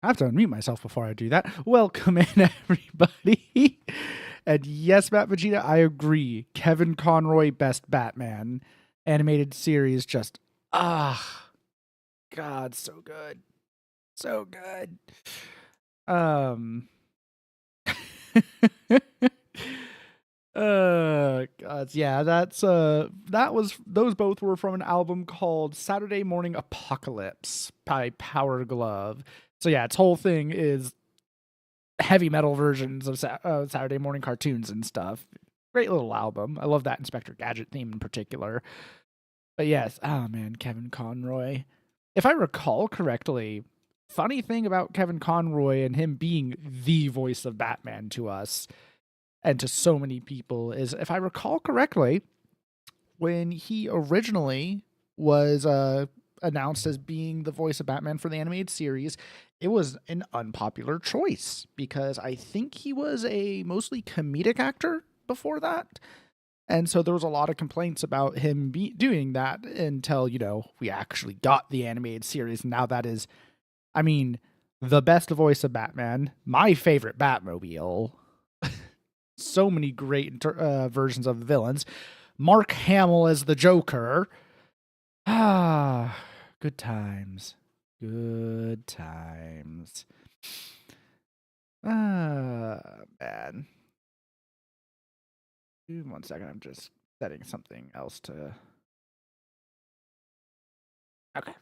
I have to unmute myself before I do that. Welcome in, everybody. And yes, Matt Vegeta, I agree. Kevin Conroy, best Batman. Animated series, just, God, so good. So good. God, yeah, those both were from an album called Saturday Morning Apocalypse by Power Glove. So yeah, its whole thing is heavy metal versions of Saturday morning cartoons and stuff. Great little album. I love that Inspector Gadget theme in particular. But yes, oh man, Kevin Conroy. If I recall correctly, funny thing about Kevin Conroy and him being the voice of Batman to us and to so many people is, if I recall correctly, when he originally was announced as being the voice of Batman for the animated series, it was an unpopular choice because I think he was a mostly comedic actor before that. And so there was a lot of complaints about him doing that until, we actually got the animated series. Now that is, I mean, the best voice of Batman, my favorite Batmobile. So many great versions of the villains. Mark Hamill as the Joker. Ah, good times. Good times. Man. 1 second, I'm just setting something else to... Okay.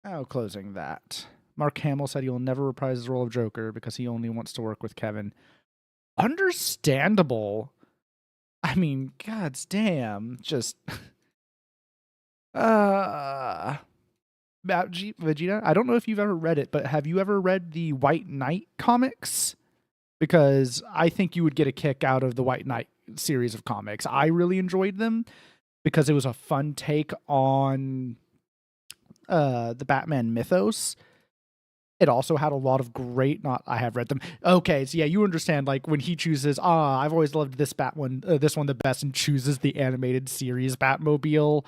Oh, closing that. Mark Hamill said he will never reprise his role of Joker because he only wants to work with Kevin. Understandable. I mean, gods damn. Just... Vegeta, I don't know if you've ever read it, but have you ever read the White Knight comics? Because I think you would get a kick out of the White Knight series of comics. I really enjoyed them because it was a fun take on the Batman mythos. It also had a lot of great, I have read them. Okay, so yeah, you understand, like, when he chooses, I've always loved this one the best, and chooses the animated series Batmobile.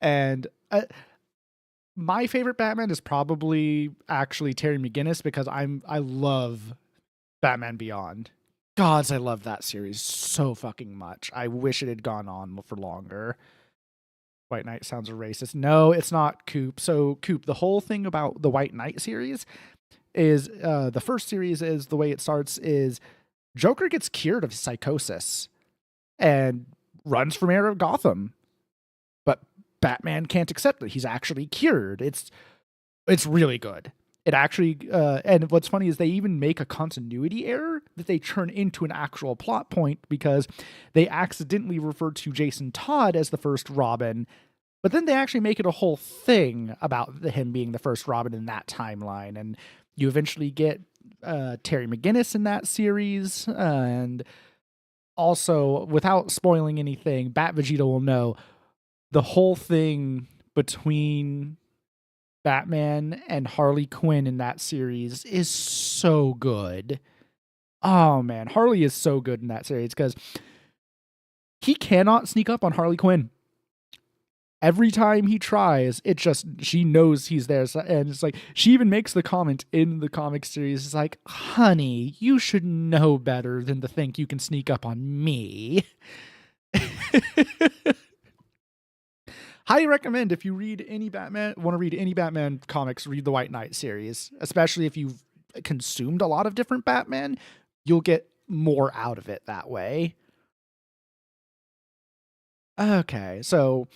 And my favorite Batman is probably actually Terry McGinnis because I love Batman Beyond. Gods, I love that series so fucking much. I wish it had gone on for longer. White Knight sounds racist. No, it's not, Coop. So, Coop, the whole thing about the White Knight series is the first series is the way it starts is Joker gets cured of psychosis and runs for mayor of Gotham. But Batman can't accept that he's actually cured. It's really good. It actually, and what's funny is they even make a continuity error that they turn into an actual plot point because they accidentally refer to Jason Todd as the first Robin, but then they actually make it a whole thing about him being the first Robin in that timeline. And you eventually get Terry McGinnis in that series. And also, without spoiling anything, Bat Vegeta will know the whole thing between Batman and Harley Quinn in that series is so good. Oh man, Harley is so good in that series because he cannot sneak up on Harley Quinn. Every time he tries, she knows he's there. And it's like, she even makes the comment in the comic series, it's like, honey, you should know better than to think you can sneak up on me. Highly recommend, if you want to read any Batman comics, read the White Knight series, especially if you've consumed a lot of different Batman, you'll get more out of it that way. Okay, so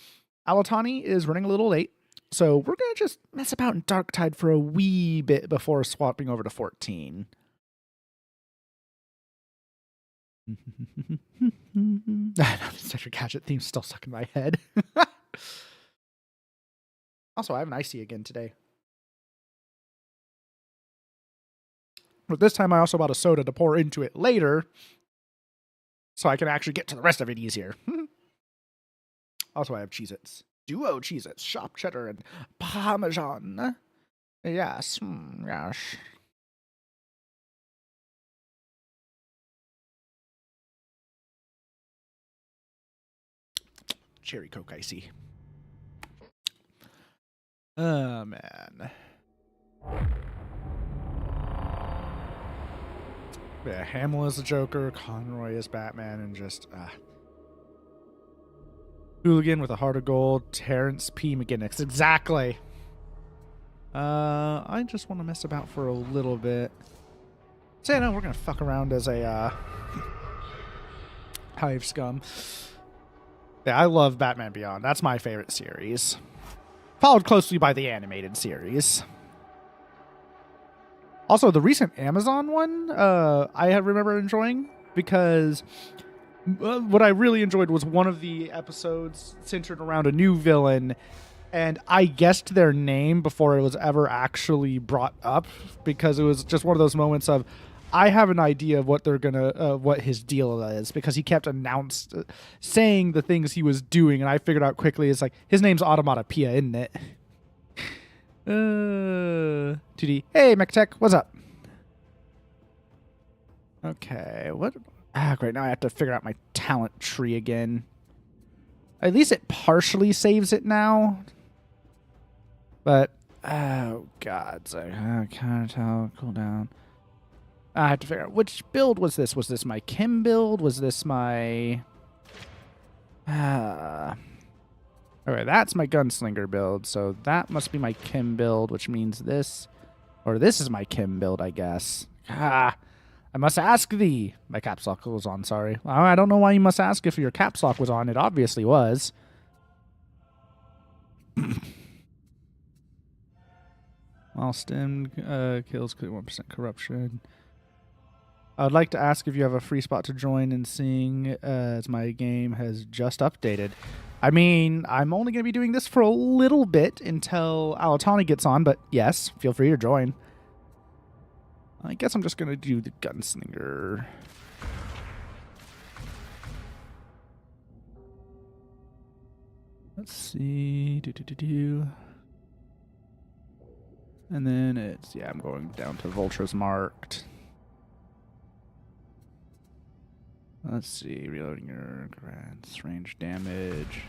Alatani is running a little late, so we're going to just mess about in Darktide for a wee bit before swapping over to 14. The Inspector Gadget theme's still stuck in my head. Also, I have an icy again today. But this time I also bought a soda to pour into it later so I can actually get to the rest of it easier. Also, I have Cheez-Its. Duo Cheez-Its, Shop Cheddar and Parmesan. Yes, yes. Cherry Coke icy. Oh, man. Yeah, Hamill is the Joker, Conroy is Batman, and just Hooligan with a heart of gold, Terrence P. McGinnis. Exactly. I just want to mess about for a little bit. So, no, we're going to fuck around as a Hive Scum. Yeah, I love Batman Beyond. That's my favorite series. Followed closely by the animated series. Also, the recent Amazon one, I remember enjoying because what I really enjoyed was one of the episodes centered around a new villain, and I guessed their name before it was ever actually brought up because it was just one of those moments of, I have an idea of what they're gonna, what his deal is, because he kept saying the things he was doing, and I figured out quickly, it's like, his name's Automatopoeia, isn't it? 2D. Hey, MechTech, what's up? Okay, what? Great, now I have to figure out my talent tree again. At least it partially saves it now. But, oh god, so counter cooldown. I have to figure out which build was this. Was this my Kim build? Was this my... Okay, that's my Gunslinger build, so that must be my Kim build, which means this... Or this is my Kim build, I guess. I must ask thee. My caps lock was on, sorry. I don't know why you must ask if your caps lock was on. It obviously was. While stem kills 1% corruption. I would like to ask if you have a free spot to join and sing, as my game has just updated. I mean, I'm only going to be doing this for a little bit until Alatani gets on, but yes, feel free to join. I guess I'm just going to do the Gunslinger. Let's see. And then it's, yeah, I'm going down to Vultures Marked. Let's see, reloading your grants, range damage,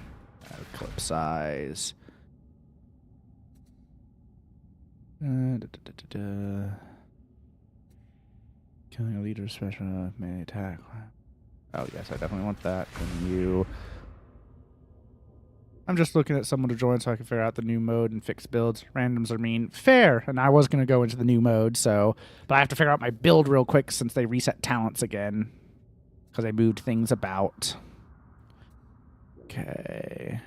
clip size. Killing a leader special melee attack. Oh yes, I definitely want that from you. I'm just looking at someone to join so I can figure out the new mode and fix builds. Randoms are mean. Fair! And I was going to go into the new mode, so... But I have to figure out my build real quick since they reset talents again. Because I moved things about. Okay.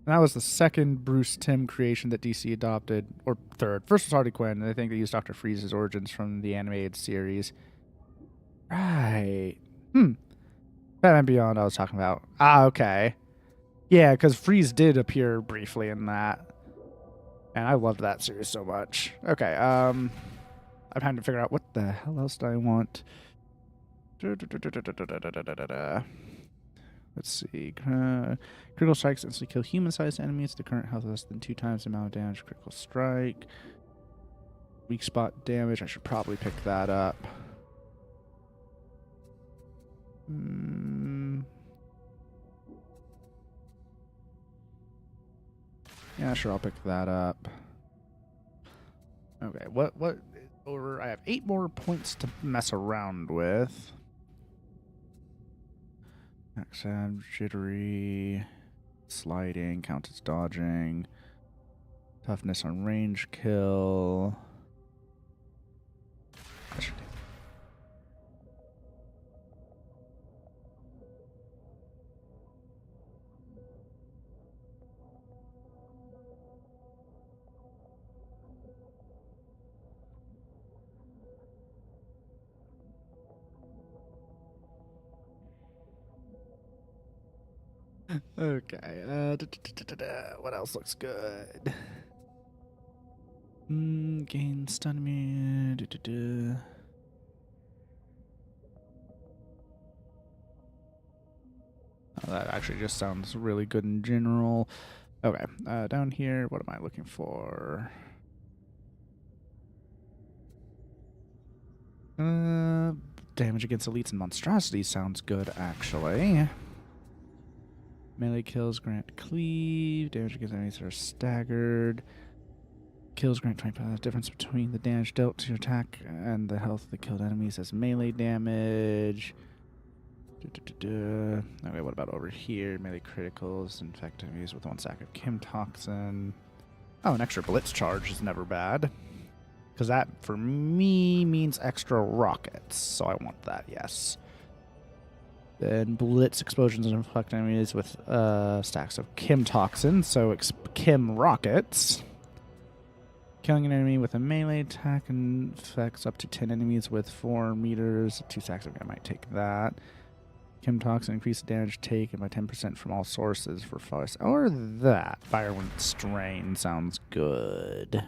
That was the second Bruce Timm creation that DC adopted. Or third. First was Harley Quinn, and I think they used Dr. Freeze's origins from the animated series. Right. Batman Beyond I was talking about. Okay. Yeah, because Freeze did appear briefly in that. And I loved that series so much. Okay, I'm having to figure out what the hell else do I want. Let's see. Critical strikes instantly kill human-sized enemies. The current health less than 2 times the amount of damage. Critical strike. Weak spot damage. I should probably pick that up. Yeah, sure, I'll pick that up. Okay, what over? I have 8 more points to mess around with. Backstab, jittery, sliding, counts as dodging, toughness on range kill. That should do. Okay. What else looks good? Gain stun me. Oh, that actually just sounds really good in general. Okay. Down here, what am I looking for? Damage against elites and monstrosities sounds good, actually. Melee kills grant cleave. Damage against enemies that are staggered. Kills grant 20% difference between the damage dealt to your attack and the health of the killed enemies as melee damage. Okay, what about over here? Melee criticals. Infect enemies with 1 stack of Kim Toxin. Oh, an extra blitz charge is never bad. Because that, for me, means extra rockets. So I want that, yes. Then blitz explosions and infect enemies with stacks of Kim Toxin. So Kim rockets. Killing an enemy with a melee attack infects up to 10 enemies with 4 meters. 2 stacks of I might take that. Kim Toxin increase damage taken by 10% from all sources for force. Or that. Firewind Strain sounds good.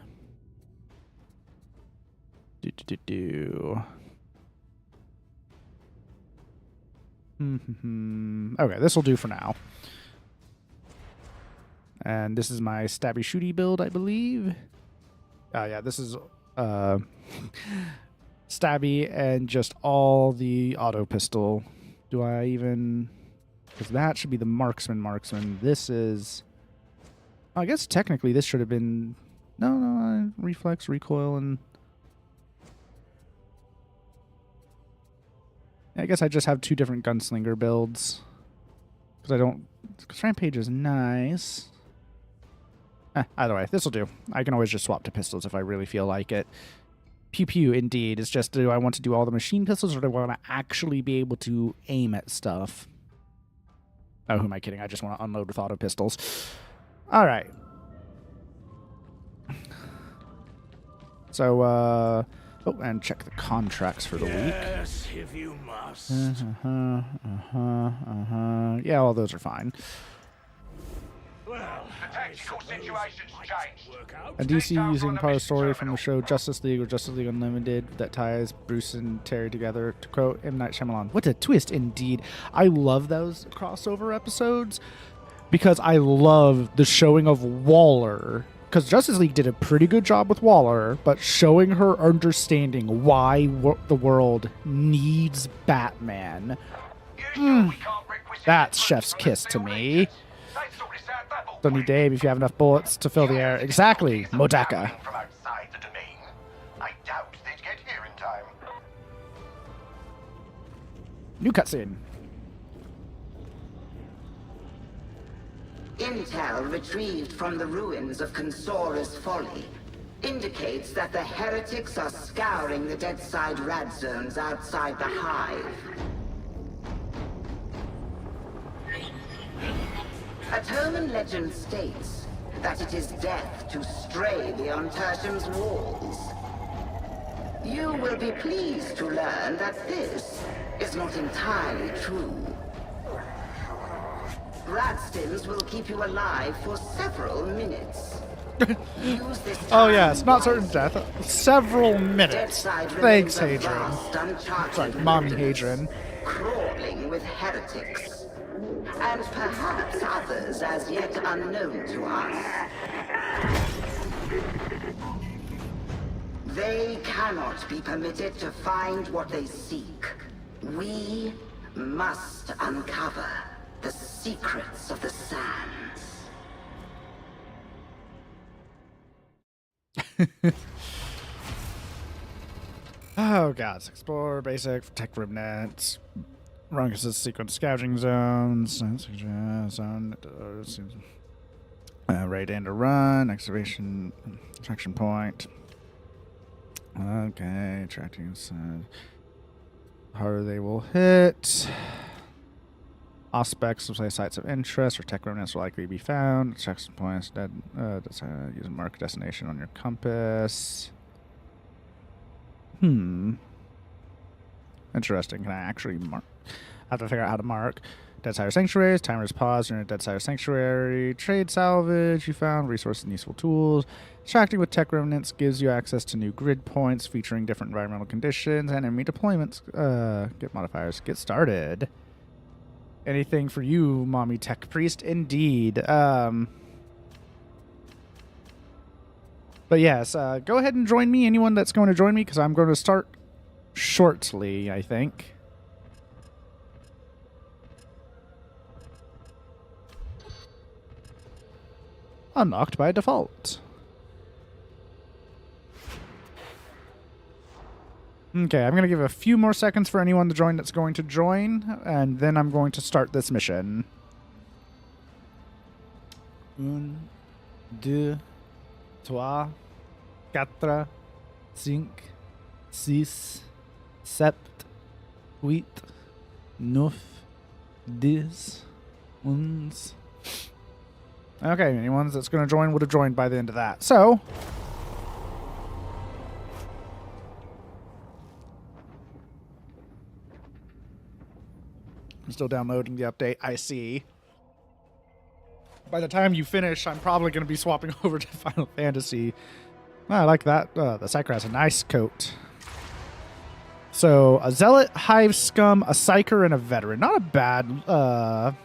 Okay, this will do for now. And this is my stabby shooty build, I believe. Yeah, this is stabby and just all the auto pistol. Do I even... Because that should be the marksman. This is... I guess technically this should have been... No, reflex, recoil, and... I guess I just have 2 different gunslinger builds. Because I don't... Because Rampage is nice. Either way, this will do. I can always just swap to pistols if I really feel like it. Pew pew, indeed. It's just, do I want to do all the machine pistols, or do I want to actually be able to aim at stuff? Oh, who am I kidding? I just want to unload with auto pistols. All right. So, oh, and check the contracts for the week. Yes, if you must. Yeah, all those are fine. Well, The tactical situation's changed. A DC using part of the story from the show Justice League or Justice League Unlimited that ties Bruce and Terry together, to quote M. Night Shyamalan. What a twist, indeed. I love those crossover episodes because I love the showing of Waller. Because Justice League did a pretty good job with Waller, but showing her understanding why the world needs Batman. That's chef's kiss to me. Don't need to aim if you have enough bullets to fill the air. Exactly, Modaka. From outside the domain. I doubt they'd get here in time. New cutscene. Intel retrieved from the ruins of Consora's Folly indicates that the heretics are scouring the Deadside rad zones outside the Hive. Atoman legend states that it is death to stray beyond Tertium's walls. You will be pleased to learn that this is not entirely true. Radstins will keep you alive for several minutes. Use this Oh yeah, it's not time certain death. Several minutes. Deadside Thanks, remains a Hadrian. vast, uncharted Sorry, Mommy wilderness, Hadrian. crawling with heretics. And perhaps others as yet unknown to us. They cannot be permitted to find what they seek. We must uncover the secrets of the sands. Oh god, explore basic tech remnants. Rungus sequence scavenging zones. Zone. Right and to run. Excavation. Attraction point. Okay, attracting. Harder they will hit. Aspects of sites of interest or tech remnants will likely be found. Attraction points. Use a mark destination on your compass. Interesting. Can I actually mark? I have to figure out how to mark. Deadsire Sanctuaries. Timers pause during a Deadsire Sanctuary. Trade salvage you found. Resources and useful tools. Extracting with tech remnants gives you access to new grid points featuring different environmental conditions and enemy deployments. Get modifiers. Get started. Anything for you, Mommy Tech Priest? Indeed. But yes, go ahead and join me. Anyone that's going to join me, because I'm going to start shortly, I think. unlocked by default. Okay, I'm going to give a few more seconds for anyone to join that's going to join, and then I'm going to start this mission. 1, 2, 3, 4, 5, 6, 7, 8, 9, 10, 11. Okay, anyone that's going to join would have joined by the end of that. So, I'm still downloading the update. I see. By the time you finish, I'm probably going to be swapping over to Final Fantasy. I like that. The Psyker has a nice coat. So, a Zealot, Hive Scum, a Psyker, and a Veteran. Not a bad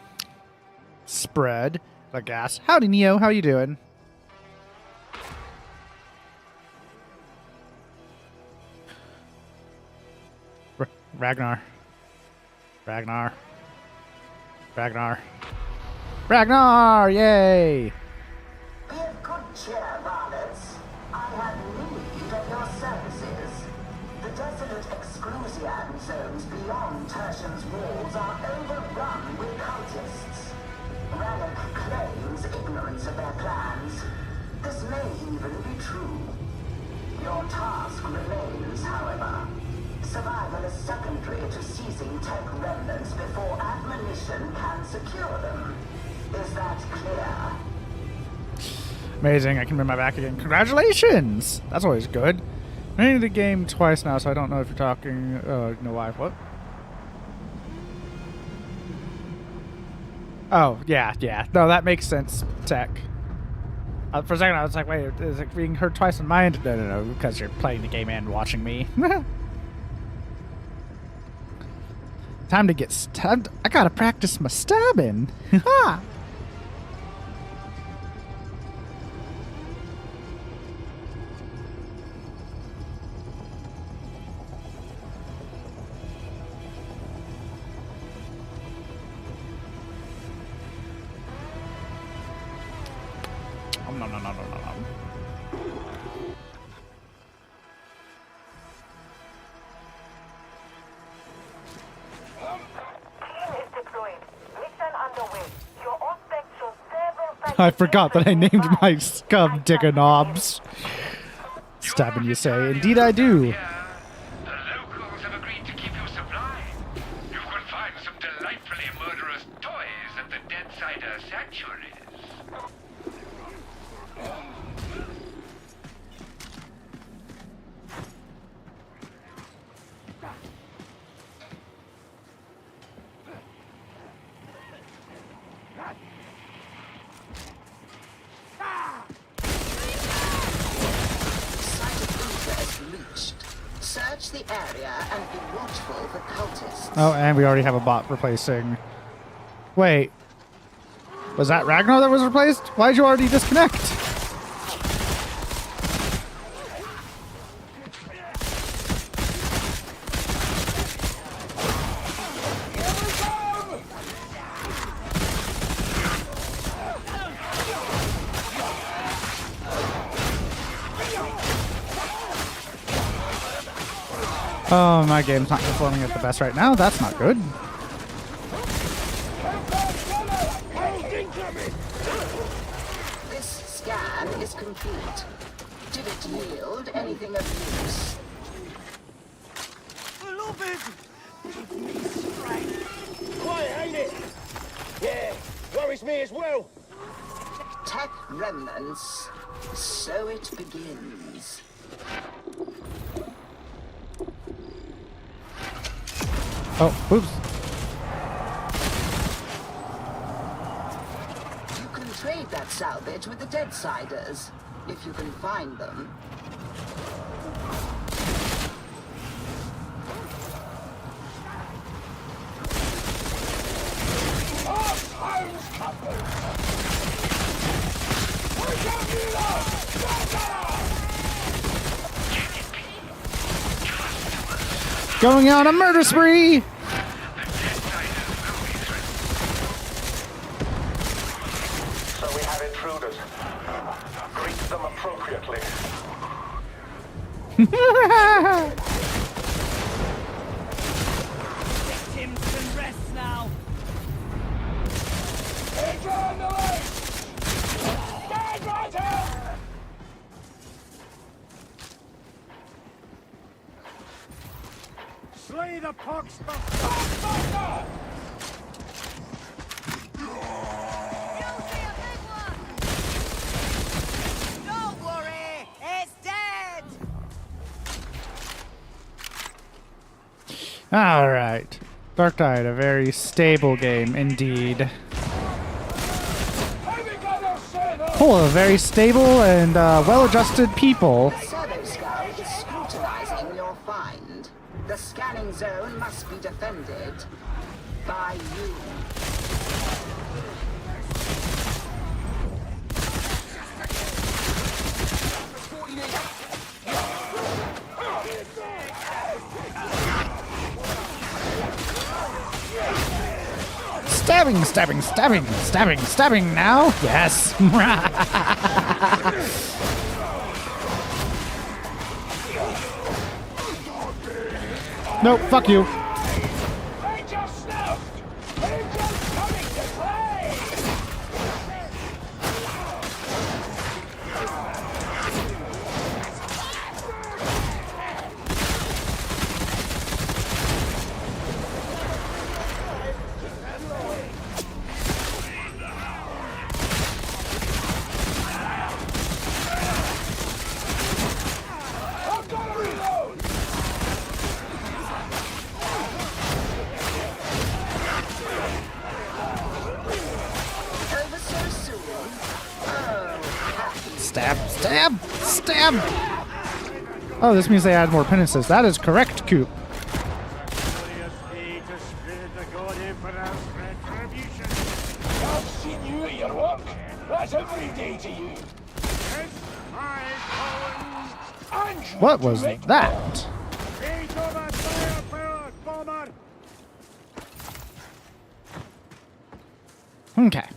spread, I guess. Howdy, Neo. How you doing? Ragnar. Ragnar! Yay! Be of good cheer, varlets. I have need of your services. The desolate exclusion zones beyond Tertium's walls are overrun with cultists. Rannoch claims ignorance of their plans. This may even be true. Your task remains, however. Survival is secondary to seizing tech remnants before admonition can secure them. Is that clear? Amazing, I can win my back again. Congratulations! That's always good. I needed the game twice now, so I don't know if you're talking... you know why? What? Oh, yeah. No, that makes sense, Tech. For a second, I was like, wait, is it being heard twice on my end? No, because you're playing the game and watching me. Time to get stabbed. I gotta practice my stabbing. Ha! No. I forgot that I named my scum Digger Knobs. Stabbing, you say? Indeed I do. The locals have agreed to keep you supplied. You can find some delightfully murderous toys at the Deadsider sanctuaries. Search the area and be watchful for cultists. Oh, and we already have a bot replacing. Wait. Was that Ragnar that was replaced? Why'd you already disconnect? Oh, my game's not performing at the best right now. That's not good. This scan is complete. Did it yield anything of use? Quiet, ain't it? Yeah, worries me as well. Tech remnants. So it begins. Oh, oops. You can trade that salvage with the Deadsiders, if you can find them. Going on a murder spree! So where we have intruders. Greet them appropriately. Victims can rest now. On the way! Stand right here! Slay the poxbuster! Don't worry, it's dead. All right. Dark Tide, a very stable game indeed. Full of very stable and well-adjusted people. Survey Scout is scrutinizing your find. The scanning zone must be defended by you. Stabbing, stabbing, stabbing, stabbing, stabbing now. Yes. Nope, fuck you. Angel snuffed! Angel's coming to play! I've got to reload! Over so soon? Oh, happy. Stab, stab, stab. Oh, this means they add more penances. That is correct, Coop. I've seen you at your work. That's every day to you. Andrew, What was direct that? Okay.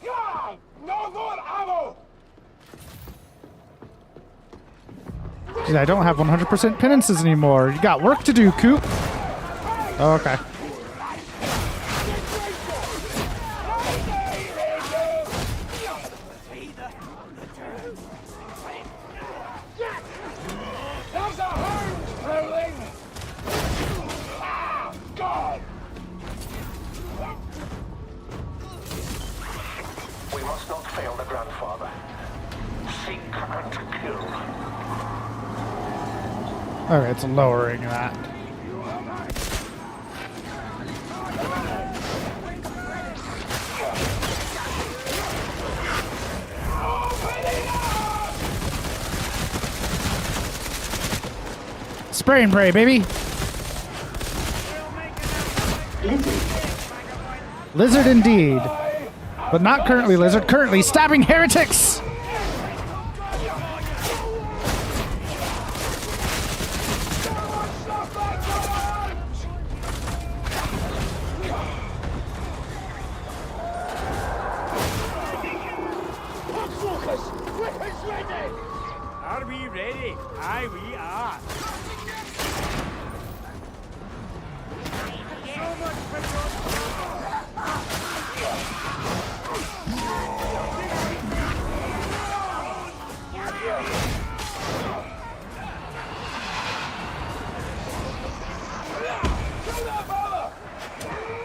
Yeah, no more ammo! Dude, I don't have 100% penances anymore. You got work to do, Coop. Oh, okay. There's a hound prowling! Ah, God! We must not fail the grandfather. Seek and kill. Alright, it's lowering that. Spray and pray, baby. Lizard indeed. But not currently lizard, currently stabbing heretics! Focus! Weapons ready! Are we ready? Aye, we are.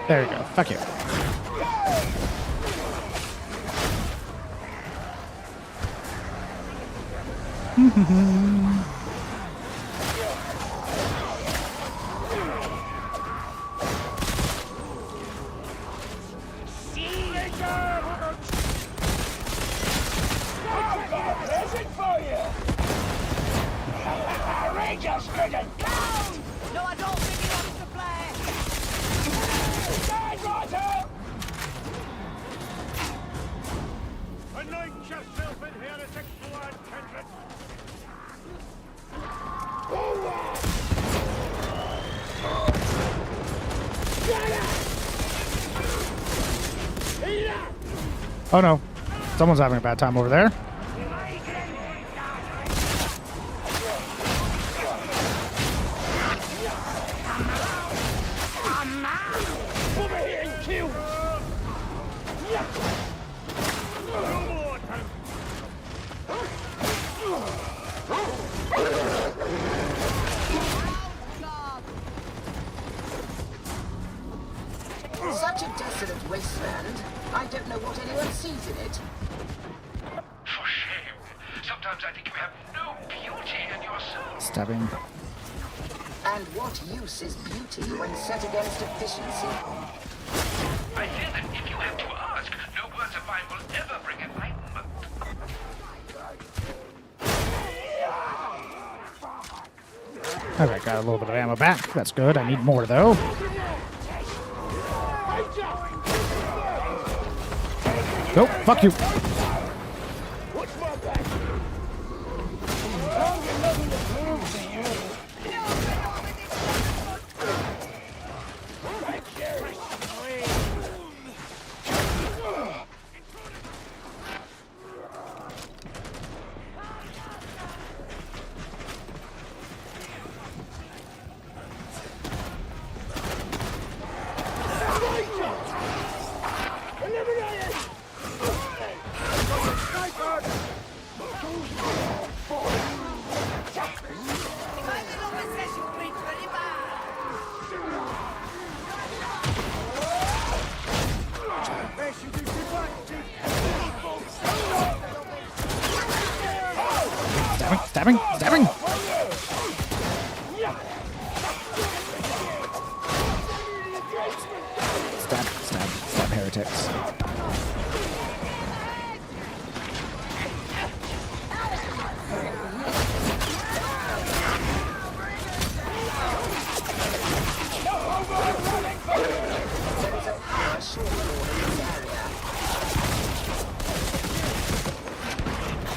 There you go. Fuck you. I've got a present for you! Rangers couldn't count! No, I don't think he wants to play. Stand right up! Anoint yourself in heretics, blood kindred. Oh no. Someone's having a bad time over there. Over here and kill! Such a desolate wasteland. I don't know what anyone sees in it. For shame. Sometimes I think you have no beauty in your soul. Stabbing. And what use is beauty when set against efficiency? I fear that if you have to ask, no words of mine will ever bring enlightenment. Alright, got a little bit of ammo back. That's good. I need more, though. Nope, fuck you. What's my back? Don't get nothing to prove to you. Right there is Stabbing, stabbing, stabbing. Stab, stab, stab heretics.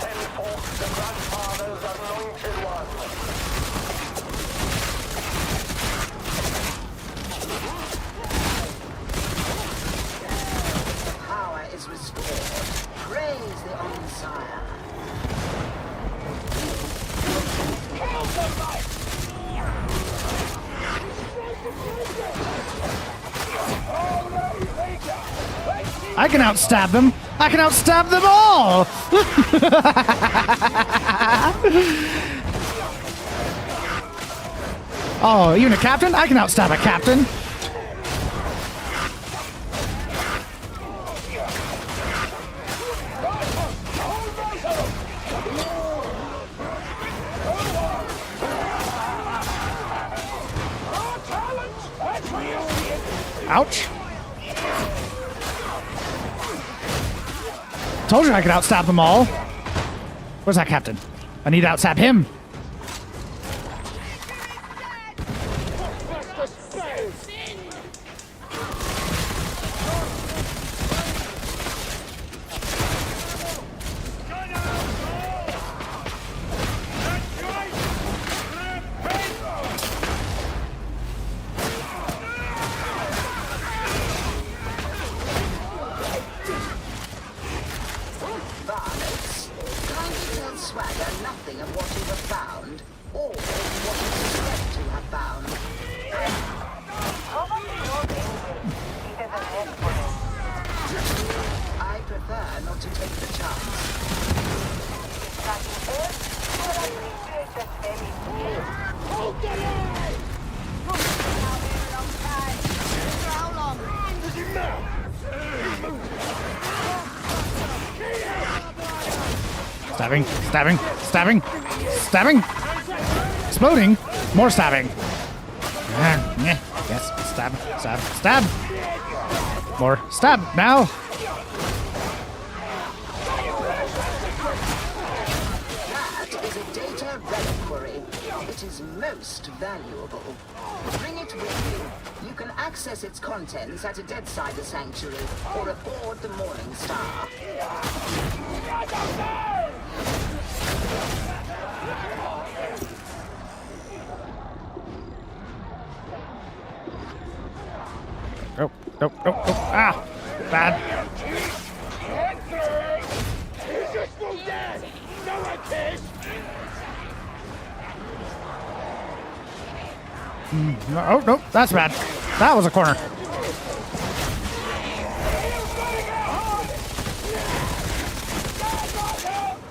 Send forth the grandfather's anointed one. Power is restored. Praise the Onsire. I can outstab them. I can outstab them all. Oh, even a captain? I can outstab a captain. Ouch. Told you I could outstab them all. Where's that captain? I need to outstab him. Varmints. Kindly tell Swagger nothing of what you have found, or what you suspect to have found. I prefer not to take the chance. Stabbing, stabbing, stabbing, stabbing. Exploding. More stabbing. Yes, stab, stab, stab. More stab now. That is a data reliquary. It is most valuable. Bring it with you. You can access its contents at a Deadsider sanctuary or aboard the Morning Star. Oh, oh, oh, oh, ah, bad. Oh, no, that's bad. That was a corner.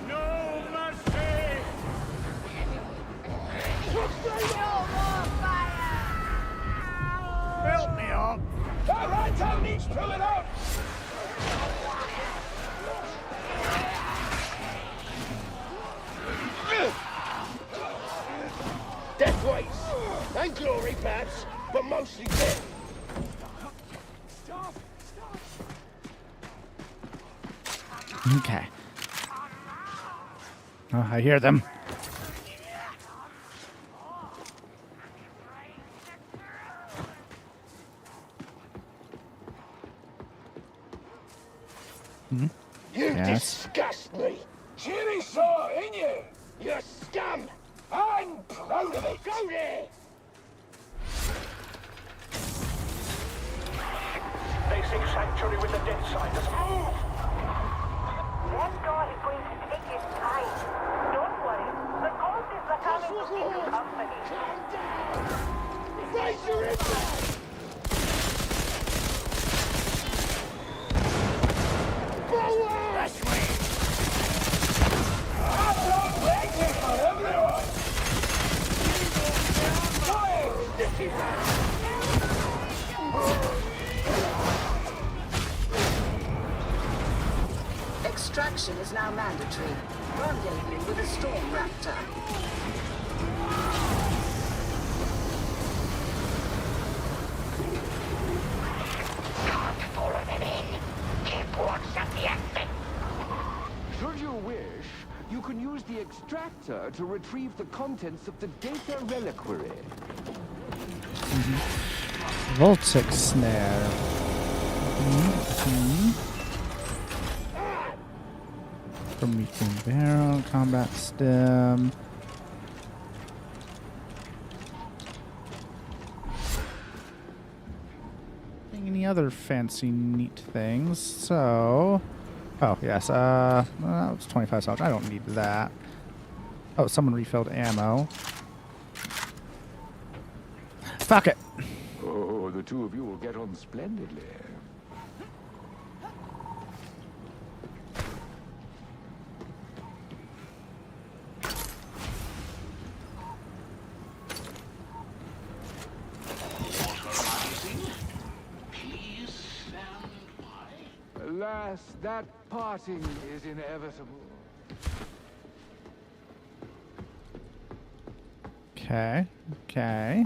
No mercy! Help me up! All right, Tony, pull it up. Death waits. And glory, perhaps, but mostly death. Okay. Oh, I hear them. You Yes. disgust me. Cheery saw in you. You're scum. I'm proud of it. Go there. They seek sanctuary with the dead siders. Move! That door is going to take its time. Don't worry. The cult is returning to keep you company. Raise your head. Extraction is now mandatory. Rendezvous with a storm raptor. Should you wish, you can use the extractor to retrieve the contents of the data reliquary. Voltic snare. Promethean barrel, combat stem. Any other fancy neat things? So, oh yes, that was 25 salvage. I don't need that. Oh, someone refilled ammo. Fuck it. Oh, the two of you will get on splendidly. Alas, that parting is inevitable. Okay, okay.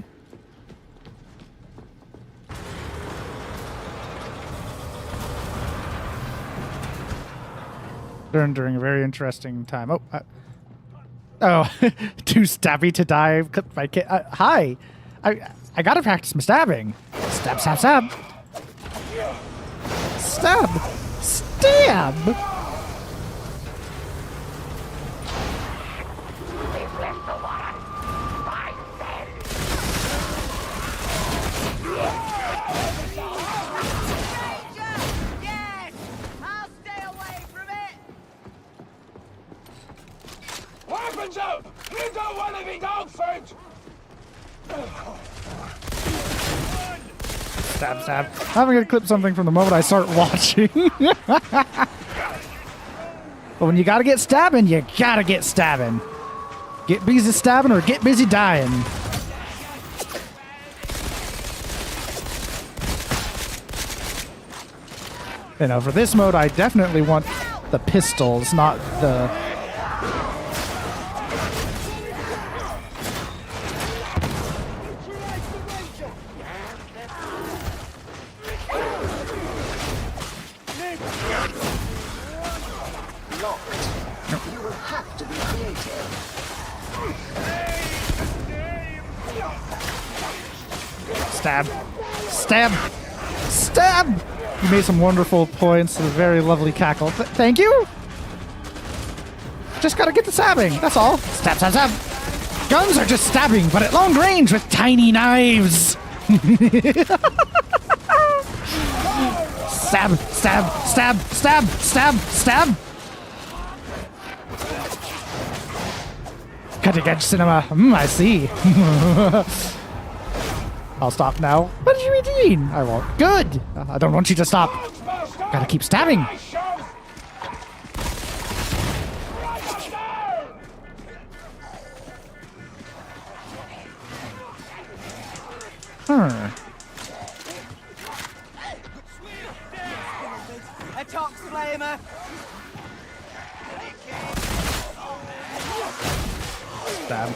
During a very interesting time. Oh, too stabby to die. Clipped my kid. Hi, I gotta practice my stabbing. Stab, stab, stab. Stab, stab. Yes! I'll stay away from it! Weapons up! You don't want to be dog food! Stab, stab. I'm gonna clip something from the moment I start watching. But when you gotta get stabbing, you gotta get stabbing. Get busy stabbing or get busy dying. You know, for this mode, I definitely want the pistols, not the... You will have to be creative. Stab. Stab. Stab! You made some wonderful points. A very lovely cackle. Thank you! Just gotta get the stabbing. That's all. Stab, stab, stab. Guns are just stabbing, but at long range with tiny knives. Stab, stab, stab, stab, stab, stab. Cutting edge cinema. I see. I'll stop now. What do you mean? I won't. Good. I don't want you to stop. Gotta keep stabbing. Huh. A tox flamer. Stab.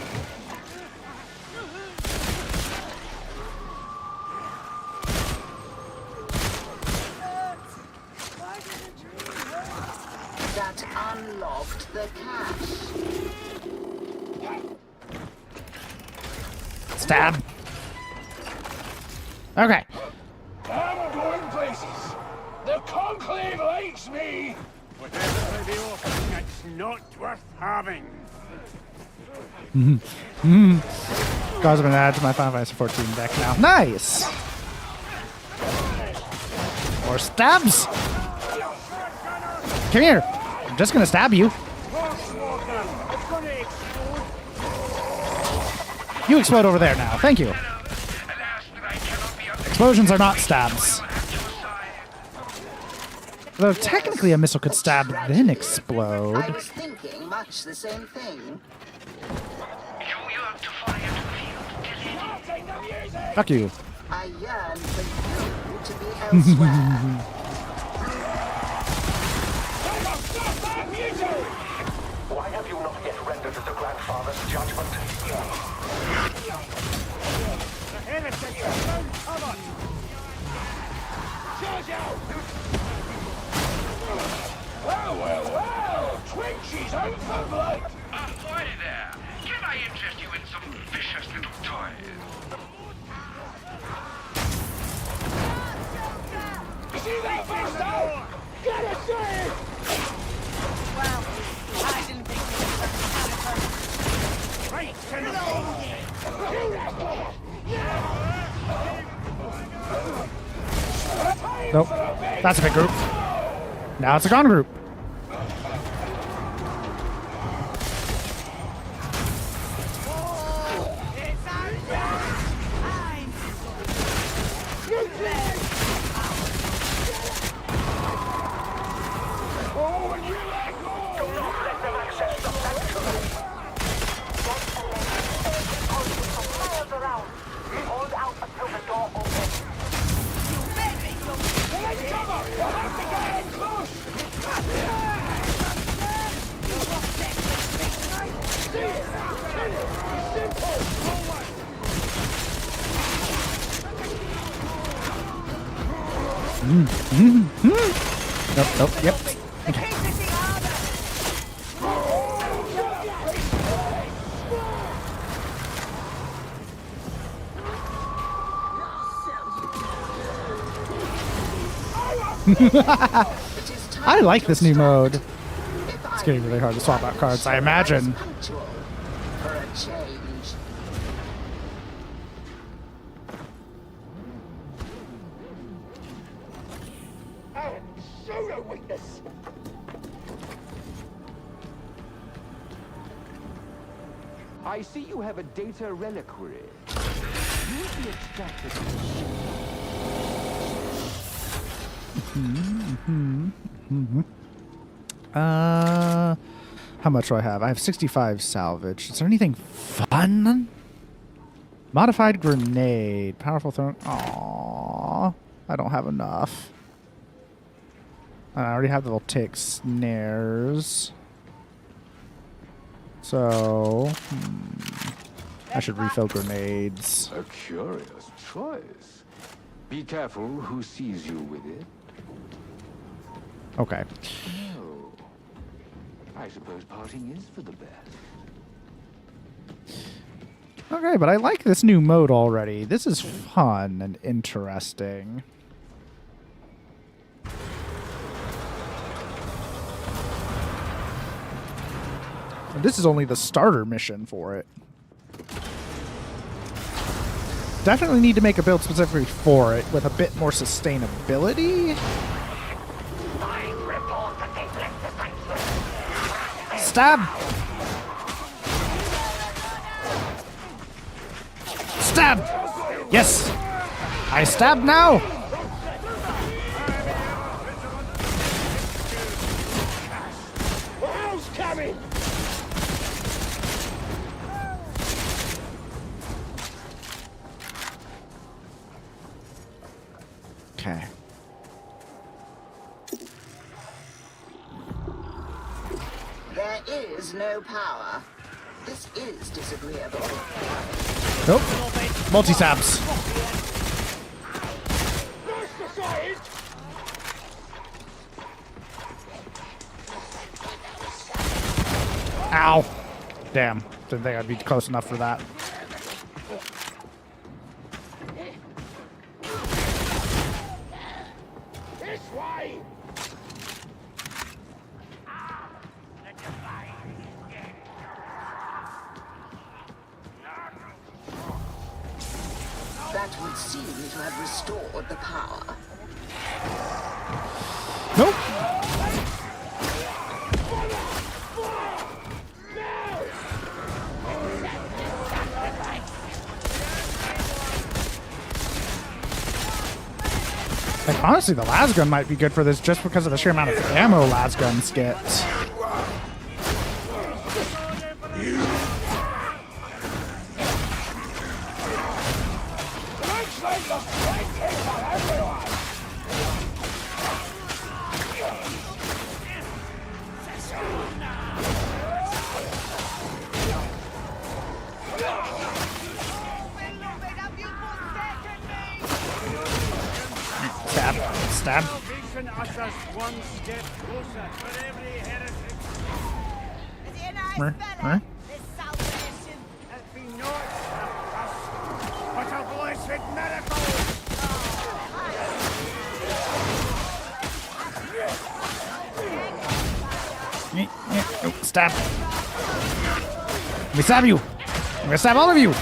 That unlocked the cache. Stab. Okay. I'm going places. The Conclave likes me. Whatever they offer, it's not worth having. Cards have been added to my Final Fantasy 14 deck now. Nice! More stabs! Come here! I'm just gonna stab you. You explode over there now. Thank you. Explosions are not stabs. Though technically a missile could stab then explode. I was thinking much the same thing. Fuck you. I yearn for you to be elsewhere. Why have you not yet rendered the grandfather's judgment? The heretics are found covered. Charge out! Well. Twinkies out for blood. Ahoy there! Can I interest you in some vicious little toys? You see that bastard? Gotta say! Well, I didn't think you were a caliber. Right, Timothy. Nope. That's a big group. Now it's a gone group. It's our time. Oh, and you let go! Do not let them access the sanctuary. Miles around. Hold out until the door opens. Take cover! We'll have to get in close! Nope, yep. Okay. I like this new mode. It's getting really hard to swap out cards, I imagine. Punctual for a change. And soda weakness! I see you have a data reliquary. Use the extractor to How much do I have? I have 65 salvage. Is there anything fun? Modified grenade. Powerful throw. Aww. I don't have enough. I already have the voltaic snares. So, I should refill grenades. A curious choice. Be careful who sees you with it. Okay. Oh. I suppose parting is for the best. Okay, but I like this new mode already. This is fun and interesting. And this is only the starter mission for it. Definitely need to make a build specifically for it with a bit more sustainability. Stab! Stab! Yes! I stab now! Hell's coming! Okay. There is no power. This is disagreeable. Nope. Multi-stabs. That's the side! Ow. Damn. Didn't think I'd be close enough for that. This way! That would seem to have restored the power. Nope. Like, honestly, the lasgun might be good for this just because of the sheer amount of ammo lasguns get. Looks like the fight is for everyone! Stab. Stab. Salvation ushers one step closer for every heretic. Is it a nice Mer- fella? mer- This salvation. It be not a curse, but a blessed miracle. Oh, stab. Let me stab you. I'm gonna stab all of you.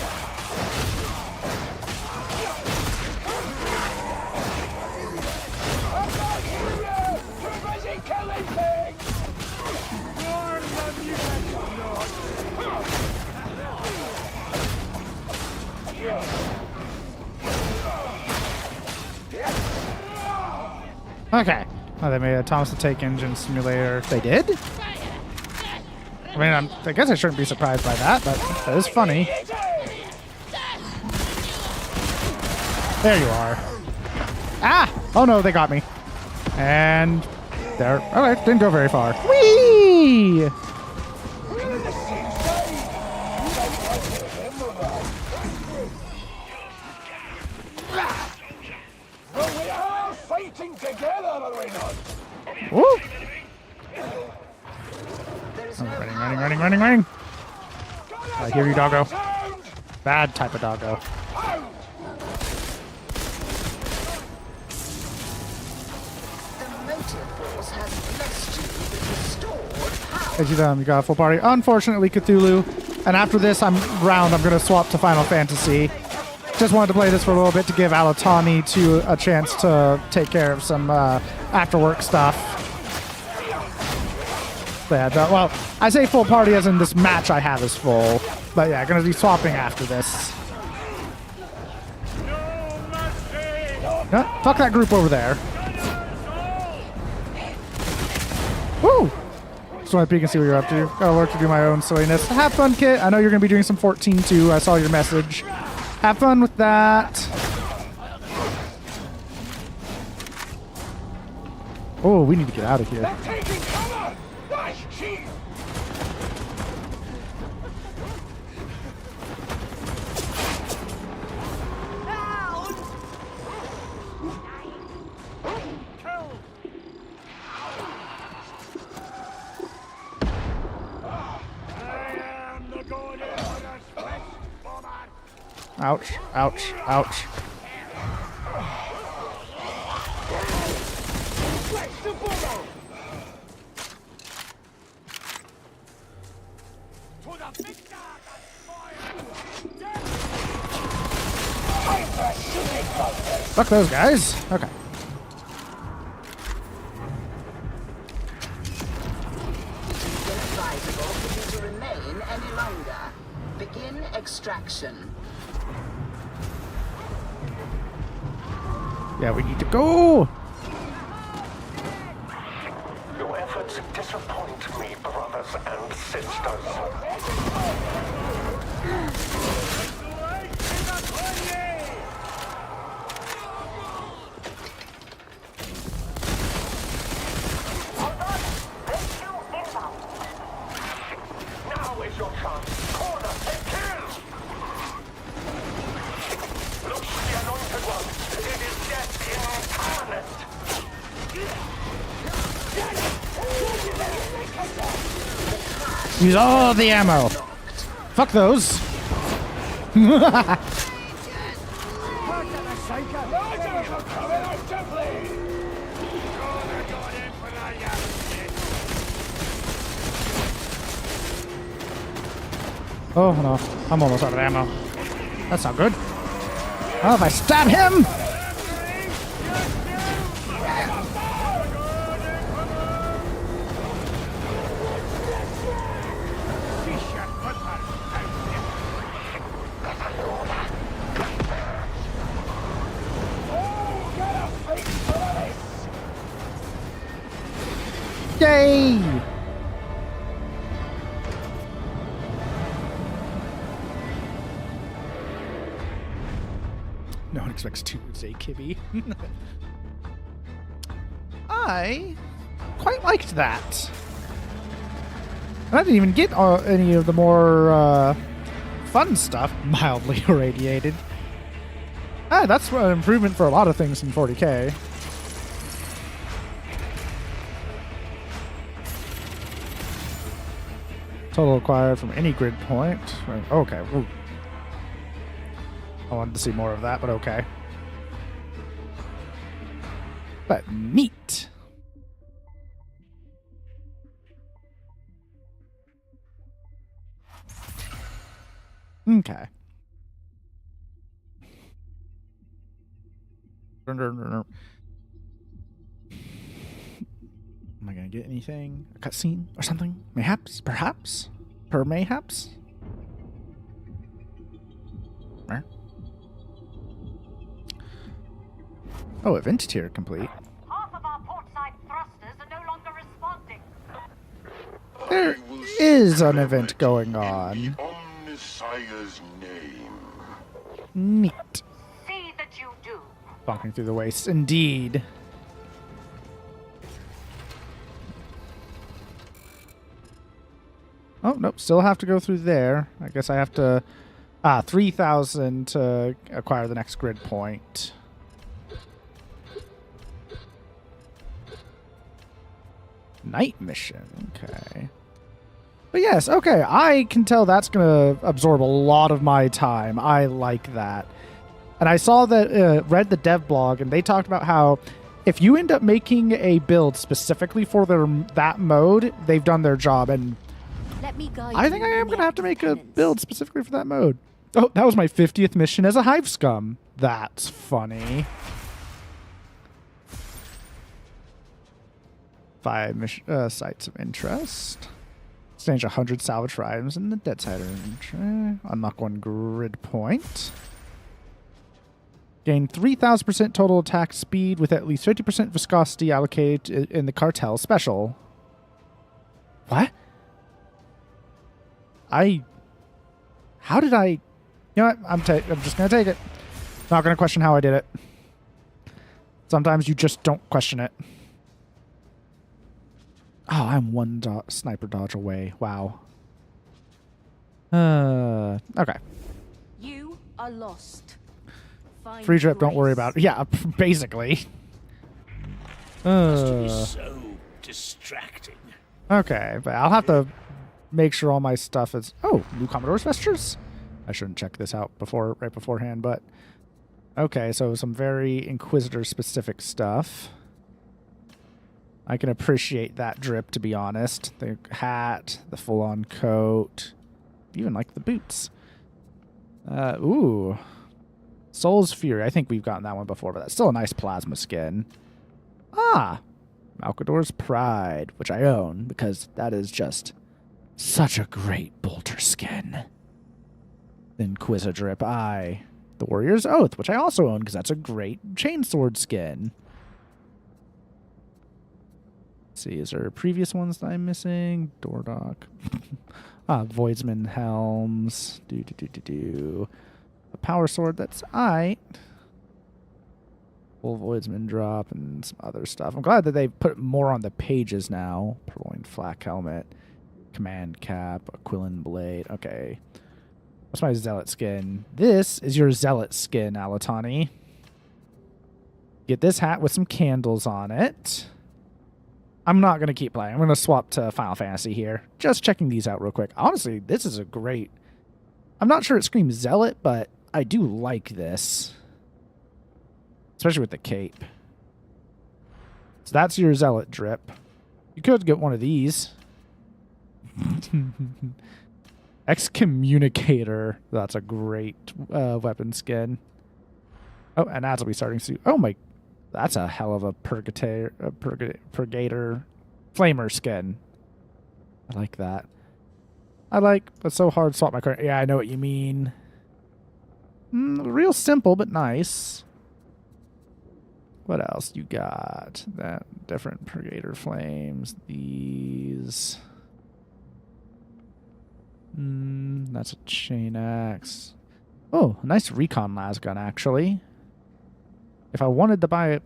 Too busy killing things! Warn the music, Okay. Oh, they made a Thomas the Tank Engine simulator. They did? I mean, I guess I shouldn't be surprised by that, but that is funny. There you are. Ah! Oh no, they got me. And there. Alright, didn't go very far. Whee! Well, we are fighting together, are we not? Woo! There's Oh, no running, power. running, running, running, running. I hear you, doggo. Sound! Bad type of doggo. Out! The motive force has blessed you with restored power. As you done, you got a full party. Unfortunately, Cthulhu. And after this, I'm gonna swap to Final Fantasy. Just wanted to play this for a little bit to give Alatani a chance to take care of some after work stuff. But yeah, well, I say full party as in this match I have is full. But yeah, gonna be swapping after this. Fuck that group over there. Woo! Just want to peek and see what you're up to. Gotta work to do my own silliness. Have fun, Kit. I know you're gonna be doing some 14 too. I saw your message. Have fun with that. Oh, we need to get out of here. They're taking cover! Nice cheat! I am the god Emperor's flesh woman. Ouch, ouch, ouch. Flex the bubble! To the victor and fire. Time for shooting buggers! Fuck those guys. Okay. Inadvisable for you to remain any longer. Begin extraction. Yeah, we need to go. Your efforts disappoint me, brothers and sisters. Now is your chance. Corner and kill! Look, the anointed one. It is death incarnate. Use all the ammo. Fuck those. Oh no, I'm almost out of ammo. That's not good. Oh, if I stab him! Yay! No one expects to say Kibby. I quite liked that. And I didn't even get any of the more fun stuff. Mildly irradiated. Ah, that's an improvement for a lot of things in 40K. Total acquired from any grid point. Okay. Ooh. I wanted to see more of that, but okay. But neat. Okay. Am I gonna get anything? A cutscene or something? Mayhaps? Perhaps? Mayhaps? Where? Oh, event tier complete. Half of our portside thrusters are no longer responding. There is an event going on. On Messiah's name. Neat. See that you do. Bonking through the wastes, indeed. Oh, nope, still have to go through there. I guess I have to... 3,000 to acquire the next grid point. Night mission, okay. But yes, okay, I can tell that's going to absorb a lot of my time. I like that. And I saw that, read the dev blog, and they talked about how if you end up making a build specifically for that mode, they've done their job. And Let me guide I think I you am in going the to have to make a penance. build specifically for that mode. Oh, that was my 50th mission as a Hive Scum. That's funny. 5 sites of interest. Exchange 100 salvage for items in the dead side inventory. Unlock 1 grid point. Gain 3,000% total attack speed with at least 50% viscosity allocated in the cartel special. What? How did I... You know what? I'm just going to take it. Not going to question how I did it. Sometimes you just don't question it. Oh, I'm one sniper dodge away. Wow. Okay. You are lost. Find Free drip, don't worry grace. about it. Yeah, basically. So distracting. Okay, but I'll have to make sure all my stuff is... Oh, new Commodore's Vestures? I shouldn't check this out right beforehand, but... Okay, so some very Inquisitor-specific stuff. I can appreciate that drip, to be honest. The hat, the full-on coat, even like the boots. Ooh. Soul's Fury. I think we've gotten that one before, but that's still a nice plasma skin. Ah! Malcador's Pride, which I own, because that is just such a great bolter skin. Inquisitor drip. I The Warrior's Oath, which I also own because that's a great chainsword skin. Let's see, is there previous ones that I'm missing? Doordock. Voidsman Helms. A power sword, that's aight. Full Voidsman drop and some other stuff. I'm glad that they put more on the pages now. Purloined flak helmet. Command cap. Aquilin blade. Okay. What's my zealot skin? This is your zealot skin, Alatani. Get this hat with some candles on it. I'm not going to keep playing. I'm going to swap to Final Fantasy here. Just checking these out real quick. Honestly, this is a great... I'm not sure it screams zealot, but I do like this. Especially with the cape. So that's your zealot drip. You could get one of these. Excommunicator. That's a great weapon skin. Oh, and that's will be starting soon. Oh my, that's a hell of a purgator flamer skin. I like that. But so hard to swap my current. Yeah, I know what you mean. Real simple, but nice. What else you got? That different purgator flames. These. That's a chain axe. Oh, a nice recon lasgun, actually. If I wanted to buy it...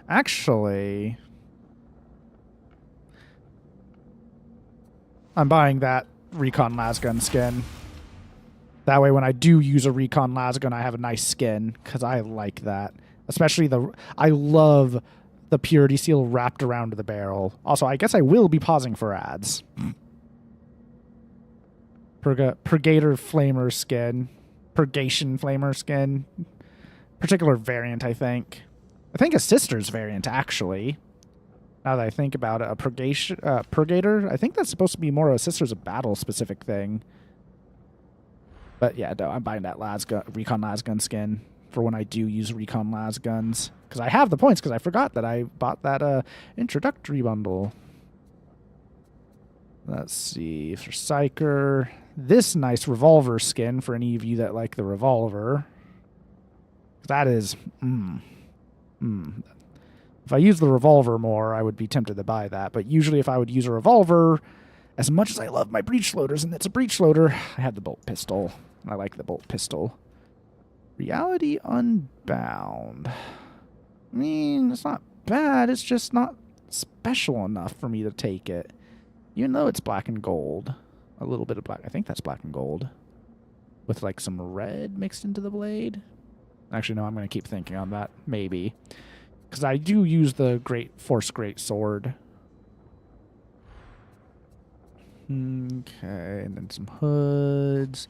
Actually... I'm buying that recon lasgun skin. That way when I do use a recon lasgun, I have a nice skin, because I like that. Especially I love the purity seal wrapped around the barrel. Also, I guess I will be pausing for ads. Purgator flamer skin. Purgation flamer skin. Particular variant, I think. I think a sister's variant, actually. Now that I think about it, a Purgator, I think that's supposed to be more of a Sisters of Battle specific thing. But yeah, no, I'm buying that recon lasgun skin for when I do use recon lasguns. Because I have the points, because I forgot that I bought that introductory bundle. Let's see, for Psyker. This nice revolver skin for any of you that like the revolver. That is, If I use the revolver more, I would be tempted to buy that. But usually if I would use a revolver, as much as I love my breech loaders, and it's a breech loader, I have the bolt pistol. I like the bolt pistol. Reality Unbound. I mean, it's not bad. It's just not special enough for me to take it. Even though it's black and gold. A little bit of black. I think that's black and gold. With like some red mixed into the blade. Actually, no, I'm going to keep thinking on that. Maybe. Because I do use the Force Great Sword. Okay, and then some hoods.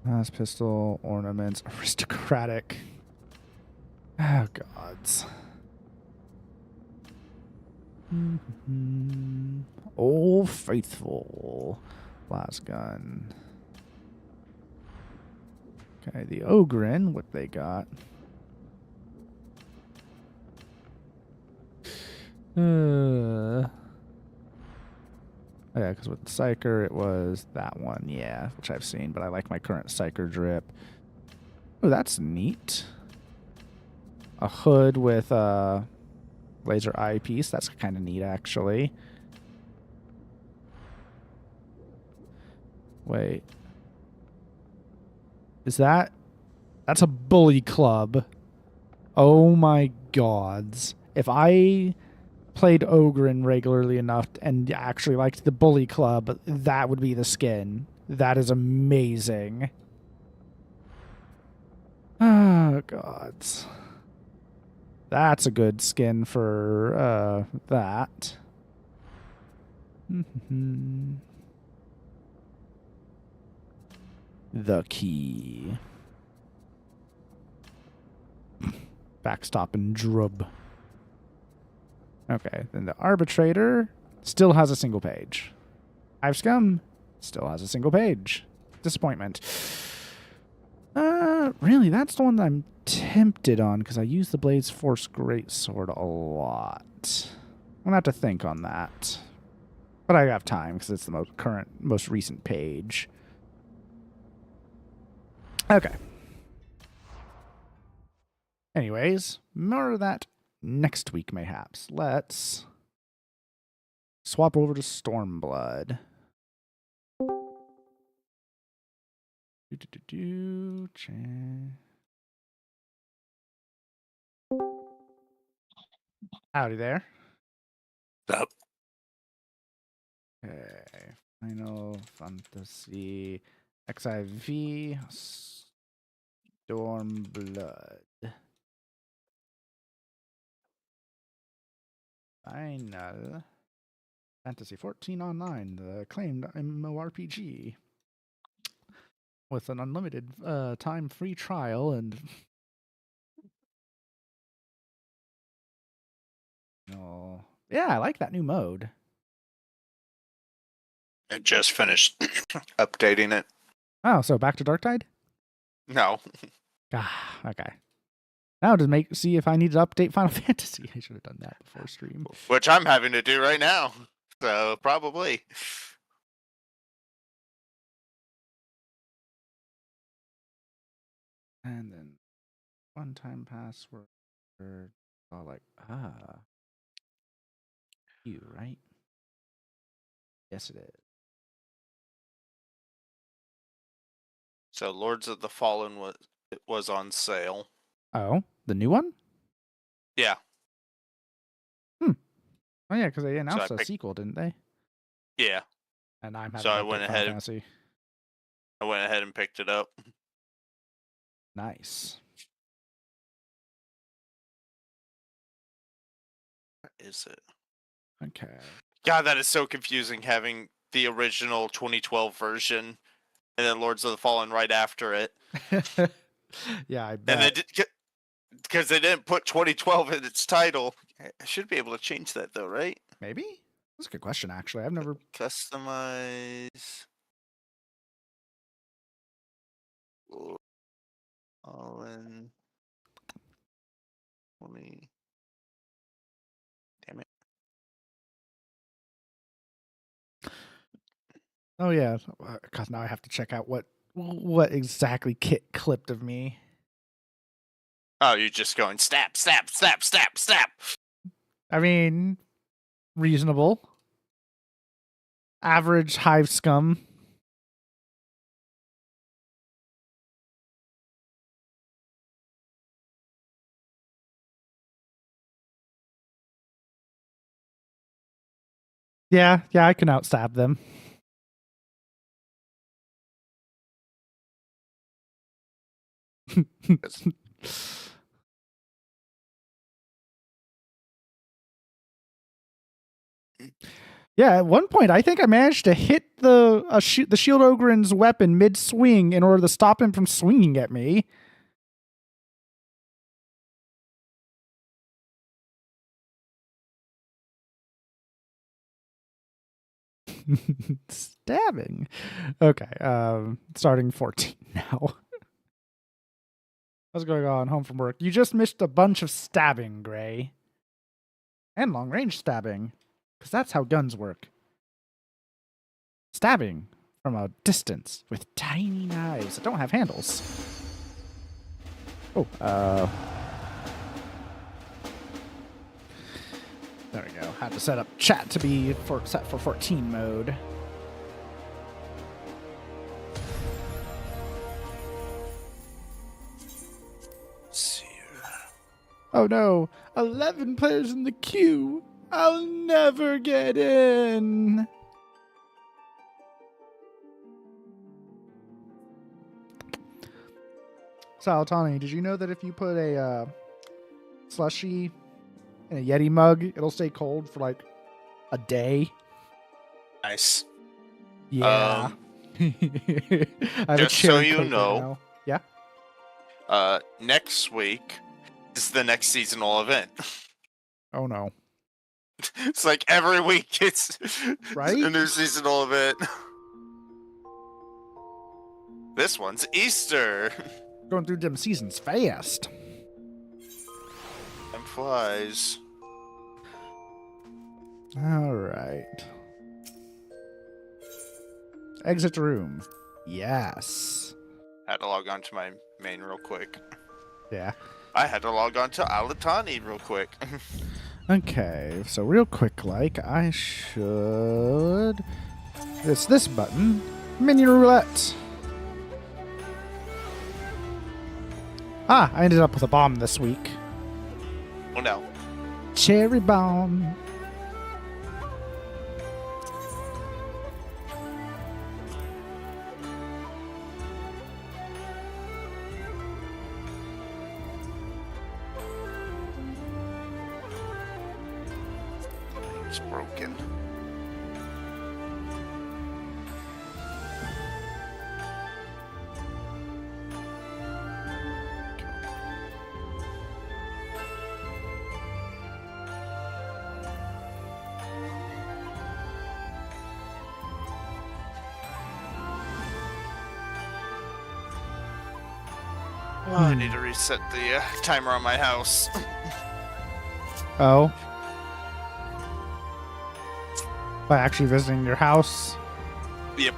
Mass pistol, ornaments, aristocratic. Oh, gods. Old Faithful. Blast gun. Okay, the Ogren, what they got. Oh, yeah, because with the Psyker, it was that one, yeah, which I've seen, but I like my current Psyker drip. Oh, that's neat. A hood with a laser eyepiece. That's kind of neat, actually. Wait. Is that... That's a bully club. Oh, my gods. If I played Ogren regularly enough and actually liked the bully club, that would be the skin. That is amazing. Oh, gods. That's a good skin for that. The key. Backstop and drub. Okay, then the arbitrator still has a single page. I've Scum still has a single page. Disappointment. Really, that's the one that I'm tempted on because I use the Blade's Force Greatsword a lot. I'm gonna have to think on that, but I have time because it's the most recent page. Okay. Anyways, more of that next week, mayhaps. Let's swap over to Stormblood. Howdy there. Up. Okay. Final Fantasy XIV Stormblood. Final Fantasy 14 Online, the acclaimed MMORPG. With an unlimited time free trial and yeah, I like that new mode. I just finished updating it. Oh, so back to Darktide? No. Ah, okay. Now to see if I need to update Final Fantasy. I should have done that before stream. Which I'm having to do right now. So probably. And then one-time password. All like, you, right? Yes, it is. So Lords of the Fallen was on sale. Oh, the new one? Yeah. Oh yeah, because they announced a sequel, didn't they? Yeah. And I'm having So I to went update Final Fantasy. I went ahead and picked it up. Nice. What is it? Okay. God, that is so confusing having the original 2012 version and then Lords of the Fallen right after it. Yeah, I bet. And they because they didn't put 2012 in its title. I should be able to change that though, right? Maybe? That's a good question, actually. I've never... Customize... Fallen... 20... Damn it. Oh, yeah. Because now I have to check out what exactly Kit clipped of me. Oh, you're just going snap, snap, snap, snap, snap. I mean, reasonable. Average hive scum. Yeah, I can outstab them. Yeah, at one point I think I managed to hit the Shield Ogren's weapon mid-swing in order to stop him from swinging at me. Stabbing. Okay, starting 14 now. What's going on home from work? You just missed a bunch of stabbing, Gray. And long-range stabbing. Because that's how guns work. Stabbing from a distance with tiny knives that don't have handles. Oh, there we go. Had to set up chat to be set for 14 mode. Oh no, 11 players in the queue. I'll never get in. Salatani, did you know that if you put a slushie in a Yeti mug, it'll stay cold for like a day? Nice. Yeah. Just so you know, yeah. Next week is the next seasonal event. Oh no. It's like every week it's right? a new seasonal event. This one's Easter. Going through them seasons fast. Time flies. All right. Exit room. Yes. Had to log on to my main real quick. Yeah. I had to log on to Alatani real quick. Okay, so real quick, like, I should... It's this button. Minion roulette. Ah, I ended up with a bomb this week. Oh no. Cherry bomb. It's broken. Oh, I need to reset the timer on my house. Oh. By actually visiting your house? Yep.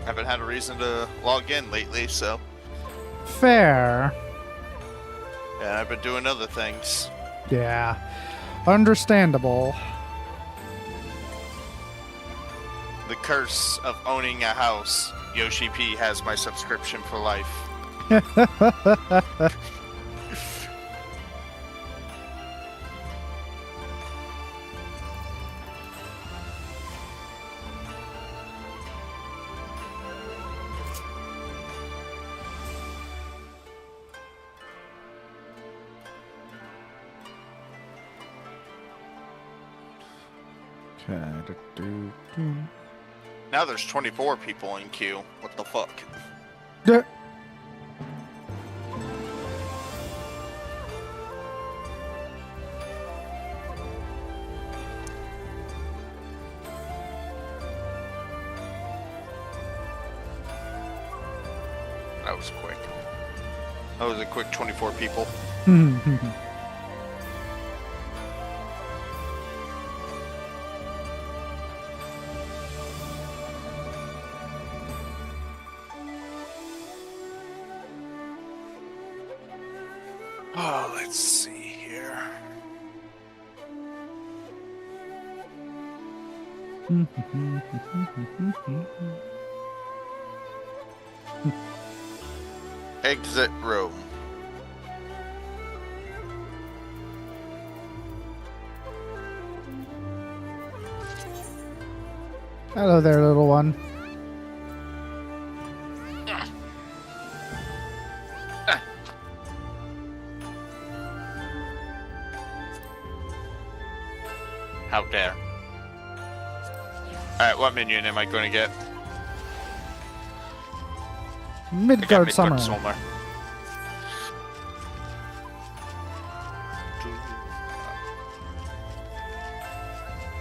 Haven't had a reason to log in lately, so. Fair. Yeah, I've been doing other things. Yeah. Understandable. The curse of owning a house. Yoshi P has my subscription for life. Now there's 24 people in queue. What the fuck? Yeah. That was quick. That was a quick 24 people. Oh, let's see here. Exit room. Hello there, little one. How dare. Alright, what minion am I going to get? Midgard Summer.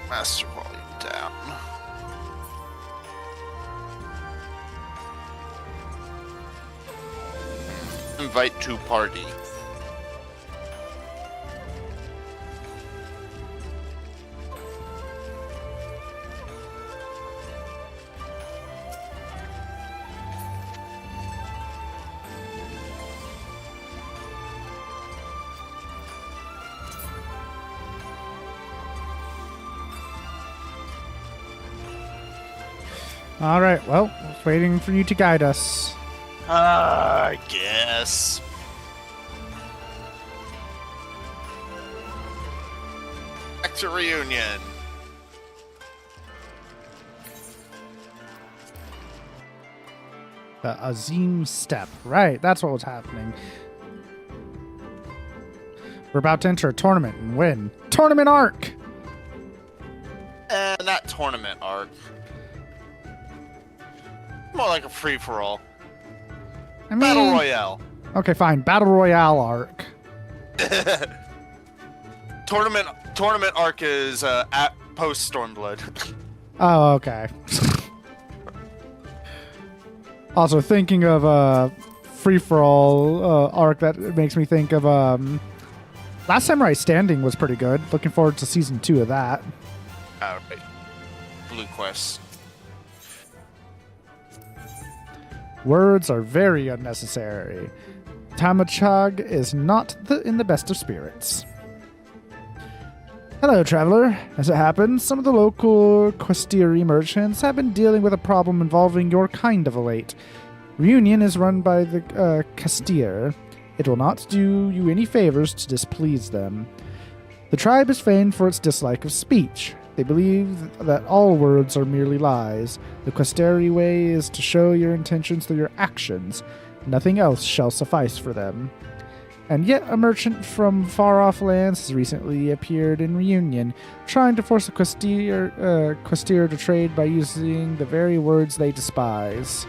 Master volume down. Invite to party. All right, well, waiting for you to guide us. I guess. Back to reunion. The Azim Step. Right, that's what was happening. We're about to enter a tournament and win. Tournament arc! Not tournament arc. More like a free-for-all. I mean, Battle Royale. Okay, fine. Battle Royale arc. Tournament arc is at post Stormblood. Oh, okay. Also, thinking of free-for-all arc, that makes me think of Last Samurai Standing was pretty good. Looking forward to season 2 of that. Alright. Blue Quest. Words are very unnecessary. Tamachag is not in the best of spirits. Hello, traveler. As it happens, some of the local Questiri merchants have been dealing with a problem involving your kind of late. Reunion is run by the Castir. It will not do you any favors to displease them. The tribe is famed for its dislike of speech. They believe that all words are merely lies. The Questeri way is to show your intentions through your actions. Nothing else shall suffice for them. And yet a merchant from far-off lands has recently appeared in Reunion, trying to force a Questir to trade by using the very words they despise.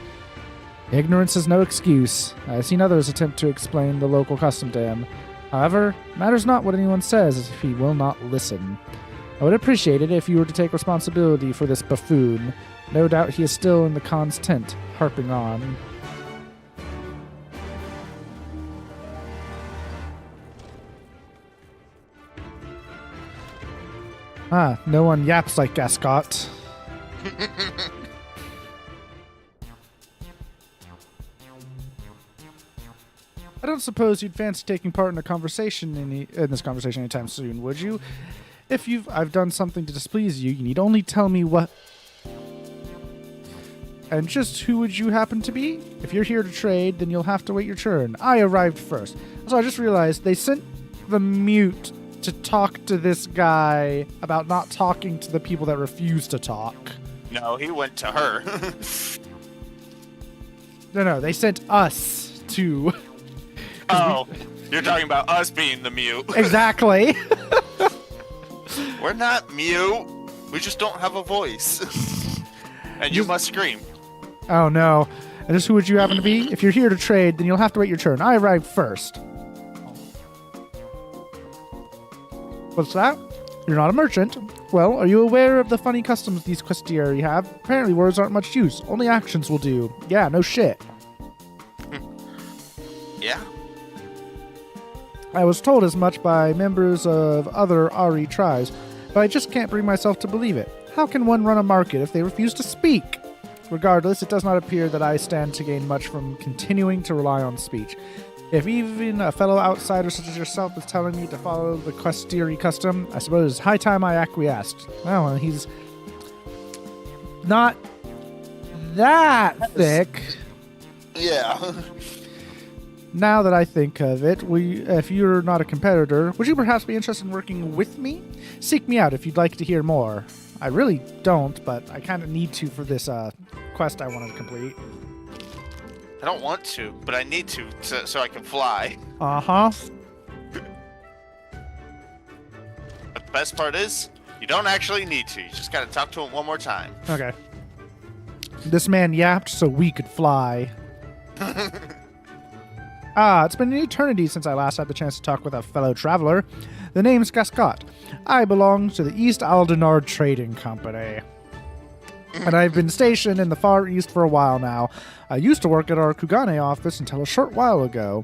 Ignorance is no excuse. I have seen others attempt to explain the local custom to him. However, it matters not what anyone says if he will not listen. I would appreciate it if you were to take responsibility for this buffoon. No doubt he is still in the Khan's tent, harping on. Ah, no one yaps like Gascot. I don't suppose you'd fancy taking part in a conversation in this conversation anytime soon, would you? If I've done something to displease you, you need only tell me what. And just who would you happen to be? If you're here to trade, then you'll have to wait your turn. I arrived first. So I just realized they sent the mute to talk to this guy about not talking to the people that refuse to talk. No, he went to her. No, they sent us to... Oh, you're talking about us being the mute. Exactly. We're not mute. We just don't have a voice. And you must scream. Oh no. And just who would you happen to be? If you're here to trade, then you'll have to wait your turn. I arrived first. What's that? You're not a merchant. Well, are you aware of the funny customs these Questieri have? Apparently words aren't much use. Only actions will do. Yeah, no shit. Yeah. I was told as much by members of other Ari tribes, but I just can't bring myself to believe it. How can one run a market if they refuse to speak? Regardless, it does not appear that I stand to gain much from continuing to rely on speech. If even a fellow outsider such as yourself is telling me to follow the Questiri custom, I suppose it's high time I acquiesced. Well, he's not that thick. Yeah. Now that I think of it, if you're not a competitor, would you perhaps be interested in working with me? Seek me out if you'd like to hear more. I really don't, but I kind of need to for this quest I wanted to complete. I don't want to, but I need to so I can fly. Uh-huh. But the best part is, you don't actually need to. You just gotta talk to him one more time. Okay. This man yapped so we could fly. It's been an eternity since I last had the chance to talk with a fellow traveler. The name's Gascot. I belong to the East Aldenard Trading Company. And I've been stationed in the Far East for a while now. I used to work at our Kugane office until a short while ago.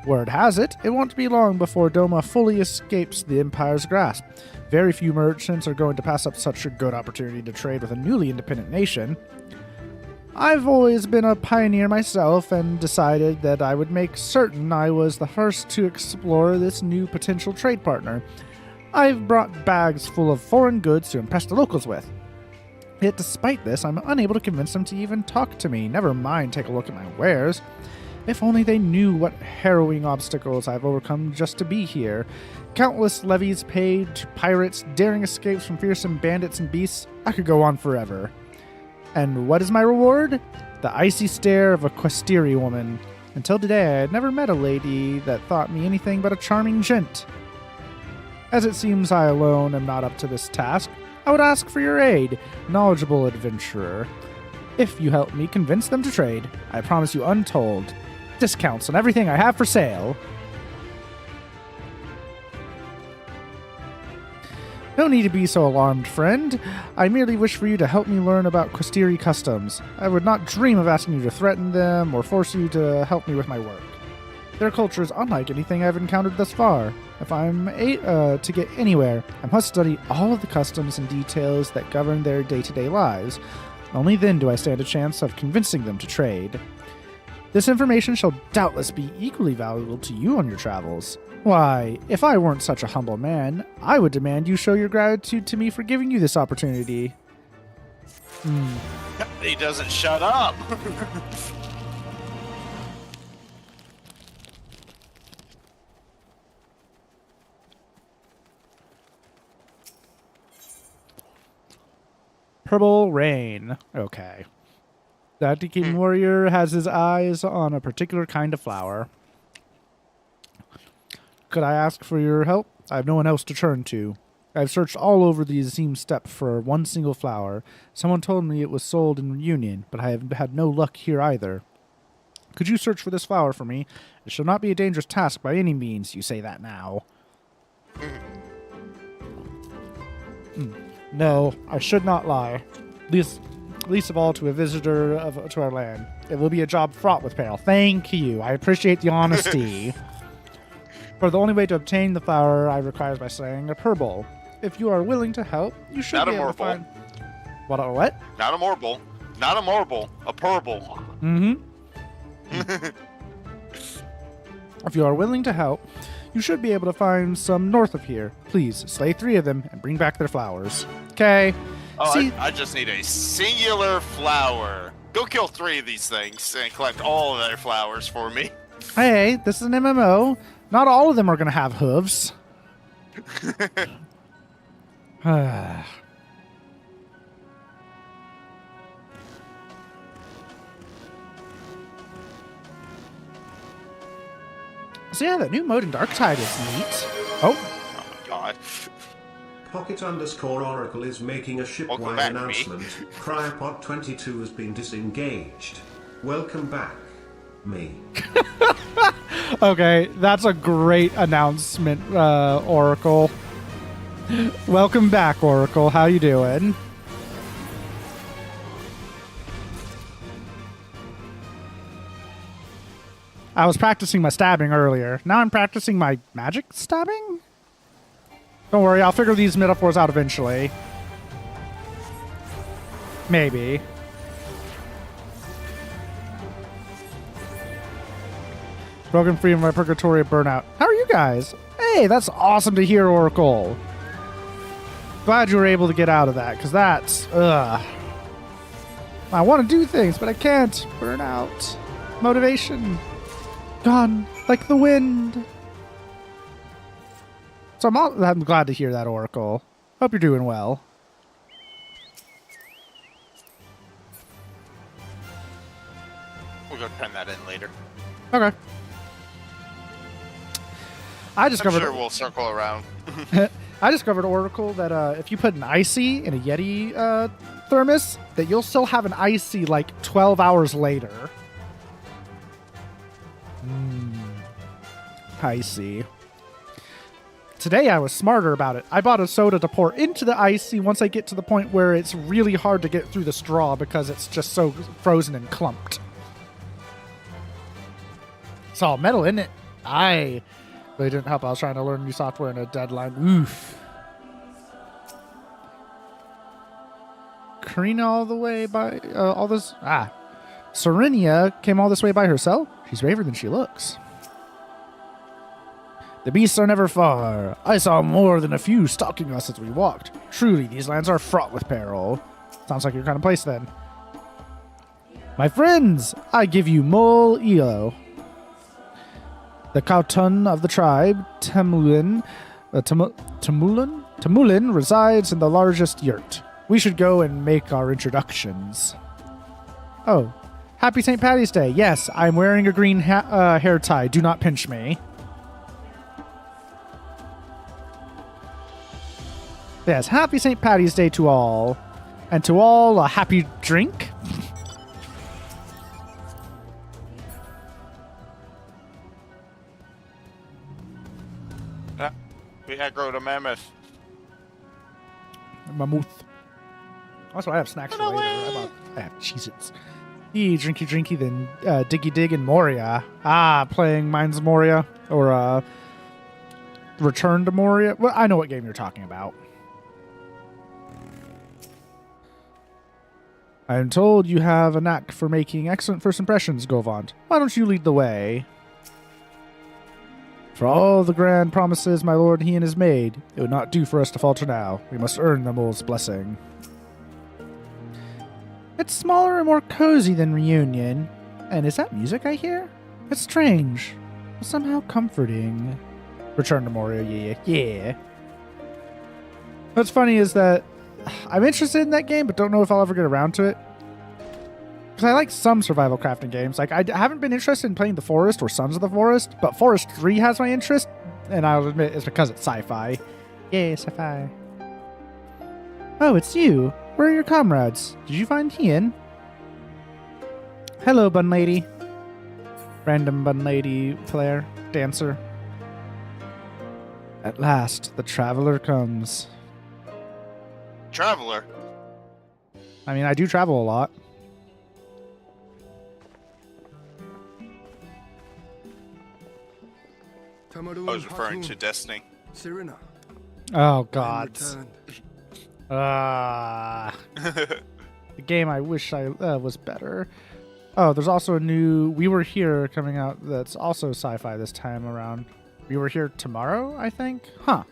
Word has it, it won't be long before Doma fully escapes the Empire's grasp. Very few merchants are going to pass up such a good opportunity to trade with a newly independent nation. I've always been a pioneer myself and decided that I would make certain I was the first to explore this new potential trade partner. I've brought bags full of foreign goods to impress the locals with. Yet despite this, I'm unable to convince them to even talk to me, never mind take a look at my wares. If only they knew what harrowing obstacles I've overcome just to be here. Countless levies paid to pirates, daring escapes from fearsome bandits and beasts. I could go on forever. And what is my reward? The icy stare of a Questiri woman. Until today, I had never met a lady that thought me anything but a charming gent. As it seems I alone am not up to this task, I would ask for your aid, knowledgeable adventurer. If you help me convince them to trade, I promise you untold discounts on everything I have for sale. No need to be so alarmed, friend. I merely wish for you to help me learn about Questiri customs. I would not dream of asking you to threaten them or force you to help me with my work. Their culture is unlike anything I've encountered thus far. If I'm to get anywhere, I must study all of the customs and details that govern their day-to-day lives. Only then do I stand a chance of convincing them to trade. This information shall doubtless be equally valuable to you on your travels. Why, if I weren't such a humble man, I would demand you show your gratitude to me for giving you this opportunity. He doesn't shut up. Purple Rain. Okay. That Deacon warrior has his eyes on a particular kind of flower. Could I ask for your help? I have no one else to turn to. I've searched all over the Azim steppe for one single flower. Someone told me it was sold in Reunion, but I have had no luck here either. Could you search for this flower for me? It shall not be a dangerous task by any means. You say that now. No, I should not lie. Least of all to a visitor to our land. It will be a job fraught with peril. Thank you. I appreciate the honesty. For the only way to obtain the flower I require is by slaying a purple. If you are willing to help, you should be able to find... What? Not a morble. Not a morble. A purple. Mm-hmm. If you are willing to help, you should be able to find some north of here. Please, slay 3 of them and bring back their flowers. Okay. Oh, See, I just need a singular flower. Go kill 3 of these things and collect all of their flowers for me. hey, this is an MMO. Not all of them are going to have hooves. So yeah, that new mode in Darktide is neat. Oh my god. Pocket_Oracle is making a shipwide announcement. Cryopod 22 has been disengaged. Welcome back, me. Okay, that's a great announcement, Oracle. Welcome back, Oracle. How you doing? I was practicing my stabbing earlier. Now I'm practicing my magic stabbing? Don't worry, I'll figure these metaphors out eventually. Maybe. Broken free of my purgatory of burnout. How are you guys? Hey, that's awesome to hear, Oracle. Glad you were able to get out of that, because that's... Ugh. I want to do things, but I can't. Burnout. Motivation. Gone like the wind. So I'm glad to hear that, Oracle. Hope you're doing well. We'll go turn that in later. Okay. I'm sure we'll circle around. I discovered, Oracle, that if you put an icy in a Yeti thermos, that you'll still have an icy like 12 hours later. Icy. Today I was smarter about it. I bought a soda to pour into the icy once I get to the point where it's really hard to get through the straw because it's just so frozen and clumped. It's all metal, isn't it? Really didn't help. I was trying to learn new software in a deadline. Oof. Karina all the way by all this. Serenia came all this way by herself. She's braver than she looks. The beasts are never far. I saw more than a few stalking us as we walked. Truly, these lands are fraught with peril. Sounds like your kind of place, then. My friends, I give you Mol Elo. The Kautun of the tribe, Temulin resides in the largest yurt. We should go and make our introductions. Oh, happy St. Patty's Day. Yes, I'm wearing a green hair tie. Do not pinch me. Yes, happy St. Patty's Day to all. And to all, a happy drink. We aggro the mammoth. Mammoth. Also, I have snacks for later. I have Cheez-Its. Drinky, then Diggy Dig and Moria. Playing Mines Moria. Or Return to Moria. Well, I know what game you're talking about. I am told you have a knack for making excellent first impressions, Govant. Why don't you lead the way? For all the grand promises my lord Hien has made, it would not do for us to falter now. We must earn the mole's blessing. It's smaller and more cozy than Reunion. And is that music I hear? It's strange, but somehow comforting. Return to Moria, yeah. What's funny is that I'm interested in that game, but don't know if I'll ever get around to it. Because I like some survival crafting games. Like, I haven't been interested in playing The Forest or Sons of the Forest, but Forest 3 has my interest, and I'll admit it's because it's sci-fi. Yay, sci-fi. Oh, it's you. Where are your comrades? Did you find Hien? Hello, Bun Lady. Random Bun Lady player, dancer. At last, the traveler comes. Traveler? I mean, I do travel a lot. I was referring to Destiny. Serena. Oh, God. The game I wish I was better. Oh, there's also a new We Were Here coming out that's also sci-fi this time around. We Were Here tomorrow, I think? Huh.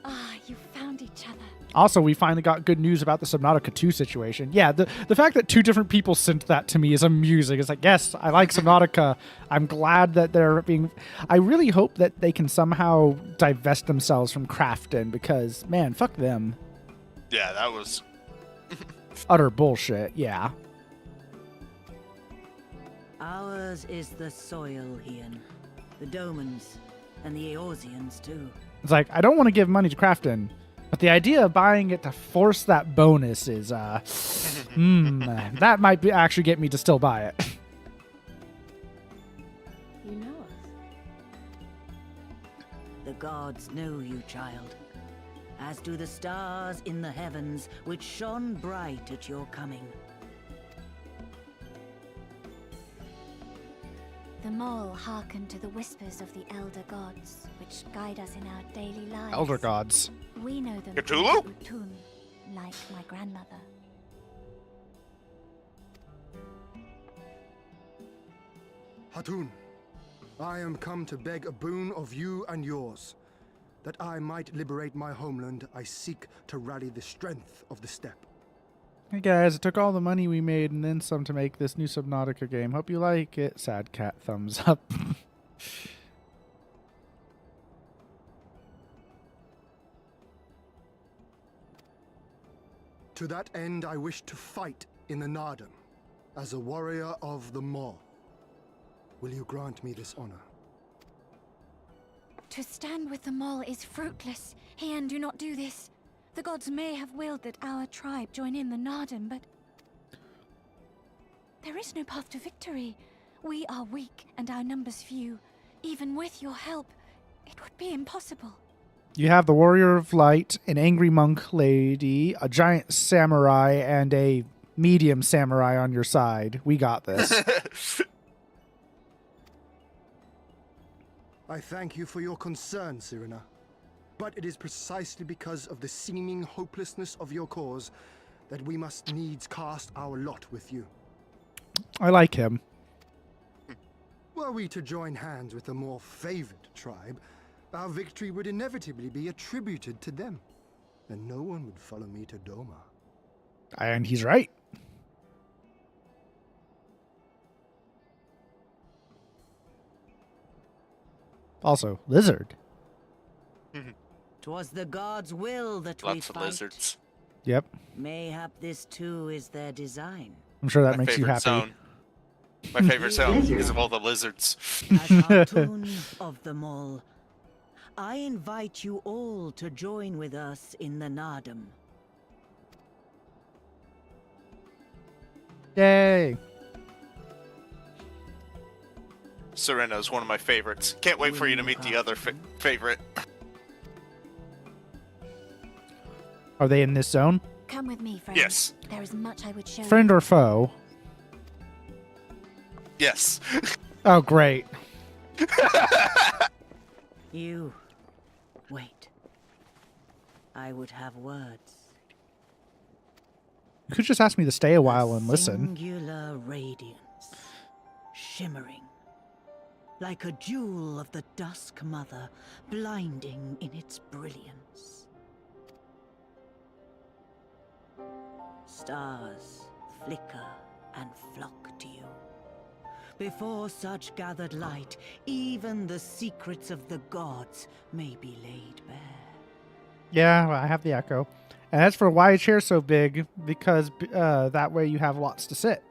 Ah, you found each other. Also, we finally got good news about the Subnautica 2 situation. Yeah, the fact that 2 different people sent that to me is amusing. It's like, yes, I like Subnautica. I'm glad that they're being... I really hope that they can somehow divest themselves from Crafton because, man, fuck them. Yeah, that was... utter bullshit, yeah. Ours is the soil, Hien. The Domans, and the Eorzeans, too. It's like, I don't want to give money to Crafton, but the idea of buying it to force that bonus is, that might actually get me to still buy it. You know us. The gods know you, child. As do the stars in the heavens, which shone bright at your coming. The mole hearkened to the whispers of the elder gods, which guide us in our daily lives. Elder gods. We know them Cthulhu? as Utun, like my grandmother. Hatun, I am come to beg a boon of you and yours. That I might liberate my homeland, I seek to rally the strength of the steppe. Hey guys, it took all the money we made and then some to make this new Subnautica game. Hope you like it. Sad cat thumbs up. To that end, I wish to fight in the Nardum as a warrior of the Maw. Will you grant me this honor? To stand with the mole is fruitless. Hien, do not do this. The gods may have willed that our tribe join in the Nardum, but... there is no path to victory. We are weak and our numbers few. Even with your help, it would be impossible. You have the Warrior of Light, an angry monk lady, a giant samurai, and a medium samurai on your side. We got this. I thank you for your concern, Serena. But it is precisely because of the seeming hopelessness of your cause that we must needs cast our lot with you. I like him. Were we to join hands with a more favored tribe, our victory would inevitably be attributed to them, and no one would follow me to Doma. And he's right. Also, lizard. 'Twas the gods' will that we Lots of fight. lizards. Yep. Mayhap this too is their design. I'm sure that My makes you favorite happy. zone. My favorite zone because of all the lizards. As Hatun of the Mole, I invite you all to join with us in the Nardum. Yay. Serena is one of my favorites. Can't wait for you to meet the other favorite. Are they in this zone? Come with me, friend. Yes. There is much I would show Friend you. or foe? Yes. Oh, great. You... wait. I would have words. You could just ask me to stay a while and listen. Singular radiance, shimmering, like a jewel of the Dusk Mother, blinding in its brilliance. Stars flicker and flock to you. Before such gathered light, even the secrets of the gods may be laid bare. Yeah, well, I have the echo. And that's for why a chair's so big, because that way you have lots to sit.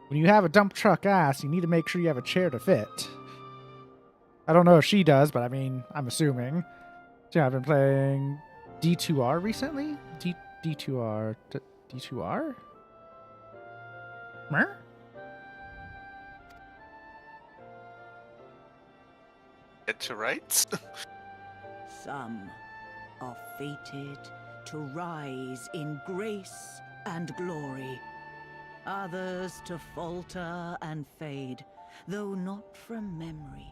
When you have a dump truck ass, you need to make sure you have a chair to fit. I don't know if she does, but I mean, I'm assuming. So yeah, I've been playing D2R recently. D2R. D2R? Mer? Get to rights? Some are fated to rise in grace and glory. Others to falter and fade, though not from memory.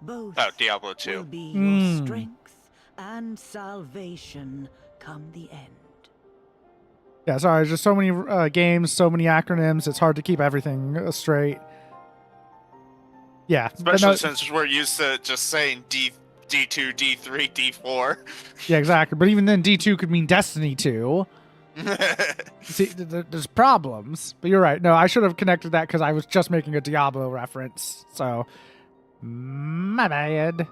Both Diablo 2. will be your strength and salvation come the end. Yeah, sorry, there's just so many games, so many acronyms, it's hard to keep everything straight. Yeah. Especially since we're used to just saying D2, D3, D4. Yeah, exactly. But even then, D2 could mean Destiny 2. See, there's problems. But you're right. No, I should have connected that because I was just making a Diablo reference. So, my bad.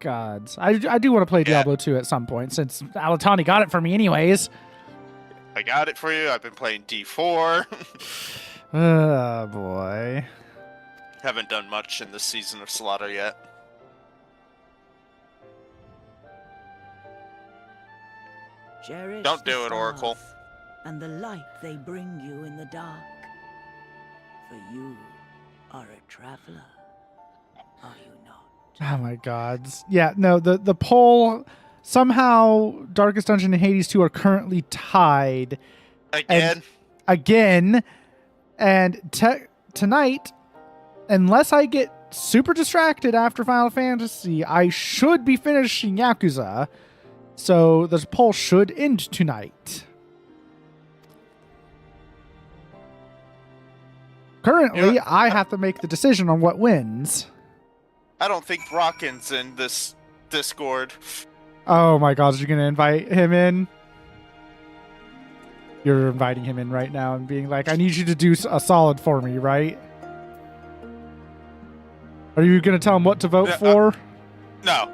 Gods. I do want to play Diablo 2 at some point since Alatani got it for me anyways. I got it for you. I've been playing D4. Oh, boy. Haven't done much in this season of Slaughter yet. Cherish Don't do the it, Oracle. stars and the light they bring you in the dark. For you are a traveler, are you not? Oh my gods. Yeah, no, the poll, somehow Darkest Dungeon and Hades 2 are currently tied. Again. And tonight, unless I get super distracted after Final Fantasy, I should be finishing Yakuza. So this poll should end tonight. Currently, I have to make the decision on what wins. I don't think Rockin's in this Discord. Oh my god, you're going to invite him in? You're inviting him in right now and being like, I need you to do a solid for me, right? Are you going to tell him what to vote for? No.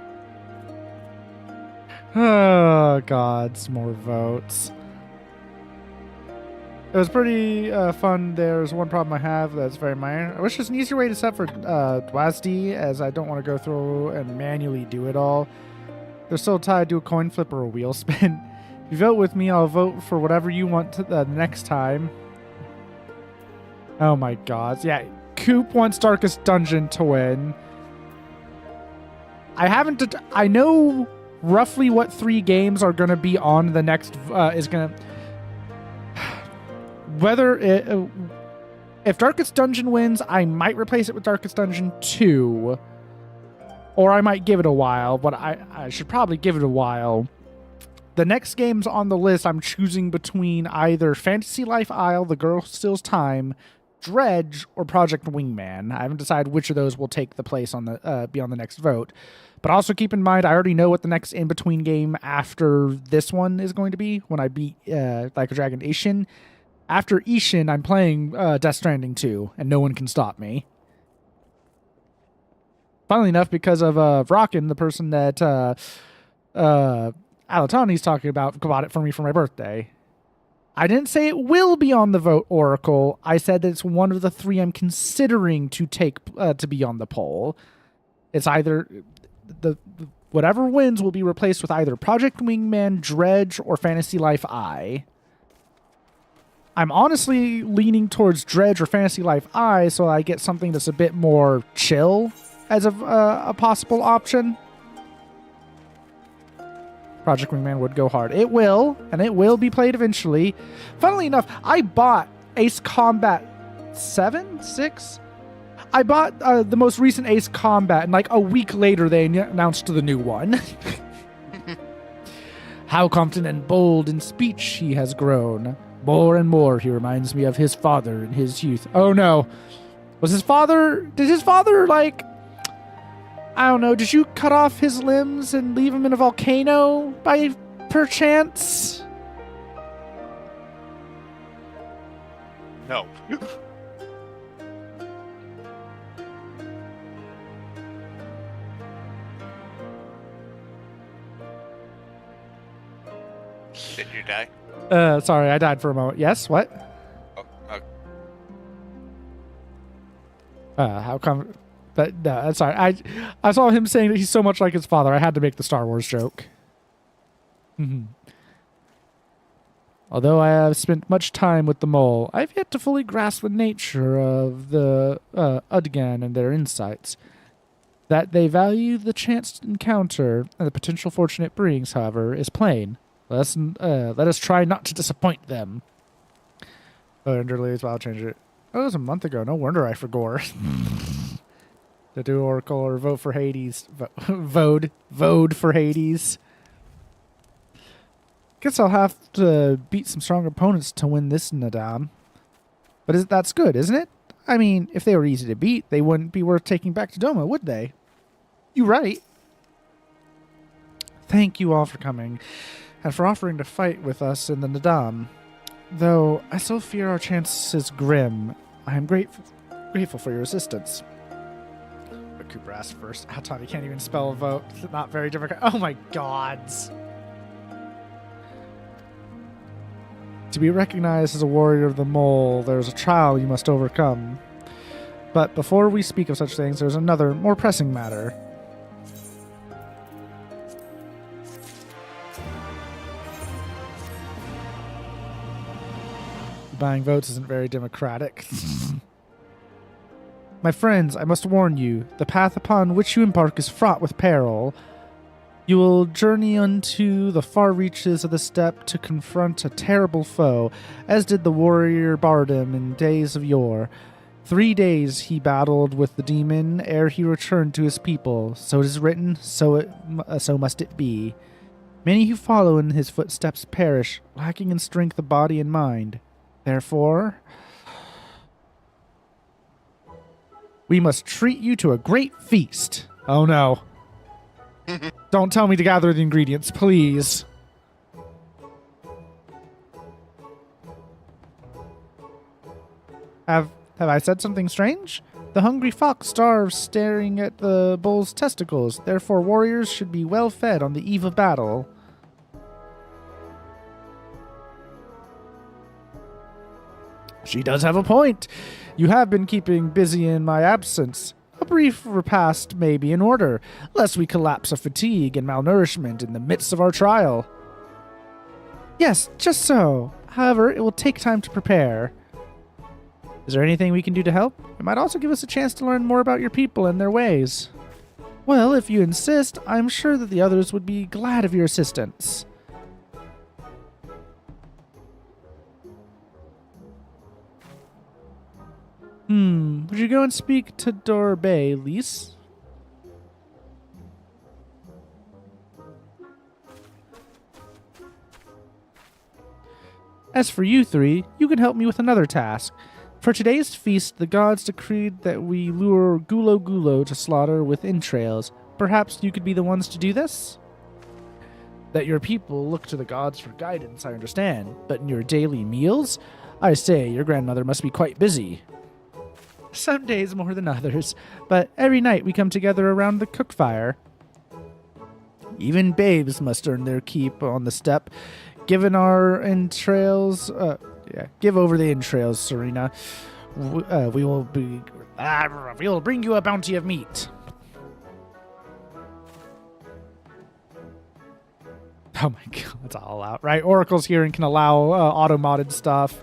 Oh, God, some more votes. It was pretty fun. There's one problem I have that's very minor. I wish there's an easier way to set for WASD, as I don't want to go through and manually do it all. They're still tied to a coin flip or a wheel spin. If you vote with me, I'll vote for whatever you want the next time. Oh my god. Yeah, Coop wants Darkest Dungeon to win. I know roughly what 3 games are going to be on the next, if Darkest Dungeon wins, I might replace it with Darkest Dungeon 2. Or I might give it a while, but I should probably give it a while. The next games on the list, I'm choosing between either Fantasy Life Isle, The Girl Steals Time, Dredge, or Project Wingman. I haven't decided which of those will take the place on the be on the next vote. But also keep in mind, I already know what the next in-between game after this one is going to be when I beat Like a Dragon Ishin. After Ishin, I'm playing Death Stranding 2, and no one can stop me. Funnily enough, because of Rockin, the person that Alatani's talking about, bought it for me for my birthday. I didn't say it will be on the vote, Oracle. I said that it's one of the 3 I'm considering to take to be on the poll. It's either whatever wins will be replaced with either Project Wingman, Dredge, or Fantasy Life I. I'm honestly leaning towards Dredge or Fantasy Life I, so I get something that's a bit more chill as a possible option. Project Wingman would go hard. It will, and it will be played eventually. Funnily enough, I bought Ace Combat 7? 6? I bought the most recent Ace Combat, and like a week later they announced the new one. How confident and bold in speech he has grown. More and more he reminds me of his father in his youth. Oh no. Did his father, like, I don't know, did you cut off his limbs and leave him in a volcano by perchance? No. Did you die? Sorry, I died for a moment. Yes, what? Oh, okay. How come? But no, that's sorry. I saw him saying that he's so much like his father. I had to make the Star Wars joke. Although I have spent much time with the mole, I've yet to fully grasp the nature of the Udgan and their insights. That they value the chance encounter and the potential fortune it brings, however, is plain. Let us try not to disappoint them. Oh, Underley's Wild change it. Oh, it was a month ago. No wonder I forgot. To do Oracle or vote for Hades. Vote for Hades. Guess I'll have to beat some strong opponents to win this Nadam. But that's good, isn't it? I mean, if they were easy to beat, they wouldn't be worth taking back to Doma, would they? You right. Thank you all for coming, and for offering to fight with us in the Nadam. Though I still fear our chances is grim, I am grateful for your assistance. But Cooper asked first. How Tommy can't even spell a vote. Not very democratic. Oh my gods. To be recognized as a warrior of the mole, there's a trial you must overcome. But before we speak of such things, there's another, more pressing matter. Buying votes isn't very democratic. My friends, I must warn you, the path upon which you embark is fraught with peril. You will journey unto the far reaches of the steppe to confront a terrible foe, as did the warrior Bardam in days of yore. 3 days he battled with the demon ere he returned to his people. So it is written, so must it be. Many who follow in his footsteps perish, lacking in strength of body and mind. Therefore, we must treat you to a great feast. Oh no. Don't tell me to gather the ingredients, please. Have I said something strange? The hungry fox starves staring at the bull's testicles. Therefore, warriors should be well fed on the eve of battle. She does have a point. You have been keeping busy in my absence. A brief repast may be in order, lest we collapse of fatigue and malnourishment in the midst of our trial. Yes, just so. However, it will take time to prepare. Is there anything we can do to help? It might also give us a chance to learn more about your people and their ways. Well, if you insist, I'm sure that the others would be glad of your assistance. Would you go and speak to Dorbe, Lise? As for you three, you can help me with another task. For today's feast, the gods decreed that we lure Gulo Gulo to slaughter with entrails. Perhaps you could be the ones to do this? That your people look to the gods for guidance, I understand. But in your daily meals? I say, your grandmother must be quite busy. Some days more than others, but every night we come together around the cook fire. Even babes must earn their keep on the steppe. Given our entrails, give over the entrails, Serena. We will bring you a bounty of meat. Oh my god, it's all out, right? Oracle's here and can allow auto-modded stuff.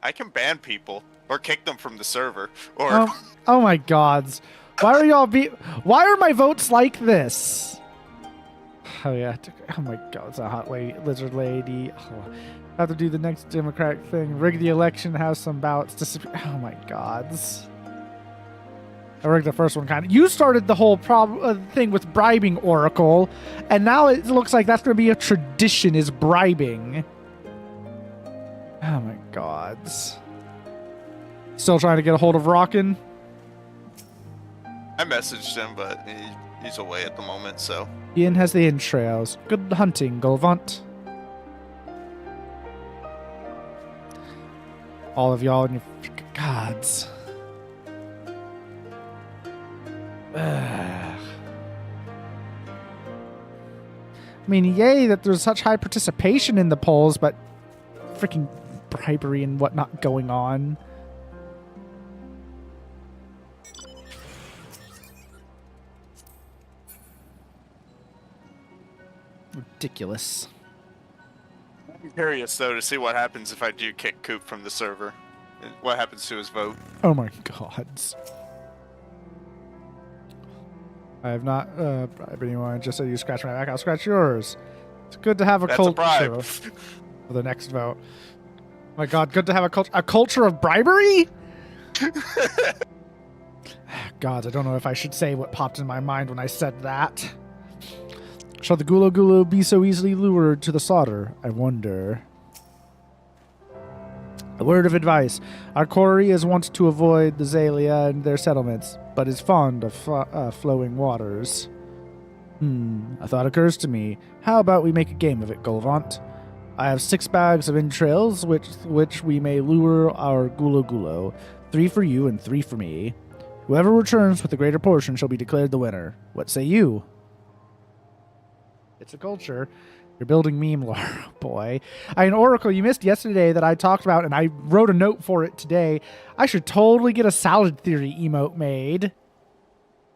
I can ban people or kick them from the server. Or oh my gods. Why are my votes like this? Oh yeah. Oh my god, it's a hot lizard lady. Oh, I have to do the next democratic thing. Rig the election, have some ballots disappear. Oh my gods. I worked the first one kind of. You started the whole thing with bribing Oracle, and now it looks like that's going to be a tradition, is bribing. Oh my gods. Still trying to get a hold of Rockin'? I messaged him, but he's away at the moment, so. Ian has the entrails. Good hunting, Golvant. All of y'all and your gods. Ugh. I mean, yay that there's such high participation in the polls, but freaking bribery and whatnot going on. Ridiculous. I'm curious, though, to see what happens if I do kick Coop from the server. What happens to his vote? Oh my gods. I have not bribed anyone. Just so you scratch my back, I'll scratch yours. It's good to have a culture for the next vote. Oh my god, good to have a culture of bribery? God, I don't know if I should say what popped in my mind when I said that. Shall the Gulo Gulo be so easily lured to the slaughter? I wonder. A word of advice. Our quarry is wont to avoid the Zalia and their settlements, but is fond of flowing waters. A thought occurs to me. How about we make a game of it, Golvant? I have 6 bags of entrails, which we may lure our Gulo Gulo. 3 for you and 3 for me. Whoever returns with the greater portion shall be declared the winner. What say you? It's a culture. You're building meme lore, boy. I mean, Oracle, you missed yesterday that I talked about, and I wrote a note for it today. I should totally get a Salad Theory emote made.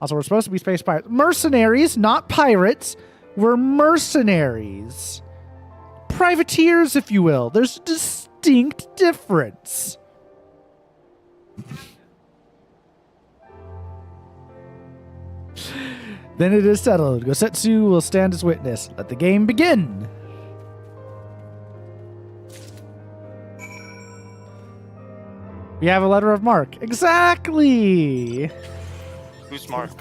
Also, we're supposed to be space pirates. Mercenaries, not pirates. We're mercenaries. Privateers, if you will. There's a distinct difference. Then it is settled. Gosetsu will stand as witness. Let the game begin. We have a letter of marque. Exactly. Who's Mark?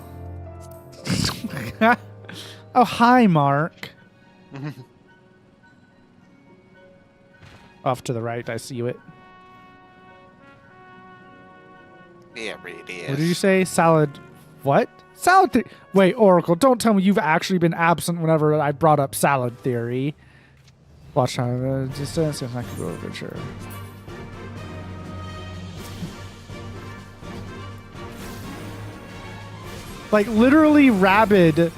Oh, hi, Mark. Off to the right, I see it. Yeah, it is. What did you say? Salad. What? Salad theory. Wait, Oracle, don't tell me you've actually been absent whenever I brought up salad theory. Watch time distance and I can go over sure. Like literally Rabid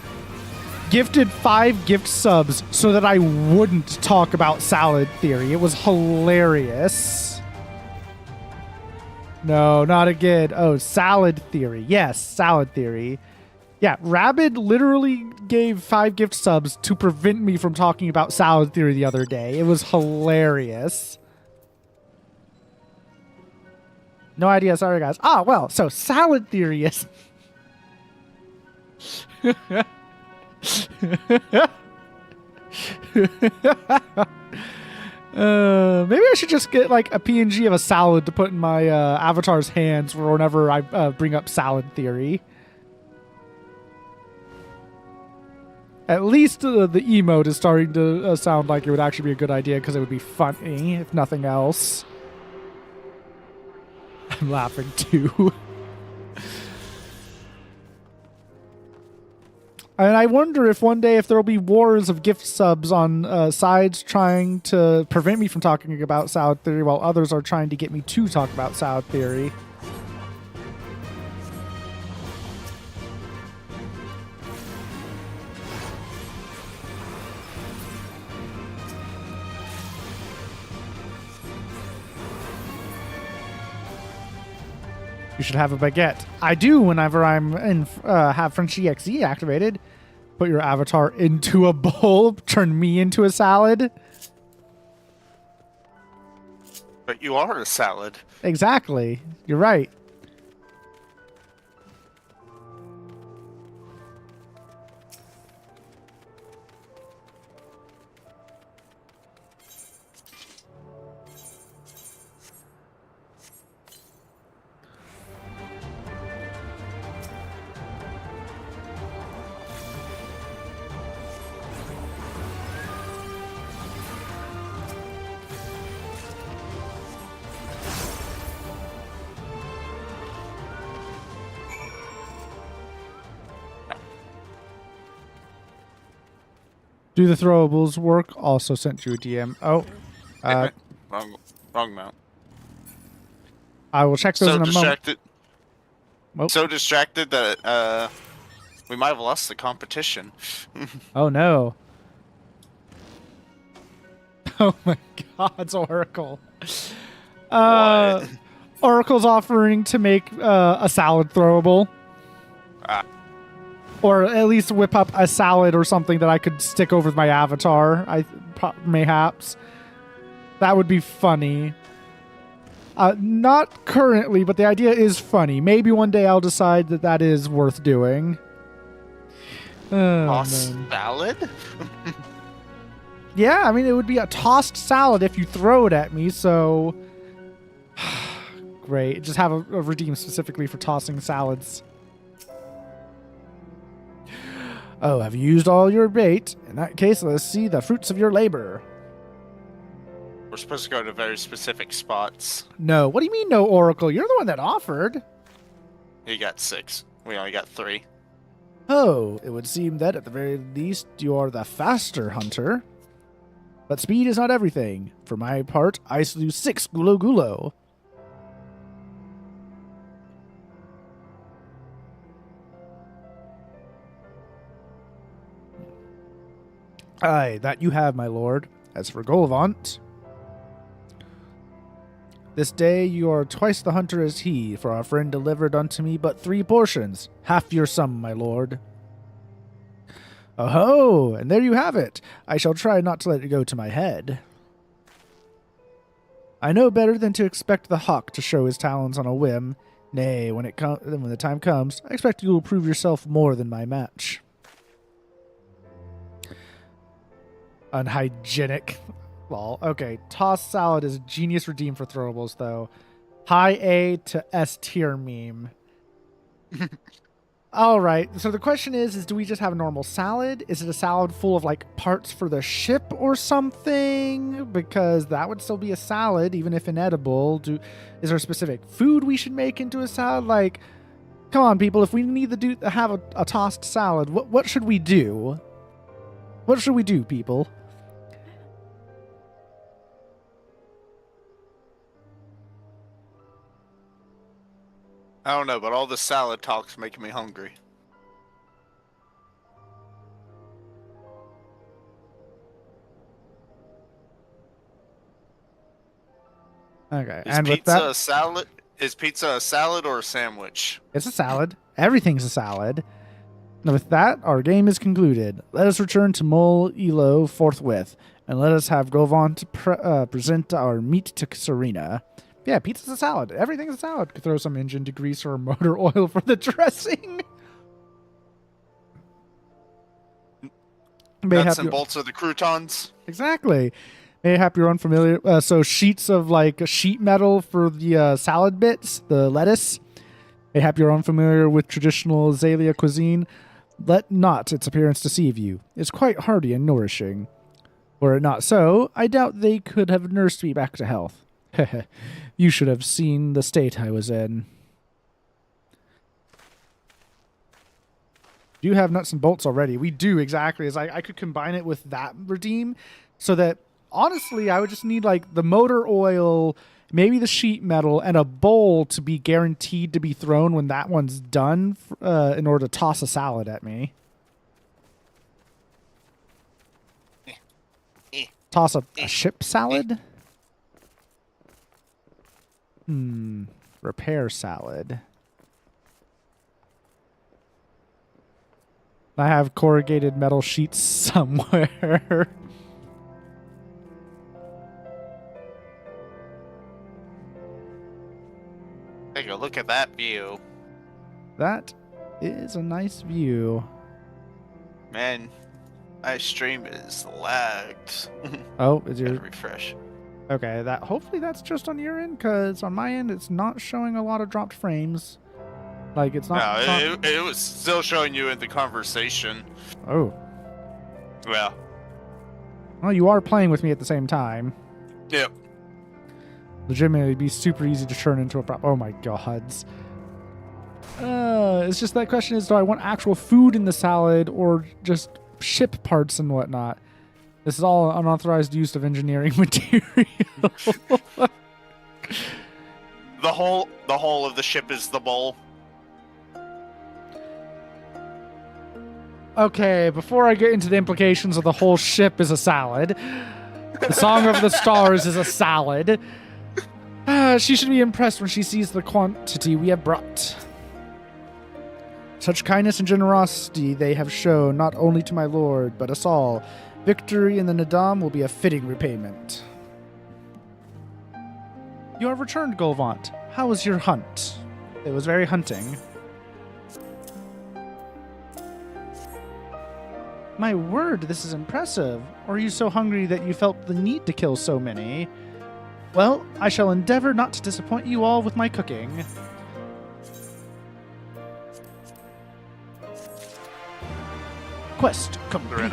gifted 5 gift subs so that I wouldn't talk about salad theory. It was hilarious. No, not again. Oh, salad theory. Yes, salad theory. Yeah, Rabid literally gave 5 gift subs to prevent me from talking about salad theory the other day. It was hilarious. No idea. Sorry, guys. Ah, well, so salad theory is... Maybe I should just get like a PNG of a salad to put in my avatar's hands for whenever I bring up salad theory. At least the emote is starting to sound like it would actually be a good idea because it would be funny, if nothing else. I'm laughing too. And I wonder if one day if there will be wars of gift subs on sides trying to prevent me from talking about salad theory while others are trying to get me to talk about salad theory. You should have a baguette. I do whenever I'm in have French EXE activated. Put your avatar into a bowl, turn me into a salad. But you are a salad. Exactly. You're right. Do the throwables work? Also sent you a DM. Oh. Wrong mount. I will check those in a moment. So distracted that we might have lost the competition. Oh no. Oh my god, it's Oracle. Oracle's offering to make a salad throwable. Or at least whip up a salad or something that I could stick over my avatar. Mayhaps. That would be funny. Not currently, but the idea is funny. Maybe one day I'll decide that that is worth doing. Salad? Yeah, I mean, it would be a tossed salad if you throw it at me, so... Great. Just have a redeem specifically for tossing salads. Oh, have you used all your bait? In that case, let's see the fruits of your labor. We're supposed to go to very specific spots. No. What do you mean, no, Oracle? You're the one that offered. You got 6. We only got 3. Oh, it would seem that at the very least you are the faster hunter. But speed is not everything. For my part, I slew 6 gulo gulo. Aye, that you have, my lord. As for Golvant, this day you are twice the hunter as he, for our friend delivered unto me but 3 portions, half your sum, my lord. Oh-ho, and there you have it. I shall try not to let it go to my head. I know better than to expect the hawk to show his talons on a whim. Nay, when the time comes, I expect you will prove yourself more than my match. Unhygienic. Lol. Okay, tossed salad is a genius redeem for throwables, though. High A to S tier meme. All right. So the question is do we just have a normal salad? Is it a salad full of like parts for the ship or something? Because that would still be a salad, even if inedible. Is there a specific food we should make into a salad? Like, come on, people. If we need to have a tossed salad, what should we do? What should we do, people? I don't know, but all the salad talk's making me hungry. Okay, and with that, is pizza a salad or a sandwich? It's a salad. Everything's a salad. Now with that, our game is concluded. Let us return to Mol Elo forthwith, and let us have Govant present our meat to Serena. Yeah, pizza's a salad. Everything's a salad. Could throw some engine degrease or motor oil for the dressing. Nuts and bolts of the croutons. Exactly. Mayhap you're unfamiliar. So sheets of like sheet metal for the salad bits, the lettuce. Mayhap you're unfamiliar with traditional Azalea cuisine. Let not its appearance deceive you. It's quite hearty and nourishing. Were it not so, I doubt they could have nursed me back to health. You should have seen the state I was in. Do you have nuts and bolts already? We do, exactly. As I could combine it with that redeem so that, honestly, I would just need like the motor oil, maybe the sheet metal, and a bowl to be guaranteed to be thrown when that one's done in order to toss a salad at me. Toss a ship salad? Repair salad. I have corrugated metal sheets somewhere. Take a look at that view. That is a nice view. Man, my stream is lagged. Oh, is your refresh? Okay, hopefully that's just on your end, because on my end it's not showing a lot of dropped frames. Like it's not. No, it was still showing you in the conversation. Oh. Yeah. Well, you are playing with me at the same time. Yep. Legitimately, it'd be super easy to turn into a prop. Oh my gods. It's just that question is, do I want actual food in the salad or just ship parts and whatnot? This is all unauthorized use of engineering material. The whole of the ship is the bowl. Okay, before I get into the implications of the whole ship is a salad, the Song of the Stars is a salad. She should be impressed when she sees the quantity we have brought. Such kindness and generosity they have shown not only to my lord, but us all. Victory in the Nadam will be a fitting repayment. You have returned, Golvant. How was your hunt? It was very hunting. My word, this is impressive. Or are you so hungry that you felt the need to kill so many? Well, I shall endeavor not to disappoint you all with my cooking. Quest complete.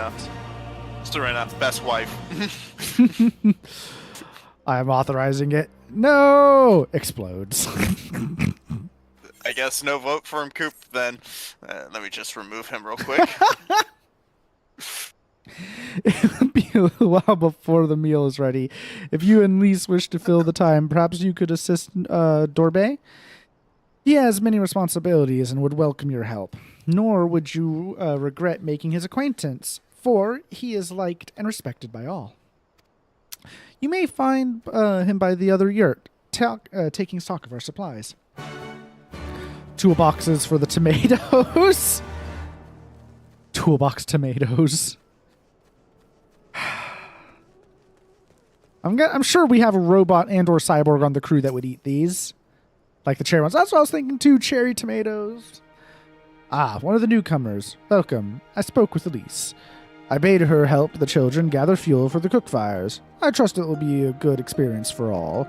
Serena, best wife. I am authorizing it. No! Explodes. I guess no vote for him, Coop, then. Let me just remove him real quick. It will be a little while before the meal is ready. If you and Lise wish to fill the time, perhaps you could assist Dorbe? He has many responsibilities and would welcome your help. Nor would you regret making his acquaintance, for he is liked and respected by all. You may find him by the other yurt, taking stock of our supplies. Toolboxes for the tomatoes. Toolbox tomatoes. I'm sure we have a robot and or cyborg on the crew that would eat these. Like the cherry ones. That's what I was thinking too, cherry tomatoes. Ah, one of the newcomers. Welcome. I spoke with Elise. I bade her help the children gather fuel for the cook fires. I trust it will be a good experience for all.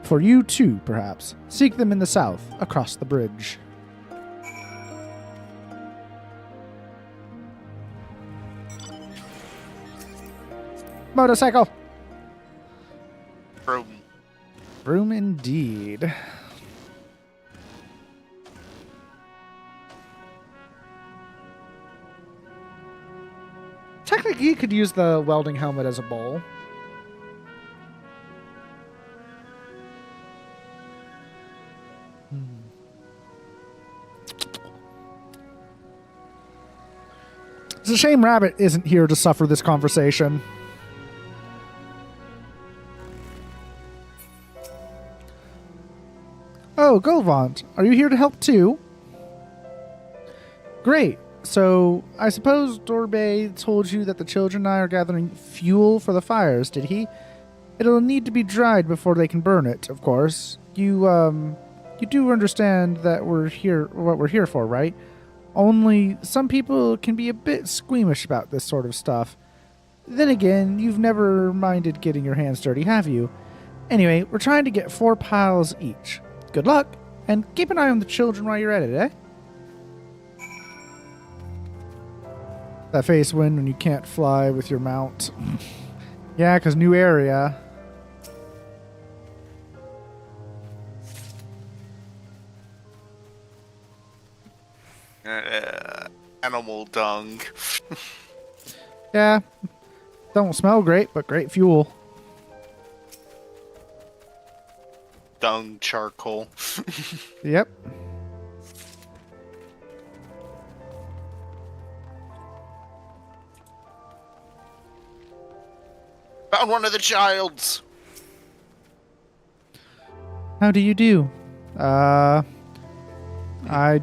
For you too, perhaps. Seek them in the south, across the bridge. Motorcycle! Broom. Broom indeed. Technically, you could use the welding helmet as a bowl. It's a shame Rabbit isn't here to suffer this conversation. Oh, Golvant, are you here to help too? Great. So, I suppose Dorbe told you that the children and I are gathering fuel for the fires, did he? It'll need to be dried before they can burn it, of course. You do understand that we're here, what we're here for, right? Only some people can be a bit squeamish about this sort of stuff. Then again, you've never minded getting your hands dirty, have you? Anyway, we're trying to get 4 piles each. Good luck, and keep an eye on the children while you're at it, eh? That face when you can't fly with your mount. Yeah, because new area. Animal dung. Yeah. Don't smell great, but great fuel. Dung charcoal. Yep. Found one of the childs. How do you do? I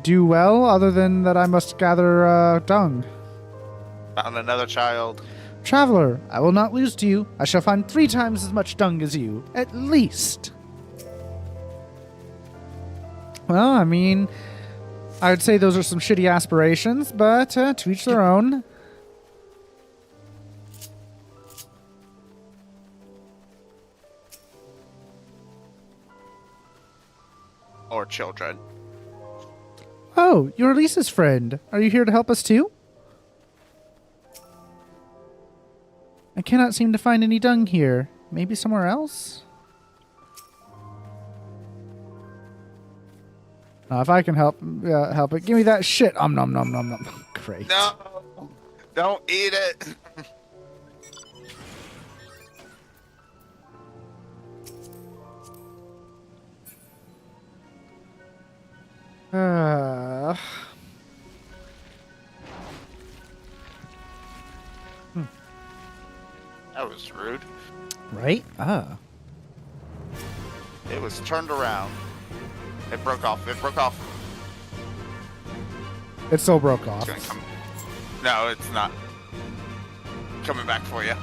do well, other than that I must gather dung. Found another child. Traveler, I will not lose to you. I shall find 3 times as much dung as you, at least. Well, I mean, I would say those are some shitty aspirations, but to each their own. Or children. Oh, you're Lisa's friend. Are you here to help us too? I cannot seem to find any dung here. Maybe somewhere else? If I can help it. Give me that shit. Nom nom nom nom. Great. No, don't eat it. That was rude. Right? It was turned around. It broke off. It broke off. It still broke off. It's gonna come. No, it's not. Coming back for you.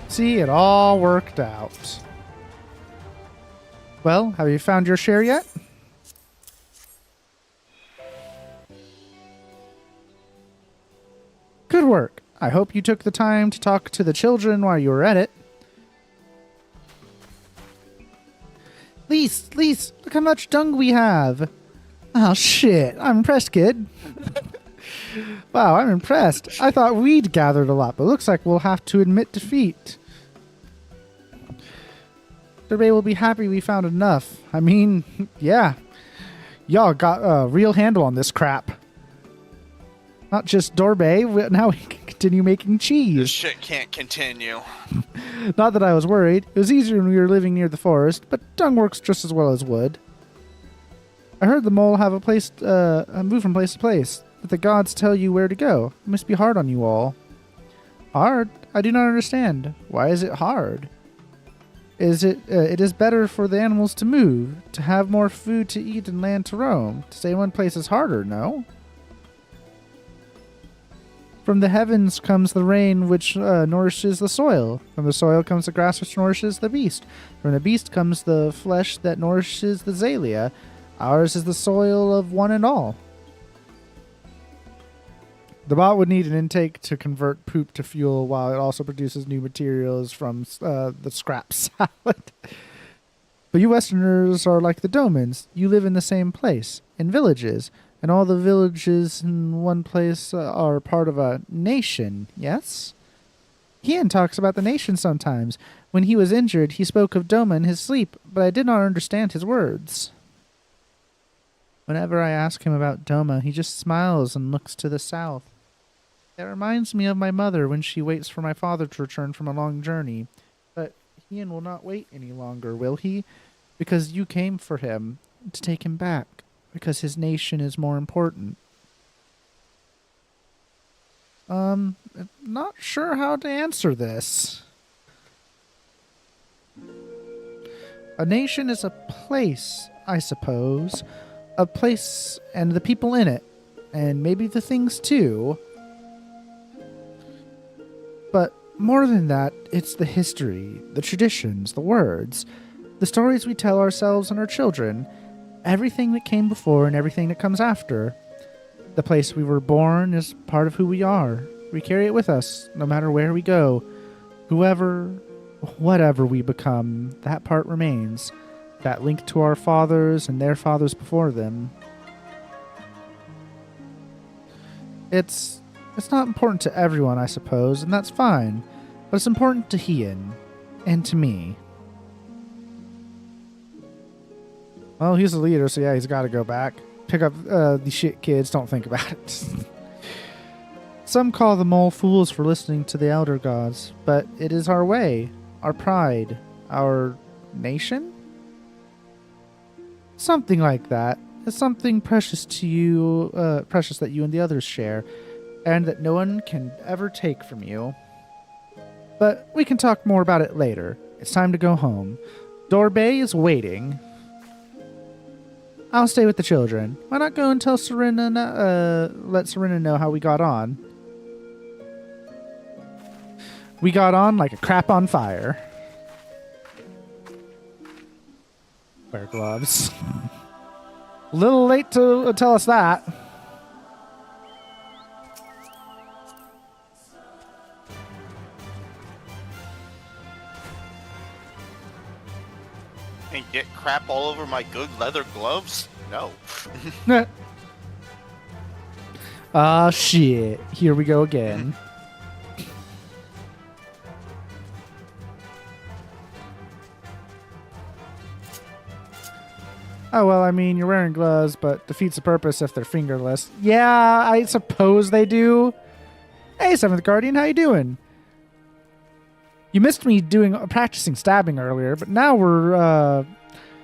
See, it all worked out. Well, have you found your share yet? Good work. I hope you took the time to talk to the children while you were at it. Lise, look how much dung we have. Oh, shit. I'm impressed, kid. Wow, I'm impressed. I thought we'd gathered a lot, but looks like we'll have to admit defeat. Survey will be happy we found enough. I mean, yeah. Y'all got a real handle on this crap. Not just Dorbay, now we can continue making cheese. This shit can't continue. Not that I was worried. It was easier when we were living near the forest, but dung works just as well as wood. I heard the mole have a move from place to place, that the gods tell you where to go. It must be hard on you all. Hard? I do not understand. Why is it hard? It is better for the animals to move, to have more food to eat and land to roam. To stay in one place is harder, no? From the heavens comes the rain which nourishes the soil. From the soil comes the grass which nourishes the beast. From the beast comes the flesh that nourishes the Zalia. Ours is the soil of one and all. The bot would need an intake to convert poop to fuel while it also produces new materials from the scrap salad. But you Westerners are like the Domans. You live in the same place, in villages, and all the villages in one place are part of a nation, yes? Ian talks about the nation sometimes. When he was injured, he spoke of Doma in his sleep, but I did not understand his words. Whenever I ask him about Doma, he just smiles and looks to the south. It reminds me of my mother when she waits for my father to return from a long journey. But Ian will not wait any longer, will he? Because you came for him, to take him back, because his nation is more important. Not sure how to answer this. A nation is a place, I suppose. A place and the people in it, and maybe the things too. But more than that, it's the history, the traditions, the words, the stories we tell ourselves and our children, everything that came before and everything that comes after. The place we were born is part of who we are. We carry it with us, no matter where we go. Whatever we become, that part remains. That link to our fathers and their fathers before them. It's not important to everyone, I suppose, and that's fine. But it's important to Ian. And to me. Well, he's the leader, so yeah, he's got to go back. Pick up the shit kids, don't think about it. Some call the mole fools for listening to the elder gods, but it is our way, our pride, our nation? Something like that. It's something precious to you, precious that you and the others share, and that no one can ever take from you. But we can talk more about it later. It's time to go home. Dorbay is waiting. I'll stay with the children. Why not go and tell let Serena know how we got on? We got on like a crap on fire. Wear gloves. A little late to tell us that. And get crap all over my good leather gloves? No. Ah, shit. Here we go again. Oh, well, I mean, you're wearing gloves, but defeats the purpose if they're fingerless. Yeah, I suppose they do. Hey, 7th Guardian, how you doing? You missed me practicing stabbing earlier, but now we're,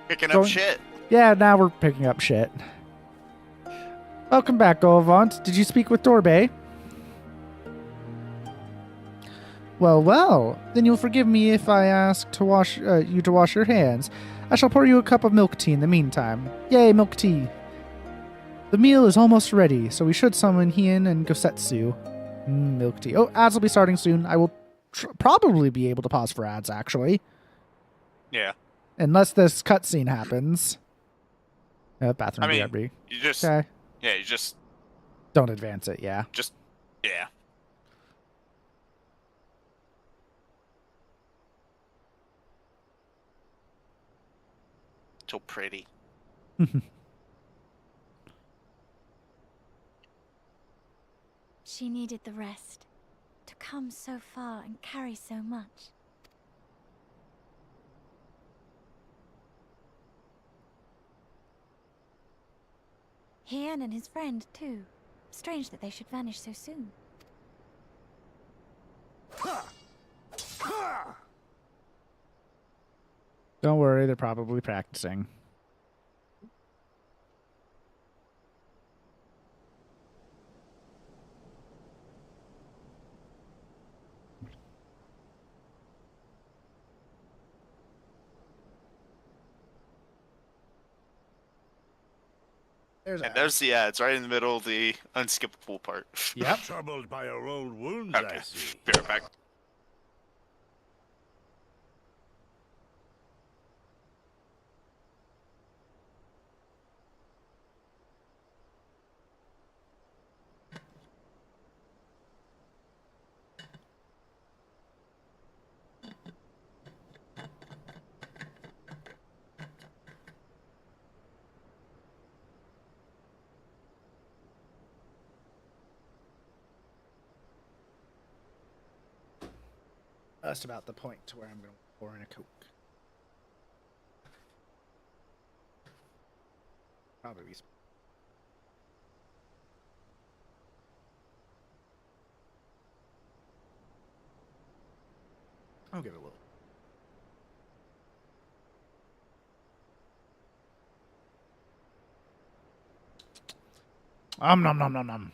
Picking up shit. Yeah, now we're picking up shit. Welcome back, Olvant. Did you speak with Dorbay? Well, then you'll forgive me if I ask to wash you to wash your hands. I shall pour you a cup of milk tea in the meantime. Yay, milk tea. The meal is almost ready, so we should summon Hien and Gosetsu. Milk tea. Oh, ads will be starting soon. I will probably be able to pause for ads, actually. Yeah. Unless this cutscene happens. Bathroom BRB. You just... Okay. Yeah, you just... Don't advance it, yeah. Just... Yeah. So pretty. She needed the rest. To come so far and carry so much. Hien and his friend, too. Strange that they should vanish so soon. Don't worry, they're probably practicing. There's the ads right in the middle of the unskippable part. Yep. Troubled by your old wounds, Okay. I see. Be right back. That's about the point to where I'm going to pour in a Coke. Probably be. I'll give it a little. Nom nom nom nom.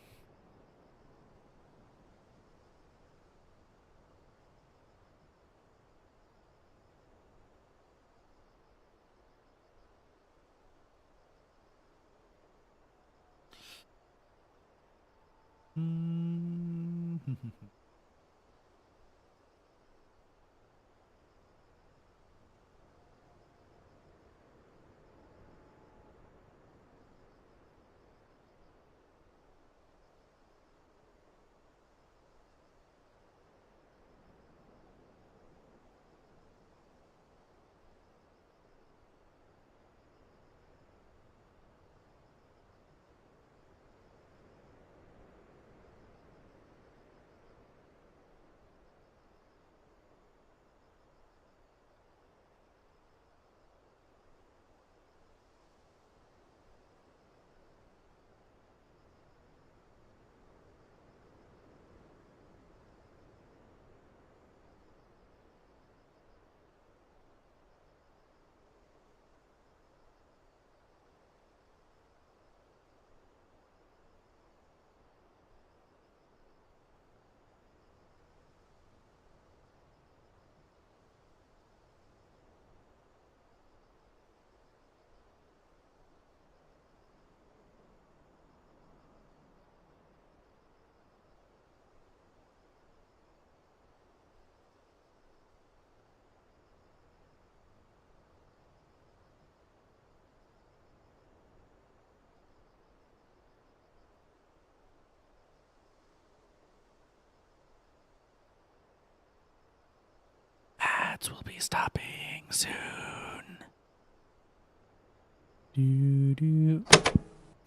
Ads will be stopping soon.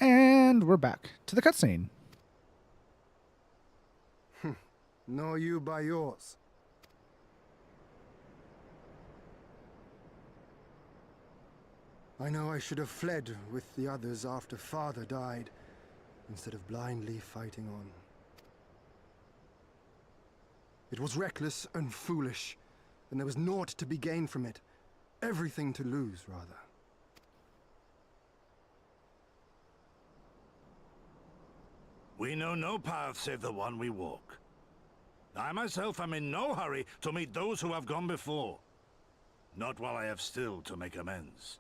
And we're back to the cutscene. Know you by yours. What? I know I should have fled with the others after Father died, instead of blindly fighting on. It was reckless and foolish, and there was naught to be gained from it. Everything to lose, rather. We know no path save the one we walk. I myself am in no hurry to meet those who have gone before. Not while I have still to make amends.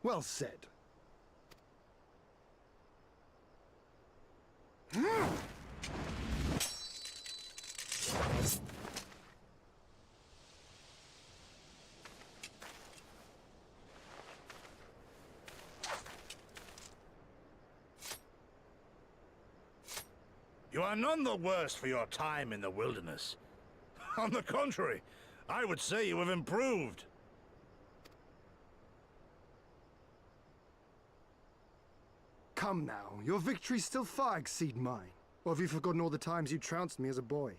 Well said. You are none the worse for your time in the wilderness. On the contrary, I would say you have improved. Come now, your victories still far exceed mine. Or have you forgotten all the times you trounced me as a boy?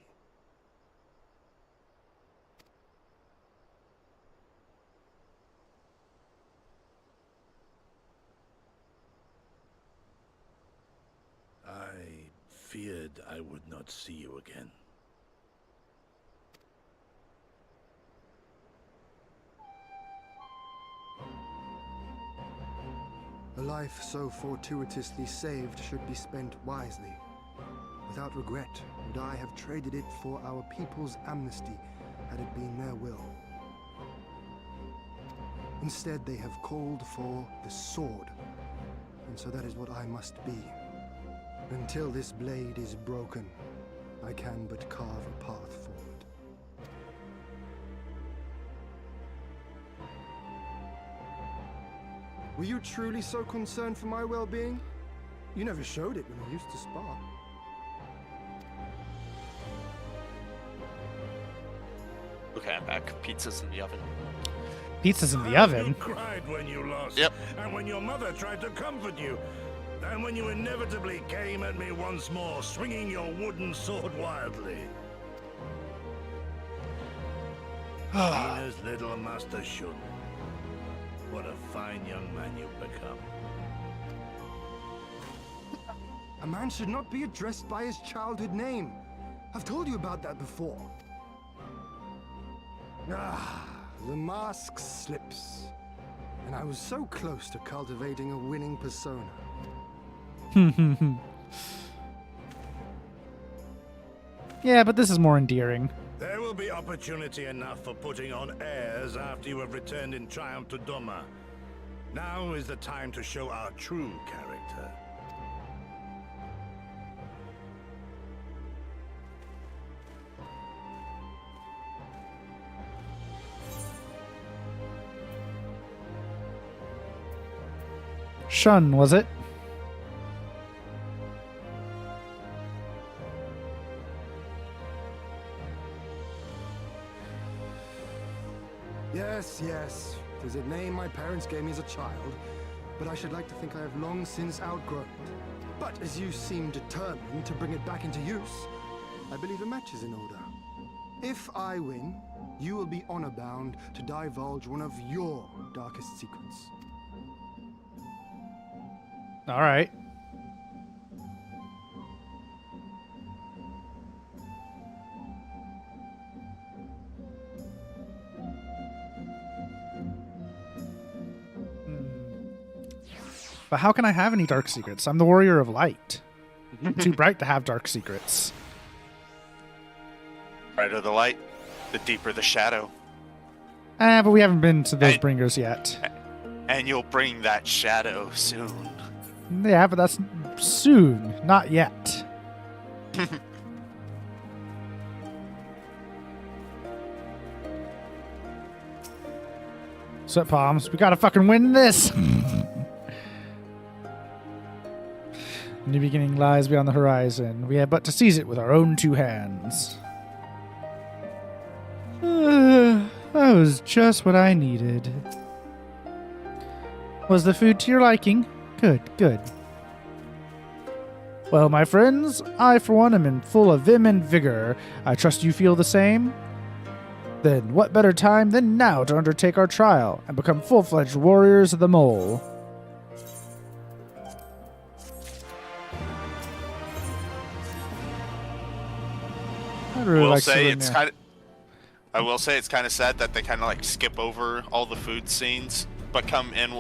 I feared I would not see you again. A life so fortuitously saved should be spent wisely. Without regret, would I have traded it for our people's amnesty, had it been their will. Instead, they have called for the sword, and so that is what I must be. Until this blade is broken, I can but carve a path forward. Were you truly so concerned for my well-being? You never showed it when we used to spar. Okay, I'm back. Pizza's in the oven. Pizza's in the oven? You cried when you lost. Yep. And when your mother tried to comfort you. And when you inevitably came at me once more, swinging your wooden sword wildly. Ina's little master Shun. What a fine young man you've become. A man should not be addressed by his childhood name. I've told you about that before. Ah, the mask slips. And I was so close to cultivating a winning persona. Yeah, but this is more endearing. There will be opportunity enough for putting on airs after you have returned in triumph to Doma. Now is the time to show our true character. Shun, was it? Yes, yes. It is a name my parents gave me as a child, but I should like to think I have long since outgrown it. But as you seem determined to bring it back into use, I believe a match is in order. If I win, you will be honor-bound to divulge one of your darkest secrets. All right. But how can I have any dark secrets? I'm the warrior of light. I'm too bright to have dark secrets. Brighter the light, the deeper the shadow. But we haven't been to those bringers yet. And you'll bring that shadow soon. Yeah, but that's soon, not yet. Sweat palms, we gotta fucking win this! New beginning lies beyond the horizon. We have but to seize it with our own two hands. That was just what I needed. Was the food to your liking? Good, good. Well, my friends, I for one am in full of vim and vigor. I trust you feel the same? Then what better time than now to undertake our trial and become full-fledged warriors of the mole? I will say it's kind of sad that they kind of like skip over all the food scenes, but come in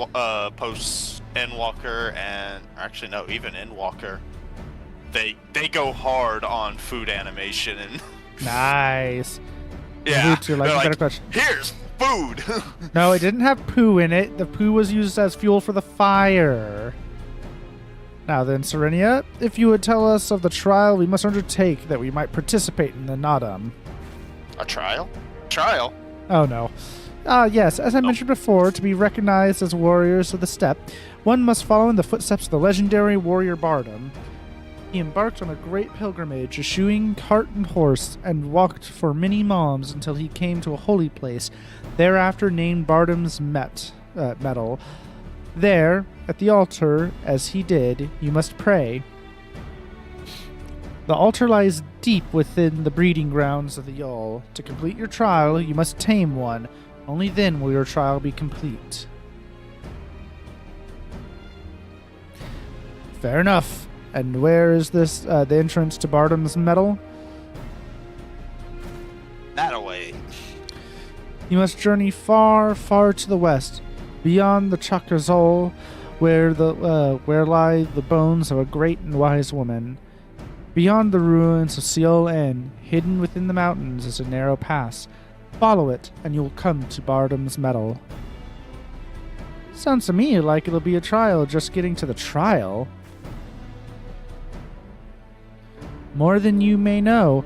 post Endwalker and actually no, even Endwalker, they go hard on food animation and nice. Yeah, they're like, here's food. No, it didn't have poo in it. The poo was used as fuel for the fire. Now then, Serenia, if you would tell us of the trial we must undertake that we might participate in the Nadam. A trial? Trial? Oh no. Yes, as I mentioned before, to be recognized as warriors of the steppe, one must follow in the footsteps of the legendary warrior Bardam. He embarked on a great pilgrimage, eschewing cart and horse, and walked for many moms until he came to a holy place, thereafter named Bardam's Metal. There, at the altar, as he did, you must pray. The altar lies deep within the breeding grounds of the Yul. To complete your trial, you must tame one. Only then will your trial be complete. Fair enough. And where is this, the entrance to Bardam's Metal? That away. You must journey far, far to the west, beyond the Chakrazol, where lie the bones of a great and wise woman. Beyond the ruins of Seol N, hidden within the mountains, is a narrow pass. Follow it, and you'll come to Bardam's Metal. Sounds to me like it'll be a trial just getting to the trial. More than you may know,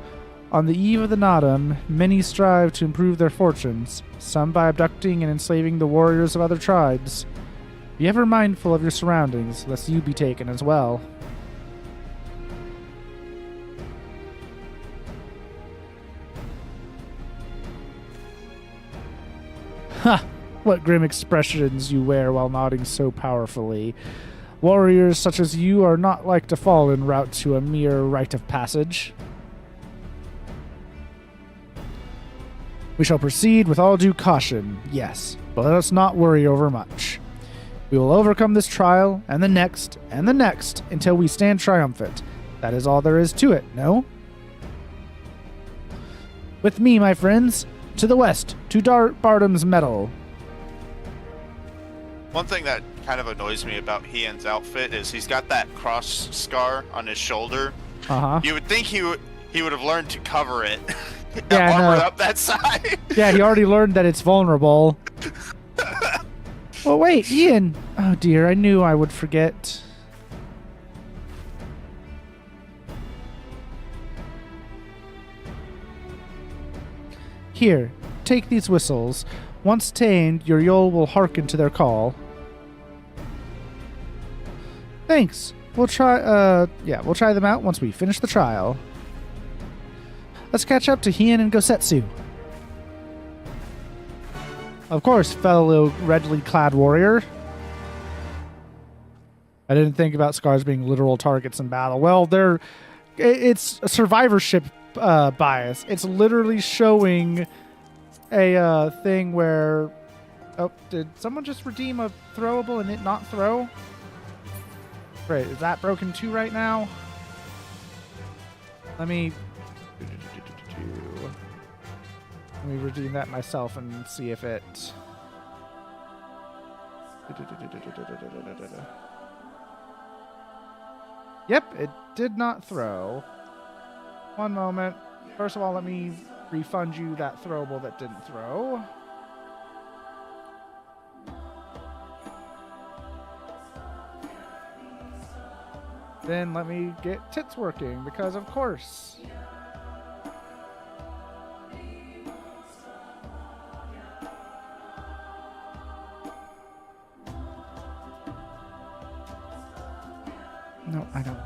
on the eve of the Nadam, many strive to improve their fortunes, some by abducting and enslaving the warriors of other tribes. Be ever mindful of your surroundings, lest you be taken as well. Ha! What grim expressions you wear while nodding so powerfully. Warriors such as you are not like to fall en route to a mere rite of passage. We shall proceed with all due caution, yes, but let us not worry over much. We will overcome this trial, and the next, until we stand triumphant. That is all there is to it, no? With me, my friends, to the west, to Bardam's Metal. One thing that kind of annoys me about Hien's outfit is he's got that cross scar on his shoulder. Uh-huh. You would think he would have learned to cover it. Yeah, armored up that side. Yeah, he already learned that it's vulnerable. Well, wait, Ian. Oh dear, I knew I would forget. Here, take these whistles. Once tamed, your Yul will hearken to their call. Thanks. We'll try them out once we finish the trial. Let's catch up to Hien and Gosetsu. Of course, fellow redly clad warrior. I didn't think about scars being literal targets in battle. Well, it's a survivorship bias. It's literally showing a thing where... Oh, did someone just redeem a throwable and it not throw? Great, is that broken too right now? Let me redeem that myself and see if it... Yep, it did not throw. One moment. First of all, let me refund you that throwable that didn't throw. Then let me get tits working, because of course. No, I don't.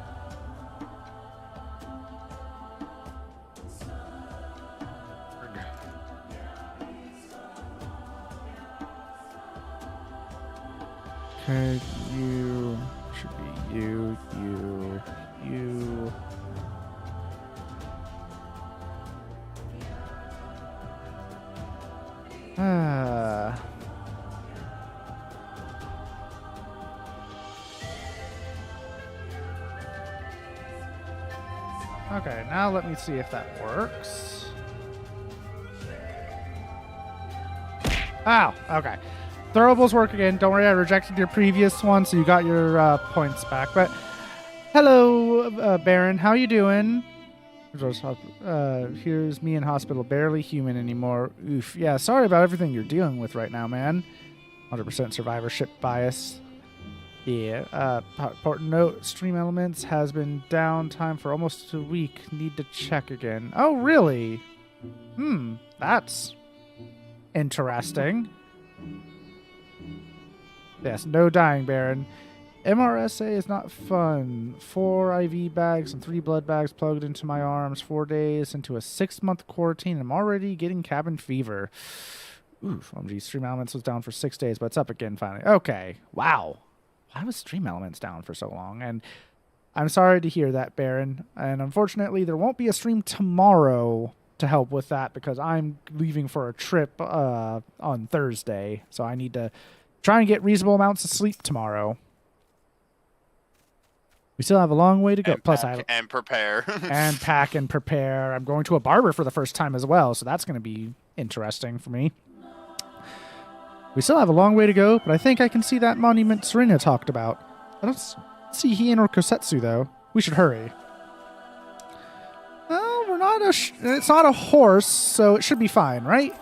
Okay, you should be you. Okay, now let me see if that works. Ow, okay. Throwables work again. Don't worry, I rejected your previous one, so you got your points back. But hello, Baron. How you doing? Here's me in hospital, barely human anymore. Oof. Yeah, sorry about everything you're dealing with right now, man. 100% survivorship bias. Yeah. Important note, Stream Elements has been downtime for almost a week. Need to check again. Oh, really? That's interesting. Yes, no dying, Baron. MRSA is not fun. 4 IV bags and 3 blood bags plugged into my arms. 4 days into a 6-month quarantine. I'm already getting cabin fever. Oof, OMG, Stream Elements was down for 6 days, but it's up again finally. Okay, wow. Why was Stream Elements down for so long? And I'm sorry to hear that, Baron. And unfortunately, there won't be a stream tomorrow to help with that because I'm leaving for a trip on Thursday. So I need to try and get reasonable amounts of sleep tomorrow. We still have a long way to go. And Plus, pack and prepare. And pack and prepare. I'm going to a barber for the first time as well, so that's going to be interesting for me. We still have a long way to go, but I think I can see that monument Serena talked about. I don't see Hien or Kosetsu, though. We should hurry. Well, we're not it's not a horse, so it should be fine, right?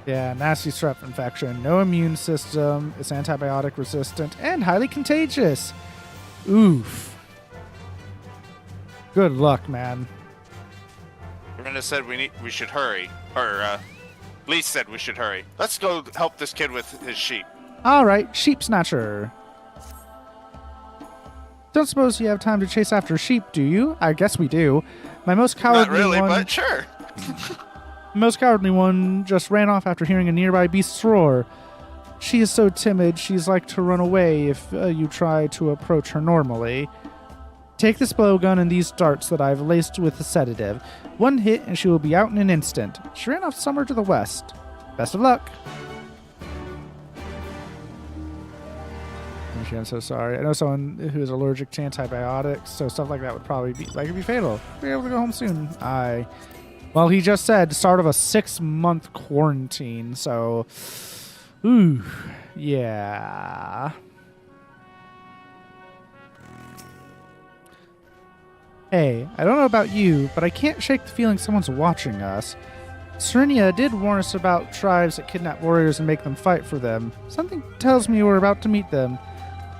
Yeah, nasty strep infection. No immune system. It's antibiotic resistant and highly contagious. Oof. Good luck, man. Serena said we should hurry. Or, Lee said we should hurry. Let's go help this kid with his sheep. All right, sheep snatcher. Don't suppose you have time to chase after sheep, do you? I guess we do. My most cowardly Not really, one, but sure. most cowardly one just ran off after hearing a nearby beast's roar. She is so timid, she's like to run away if you try to approach her normally. Take this blowgun and these darts that I've laced with a sedative. One hit and she will be out in an instant. She ran off somewhere to the west. Best of luck. I'm so sorry. I know someone who is allergic to antibiotics, so stuff like that would probably be fatal. Be able to go home soon. Well, he just said start of a 6-month quarantine, so ooh, yeah. Hey, I don't know about you, but I can't shake the feeling someone's watching us. Serenia did warn us about tribes that kidnap warriors and make them fight for them. Something tells me we're about to meet them.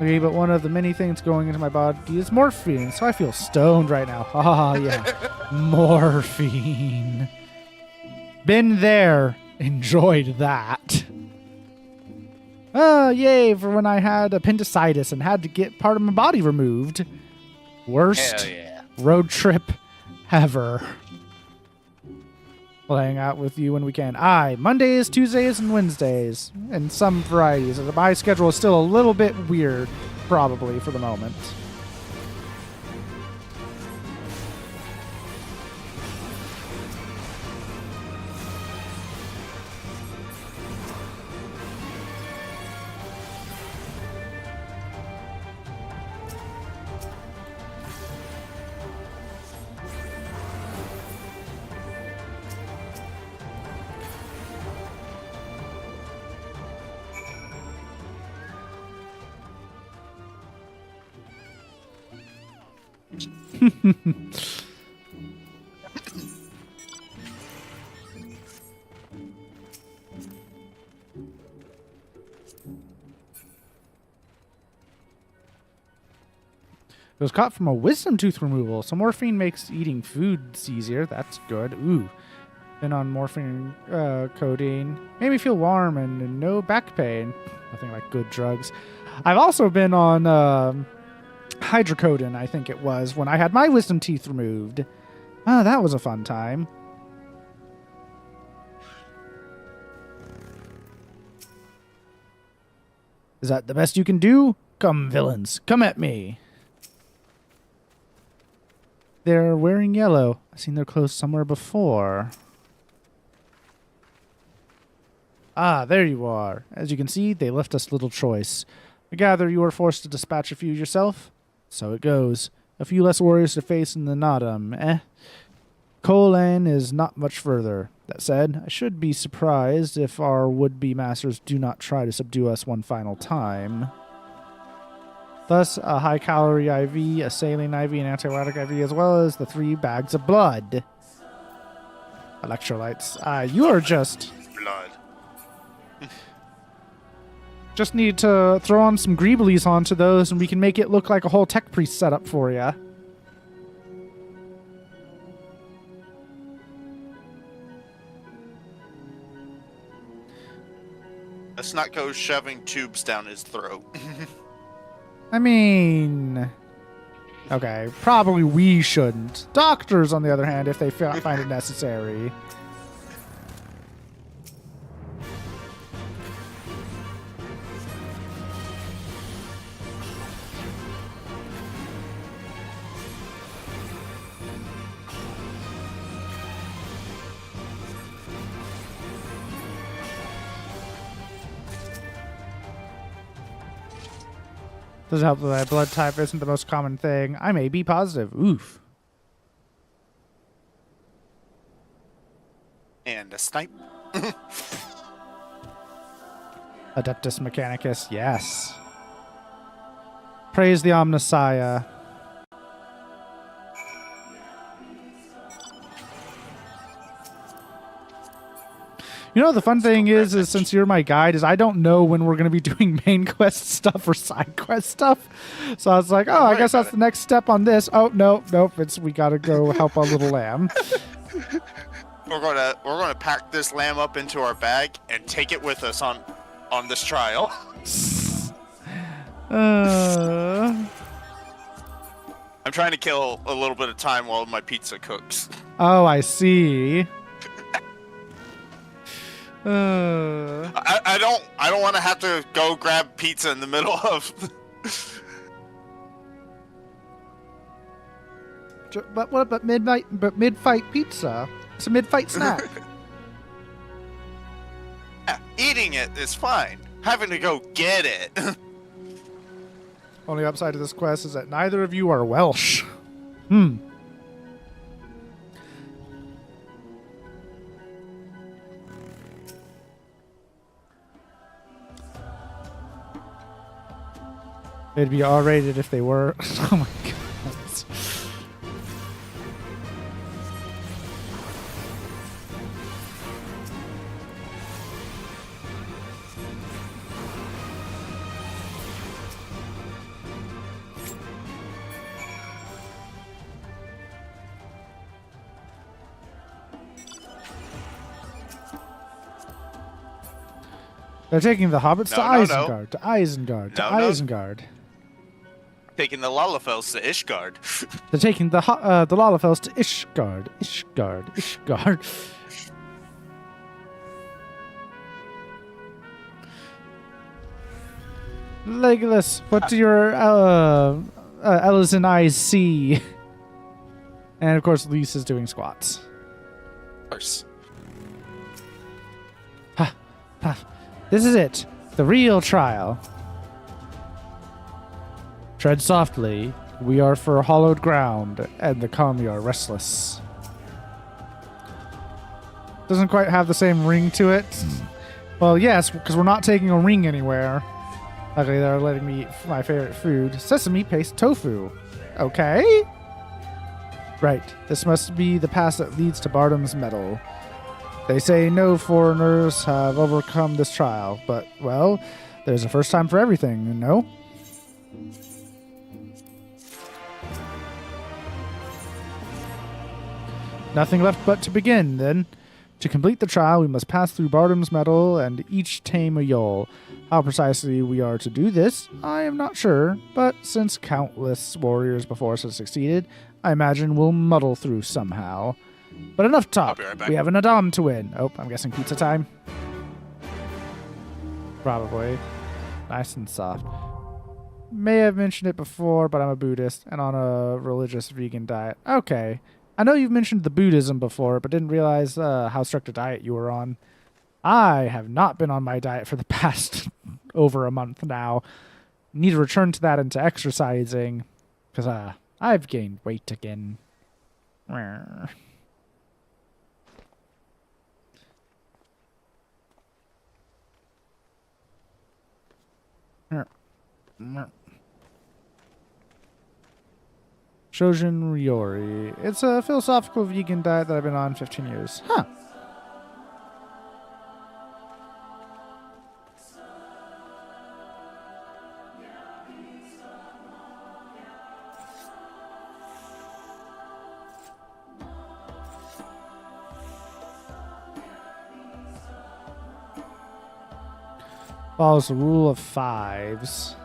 Okay, but one of the many things going into my body is morphine, so I feel stoned right now. Ah, yeah. Morphine. Been there. Enjoyed that. Oh, yay, for when I had appendicitis and had to get part of my body removed. Worst Hell yeah. road trip ever. We'll hang out with you when we can. Mondays, Tuesdays, and Wednesdays. And some varieties. My schedule is still a little bit weird, probably, for the moment. It was caught from a wisdom tooth removal. So morphine makes eating foods easier. That's good. Ooh. Been on morphine codeine. Made me feel warm and no back pain. Nothing like good drugs. I've also been on hydrocodone, I think it was, when I had my wisdom teeth removed. Oh, that was a fun time. Is that the best you can do? Come, villains. Come at me. They're wearing yellow. I've seen their clothes somewhere before. Ah, there you are. As you can see, they left us little choice. I gather you were forced to dispatch a few yourself? So it goes. A few less warriors to face in the Nodum, eh? Colan is not much further. That said, I should be surprised if our would-be masters do not try to subdue us one final time. Thus, a high-calorie IV, a saline IV, and antibiotic IV, as well as the 3 bags of blood. Electrolytes. You are just... Blood. Just need to throw on some greeblies onto those, and we can make it look like a whole tech priest setup for you. Let's not go shoving tubes down his throat. I mean... Okay, probably we shouldn't. Doctors, on the other hand, if they find it necessary. Doesn't help that my blood type isn't the most common thing. I may be positive. Oof. And a snipe. Adeptus Mechanicus, yes. Praise the Omnissiah. You know, the fun thing is since you're my guide, is I don't know when we're going to be doing main quest stuff or side quest stuff. So I was like, oh, I guess that's the next step on this. Oh, nope. We got to go help our little lamb. We're gonna pack this lamb up into our bag and take it with us on this trial. I'm trying to kill a little bit of time while my pizza cooks. Oh, I see. I don't want to have to go grab pizza in the middle of. But what about midnight? But mid-fight pizza? It's a mid-fight snack. Yeah, eating it is fine. Having to go get it. Only upside to this quest is that neither of you are Welsh. It'd be R-rated if they were. Oh my god. They're taking the hobbits to Isengard, to Isengard, to Isengard. Taking the Lalafels to Ishgard. They're taking the Lalafels to Ishgard. Ishgard. Legolas, what do your Ellis and eyes see? And of course, Lisa's doing squats. Of course. This is it. The real trial. Tread softly. We are for hallowed ground, and the Kami are restless. Doesn't quite have the same ring to it. Well, yes, because we're not taking a ring anywhere. Luckily, they're letting me eat my favorite food. Sesame paste tofu. Okay. Right. This must be the pass that leads to Bardam's Medal. They say no foreigners have overcome this trial, but, well, there's a first time for everything, no? Nothing left but to begin, then. To complete the trial, we must pass through Bardam's Medal and each tame a Yol. How precisely we are to do this, I am not sure, but since countless warriors before us have succeeded, I imagine we'll muddle through somehow. But enough talk. Right, we have an Adam to win. Oh, I'm guessing pizza time. Probably. Nice and soft. May have mentioned it before, but I'm a Buddhist and on a religious vegan diet. Okay. I know you've mentioned the Buddhism before, but didn't realize how strict a diet you were on. I have not been on my diet for the past over a month now. Need to return to that into exercising because I've gained weight again. Shojin Ryori. It's a philosophical vegan diet that I've been on 15 years. Huh. Follows the rule of fives.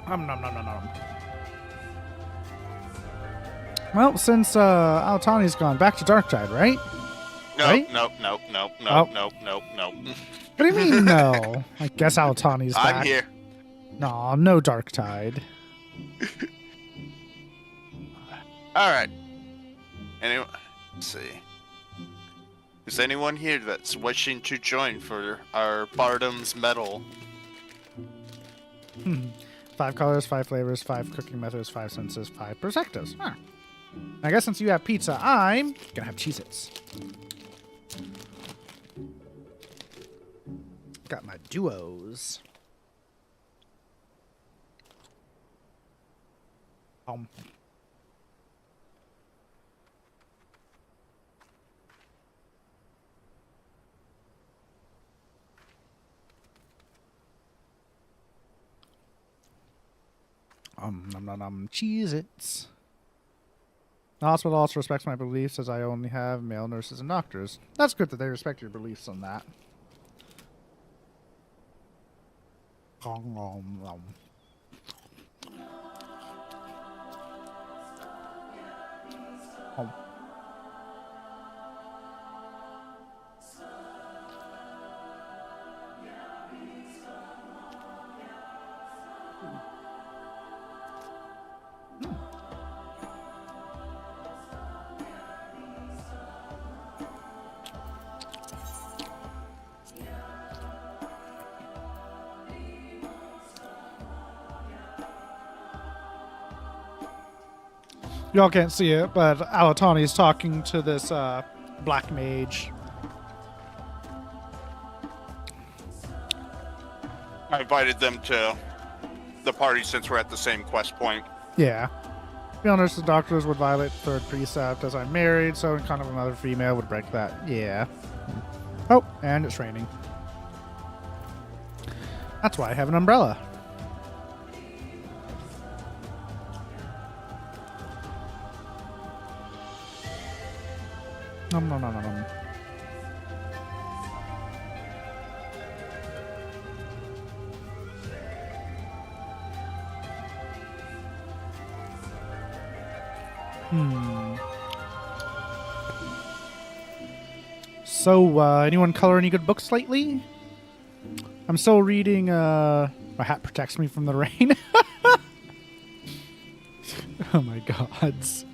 Nom, nom, nom, nom, nom. Well, since Altani's gone, back to Darktide, right? Nope, right? nope, nope, nope, nope, Oh. nope, nope, nope. What do you mean, no? I guess Altani's back. I'm here. No, no Darktide. Alright. Anyway, let's see. Is anyone here that's wishing to join for our Bardum's Medal? 5 colors, 5 flavors, 5 cooking methods, 5 senses, 5 perspectives. Huh. I guess since you have pizza, I'm gonna have Cheez-Its. Got my duos. Cheez-Its. The hospital also respects my beliefs as I only have male nurses and doctors. That's good that they respect your beliefs on that. Y'all can't see it, but Alatani's talking to this black mage. I invited them to the party since we're at the same quest point. Yeah. Male nurses and doctors would violate third precept as I'm married, so in kind of another female would break that. Yeah. Oh, and it's raining. That's why I have an umbrella. Nom, nom, nom, nom, nom. So, anyone color any good books lately? I'm still reading, My Hat Protects Me from the Rain. Oh my gods.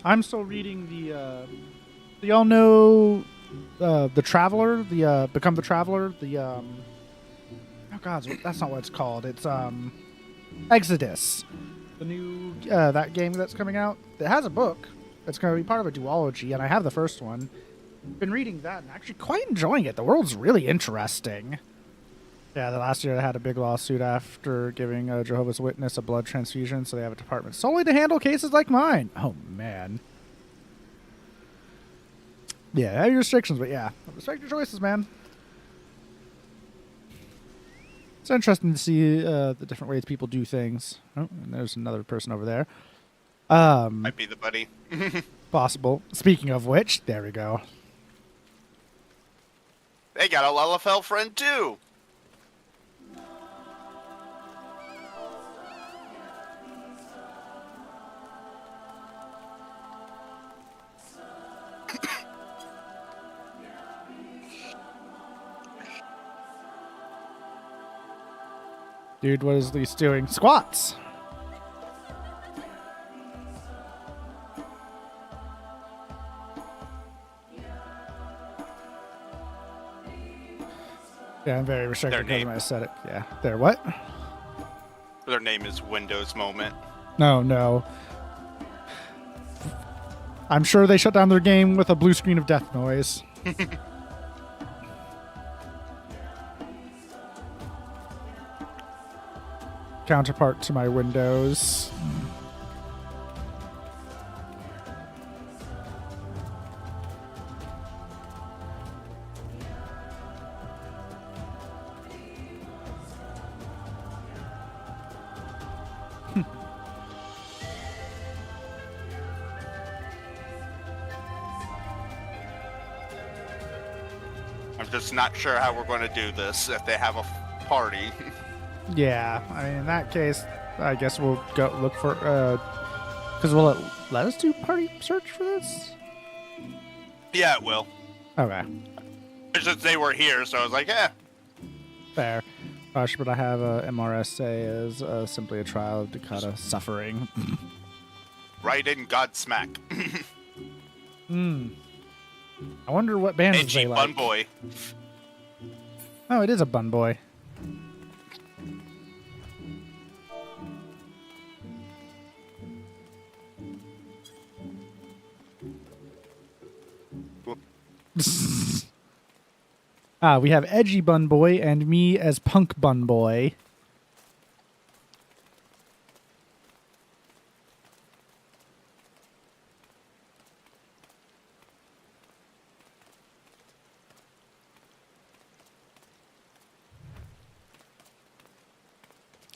I'm still reading the, y'all know, The Traveler, the, Become the Traveler, the, oh god, that's not what it's called. It's, Exodus. The new, that game that's coming out. It has a book. It's going to be part of a duology, and I have the first one. Been reading that and actually quite enjoying it. The world's really interesting. Yeah, the last year I had a big lawsuit after giving a Jehovah's Witness a blood transfusion, so they have a department solely to handle cases like mine. Oh, man. Yeah, have your restrictions, but yeah, respect your choices, man. It's interesting to see the different ways people do things. Oh, and there's another person over there. Might be the buddy. Possible. Speaking of which, there we go. They got a LFL friend too. Dude, what is Lise doing? Squats! Yeah, I'm very restricted because of my aesthetic. Yeah. There, what? Their name is Windows Moment. No. I'm sure they shut down their game with a blue screen of death noise. Counterpart to my Windows. I'm just not sure how we're going to do this if they have a party. Yeah, I mean, in that case, I guess we'll go look for, because will it let us do party search for this? Yeah, it will. Okay. It's just they were here, so I was like, eh. Fair. Gosh, but I have MRSA as simply a trial of Dakota suffering. Right in Godsmack. I wonder what bands they like. Bun Boy. Oh, it is a Bun Boy. We have Edgy Bun Boy and me as Punk Bun Boy.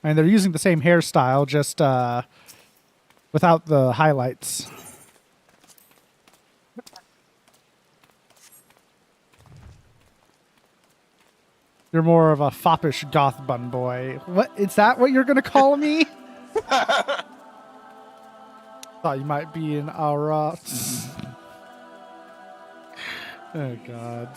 And they're using the same hairstyle, just without the highlights. You're more of a foppish goth bun boy. What? Is that what you're going to call me? Thought you might be an aura. Oh, God.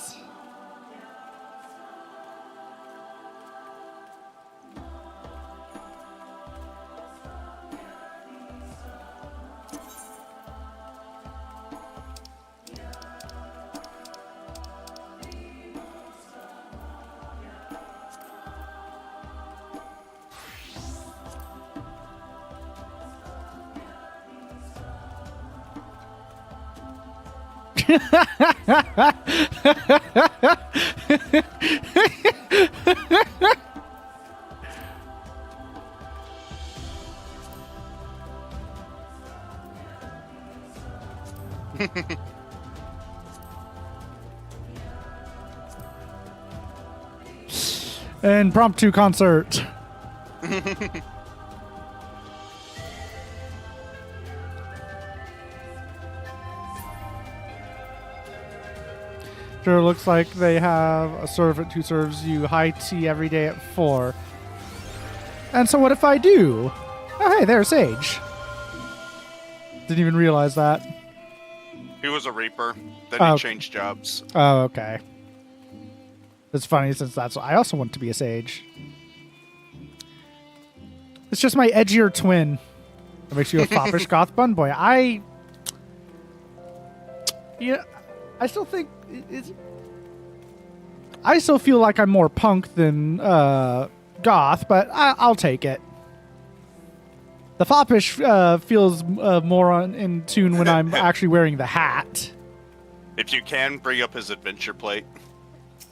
Impromptu concert. Sure looks like they have a servant who serves you high tea every day at 4. And so what if I do? Oh, hey, there's Sage. Didn't even realize that. He was a Reaper. Then he changed jobs. Oh, okay. It's funny since that's I also want to be a Sage. It's just my edgier twin. That makes you a foppish goth bun boy. I still think I still feel like I'm more punk than goth, but I'll take it. The foppish feels more in tune when I'm actually wearing the hat. If you can, bring up his adventure plate.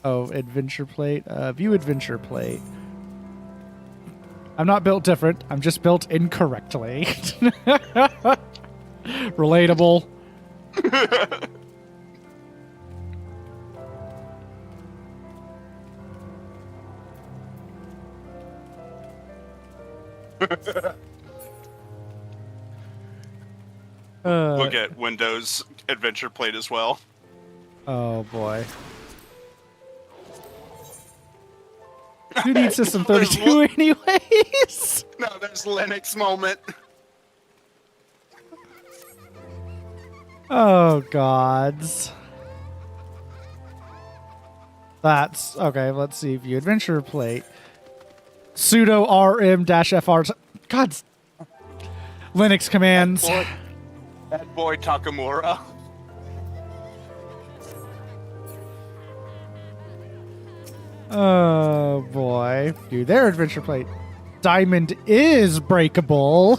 Oh, adventure plate. View adventure plate. I'm not built different. I'm just built incorrectly. Relatable. Look at Windows Adventure Plate as well. Oh boy. Who needs System 32 anyways? No, there's Linux moment. Oh gods. That's okay. Let's see. View Adventure Plate. Sudo rm-fr. God's Linux commands. That boy Takamura. Oh boy. Dude, their Adventure Plate. Diamond is breakable.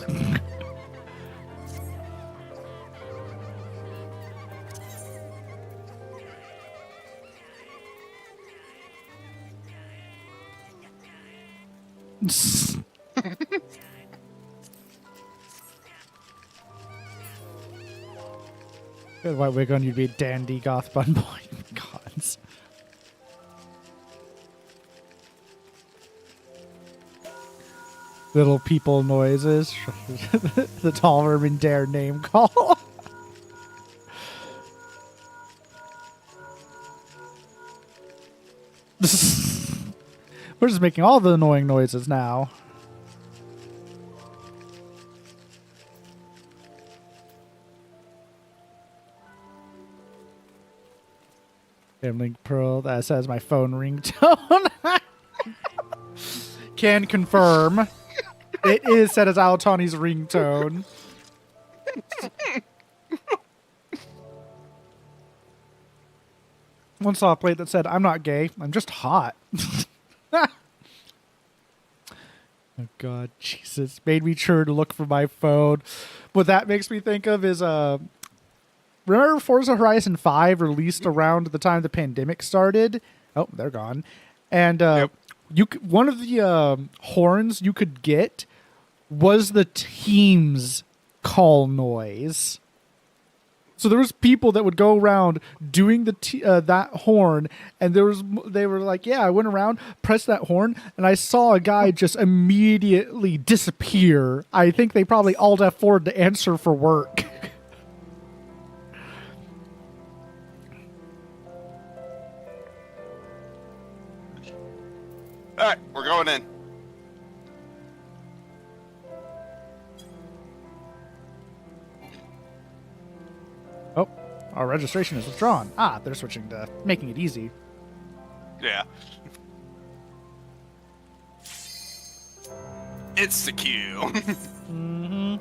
Good white wig on, you'd be a dandy goth bun boy. Gods. Little people noises. The tall urban dare name call. We're just making all the annoying noises now. Link Pearl, that says my phone ringtone. Can confirm. It is set as Altani's ringtone. One saw a plate that said, I'm not gay, I'm just hot. Oh god, Jesus. Made me sure to look for my phone. What that makes me think of is remember Forza Horizon 5 released around the time the pandemic started? Oh, they're gone. And one of the horns you could get was the team's call noise. So there was people that would go around doing the that horn, and they were like, yeah, I went around, pressed that horn, and I saw a guy just immediately disappear. I think they probably Alt F4'd to answer for work. All right, we're going in. Oh, our registration is withdrawn. Ah, they're switching to making it easy. Yeah. It's the queue. Mm-hmm.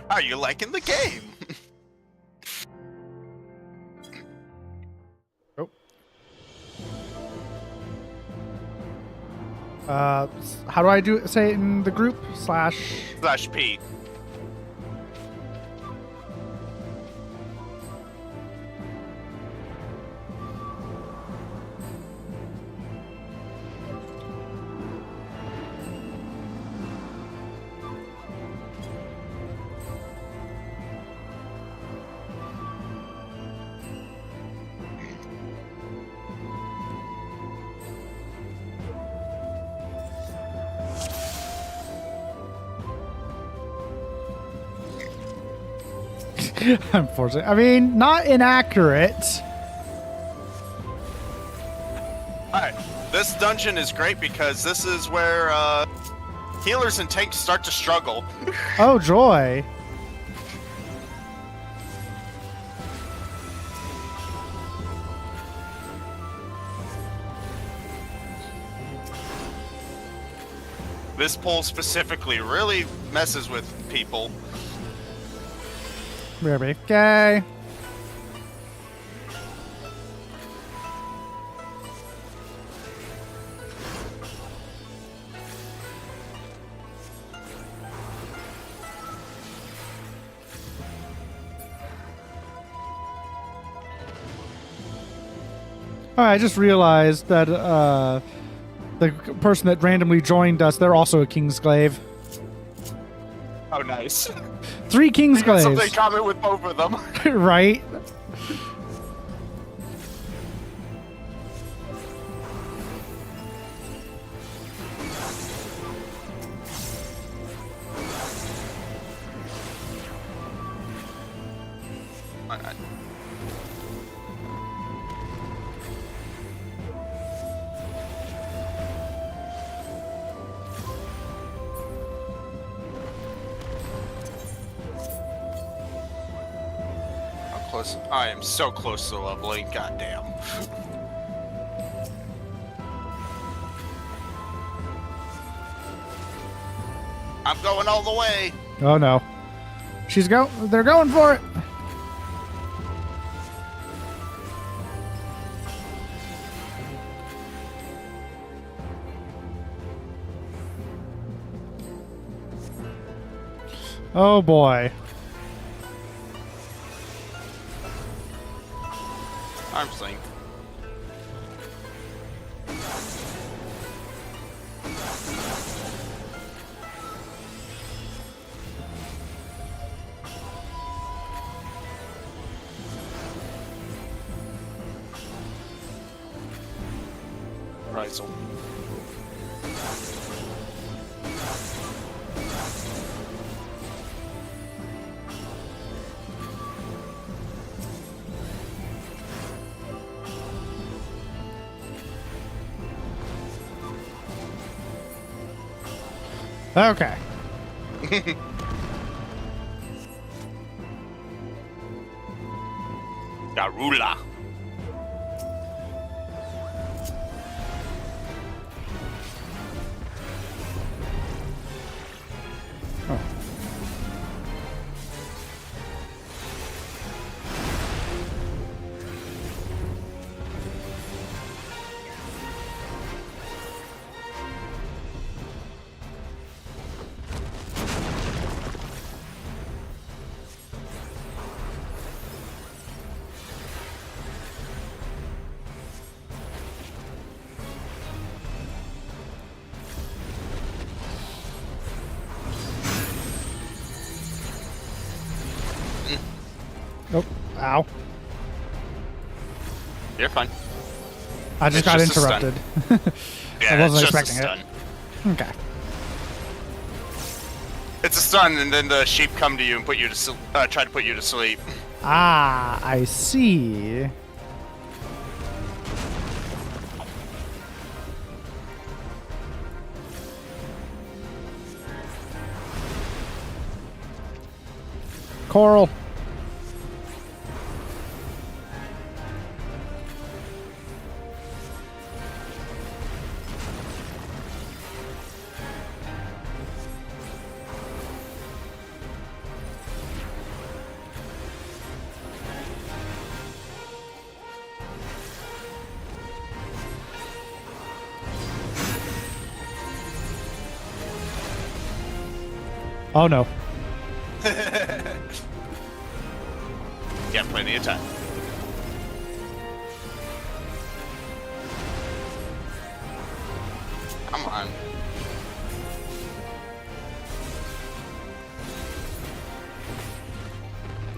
Are you liking the game? How do I say it in the group? /P. Unfortunately. I mean, not inaccurate. Alright, this dungeon is great because this is where healers and tanks start to struggle. Oh, joy. This pole specifically really messes with people. Okay. I just realized that the person that randomly joined us, they're also a Kingsglaive. Oh, nice. 3 Kingsglaives. Something common with both of them. Right? close. I am so close to leveling. Goddamn. I'm going all the way. Oh no. They're going for it. Oh boy. Arm sling. Rizel. Okay. Garula. Oh, ow. You're fine. I just got interrupted. Yeah, I wasn't it's just expecting a stun. it. Okay. It's a stun, and then the sheep come to you and put you to try to put you to sleep. Ah, I see. Coral. Oh no. Yeah, plenty of time. Come on.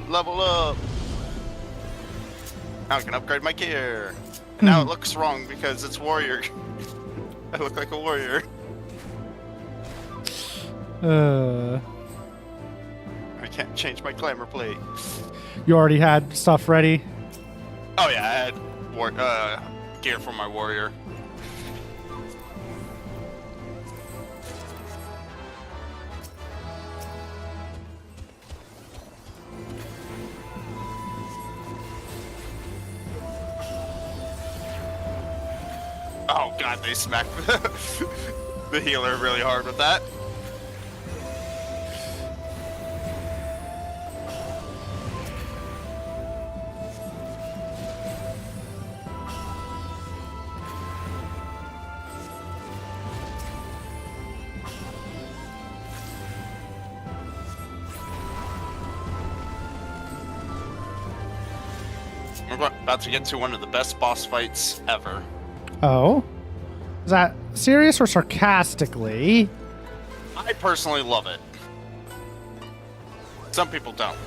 Level up. Now I can upgrade my gear. And now it looks wrong because it's warrior. I look like a warrior. I can't change my glamour plate. You already had stuff ready? Oh yeah, I had gear for my warrior. Oh god, they smacked the healer really hard with that. We're about to get to one of the best boss fights ever. Oh? Is that serious or sarcastically? I personally love it. Some people don't.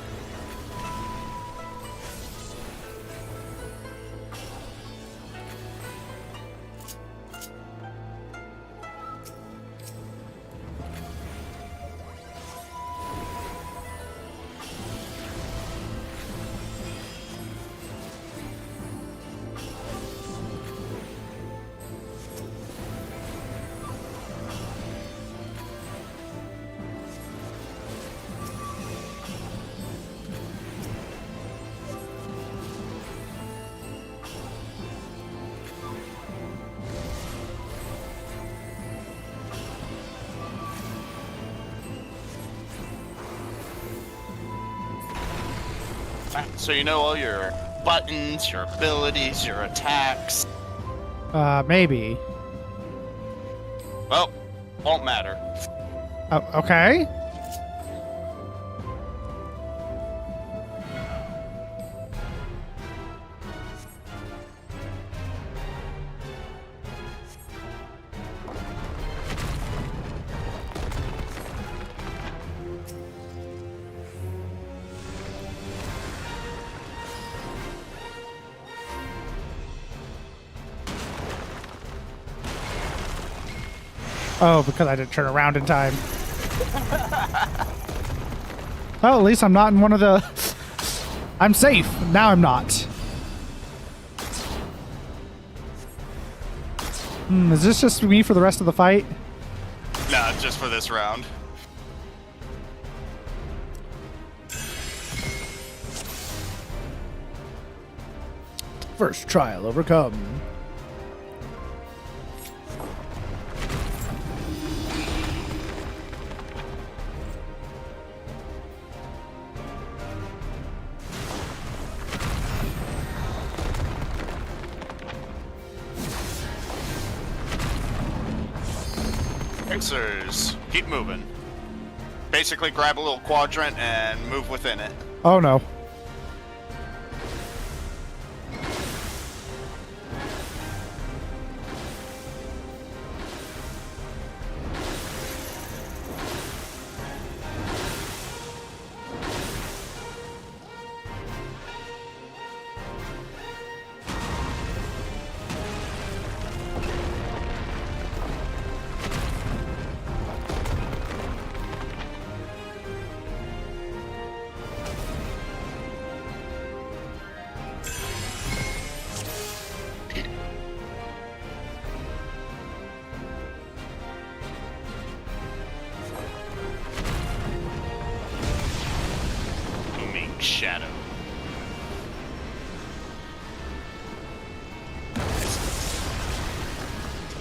So you know all your buttons, your abilities, your attacks. Maybe. Well, won't matter. Okay. Oh, because I didn't turn around in time. Well, at least I'm not in one of the... I'm safe. Now I'm not. Is this just me for the rest of the fight? Nah, just for this round. First trial overcome. Fixers, keep moving. Basically grab a little quadrant and move within it. Oh no. Shadow.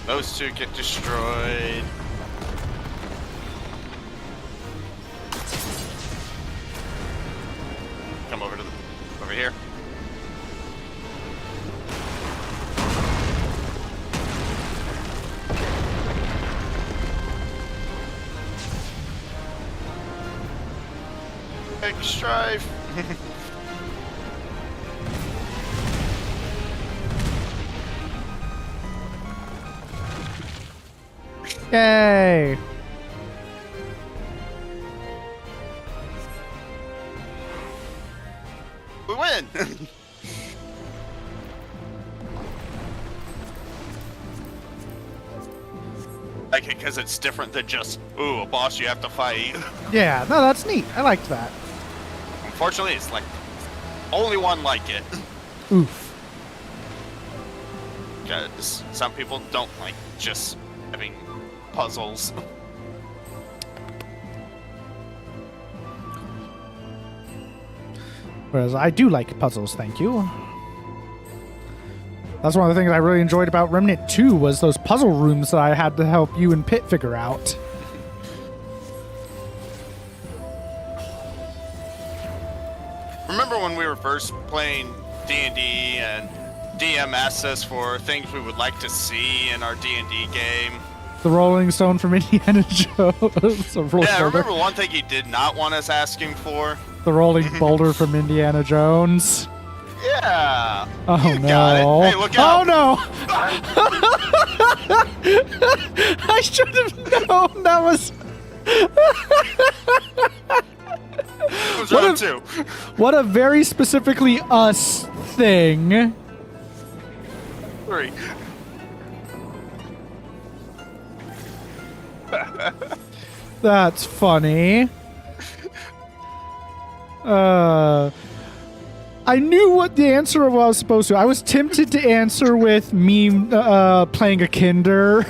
Those two get destroyed. Come over to over here. Big strife. Yay! We win! Like it because it's different than just, ooh, a boss you have to fight. Yeah, no, that's neat. I liked that. Unfortunately, it's like only one like it. Oof. Because some people don't like just having puzzles. Whereas I do like puzzles, thank you. That's one of the things I really enjoyed about Remnant 2 was those puzzle rooms that I had to help you and Pit figure out. Remember when we were first playing D&D and DM asked us for things we would like to see in our D&D game? The Rolling Stone from Indiana Jones. Yeah, I remember one thing he did not want us asking for. The Rolling Boulder from Indiana Jones. Yeah. Oh you no. Got it. Hey, look out. Oh no. I should have known that was. What a very specifically us thing. 3. That's funny. I knew what the answer was I was supposed to. I was tempted to answer with me playing a Kinder.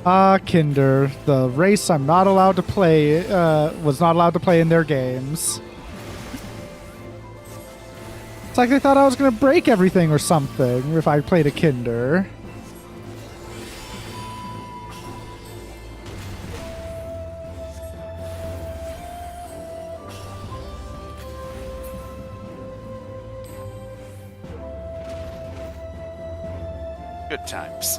Kinder, the race I'm not allowed to play, was not allowed to play in their games. It's like they thought I was going to break everything or something if I played a Kinder. Good times.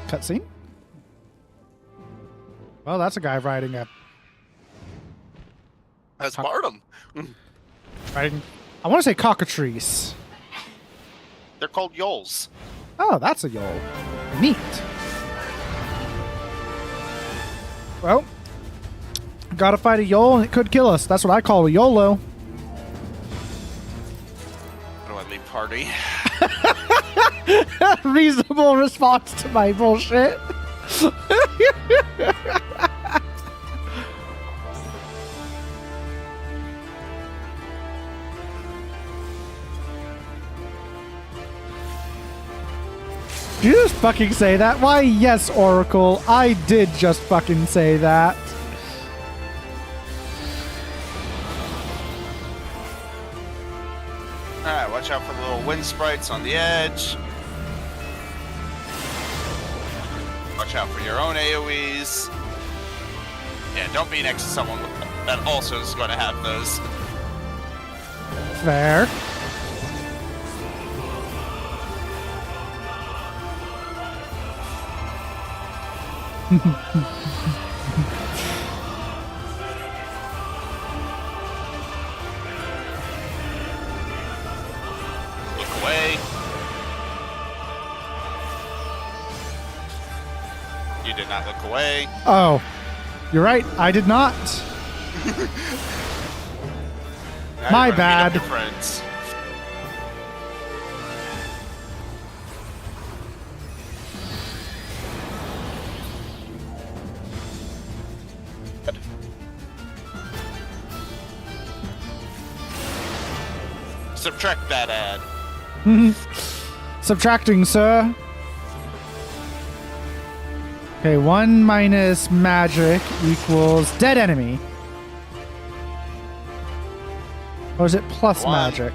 Cutscene? Well, that's a guy riding a... That's Bartum. Riding... I want to say cockatrice. They're called yoles. Oh, that's a yole. Neat. Well, gotta fight a yole and it could kill us. That's what I call a YOLO. How do I leave party? Reasonable response to my bullshit. Did you just fucking say that? Why, yes, Oracle. I did just fucking say that. Alright, watch out for the little wind sprites on the edge. Watch out for your own AoEs. Yeah, don't be next to someone that also is going to have those. Fair. Look away. You did not look away. Oh, you're right. I did not. Now My you're gonna bad. meet up your friends. Subtract that ad. Subtracting, sir. Okay, 1 minus magic equals dead enemy. Or is it plus 1. magic?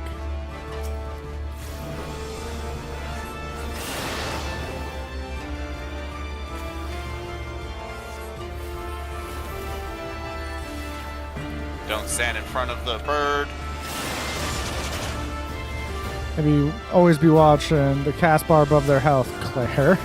Don't stand in front of the bird. Maybe always be watching the cast bar above their health, Claire.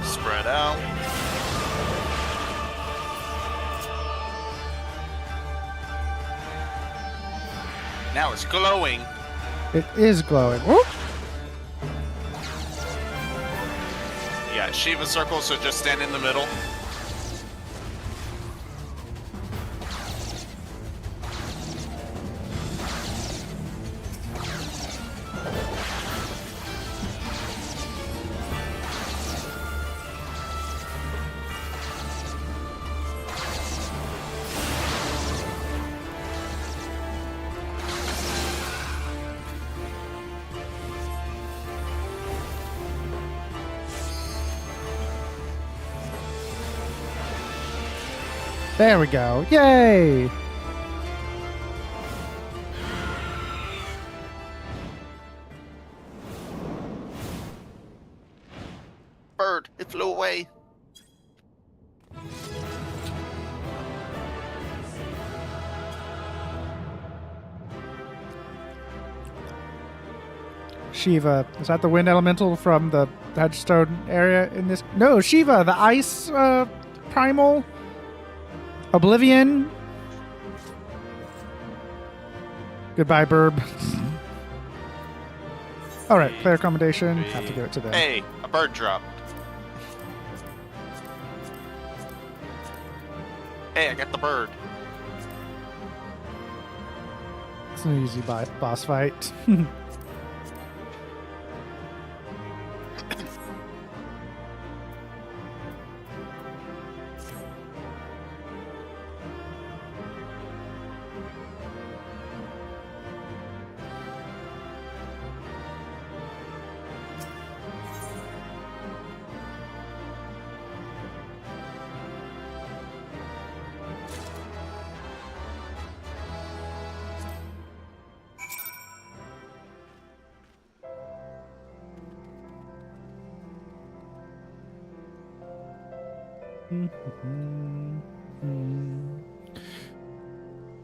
Spread out. Now it's glowing. It is glowing. Whoop. Yeah, Shiva circle, so just stand in the middle. There we go. Yay! Bird, it flew away. Shiva. Is that the wind elemental from the headstone area in this? No, Shiva, the ice primal. Oblivion. Goodbye, Burb. All right, player accommodation. Have to give it to them. Hey, a bird dropped. Hey, I got the bird. It's an easy boss fight.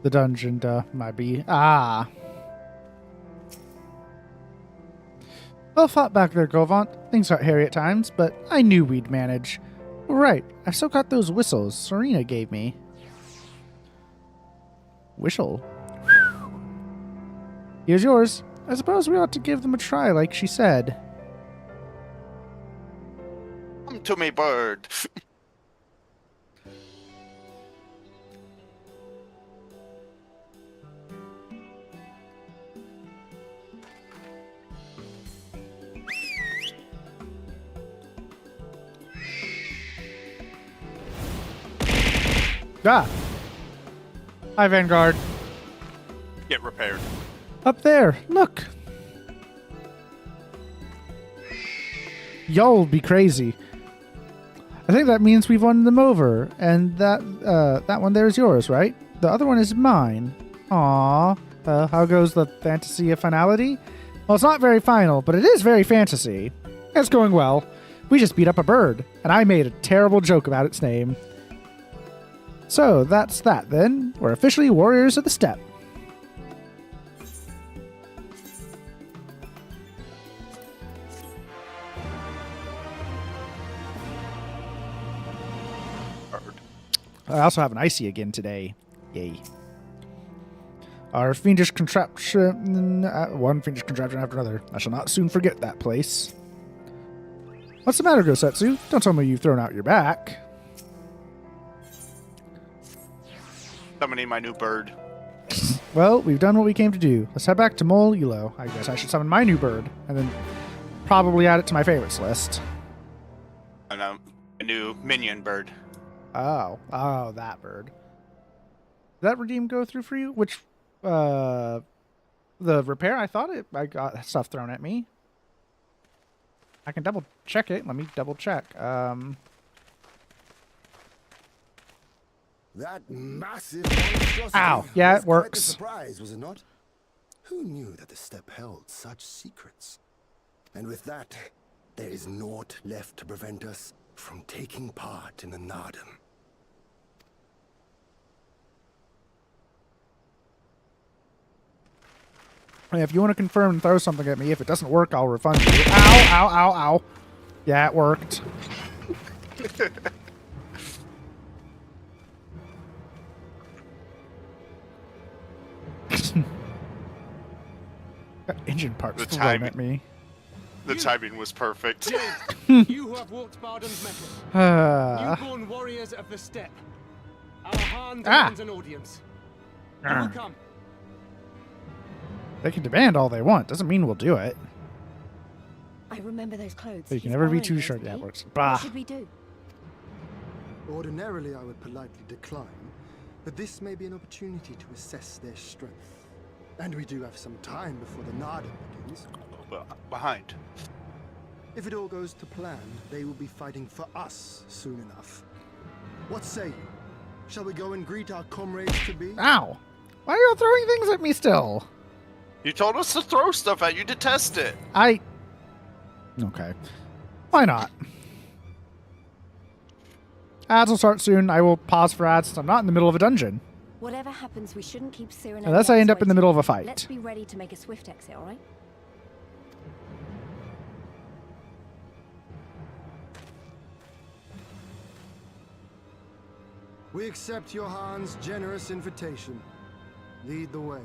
The dungeon, might be. Ah. Well fought back there, Govant. Things got hairy at times, but I knew we'd manage. Right, I still got those whistles Serena gave me. Whistle? Here's yours. I suppose we ought to give them a try, like she said. Come to me, bird. Ah! Hi, Vanguard. Get repaired. Up there, look! Y'all be crazy. I think that means we've won them over, and that one there is yours, right? The other one is mine. Aww. How goes the fantasy of finality? Well, it's not very final, but it is very fantasy. It's going well. We just beat up a bird, and I made a terrible joke about its name. So, that's that then. We're officially Warriors of the Steppe. I also have an icy again today. Yay. Our fiendish contraption... one fiendish contraption after another. I shall not soon forget that place. What's the matter, Gosetsu? Don't tell me you've thrown out your back. Summoning my new bird. Well, we've done what we came to do. Let's head back to Mole Elo. I guess I should summon my new bird, and then probably add it to my favorites list. I know. A new minion bird. Oh, that bird. Did that redeem go through for you? Which, the repair? I got stuff thrown at me. I can double check it. Let me double check. That massive monstrosity. Ow! Yeah, it works. Quite a surprise, was it not? Who knew that the steppe held such secrets? And with that, there is naught left to prevent us from taking part in the Nardum. If you want to confirm and throw something at me, if it doesn't work, I'll refund you. Ow, ow, ow, ow. Yeah, it worked. Got engine parts thrown at me. The timing was perfect. You who have walked Bardam's metal. Newborn warriors of the steppe. Our Han demands an audience. You will come. They can demand all they want. Doesn't mean we'll do it. I remember those clothes. But you can never be too sure. Yeah, it works. Bah. What should we do? Ordinarily, I would politely decline, but this may be an opportunity to assess their strength. And we do have some time before the Nardum begins. Behind. If it all goes to plan, they will be fighting for us soon enough. What say you? Shall we go and greet our comrades to be? Ow! Why are you throwing things at me still? You told us to throw stuff at you to test it. Okay. Why not? Ads will start soon. I will pause for ads since I'm not in the middle of a dungeon. Whatever happens, we shouldn't keep Cyrano. Unless I end up in the middle of a fight. Let's be ready to make a swift exit, alright? We accept your Han's generous invitation. Lead the way.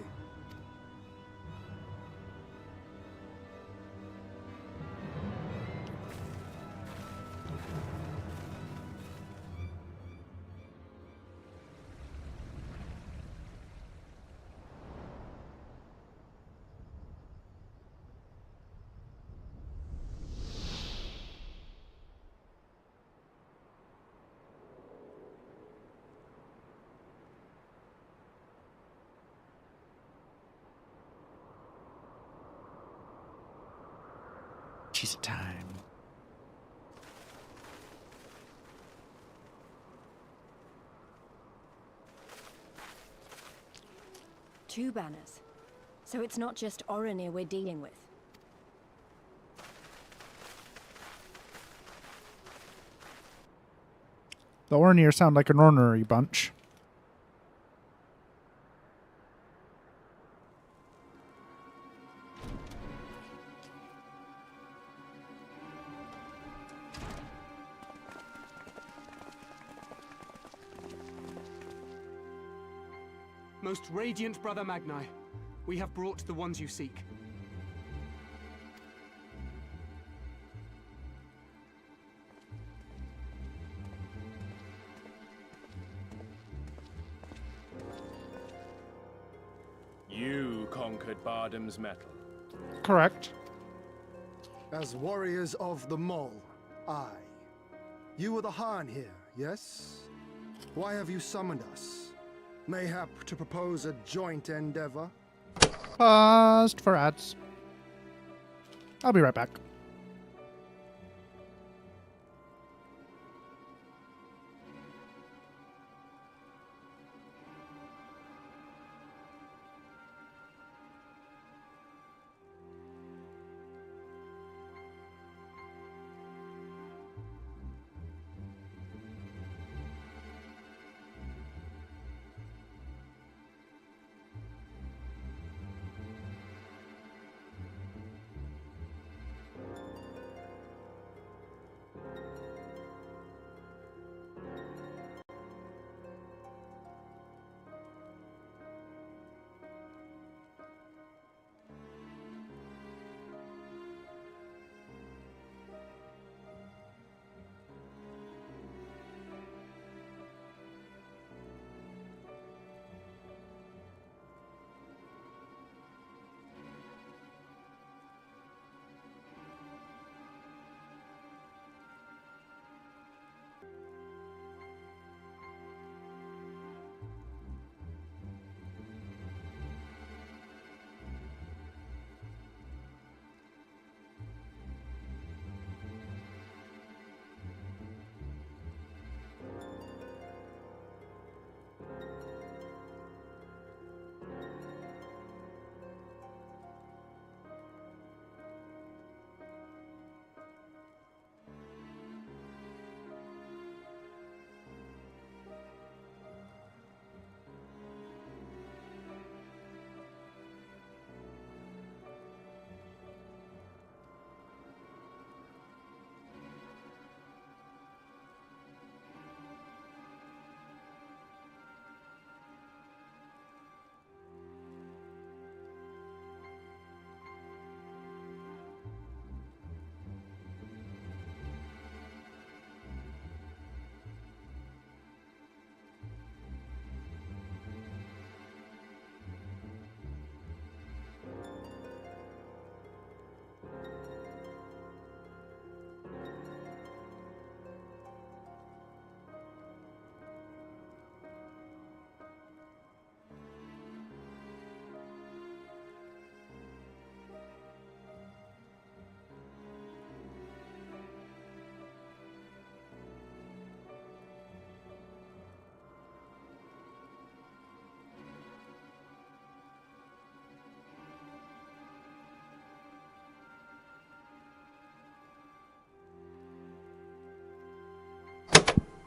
Cheez-It time. Two banners. So it's not just Oronir we're dealing with. The Oronir sound like an ornery bunch. Most radiant Brother Magni, we have brought the ones you seek. You conquered Bardam's metal. Correct. As warriors of the Mole, aye. You were the Han here, yes? Why have you summoned us? Mayhap to propose a joint endeavor? Paused for ads. I'll be right back.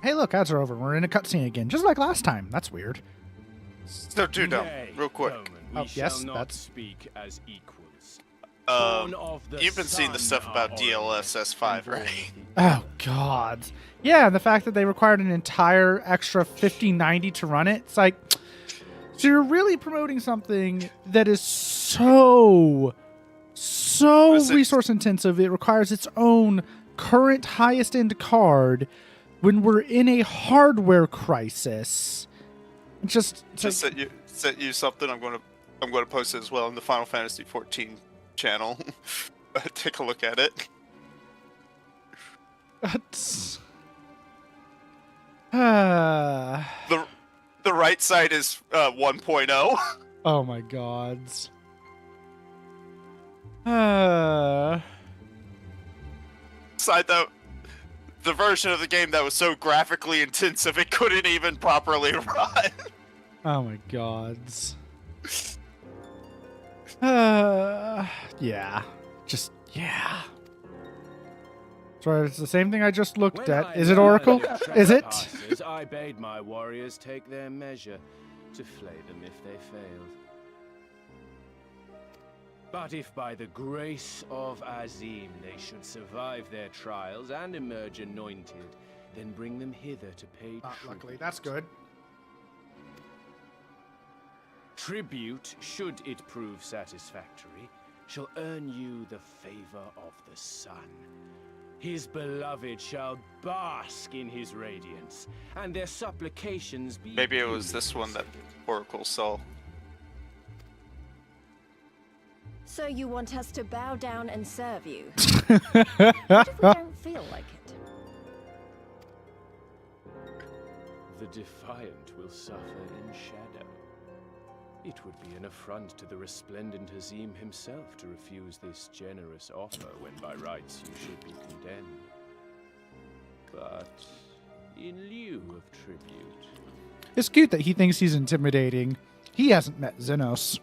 Hey, look, ads are over. We're in a cutscene again, just like last time. That's weird. So, dude, real quick. We yes, not that's speak as equals. You've been seeing the stuff about DLSS 5, right? Oh, God. Yeah, and the fact that they required an entire extra 5090 to run it. It's like, so you're really promoting something that is so resource intensive. It requires its own current highest end card when we're in a hardware crisis. Just sent you something. I'm going to post it as well in the Final Fantasy 14 channel. Take a look at it. The right side is 1.0. Oh my gods. Side note, the version of the game that was so graphically intensive it couldn't even properly run. Oh my gods. Yeah. Just, yeah. Sorry, it's the same thing I just looked at. Is it Oracle? Is it? I bade my warriors take their measure to flay them if they failed. But if by the grace of Azim they should survive their trials and emerge anointed, then bring them hither to pay tribute. Luckily, that's good. Tribute, should it prove satisfactory, shall earn you the favor of the sun. His beloved shall bask in his radiance, and their supplications be... Maybe it was this one that Oracle saw. So you want us to bow down and serve you? What if we don't feel like it? The defiant will suffer in shadow. It would be an affront to the resplendent Azim himself to refuse this generous offer when by rights you should be condemned. But in lieu of tribute... It's cute that he thinks he's intimidating. He hasn't met Xenos.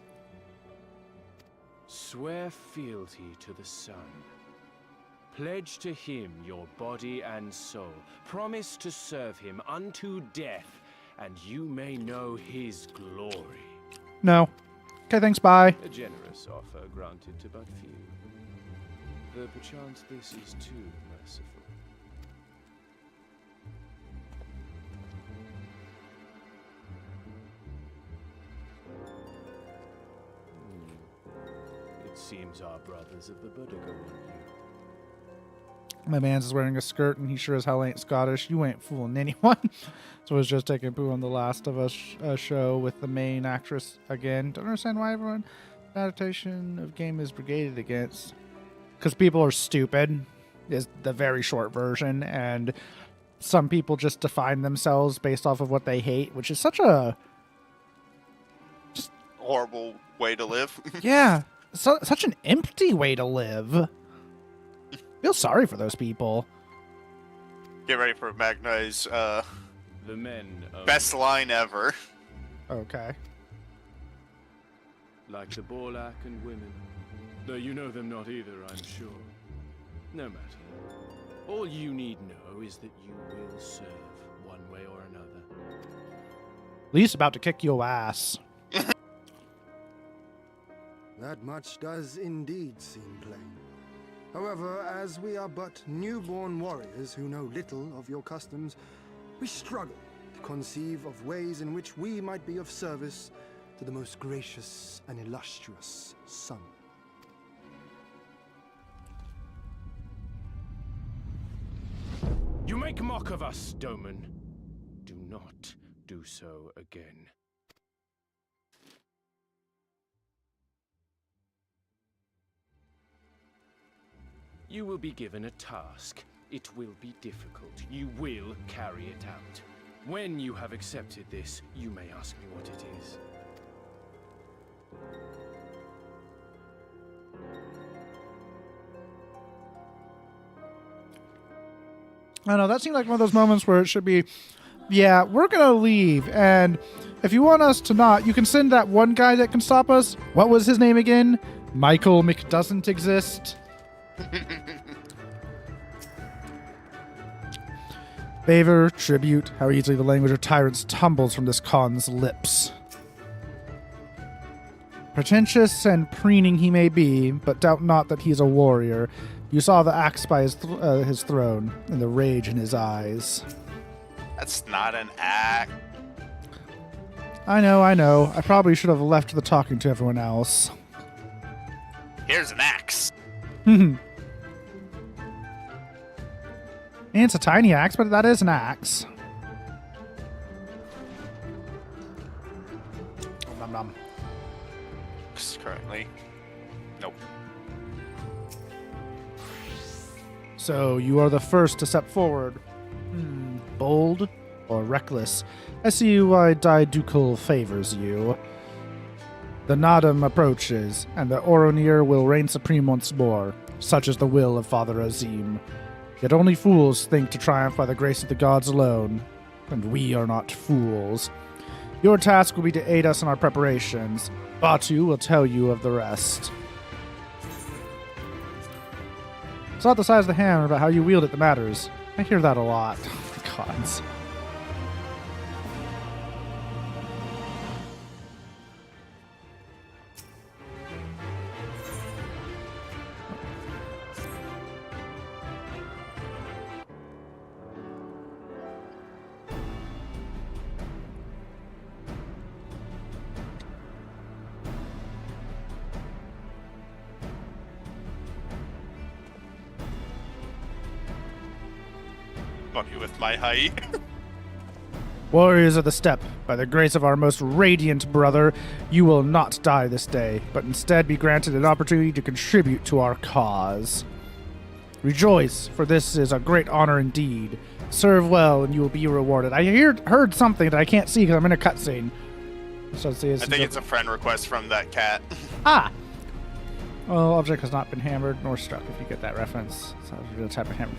Swear fealty to the sun. Pledge to him your body and soul. Promise to serve him unto death, and you may know his glory. No. Okay, thanks, bye. A generous offer granted to but few. Though perchance this is too merciful. It seems our brothers of the Boudica want you. My man's wearing a skirt and he sure as hell ain't Scottish. You ain't fooling anyone. So I was just taking poo on the Last of Us show with the main actress again. Don't understand why everyone adaptation of game is brigaded against. Because people are stupid is the very short version, and some people just define themselves based off of what they hate, which is such a horrible way to live. Yeah, such an empty way to live. Feel sorry for those people. Get ready for Magnai's the men best line ever. Okay. Like the Borlak and women. Though you know them not either, I'm sure. No matter. All you need know is that you will serve one way or another. Lee's about to kick your ass. That much does indeed seem plain. However, as we are but newborn warriors who know little of your customs, we struggle to conceive of ways in which we might be of service to the most gracious and illustrious sun. You make mock of us, Doman. Do not do so again. You will be given a task. It will be difficult. You will carry it out. When you have accepted this, you may ask me what it is. I know, that seemed like one of those moments where it should be, yeah, we're going to leave, and if you want us to not, you can send that one guy that can stop us. What was his name again? Michael McDoesn't exist. Favor, tribute, how easily the language of tyrants tumbles from this Khan's lips. Pretentious and preening he may be, but doubt not that he's a warrior. You saw the axe by his throne, and the rage in his eyes. That's not an act. I know. I probably should have left the talking to everyone else. Here's an axe. And it's a tiny axe, but that is an axe. Nom nom. Currently. Nope. So you are the first to step forward. Bold or reckless? I see why Daidukul favors you. The Nadam approaches, and the Oronir will reign supreme once more. Such is the will of Father Azim. Yet only fools think to triumph by the grace of the gods alone, and we are not fools. Your task will be to aid us in our preparations. Batu will tell you of the rest. It's not the size of the hammer, but how you wield it that matters. I hear that a lot. Oh my gods. Funny with my height. Warriors of the Steppe, by the grace of our most radiant brother, you will not die this day, but instead be granted an opportunity to contribute to our cause. Rejoice, for this is a great honor indeed. Serve well, and you will be rewarded. I heard something that I can't see because I'm in a cutscene. So I think it's a friend request from that cat. Ah! Well, object has not been hammered nor struck, if you get that reference. So the type of hammer.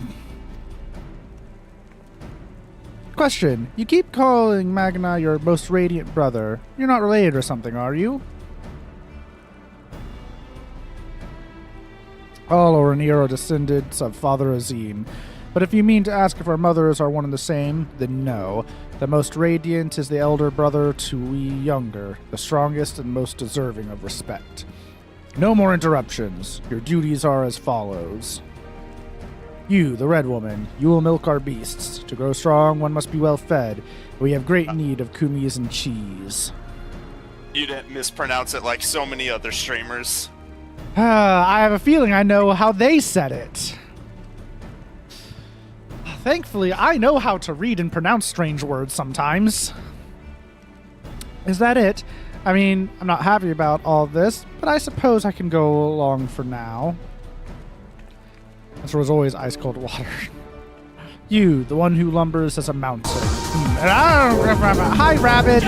Question. You keep calling Magna your most radiant brother. You're not related or something, are you? All Oranir are descendants of Father Azim. But if you mean to ask if our mothers are one and the same, then no. The most radiant is the elder brother to we younger, the strongest and most deserving of respect. No more interruptions. Your duties are as follows. You, the Red Woman, you will milk our beasts. To grow strong, one must be well fed. We have great need of kumis and cheese. You didn't mispronounce it like so many other streamers. I have a feeling I know how they said it. Thankfully, I know how to read and pronounce strange words sometimes. Is that it? I mean, I'm not happy about all this, but I suppose I can go along for now. There was always ice-cold water. You, the one who lumbers as a mountain. Hi, Rabbit!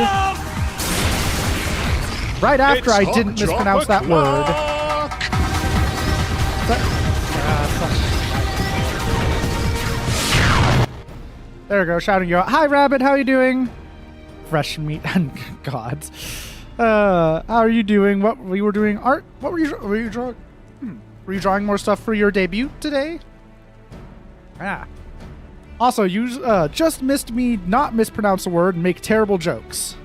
Right after I didn't mispronounce that word. There we go, shouting you out. Hi, Rabbit, how are you doing? Fresh meat and gods. How are you doing? What we were doing art? What were you drawing? Were you drawing more stuff for your debut today? Ah. Also, you just missed me not mispronounce a word and make terrible jokes.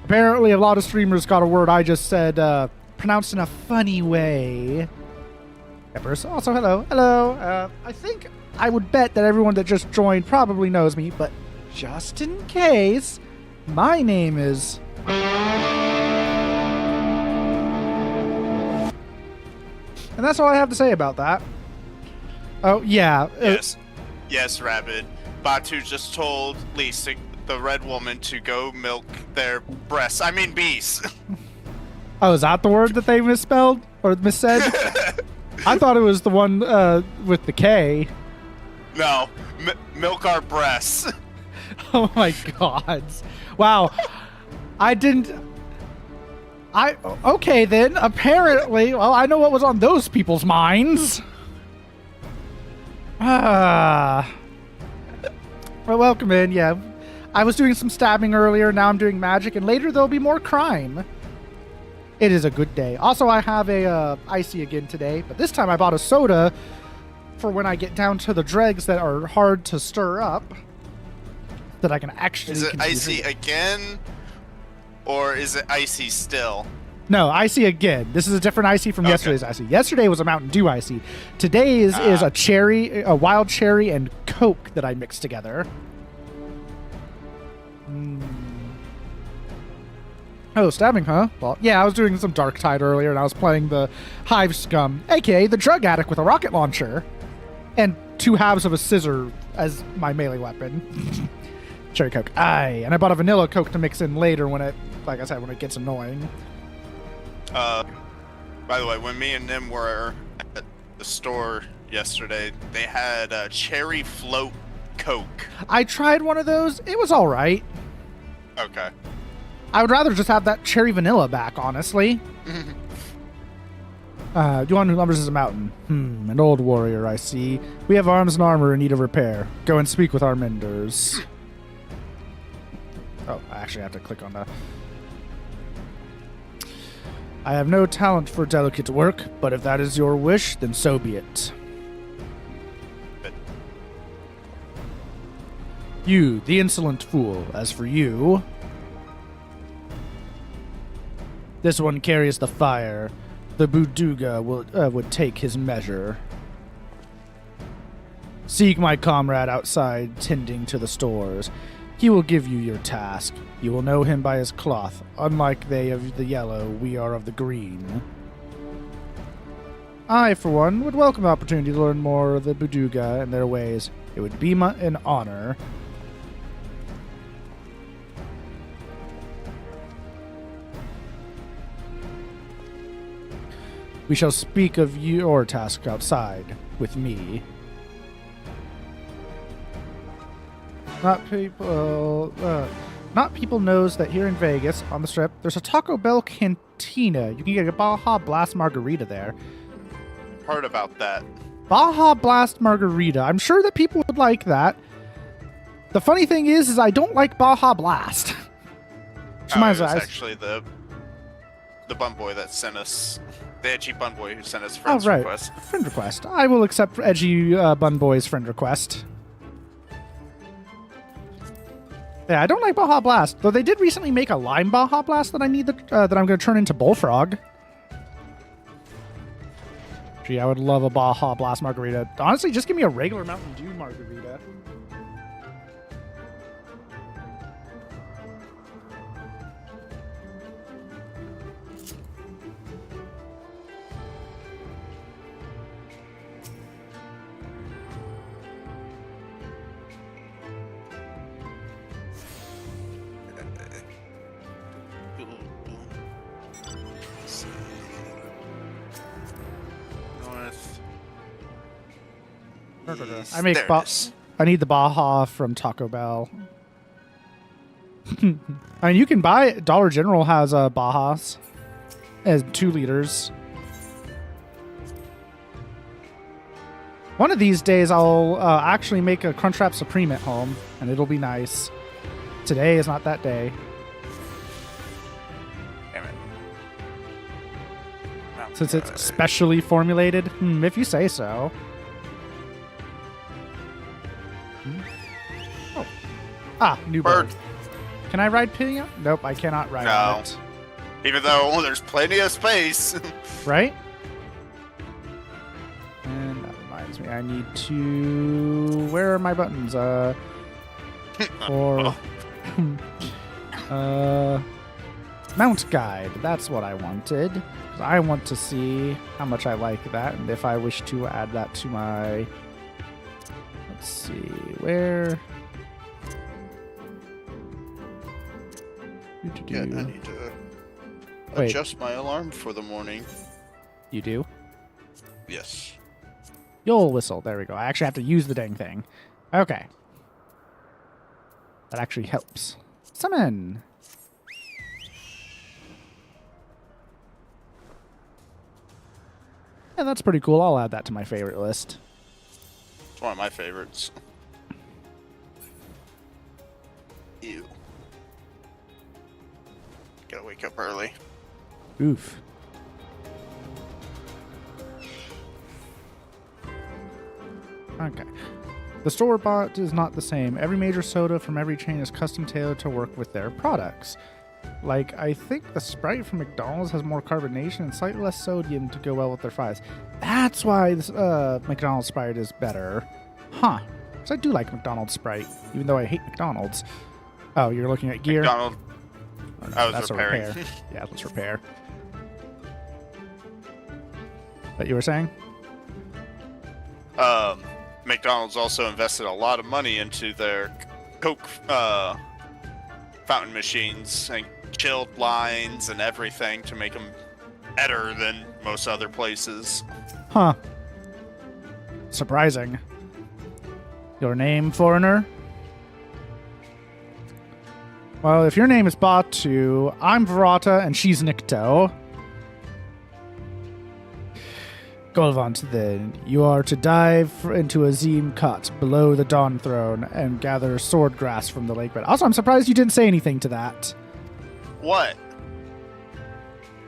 Apparently, a lot of streamers got a word I just said pronounced in a funny way. Peppers. Also, hello. Hello. I think I would bet that everyone that just joined probably knows me, but just in case, my name is... And that's all I have to say about that. Oh, yeah. Yes, Rabbit. Batu just told Lisa, the Red Woman, to go milk their breasts. I mean, bees. Oh, is that the word that they misspelled? Or missaid? I thought it was the one with the K. No. Milk our breasts. Oh, my God. Wow. I didn't... Okay, then. Apparently, well, I know what was on those people's minds. Well, welcome in, yeah. I was doing some stabbing earlier, now I'm doing magic, and later there'll be more crime. It is a good day. Also, I have a icy again today, but this time I bought a soda for when I get down to the dregs that are hard to stir up, that I can actually... Is it icy again? Or is it icy still? No, icy again. This is a different icy from yesterday's icy. Yesterday was a Mountain Dew icy. Today is a cherry, a wild cherry and Coke that I mixed together. Oh, stabbing, huh? Well, yeah, I was doing some Dark Tide earlier, and I was playing the Hive Scum, aka the drug addict with a rocket launcher, and 2 halves of a scissor as my melee weapon. Cherry Coke. Aye. And I bought a vanilla Coke to mix in later when it, like I said, when it gets annoying. By the way, when me and Nim were at the store yesterday, they had a cherry float Coke. I tried one of those. It was all right. Okay. I would rather just have that cherry vanilla back, honestly. You one who lumbers as a mountain. An old warrior, I see. We have arms and armor in need of repair. Go and speak with our menders. Oh, I actually have to click on that. I have no talent for delicate work, but if that is your wish, then so be it. You, the insolent fool. As for you... This one carries the fire. The Buduga would take his measure. Seek my comrade outside, tending to the stores. He will give you your task. You will know him by his cloth. Unlike they of the yellow, we are of the green. I, for one, would welcome the opportunity to learn more of the Buduga and their ways. It would be an honor. We shall speak of your task outside with me. Not people knows that here in Vegas, on the Strip, there's a Taco Bell cantina. You can get a Baja Blast margarita there. Heard about that. Baja Blast margarita. I'm sure that people would like that. The funny thing is I don't like Baja Blast. It was actually the bun boy that sent us, the edgy bun boy who sent us friend's request. Friend request. I will accept edgy bun boy's friend request. Yeah, I don't like Baja Blast, though they did recently make a lime Baja Blast that I need that I'm going to turn into Bullfrog. Gee, I would love a Baja Blast margarita. Honestly, just give me a regular Mountain Dew margarita. I need the Baja from Taco Bell. I mean, you can buy it. Dollar General has Bajas as 2 liters. One of these days, I'll actually make a Crunchwrap Supreme at home, and it'll be nice. Today is not that day. Damn it. Since it's specially formulated, if you say so. Oh. Ah, new bird. Can I ride Pinion? Nope, I cannot ride on it. Even though there's plenty of space. Right? And that reminds me, I need to... Where are my buttons? Mount guide. That's what I wanted. I want to see how much I like that, and if I wish to add that to my... Let's see, where... Yeah, I need to adjust my alarm for the morning. You do? Yes. You'll whistle. There we go. I actually have to use the dang thing. Okay. That actually helps. Summon! Yeah, that's pretty cool. I'll add that to my favorite list. It's one of my favorites. Ew. Gotta wake up early. Oof. Okay. The store-bought is not the same. Every major soda from every chain is custom tailored to work with their products. Like, I think the Sprite from McDonald's has more carbonation and slightly less sodium to go well with their fries. That's why this McDonald's Sprite is better. Huh. Because I do like McDonald's Sprite, even though I hate McDonald's. Oh, you're looking at gear? McDonald's. That's repairing. A repair. Yeah, let's repair. What you were saying? McDonald's also invested a lot of money into their Coke fountain machines and chilled lines and everything to make them better than most other places. Huh. Surprising. Your name, foreigner? Well, if your name is Batu, I'm Verata, and she's Nikto. Golvant, then, you are to dive into a Zim cut below the Dawn Throne and gather sword grass from the lake bed. Also, I'm surprised you didn't say anything to that. What?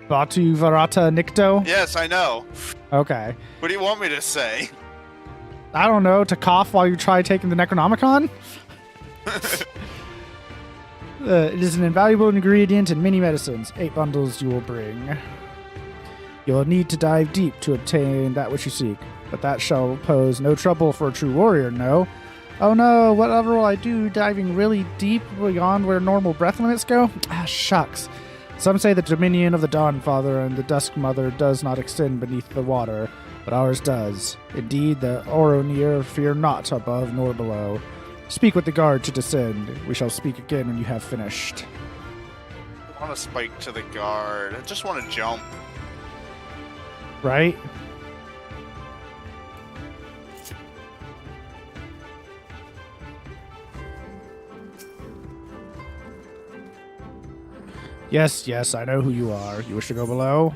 Batu Varata Nikto? Yes, I know. Okay. What do you want me to say? I don't know, to cough while you try taking the Necronomicon? It is an invaluable ingredient in many medicines. 8 bundles you will bring. You will need to dive deep to obtain that which you seek, but that shall pose no trouble for a true warrior, no? Oh no, whatever will I do diving really deep beyond where normal breath limits go? Ah, shucks. Some say the dominion of the Dawnfather and the Dusk Mother does not extend beneath the water, but ours does. Indeed, the Oronir fear not above nor below. Speak with the guard to descend. We shall speak again when you have finished. I want to spike to the guard. I just want to jump. Right? Yes, yes, I know who you are. You wish to go below?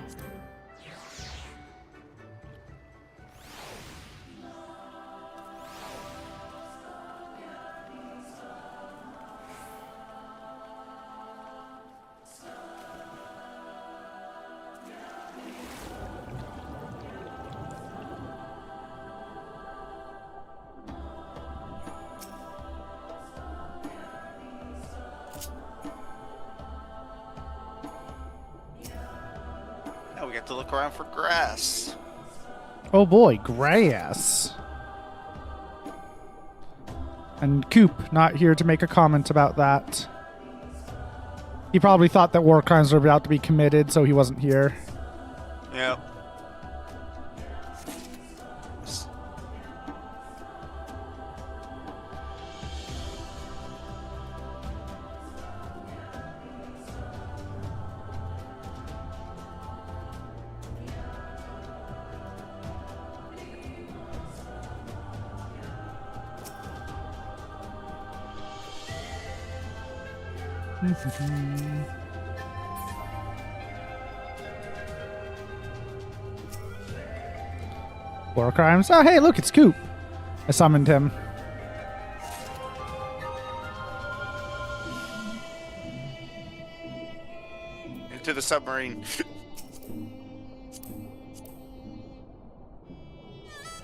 Now we get to look around for grass. Oh boy, grass. And Coop, not here to make a comment about that. He probably thought that war crimes were about to be committed, so he wasn't here. Yep. War crimes? Oh, hey, look, it's Coop. I summoned him. Into the submarine.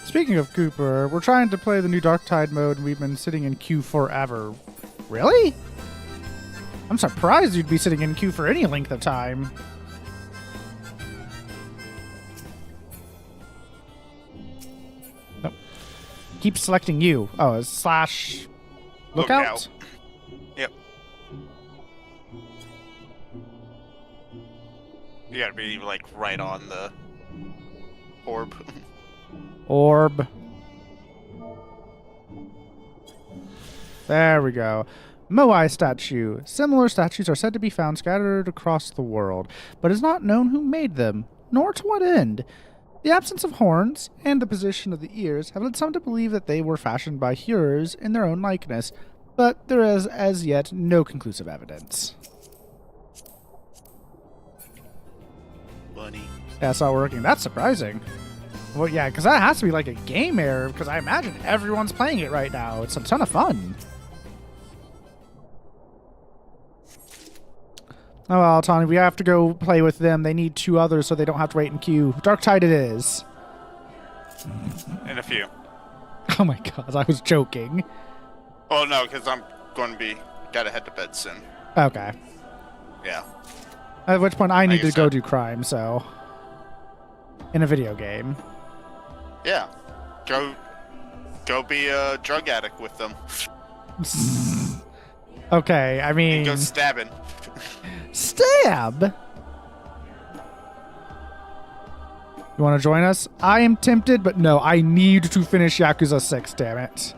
Speaking of Cooper, we're trying to play the new Darktide mode and we've been sitting in queue forever. Really? I'm surprised you'd be sitting in queue for any length of time. Nope. Keep selecting you. Oh, it's / lookout? Yep. You gotta be like right on the orb. Orb. There we go. Moai statue. Similar statues are said to be found scattered across the world, but it is not known who made them, nor to what end. The absence of horns and the position of the ears have led some to believe that they were fashioned by hearers in their own likeness, but there is as yet no conclusive evidence. Bunny. Yeah, it's not working. That's surprising. Well, yeah, because that has to be like a game error, because I imagine everyone's playing it right now. It's a ton of fun. Oh well, Tony, we have to go play with them. They need 2 others so they don't have to wait in queue. Darktide it is. And a few. Oh my god, I was joking. Well, no, because I'm going to be... Gotta head to bed soon. Okay. Yeah. At which point I need to guess go so. do crime, so... In a video game. Yeah. Go be a drug addict with them. Okay, I mean... And go stabbing. Stab? You want to join us? I am tempted, but no, I need to finish Yakuza 6, damn it.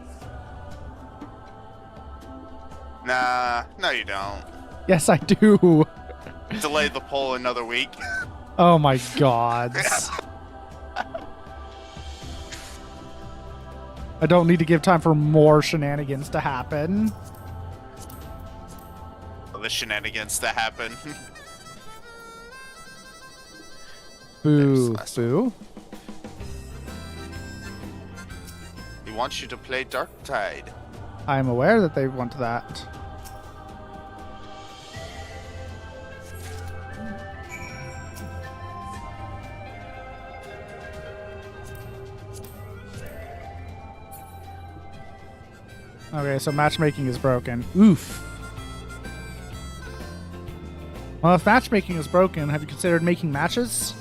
Nah, no you don't. Yes, I do. Delay the poll another week. Oh my god. I don't need to give time for more shenanigans to happen. The shenanigans that happen. Boo. Boo? wants you to play Darktide. I'm aware that they want that. Okay, so matchmaking is broken. Oof. Well, if matchmaking is broken, have you considered making matches?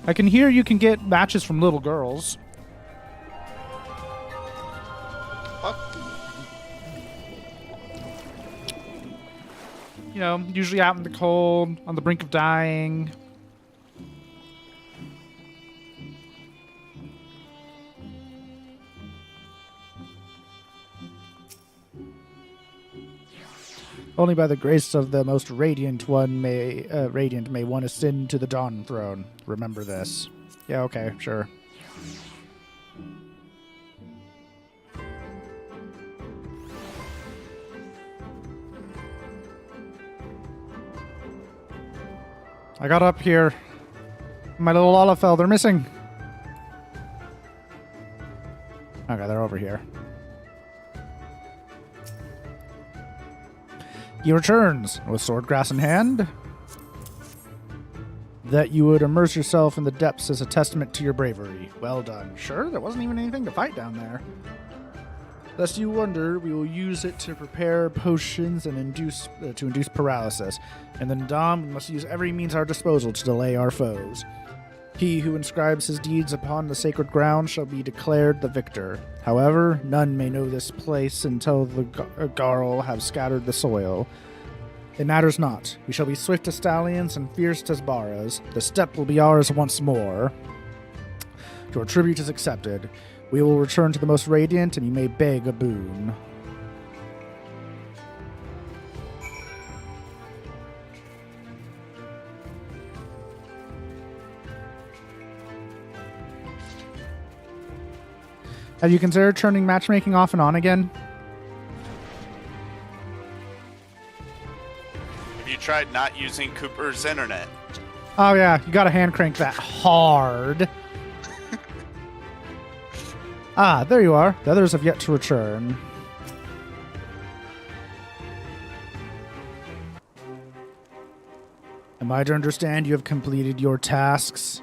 I can hear you can get matches from little girls. What? You know, usually out in the cold, on the brink of dying. Only by the grace of the most radiant one may one ascend to the Dawn Throne. Remember this. Yeah, okay, sure. I got up here. My little Olafel, they're missing. Okay, they're over here. He returns with swordgrass in hand. That you would immerse yourself in the depths as a testament to your bravery. Well done. Sure, there wasn't even anything to fight down there. Lest you wonder, we will use it to prepare potions and induce paralysis. And then Dom, we must use every means at our disposal to delay our foes. He who inscribes his deeds upon the sacred ground shall be declared the victor. However, none may know this place until the Garl have scattered the soil. It matters not. We shall be swift as stallions and fierce as Baras. The steppe will be ours once more. Your tribute is accepted. We will return to the most radiant, and you may beg a boon. Have you considered turning matchmaking off and on again? Have you tried not using Cooper's internet? Oh yeah, you gotta hand crank that hard. Ah, there you are. The others have yet to return. Am I to understand you have completed your tasks?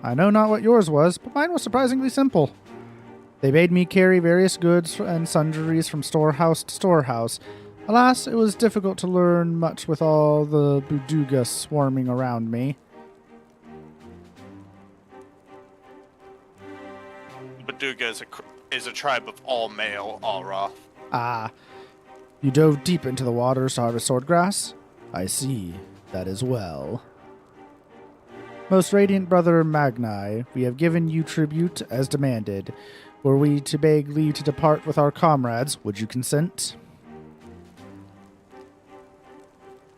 I know not what yours was, but mine was surprisingly simple. They bade me carry various goods and sundries from storehouse to storehouse. Alas, it was difficult to learn much with all the Buduga swarming around me. Buduga is a tribe of all male Alra. Ah, you dove deep into the waters to harvest swordgrass? I see. That is well. Most radiant brother Magni, we have given you tribute as demanded. Were we to beg leave to depart with our comrades, would you consent?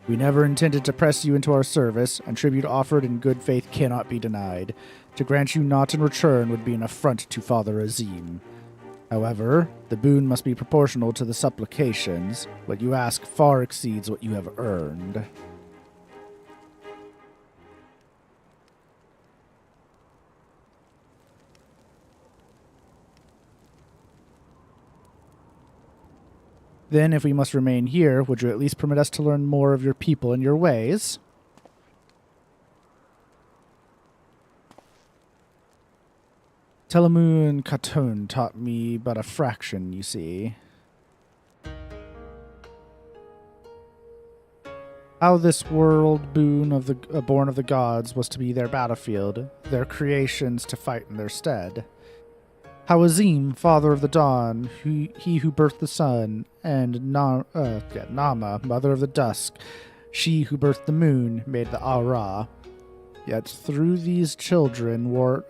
We never intended to press you into our service, and tribute offered in good faith cannot be denied. To grant you naught in return would be an affront to Father Azim. However, the boon must be proportional to the supplications. What you ask far exceeds what you have earned. Then, if we must remain here, would you at least permit us to learn more of your people and your ways? Telemu and Katun taught me but a fraction, you see. How this world boon of the born of the gods was to be their battlefield, their creations to fight in their stead. How Azim, father of the dawn, he who birthed the sun, and Nama, mother of the dusk, she who birthed the moon, made the Ara. Yet though these children warred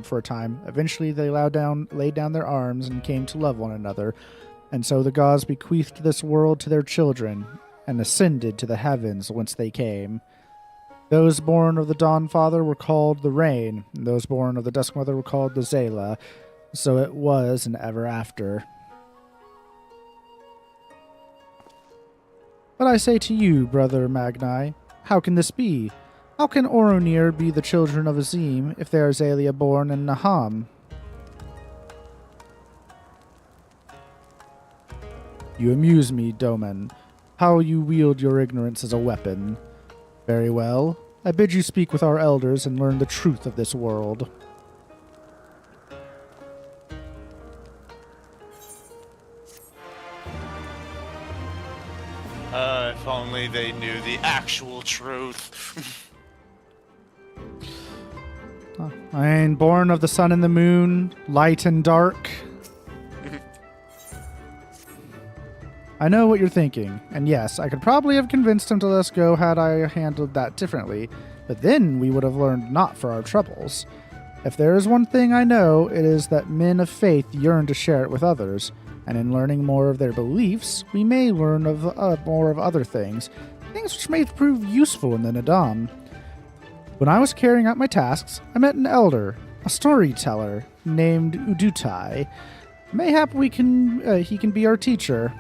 for a time, eventually they laid down their arms and came to love one another, and so the gods bequeathed this world to their children, and ascended to the heavens whence they came. Those born of the Dawn Father were called the Rain, and those born of the Dusk Mother were called the Zela. So it was and ever after. But I say to you, brother Magni, how can this be? How can Oronir be the children of Azim if they are Zalia born in Naham? You amuse me, Domen. How you wield your ignorance as a weapon. Very well. I bid you speak with our elders and learn the truth of this world. If only they knew the actual truth. I am born of the sun and the moon, light and dark. I know what you're thinking, and yes, I could probably have convinced him to let us go had I handled that differently, but then we would have learned naught for our troubles. If there is one thing I know, it is that men of faith yearn to share it with others, and in learning more of their beliefs, we may learn of more of other things which may prove useful in the Nadam. When I was carrying out my tasks, I met an elder, a storyteller, named Udutai. Mayhap he can be our teacher.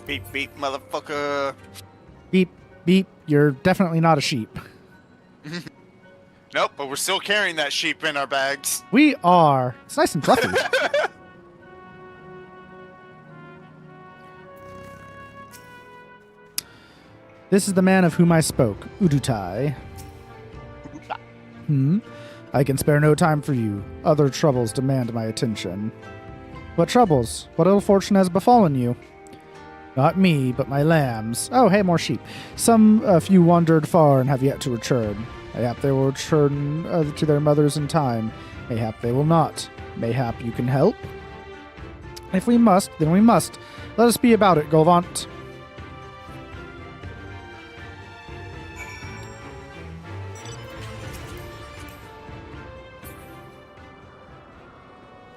Beep, beep, motherfucker. Beep, beep. You're definitely not a sheep. Nope, but we're still carrying that sheep in our bags. We are. It's nice and fluffy. This is the man of whom I spoke, Udutai. I can spare no time for you. Other troubles demand my attention. What troubles? What ill fortune has befallen you? Not me, but my lambs. Oh, hey, more sheep. Some few wandered far and have yet to return. Mayhap they will return to their mothers in time. Mayhap they will not. Mayhap you can help? If we must, then we must. Let us be about it, Golvant.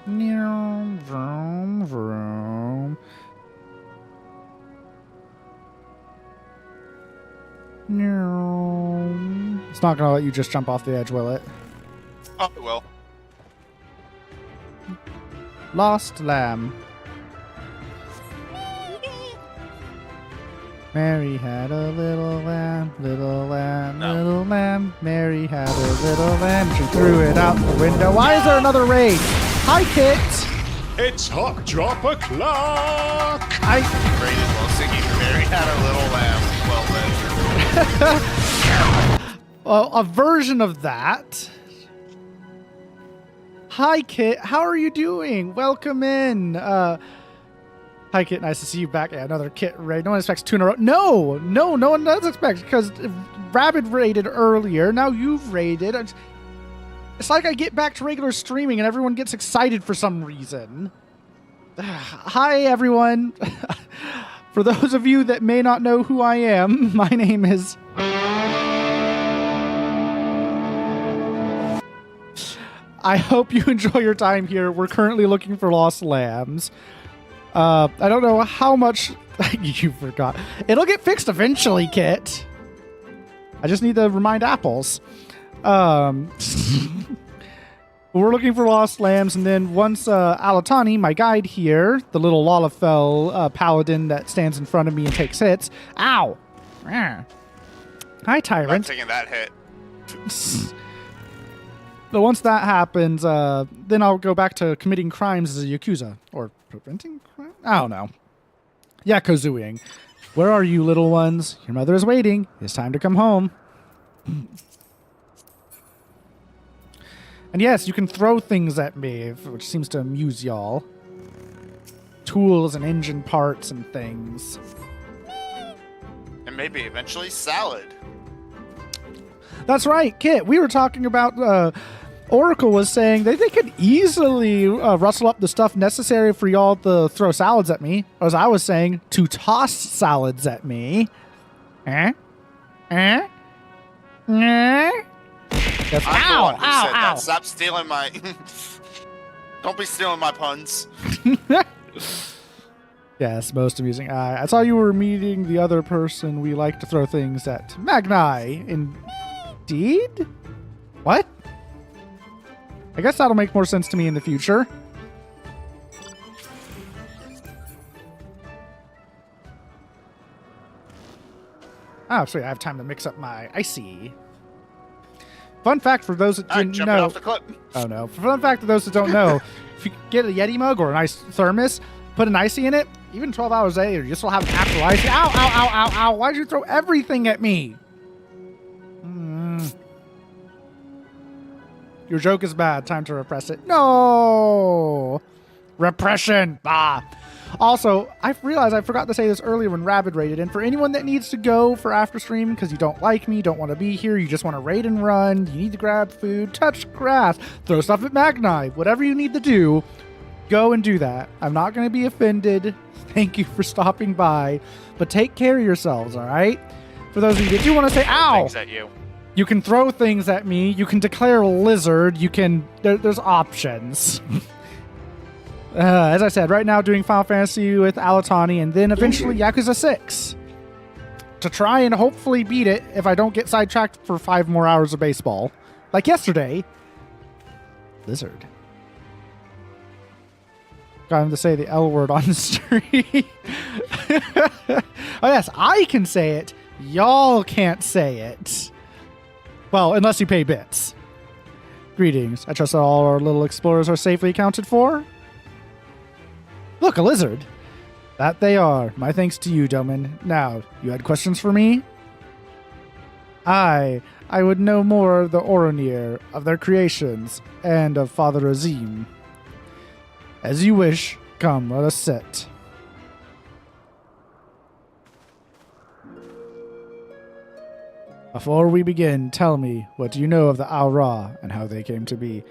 Vroom, vroom. No. It's not going to let you just jump off the edge, will it? Oh, it will. Lost lamb. Mary had a little lamb, little lamb, little lamb. Mary had a little lamb. She threw it out the window. Why is there another raid? Hi, Kit. It's hot drop o'clock. I raided while singing Mary had a little lamb. Well then. Well, a version of that. Hi, Kit. How are you doing? Welcome in. Hi, Kit. Nice to see you back. Yeah, another Kit raid. No one expects 2 in a row. No one does expect, because Rabid raided earlier. Now you've raided. It's like I get back to regular streaming and everyone gets excited for some reason. Hi, everyone. For those of you that may not know who I am, my name is... I hope you enjoy your time here. We're currently looking for lost lambs. I don't know how much... You forgot. It'll get fixed eventually, Kit. I just need to remind apples. We're looking for lost lambs, and then once Alatani, my guide here, the little Lalafell paladin that stands in front of me and takes hits. Ow! Hi, Tyrant. I'm taking that hit. But once that happens, then I'll go back to committing crimes as a Yakuza. Or preventing crime? I don't know. Yakuzuing. Where are you, little ones? Your mother is waiting. It's time to come home. And yes, you can throw things at me, which seems to amuse y'all. Tools and engine parts and things. And maybe eventually salad. That's right, Kit. We were talking about... Oracle was saying that they could easily rustle up the stuff necessary for y'all to throw salads at me. As I was saying, to toss salads at me. Yes. That's ow, ow, ow. That. Stop stealing my... Don't be stealing my puns. Yes, most amusing. I saw you were meeting the other person we like to throw things at. Magni, indeed? What? I guess that'll make more sense to me in the future. Oh, sweet. I have time to mix up my icy. Fun fact for those that didn't know. Off the clip. Oh, no. Fun fact for those that don't know, if you get a Yeti mug or a nice thermos, put an icy in it, even 12 hours later, you still have an actual icy. Ow, ow, ow, ow, ow. Why'd you throw everything at me? Your joke is bad. Time to repress it. No! Repression! Ah. Also, I realized I forgot to say this earlier when Rabid raided, and for anyone that needs to go for after stream because you don't like me, don't want to be here, you just want to raid and run, you need to grab food, touch grass, throw stuff at Magni, whatever you need to do, go and do that. I'm not going to be offended. Thank you for stopping by, but take care of yourselves, all right? For those of you that do want to say, ow! Things at you. You can throw things at me, you can declare lizard, you can... there's options. As I said, right now doing Final Fantasy with Alatani and then eventually Yakuza 6. To try and hopefully beat it if I don't get sidetracked for 5 more hours of baseball. Like yesterday. Lizard. Got him to say the L word on the stream. Oh yes, I can say it. Y'all can't say it. Well, unless you pay bits. Greetings. I trust that all our little explorers are safely accounted for. Look, a lizard. That they are. My thanks to you, Doman. Now, you had questions for me? I would know more of the Oronir, of their creations, and of Father Azim. As you wish. Come, let us sit. Before we begin, tell me, what do you know of the Aura and how they came to be?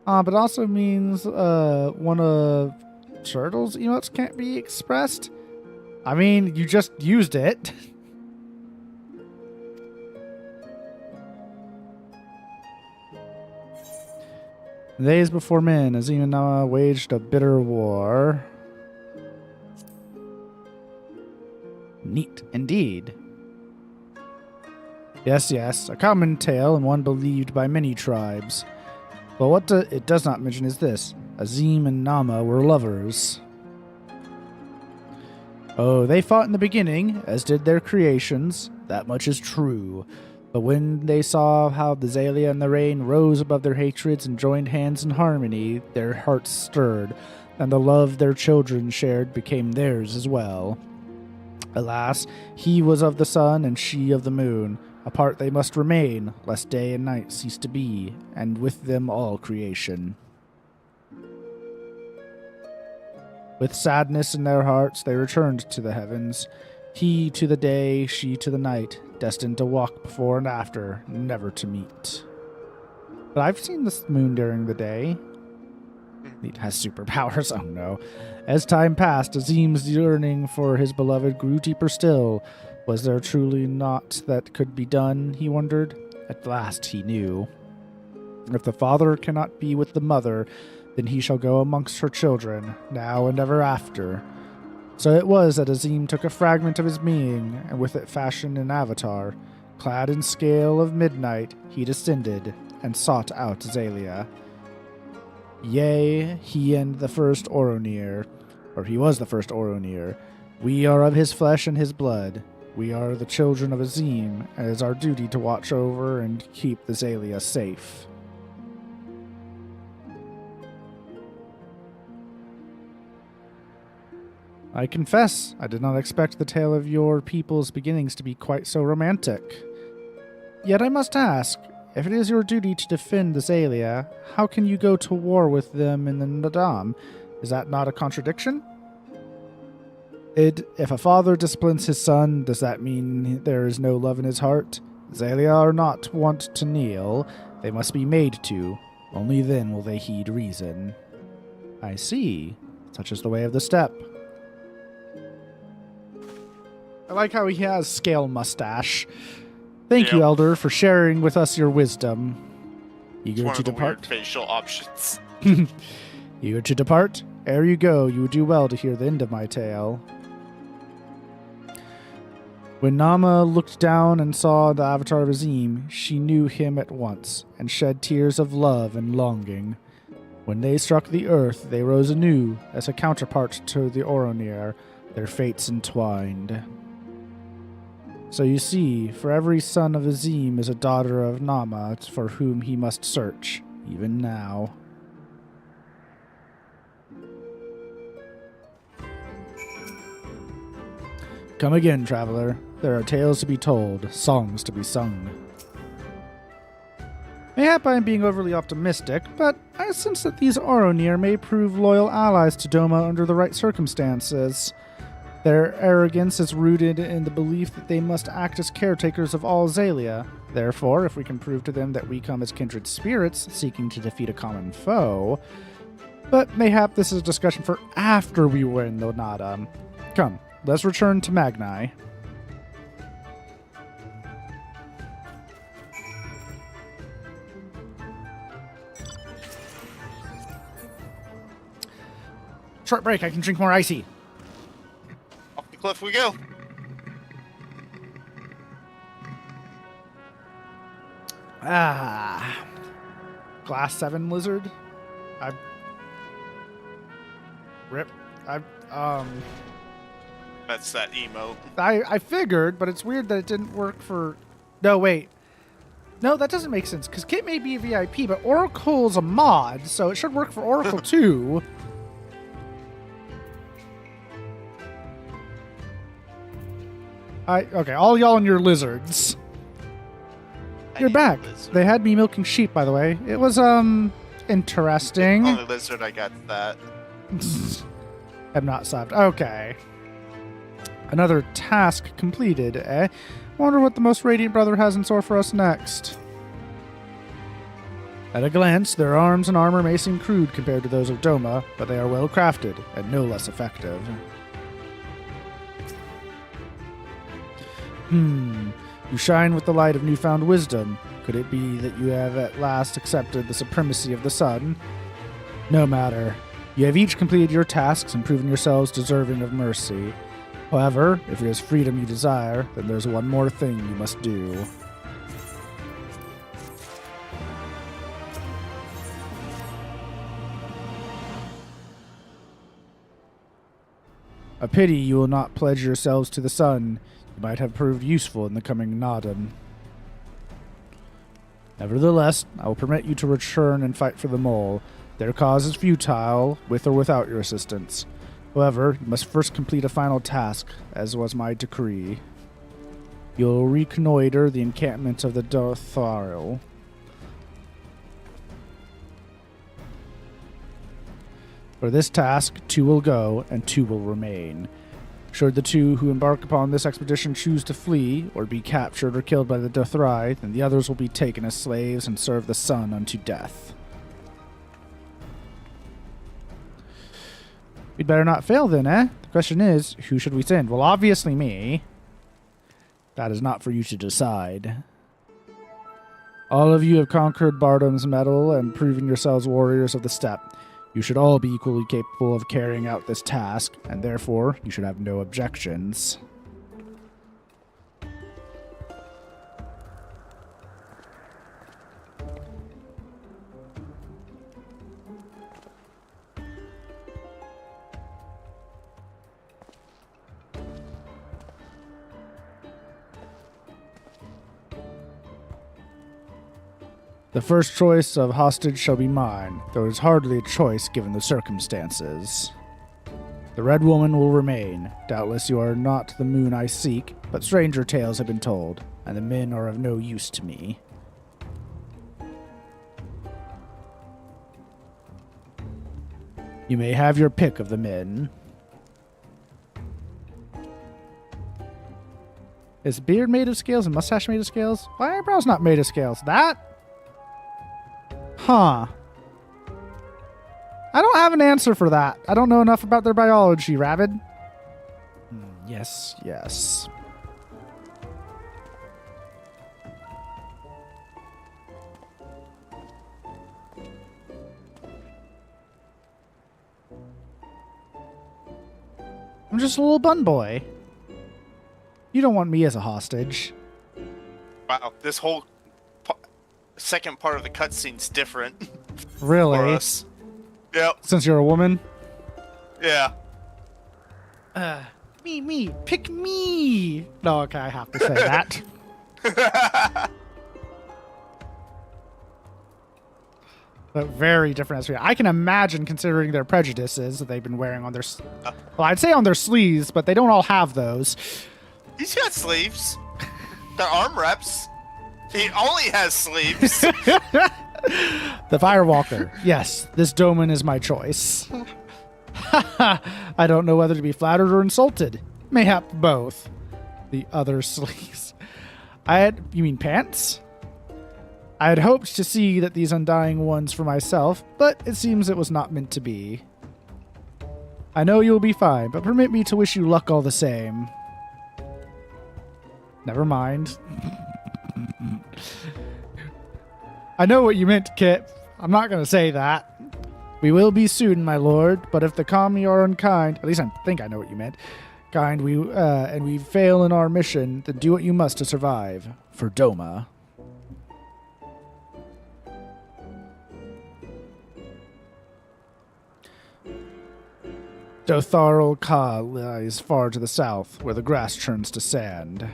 But also means one of Turtle's emotes can't be expressed? I mean, you just used it. Days before men, Azim and Nama waged a bitter war. Neat, indeed. Yes, a common tale and one believed by many tribes. But what it does not mention is this. Azim and Nama were lovers. Oh, they fought in the beginning, as did their creations. That much is true. But when they saw how the Zalia and the Rain rose above their hatreds and joined hands in harmony, their hearts stirred, and the love their children shared became theirs as well. Alas, he was of the sun and she of the moon. Apart they must remain, lest day and night cease to be, and with them all creation. With sadness in their hearts, they returned to the heavens, he to the day, she to the night, destined to walk before and after, never to meet. But I've seen the moon during the day. It has superpowers, oh no. As time passed, Azim's yearning for his beloved grew deeper still. Was there truly naught that could be done, he wondered? At last he knew. If the father cannot be with the mother, then he shall go amongst her children, now and ever after. So it was that Azim took a fragment of his being, and with it fashioned an avatar. Clad in scale of midnight, he descended, and sought out Zalia. Yea, he and the first Oronir, or he was the first Oronir. We are of his flesh and his blood. We are the children of Azim, and it is our duty to watch over and keep the Zalia safe. I confess, I did not expect the tale of your people's beginnings to be quite so romantic. Yet I must ask, if it is your duty to defend the Zalia, how can you go to war with them in the Nadam? Is that not a contradiction? If a father disciplines his son, does that mean there is no love in his heart? Zalia are not wont to kneel. They must be made to. Only then will they heed reason. I see. Such is the way of the steppe. I like how he has scale mustache. Thank you, Elder, for sharing with us your wisdom. Eager to depart? Weird facial options. Eager to depart? Ere you go, you would do well to hear the end of my tale. When Nama looked down and saw the avatar of Azim, she knew him at once, and shed tears of love and longing. When they struck the earth, they rose anew, as a counterpart to the Oronir, their fates entwined. So you see, for every son of Azim is a daughter of Nama for whom he must search, even now. Come again, traveler. There are tales to be told, songs to be sung. Mayhap I am being overly optimistic, but I sense that these Oronir may prove loyal allies to Doma under the right circumstances. Their arrogance is rooted in the belief that they must act as caretakers of all Zalia. Therefore, if we can prove to them that we come as kindred spirits seeking to defeat a common foe... But mayhap this is a discussion for after we win the Nada. Come, let's return to Magni. Short break, I can drink more icy. Off the cliff we go. Glass 7 lizard. That's that emote. I figured, but it's weird that it didn't work for... No, wait. No, that doesn't make sense, because Kit may be a VIP, but Oracle's a mod, so it should work for Oracle too. Okay, all y'all and your lizards. You're back. They had me milking sheep, by the way. It was, interesting. Only lizard I got that. Have not stopped. Okay. Another task completed, eh? Wonder what the most Radiant Brother has in store for us next. At a glance, their arms and armor may seem crude compared to those of Doma, but they are well crafted and no less effective. You shine with the light of newfound wisdom. Could it be that you have at last accepted the supremacy of the sun? No matter. You have each completed your tasks and proven yourselves deserving of mercy. However, if it is freedom you desire, then there's one more thing you must do. A pity you will not pledge yourselves to the sun. You might have proved useful in the coming Nadan. Nevertheless, I will permit you to return and fight for the mole. Their cause is futile, with or without your assistance. However, you must first complete a final task, as was my decree. You'll reconnoiter the encampment of the Dothariel. For this task, 2 will go, and 2 will remain. Should the 2 who embark upon this expedition choose to flee, or be captured or killed by the Dothrai, then the others will be taken as slaves and serve the sun unto death. We'd better not fail then, eh? The question is, who should we send? Well, obviously me. That is not for you to decide. All of you have conquered Bardom's metal and proven yourselves warriors of the steppe. You should all be equally capable of carrying out this task, and therefore you should have no objections. The first choice of hostage shall be mine, though it is hardly a choice given the circumstances. The Red Woman will remain. Doubtless you are not the moon I seek, but stranger tales have been told, and the men are of no use to me. You may have your pick of the men. Is beard made of scales and mustache made of scales? Why are eyebrows not made of scales? That? Huh. I don't have an answer for that. I don't know enough about their biology, Rabid. Yes, yes. I'm just a little bun boy. You don't want me as a hostage. Wow, this whole second part of the cutscene's different. Really? For us. Yep. Since you're a woman? Yeah. Me, pick me. No, okay, I have to say that. But very different. I can imagine, considering their prejudices that they've been wearing on their... Well, I'd say on their sleeves, but they don't all have those. He's got sleeves. They're arm reps. He only has sleeves. The Firewalker. Yes, this Doman is my choice. I don't know whether to be flattered or insulted. Mayhap both. The other sleeves. You mean pants? I had hoped to see that these undying ones for myself, but it seems it was not meant to be. I know you'll be fine, but permit me to wish you luck all the same. Never mind. I know what you meant, Kit. I'm not going to say that. We will be soon, my lord, but if the Kami are unkind, at least I think I know what you meant, and we fail in our mission, then do what you must to survive. For Doma. Dotharil Ka lies far to the south, where the grass turns to sand.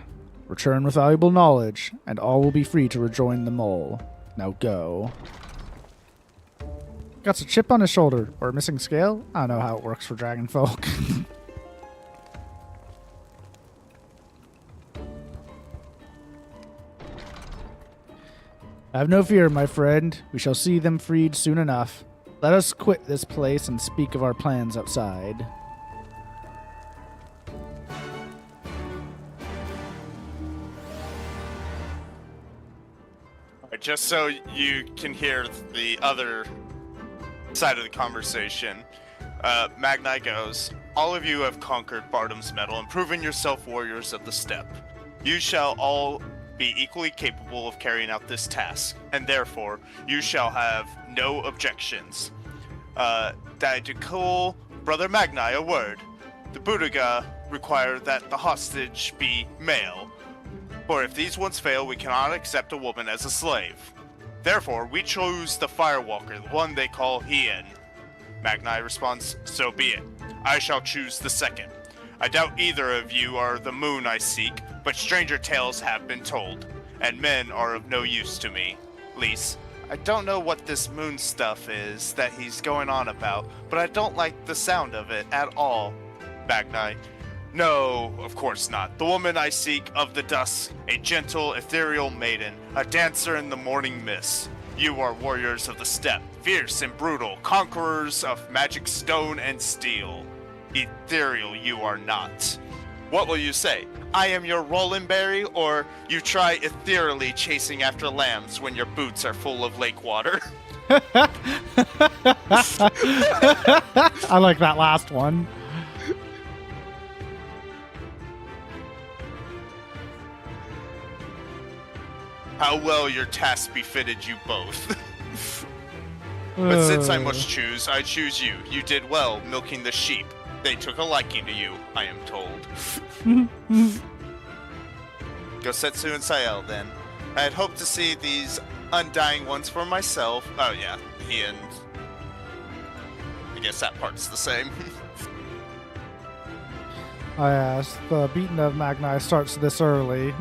Return with valuable knowledge, and all will be free to rejoin the mole. Now go. Got a chip on his shoulder, or a missing scale? I don't know how it works for dragon folk. Have no fear, my friend. We shall see them freed soon enough. Let us quit this place and speak of our plans outside. Just so you can hear the other side of the conversation, Magni goes, all of you have conquered Bardom's Metal and proven yourself warriors of the steppe. You shall all be equally capable of carrying out this task, and therefore you shall have no objections. To call Brother Magni a word. The Budaga require that the hostage be male. For if these ones fail, we cannot accept a woman as a slave. Therefore, we choose the Firewalker, the one they call Hien. Magni responds, so be it. I shall choose the second. I doubt either of you are the moon I seek, but stranger tales have been told, and men are of no use to me. Lys, I don't know what this moon stuff is that he's going on about, but I don't like the sound of it at all. Magni, no, of course not. The woman I seek of the dusk, a gentle, ethereal maiden, a dancer in the morning mist. You are warriors of the steppe, fierce and brutal, conquerors of magic stone and steel. Ethereal you are not. What will you say? I am your Rollenberry, or you try ethereally chasing after lambs when your boots are full of lake water? I like that last one. How well your task befitted you both. But since I must choose, I choose you. You did well milking the sheep. They took a liking to you, I am told. Gosetsu and Sael, then. I had hoped to see these undying ones for myself. Oh yeah, he and... I guess that part's the same. I asked. The beating of Magni starts this early.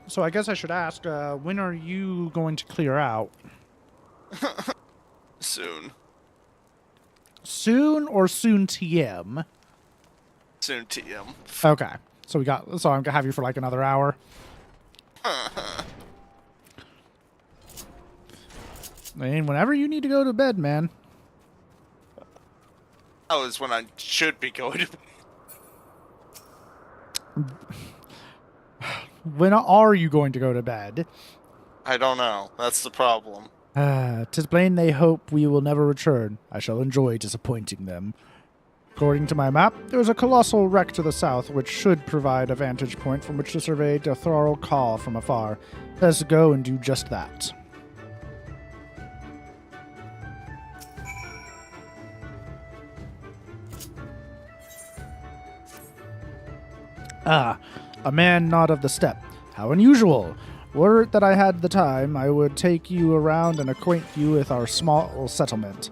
So I guess I should ask, when are you going to clear out? Soon. Soon or soon TM? Soon TM. Okay. So I'm gonna have you for like another hour. And whenever you need to go to bed, man. That was when I should be going to bed. When are you going to go to bed? I don't know. That's the problem. 'Tis plain they hope we will never return. I shall enjoy disappointing them. According to my map, there is a colossal wreck to the south, which should provide a vantage point from which to survey Dothral Call from afar. Let's go and do just that. Ah, a man not of the steppe. How unusual. Were it that I had the time, I would take you around and acquaint you with our small settlement.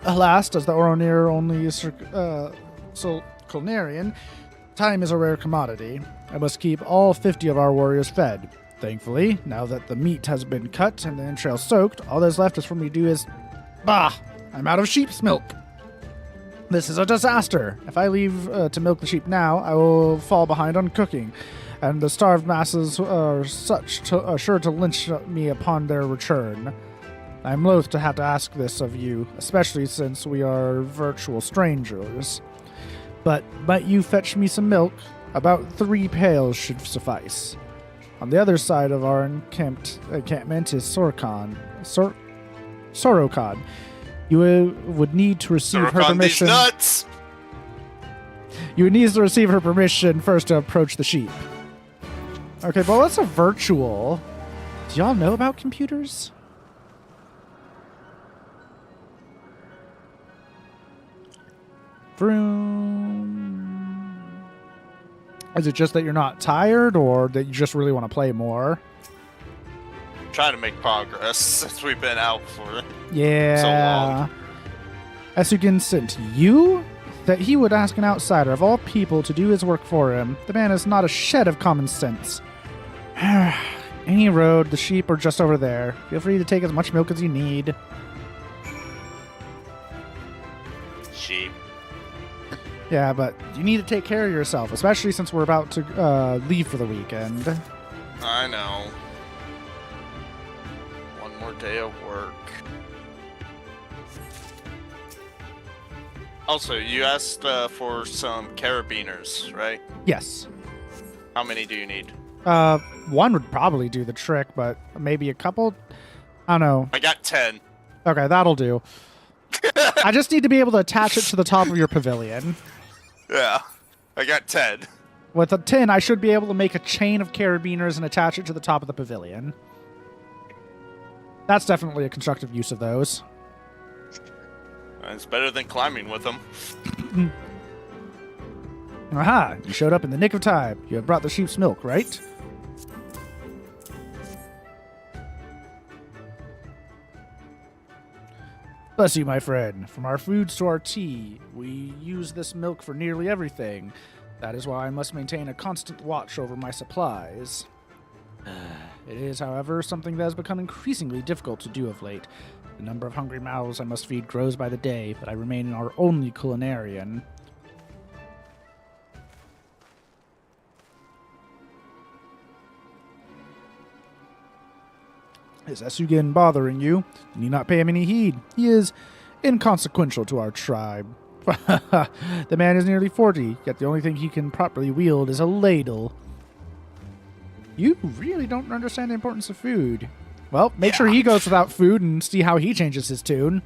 Alas, as the Oronir only is culinarian, time is a rare commodity. I must keep all 50 of our warriors fed. Thankfully, now that the meat has been cut and the entrails soaked, all that's left is for me to do is... Bah! I'm out of sheep's milk! This is a disaster! If I leave to milk the sheep now, I will fall behind on cooking, and the starved masses are sure to lynch me upon their return. I am loath to have to ask this of you, especially since we are virtual strangers. But might you fetch me some milk? About 3 pails should suffice. On the other side of our encampment is Sorokon. You would need to receive her permission. These nuts! You would need to receive her permission first to approach the sheep. Okay, but what's a virtual? Do y'all know about computers? Is it just that you're not tired, or that you just really want to play more? Trying to make progress since we've been out for so long. Asugen sent you? That he would ask an outsider of all people to do his work for him. The man has not a shed of common sense. Any road, the sheep are just over there. Feel free to take as much milk as you need. Sheep. Yeah, but you need to take care of yourself, especially since we're about to leave for the weekend. I know. One more day of work. Also, you asked for some carabiners, right? Yes. How many do you need? One would probably do the trick, but maybe a couple? I don't know. I got 10. Okay, that'll do. I just need to be able to attach it to the top of your pavilion. Yeah, I got 10. With a 10, I should be able to make a chain of carabiners and attach it to the top of the pavilion. That's definitely a constructive use of those. It's better than climbing with them. Aha! You showed up in the nick of time. You have brought the sheep's milk, right? Bless you, my friend. From our foods to our tea, we use this milk for nearly everything. That is why I must maintain a constant watch over my supplies. It is, however, something that has become increasingly difficult to do of late. The number of hungry mouths I must feed grows by the day, but I remain our only culinarian. Is Asugen bothering you? You need not pay him any heed. He is inconsequential to our tribe. The man is nearly 40, yet the only thing he can properly wield is a ladle. You really don't understand the importance of food. Well, make sure he goes without food and see how he changes his tune.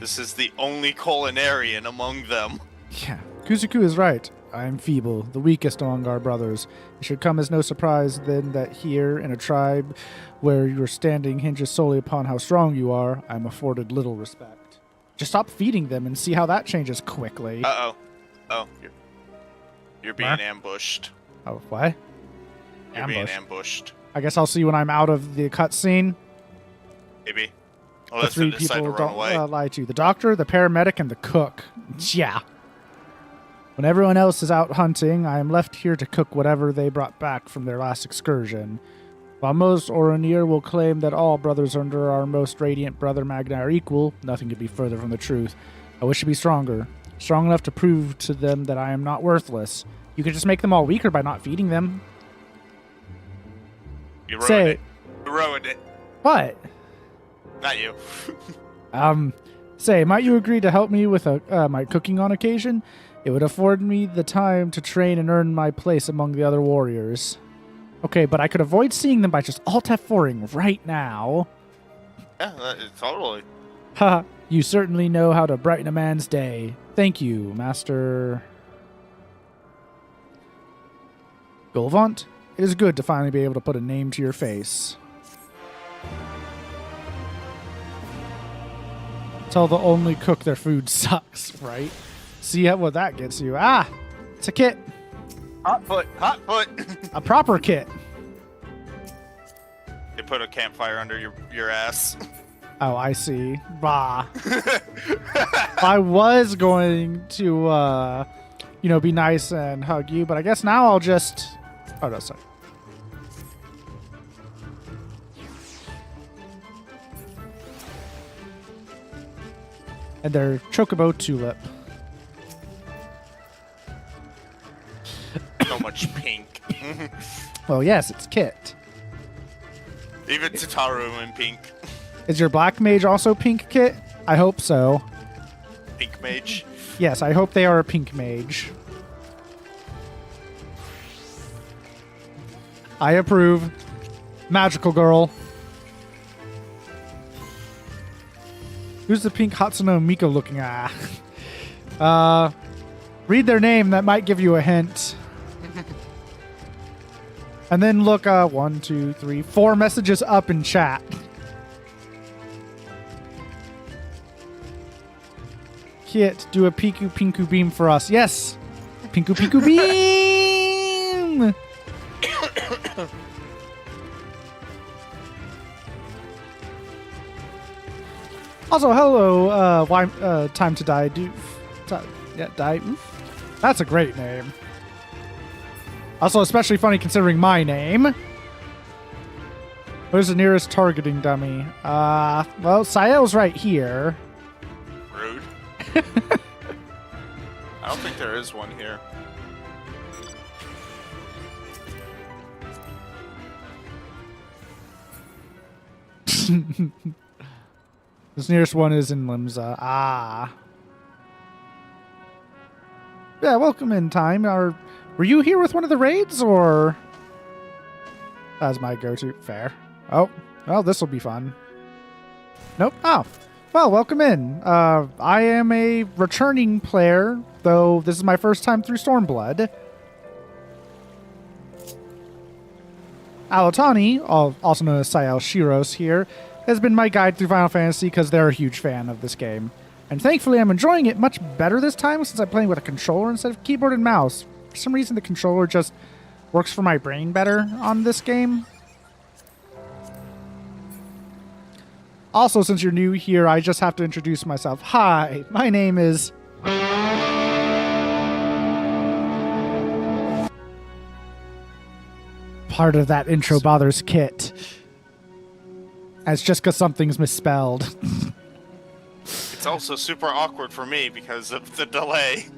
This is the only culinarian among them. Yeah, Kuzuku is right. I am feeble, the weakest among our brothers. It should come as no surprise, then, that here, in a tribe where your standing hinges solely upon how strong you are, I am afforded little respect. Just stop feeding them and see how that changes quickly. Uh-oh. Oh, you're being ambushed. Oh, what? You're being ambushed. I guess I'll see when I'm out of the cutscene. Maybe. Well, The that's 3 to decide to people run don't away. lie to you. The doctor, the paramedic, and the cook. Yeah. When everyone else is out hunting, I am left here to cook whatever they brought back from their last excursion. While most Oronir will claim that all brothers under our most radiant brother Magna are equal, nothing could be further from the truth. I wish to be stronger. Strong enough to prove to them that I am not worthless. You could just make them all weaker by not feeding them. You ruined it. You ruined it. What? Not you. Say, might you agree to help me with my cooking on occasion? It would afford me the time to train and earn my place among the other warriors. Okay, but I could avoid seeing them by just Alt F4ing right now. Yeah, totally. Haha. You certainly know how to brighten a man's day. Thank you, Master Gulvant. It is good to finally be able to put a name to your face. Tell the only cook their food sucks, right? See what that gets you. Ah, it's a kit. Hot foot. A proper kit. They put a campfire under your ass. Oh, I see. Bah. I was going to, be nice and hug you, but I guess now I'll just... Oh, no, sorry. And their chocobo tulip. So much pink. Well, yes, it's Kit. Even Tataru in pink. Is your black mage also pink, Kit? I hope so. Pink mage? Yes, I hope they are a pink mage. I approve. Magical girl. Who's the pink Hatsune Miku looking at? Read their name. That might give you a hint. And then look 1, 2, 3, 4 messages up in chat. Kit, do a Piku Pinku beam for us. Yes! Pinku Pinku beam! Also, hello, Time to Die. Die. Oof. That's a great name. Also, especially funny considering my name. Where's the nearest targeting dummy? Well, Sael's right here. Rude. I don't think there is one here. This nearest one is in Limsa. Ah. Yeah, welcome in, Time. Were you here with one of the raids, or... That's my go-to. Fair. Oh, well, this will be fun. Nope. Oh. Well, welcome in. I am a returning player, though this is my first time through Stormblood. Alatani, also known as Sael Shiros here, has been my guide through Final Fantasy because they're a huge fan of this game. And thankfully, I'm enjoying it much better this time since I'm playing with a controller instead of keyboard and mouse. For some reason, the controller just works for my brain better on this game. Also, since you're new here, I just have to introduce myself. Hi, my name is... Part of that intro bothers Kit. It's just because something's misspelled. It's also super awkward for me because of the delay.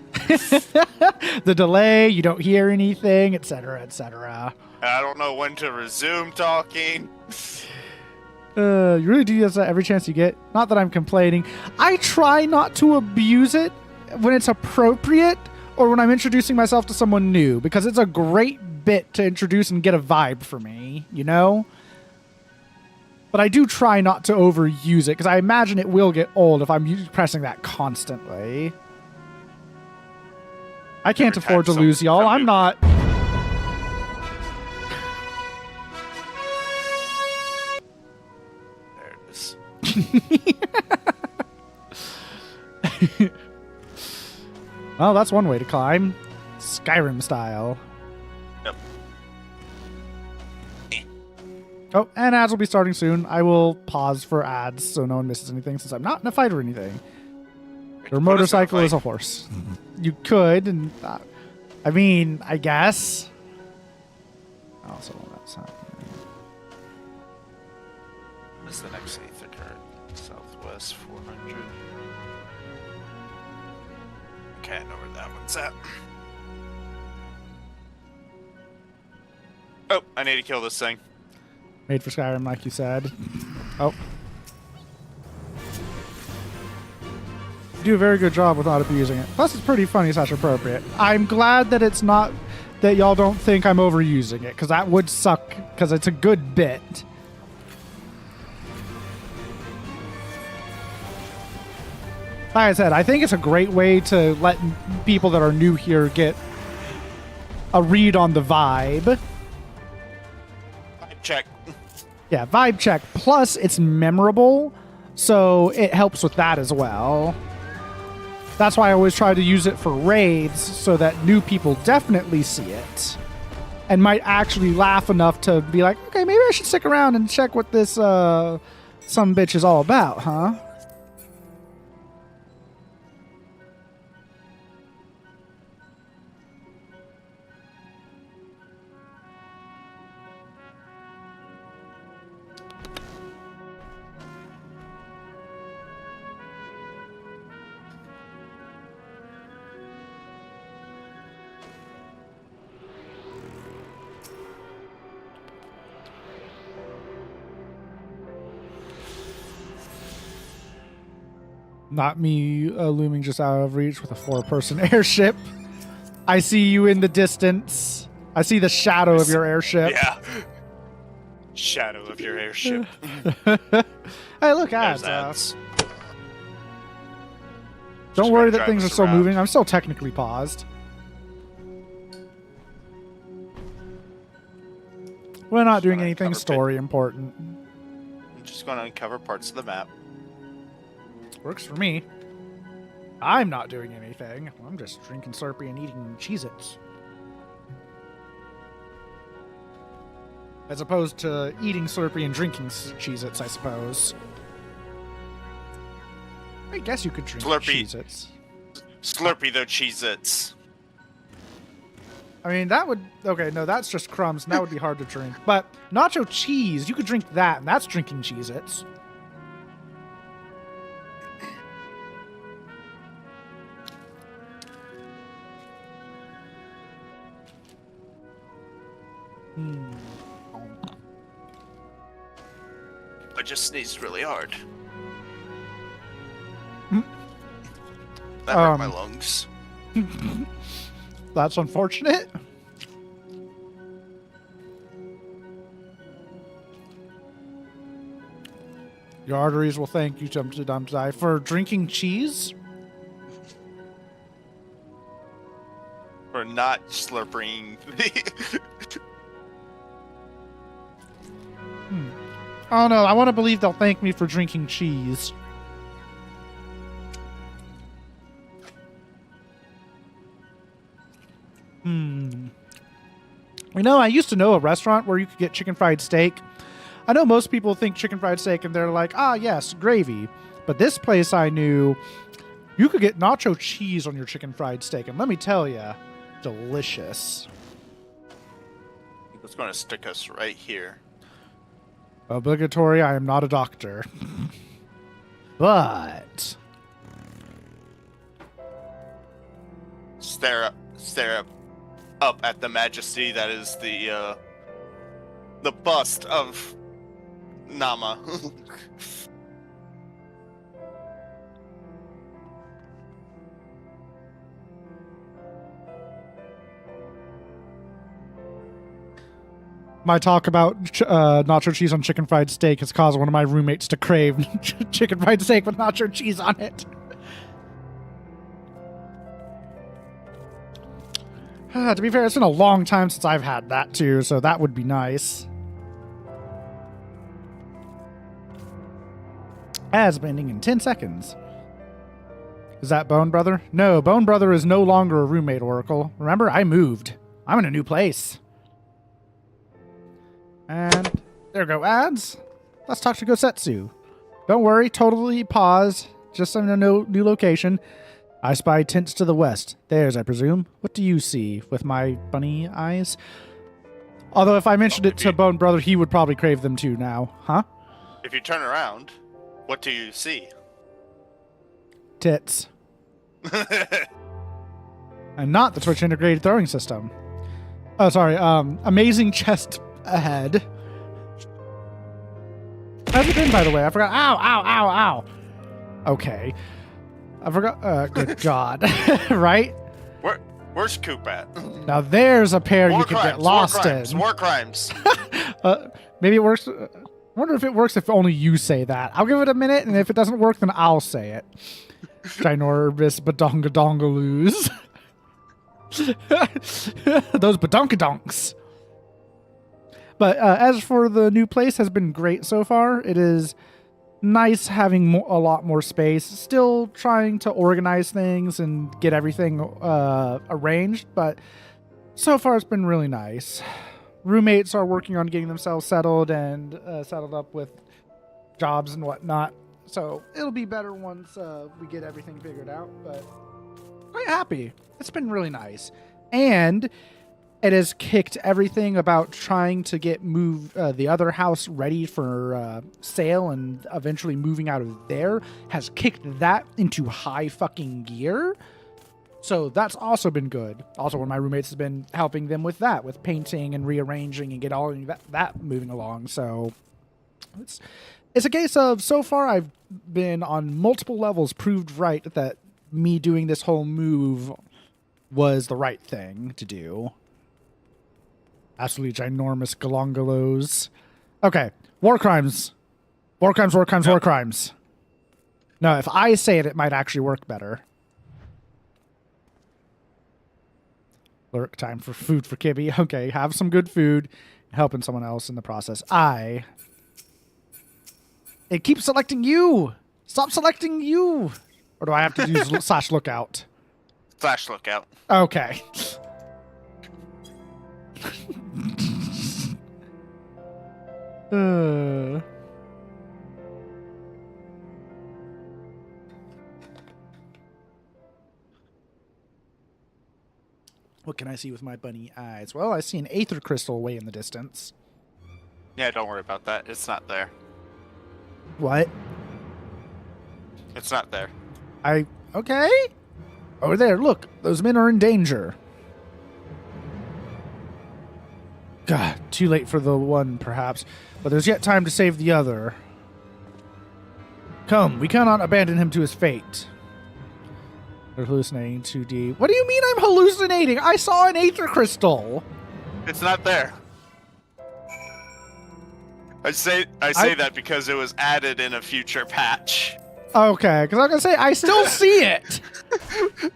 The delay, you don't hear anything, etc., etc. I don't know when to resume talking. You really do use that every chance you get. Not that I'm complaining. I try not to abuse it when it's appropriate or when I'm introducing myself to someone new, because it's a great bit to introduce and get a vibe for me, you know? But I do try not to overuse it, because I imagine it will get old if I'm pressing that constantly. I can't afford to lose y'all. I'm not... There it is. Well, that's one way to climb. Skyrim style. Yep. Oh, and ads will be starting soon. I will pause for ads so no one misses anything since I'm not in a fight or anything. Your motorcycle is a horse. You could, and I mean, I guess. Also, that's not. What's the next Aether card? Southwest 400. Okay, I know where that one's at. Oh, I need to kill this thing. Made for Skyrim, like you said. Oh. You do a very good job with not abusing it. Plus, it's pretty funny / appropriate. I'm glad that it's not... that y'all don't think I'm overusing it, because that would suck, because it's a good bit. Like I said, I think it's a great way to let people that are new here get a read on the vibe. Vibe check. Yeah, vibe check. Plus, it's memorable, so it helps with that as well. That's why I always try to use it for raids, so that new people definitely see it and might actually laugh enough to be like, okay, maybe I should stick around and check what this sumbitch is all about, huh? Not me looming just out of reach with a 4-person airship. I see you in the distance. I see the shadow of your airship. Yeah. Shadow of your airship. Hey, look, ads. Don't worry that things are still moving. I'm still technically paused. We're not doing anything story important. I'm just going to uncover parts of the map. Works for me. I'm not doing anything. I'm just drinking Slurpee and eating Cheez-Its. As opposed to eating Slurpee and drinking Cheez-Its, I suppose. I guess you could drink Cheez-Its. Slurpee, though, Cheez-Its. I mean, that would... Okay, no, that's just crumbs, and that would be hard to drink. But nacho cheese, you could drink that, and that's drinking Cheez-Its. I just sneezed really hard. That hurt my lungs. That's unfortunate. Your arteries will thank you, Dum-Dum-Dum, for drinking cheese? For not slurping the... Oh no, I want to believe they'll thank me for drinking cheese. You know, I used to know a restaurant where you could get chicken fried steak. I know most people think chicken fried steak and they're like, ah, yes, gravy. But this place I knew, you could get nacho cheese on your chicken fried steak. And let me tell you, delicious. It's going to stick us right here. Obligatory, I am not a doctor. But... Stare up at the majesty that is the bust of Nama. My talk about nacho cheese on chicken fried steak has caused one of my roommates to crave chicken fried steak with nacho cheese on it. To be fair, it's been a long time since I've had that too, so that would be nice. Ads ending in 10 seconds. Is that Bone Brother? No, Bone Brother is no longer a roommate, Oracle. Remember, I moved. I'm in a new place. And there go ads. Let's talk to Gosetsu. Don't worry, totally pause. Just in a new location. I spy tents to the west. Theirs, I presume. What do you see with my bunny eyes? Although if I mentioned it to Bone Brother, he would probably crave them too now. Huh? If you turn around, what do you see? Tits. And not the Twitch integrated throwing system. Oh, sorry. Amazing chest ahead. How's it been, by the way? I forgot. Ow, ow, ow, ow. Okay. I forgot. Good God. Right? Where's Coop at? Now there's a pair you could get lost in. War crimes. Maybe it works. I wonder if it works if only you say that. I'll give it a minute, and if it doesn't work, then I'll say it. Ginormous badongadongaloos. Those badonkadonks. But as for the new place, has been great so far. It is nice having a lot more space. Still trying to organize things and get everything arranged, but so far it's been really nice. Roommates are working on getting themselves settled and settled up with jobs and whatnot. So it'll be better once we get everything figured out, but quite happy. It's been really nice. And it has kicked everything about trying to get the other house ready for sale and eventually moving out of there, has kicked that into high fucking gear. So that's also been good. Also, one of my roommates has been helping them with that, with painting and rearranging and get all that moving along. So it's a case of, so far I've been on multiple levels proved right that me doing this whole move was the right thing to do. Absolutely ginormous galongalos. Okay, war crimes. War crimes, war crimes, war crimes. No, if I say it, it might actually work better. Lurk time for food for Kibby. Okay, have some good food. Helping someone else in the process. It keeps selecting you. Stop selecting you. Or do I have to use / lookout? / lookout. Okay. What can I see with my bunny eyes? Well, I see an aether crystal way in the distance. Yeah, don't worry about that. It's not there. What? It's not there. Okay. Over there, look. Those men are in danger. God, too late for the one, perhaps. But there's yet time to save the other. Come, we cannot abandon him to his fate. They're hallucinating 2D. What do you mean I'm hallucinating? I saw an aether crystal. It's not there. I say that because it was added in a future patch. Okay, because I'm going to say, I still see it.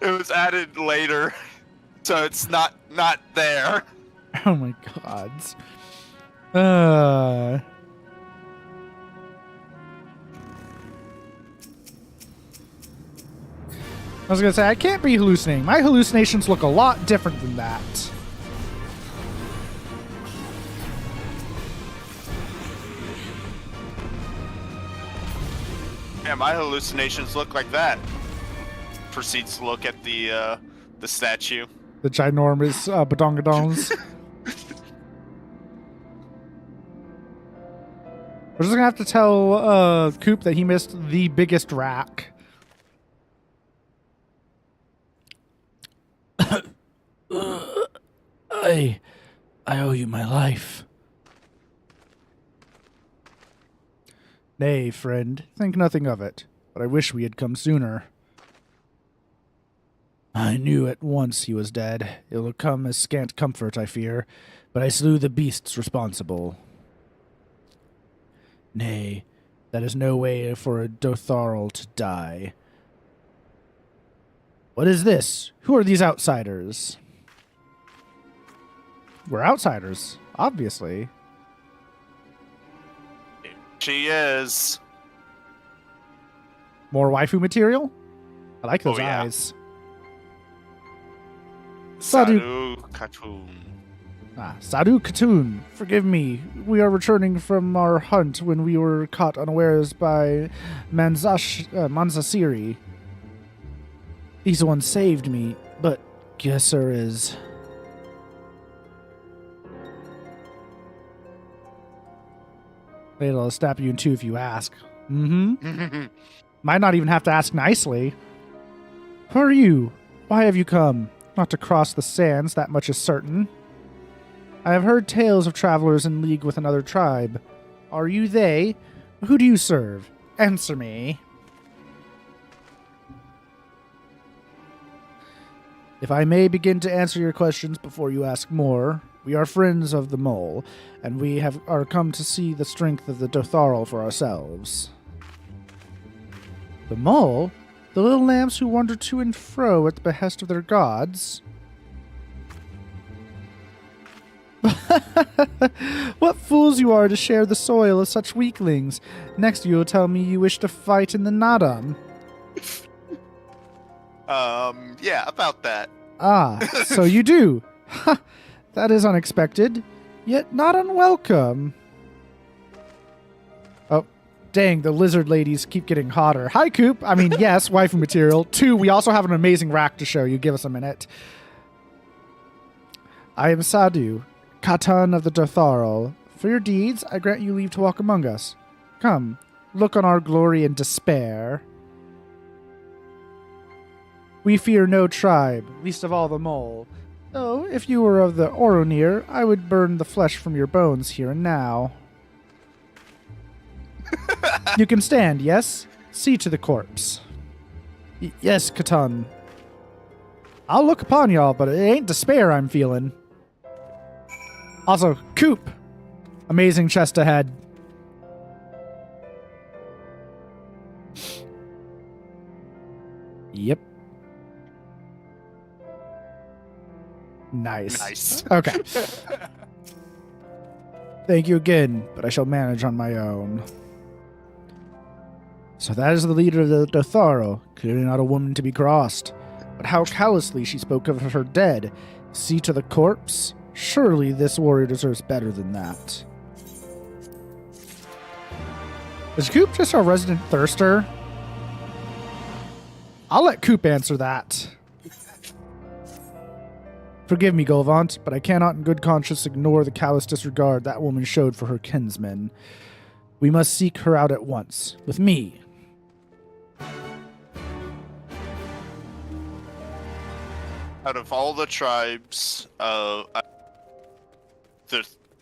It was added later, so it's not there. Oh my gods. I was going to say, I can't be hallucinating. My hallucinations look a lot different than that. Yeah, my hallucinations look like that. Proceeds to look at the statue. The ginormous badongadons. We're just going to have to tell Coop that he missed the biggest rack. I owe you my life. Nay, friend, think nothing of it, but I wish we had come sooner. I knew at once he was dead. It will come as scant comfort, I fear, but I slew the beasts responsible. Nay, that is no way for a Dotharl to die. What is this? Who are these outsiders? We're outsiders, obviously. She is. More waifu material? I like those yeah. eyes. Sadu Khatun. Sadu Khatun, forgive me. We are returning from our hunt when we were caught unawares by Manzasiri. He's the one saved me, but Gesser is... It'll snap you in two if you ask. Mm-hmm. Might not even have to ask nicely. Who are you? Why have you come? Not to cross the sands, that much is certain. I have heard tales of travelers in league with another tribe. Are you they? Who do you serve? Answer me. If I may begin to answer your questions before you ask more, we are friends of the mole, and we are come to see the strength of the Dotharl for ourselves. The mole? The little lambs who wander to and fro at the behest of their gods. What fools you are to share the soil of such weaklings. Next you will tell me you wish to fight in the Nadam. Yeah, about that. Ah, so you do. Ha! That is unexpected, yet not unwelcome. Oh, dang, the lizard ladies keep getting hotter. Hi, Coop. I mean, yes, waifu material. 2, we also have an amazing rack to show you. Give us a minute. I am Sadu, Katan of the Dotharol. For your deeds, I grant you leave to walk among us. Come, look on our glory and despair. We fear no tribe, least of all the mole. Though, if you were of the Oronir, I would burn the flesh from your bones here and now. You can stand, yes? See to the corpse. Yes, Katan. I'll look upon y'all, but it ain't despair I'm feeling. Also, Coop. Amazing chest ahead. Yep. Nice. Okay. Thank you again, but I shall manage on my own. So that is the leader of the Dotharo, clearly not a woman to be crossed. But how callously she spoke of her dead. See to the corpse? Surely this warrior deserves better than that. Is Coop just our resident thirster? I'll let Coop answer that. Forgive me, Golvant, but I cannot in good conscience ignore the callous disregard that woman showed for her kinsmen. We must seek her out at once, with me. Out of all the tribes, the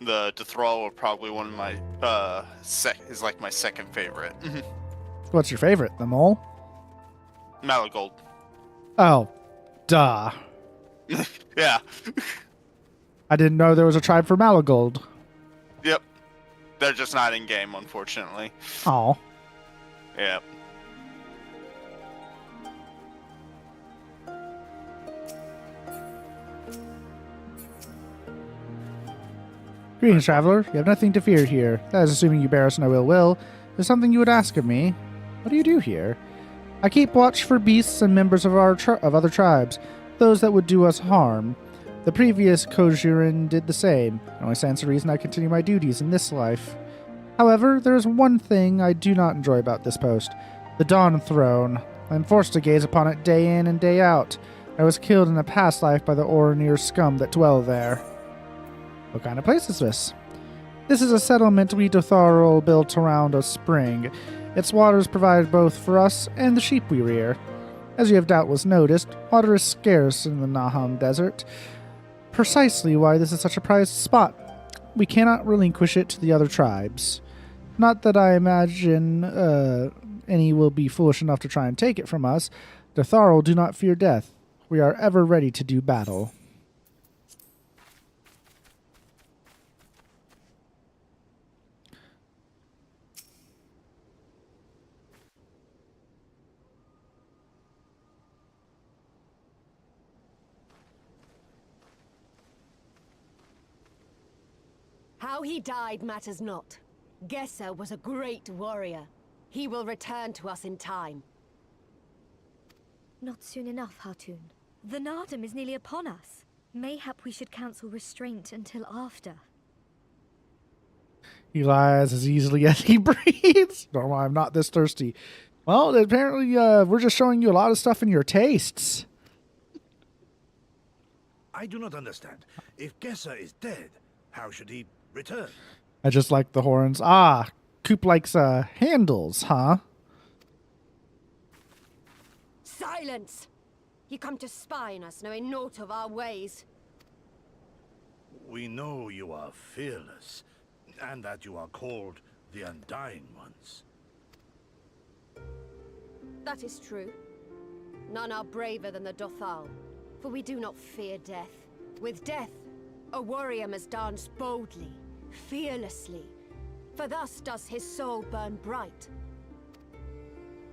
Dothrall are probably one of my is like my second favorite. What's your favorite? The mole? Malagold. Oh, duh. Yeah. I didn't know there was a tribe for Malagold. Yep. They're just not in game, unfortunately. Oh. Yep. Greetings, traveler. You have nothing to fear here. That is assuming you bear us no ill will. There's something you would ask of me. What do you do here? I keep watch for beasts and members of other tribes, those that would do us harm. The previous Kojirin did the same. It only stands to reason I continue my duties in this life. However, there is one thing I do not enjoy about this post. The Dawn Throne. I am forced to gaze upon it day in and day out. I was killed in a past life by the Oronir scum that dwell there. What kind of place is this? This is a settlement we Dotharol built around a spring. Its waters provide both for us and the sheep we rear. As you have doubtless noticed, water is scarce in the Naham Desert. Precisely why this is such a prized spot. We cannot relinquish it to the other tribes. Not that I imagine any will be foolish enough to try and take it from us. Dotharol do not fear death. We are ever ready to do battle. How he died matters not. Gesser was a great warrior. He will return to us in time. Not soon enough, Hartoon. The Nardum is nearly upon us. Mayhap we should cancel restraint until after. He lies as easily as he breathes. No, I'm not this thirsty. Well, apparently we're just showing you a lot of stuff in your tastes. I do not understand. If Gesser is dead, how should he return? I just like the horns. Ah, Coop likes handles, huh? Silence! You come to spy on us, knowing naught of our ways. We know you are fearless, and that you are called the Undying Ones. That is true. None are braver than the Dothal, for we do not fear death. With death, a warrior must dance boldly, fearlessly, for thus does his soul burn bright.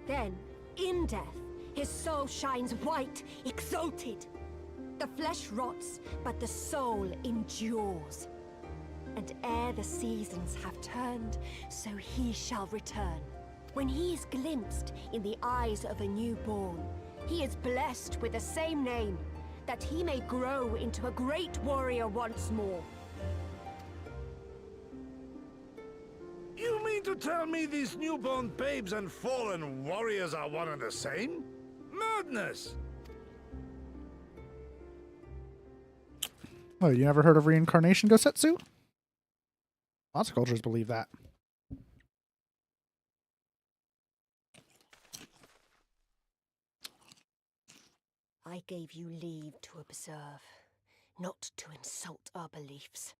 Then, in death, His soul shines white, exalted. The flesh rots, but the soul endures. And ere the seasons have turned, so he shall return. When he is glimpsed in the eyes of a newborn, he is blessed with the same name, that he may grow into a great warrior once more. You mean to tell me these newborn babes and fallen warriors are one and the same? Madness! Oh, you never heard of reincarnation, Gosetsu? Lots of cultures believe that. I gave you leave to observe, not to insult our beliefs.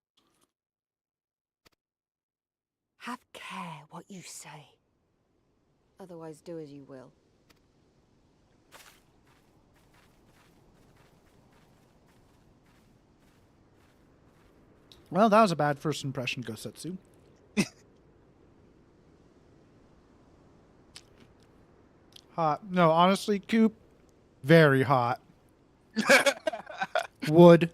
Have care what you say. Otherwise, do as you will. Well, that was a bad first impression, Gosetsu. Hot. No, honestly, Coop, very hot. Wood.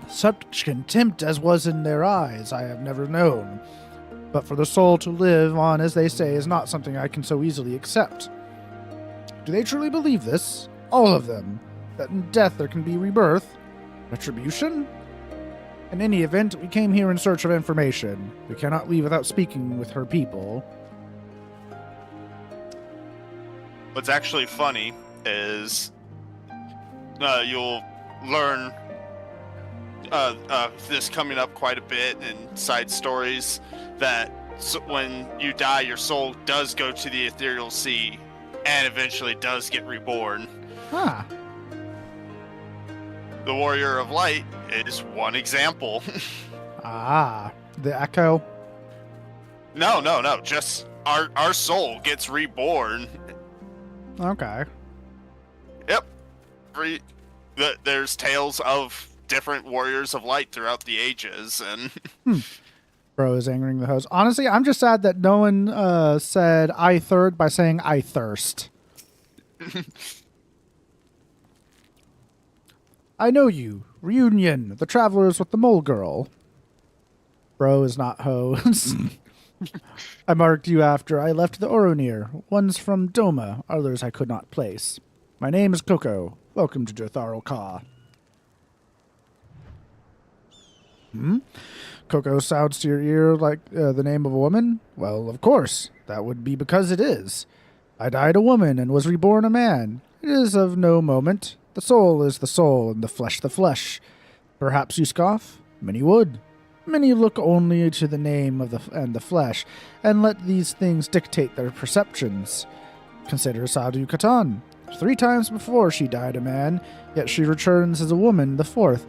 Such contempt as was in their eyes I have never known. But for the soul to live on, as they say, is not something I can so easily accept. Do they truly believe this? All of them? That in death there can be rebirth? Retribution? In any event, we came here in search of information. We cannot leave without speaking with her people. What's actually funny is you'll learn this coming up quite a bit in side stories, that when you die, your soul does go to the ethereal sea and eventually does get reborn. Huh. The Warrior of Light is one example. Ah, the Echo? No. Just our soul gets reborn. Okay. Yep. There's tales of different Warriors of Light throughout the ages, and Bro is angering the host. Honestly, I'm just sad that no one said I third by saying I thirst. I know you. Reunion. The travelers with the mole girl. Bro is not host. I marked you after I left the Oronir. One's from Doma, others I could not place. My name is Coco. Welcome to Jotharo Ka. Coco sounds to your ear like the name of a woman? Well, of course. That would be because it is. I died a woman and was reborn a man. It is of no moment. The soul is the soul, and the flesh the flesh. Perhaps you scoff? Many would. Many look only to the name of the flesh, and let these things dictate their perceptions. Consider Sadhu Katan. 3 times before she died a man, yet she returns as a woman the 4th.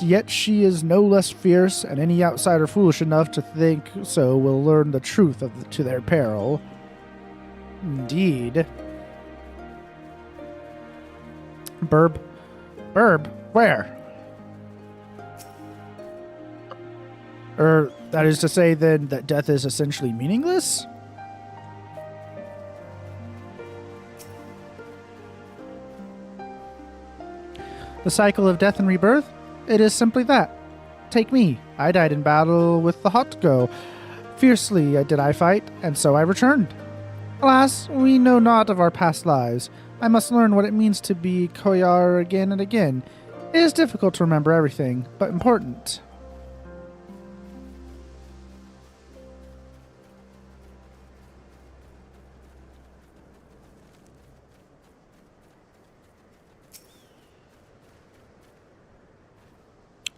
Yet she is no less fierce, and any outsider foolish enough to think so will learn the truth to their peril. Indeed. Burb? Where? That is to say, then, that death is essentially meaningless? The cycle of death and rebirth? It is simply that. Take me. I died in battle with the Hotgo. Fiercely did I fight, and so I returned. Alas, we know not of our past lives. I must learn what it means to be Koyar again and again. It is difficult to remember everything, but important.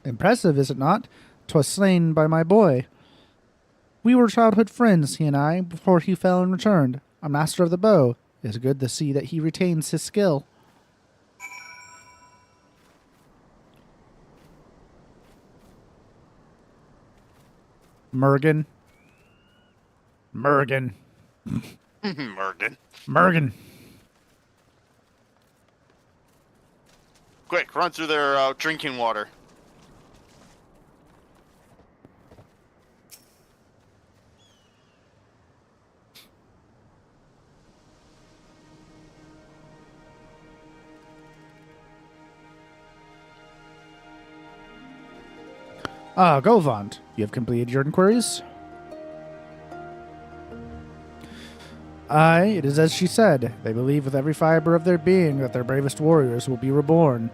Impressive, is it not? 'Twas slain by my boy. We were childhood friends, he and I, before he fell and returned. A master of the bow. It is good to see that he retains his skill. Mergen. Mergen. Quick, run through their drinking water. Govant, you have completed your inquiries? Aye, it is as she said. They believe with every fiber of their being that their bravest warriors will be reborn.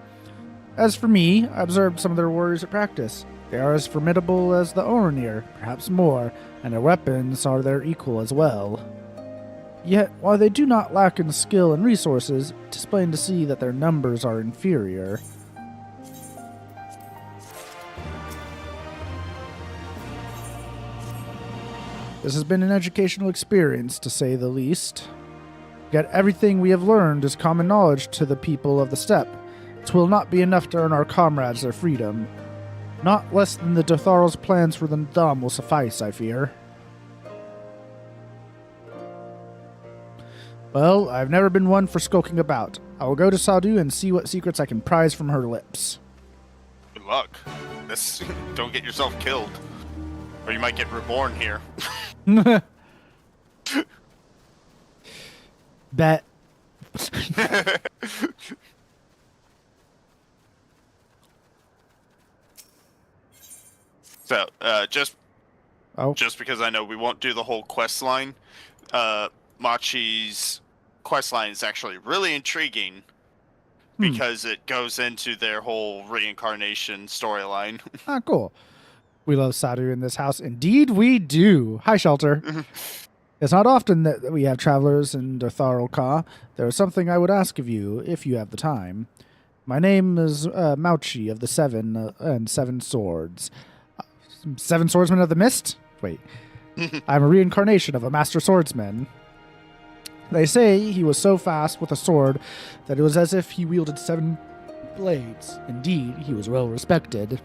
As for me, I observed some of their warriors at practice. They are as formidable as the Orenir, perhaps more, and their weapons are their equal as well. Yet, while they do not lack in skill and resources, it is plain to see that their numbers are inferior. This has been an educational experience, to say the least. Yet everything we have learned is common knowledge to the people of the steppe. It will not be enough to earn our comrades their freedom. Not less than the Dotharl's plans for the Ndam will suffice, I fear. Well, I've never been one for skulking about. I will go to Sadu and see what secrets I can prise from her lips. Good luck. Don't get yourself killed. Or you might get reborn here. Bet. So, just because I know we won't do the whole quest line, Machi's quest line is actually really intriguing because it goes into their whole reincarnation storyline. Cool. We love Sadu in this house. Indeed we do. Hi, Shelter. It's not often that we have travelers in Dotharl Ka. There is something I would ask of you, if you have the time. My name is Mauchi of the Seven and Seven Swords. Seven Swordsmen of the Mist? Wait. I'm a reincarnation of a master swordsman. They say he was so fast with a sword that it was as if he wielded 7 blades. Indeed, he was well respected.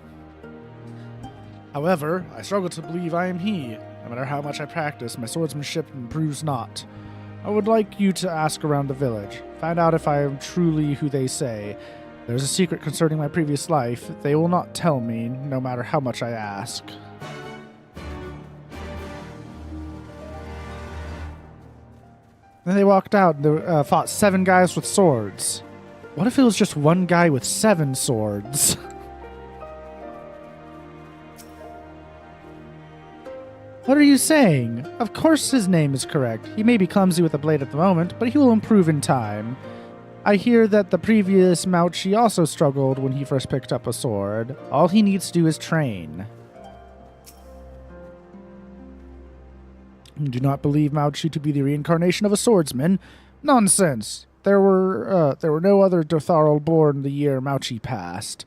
However, I struggle to believe I am he. No matter how much I practice, my swordsmanship improves not. I would like you to ask around the village. Find out if I am truly who they say. There's a secret concerning my previous life. They will not tell me, no matter how much I ask. Then they walked out and fought 7 guys with swords. What if it was just one guy with 7 swords? What are you saying? Of course his name is correct. He may be clumsy with a blade at the moment, but he will improve in time. I hear that the previous Mauchi also struggled when he first picked up a sword. All he needs to do is train. You do not believe Mauchi to be the reincarnation of a swordsman? Nonsense! There were no other Dotharl born the year Mauchi passed.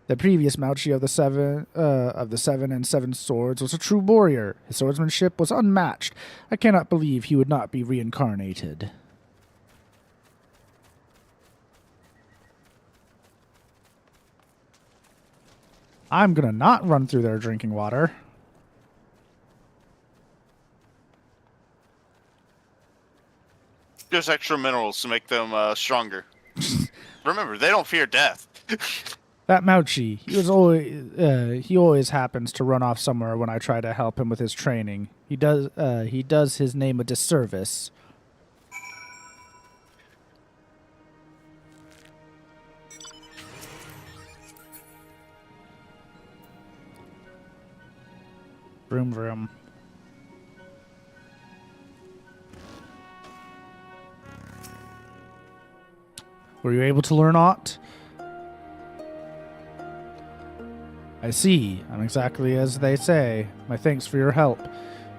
The previous Mauchi of the Seven and Seven Swords was a true warrior. His swordsmanship was unmatched. I cannot believe he would not be reincarnated. I'm gonna not run through their drinking water. There's extra minerals to make them stronger. Remember, they don't fear death. That Mauchi, he always happens to run off somewhere when I try to help him with his training. He does his name a disservice. Vroom vroom. Were you able to learn aught? I see. I'm exactly as they say. My thanks for your help.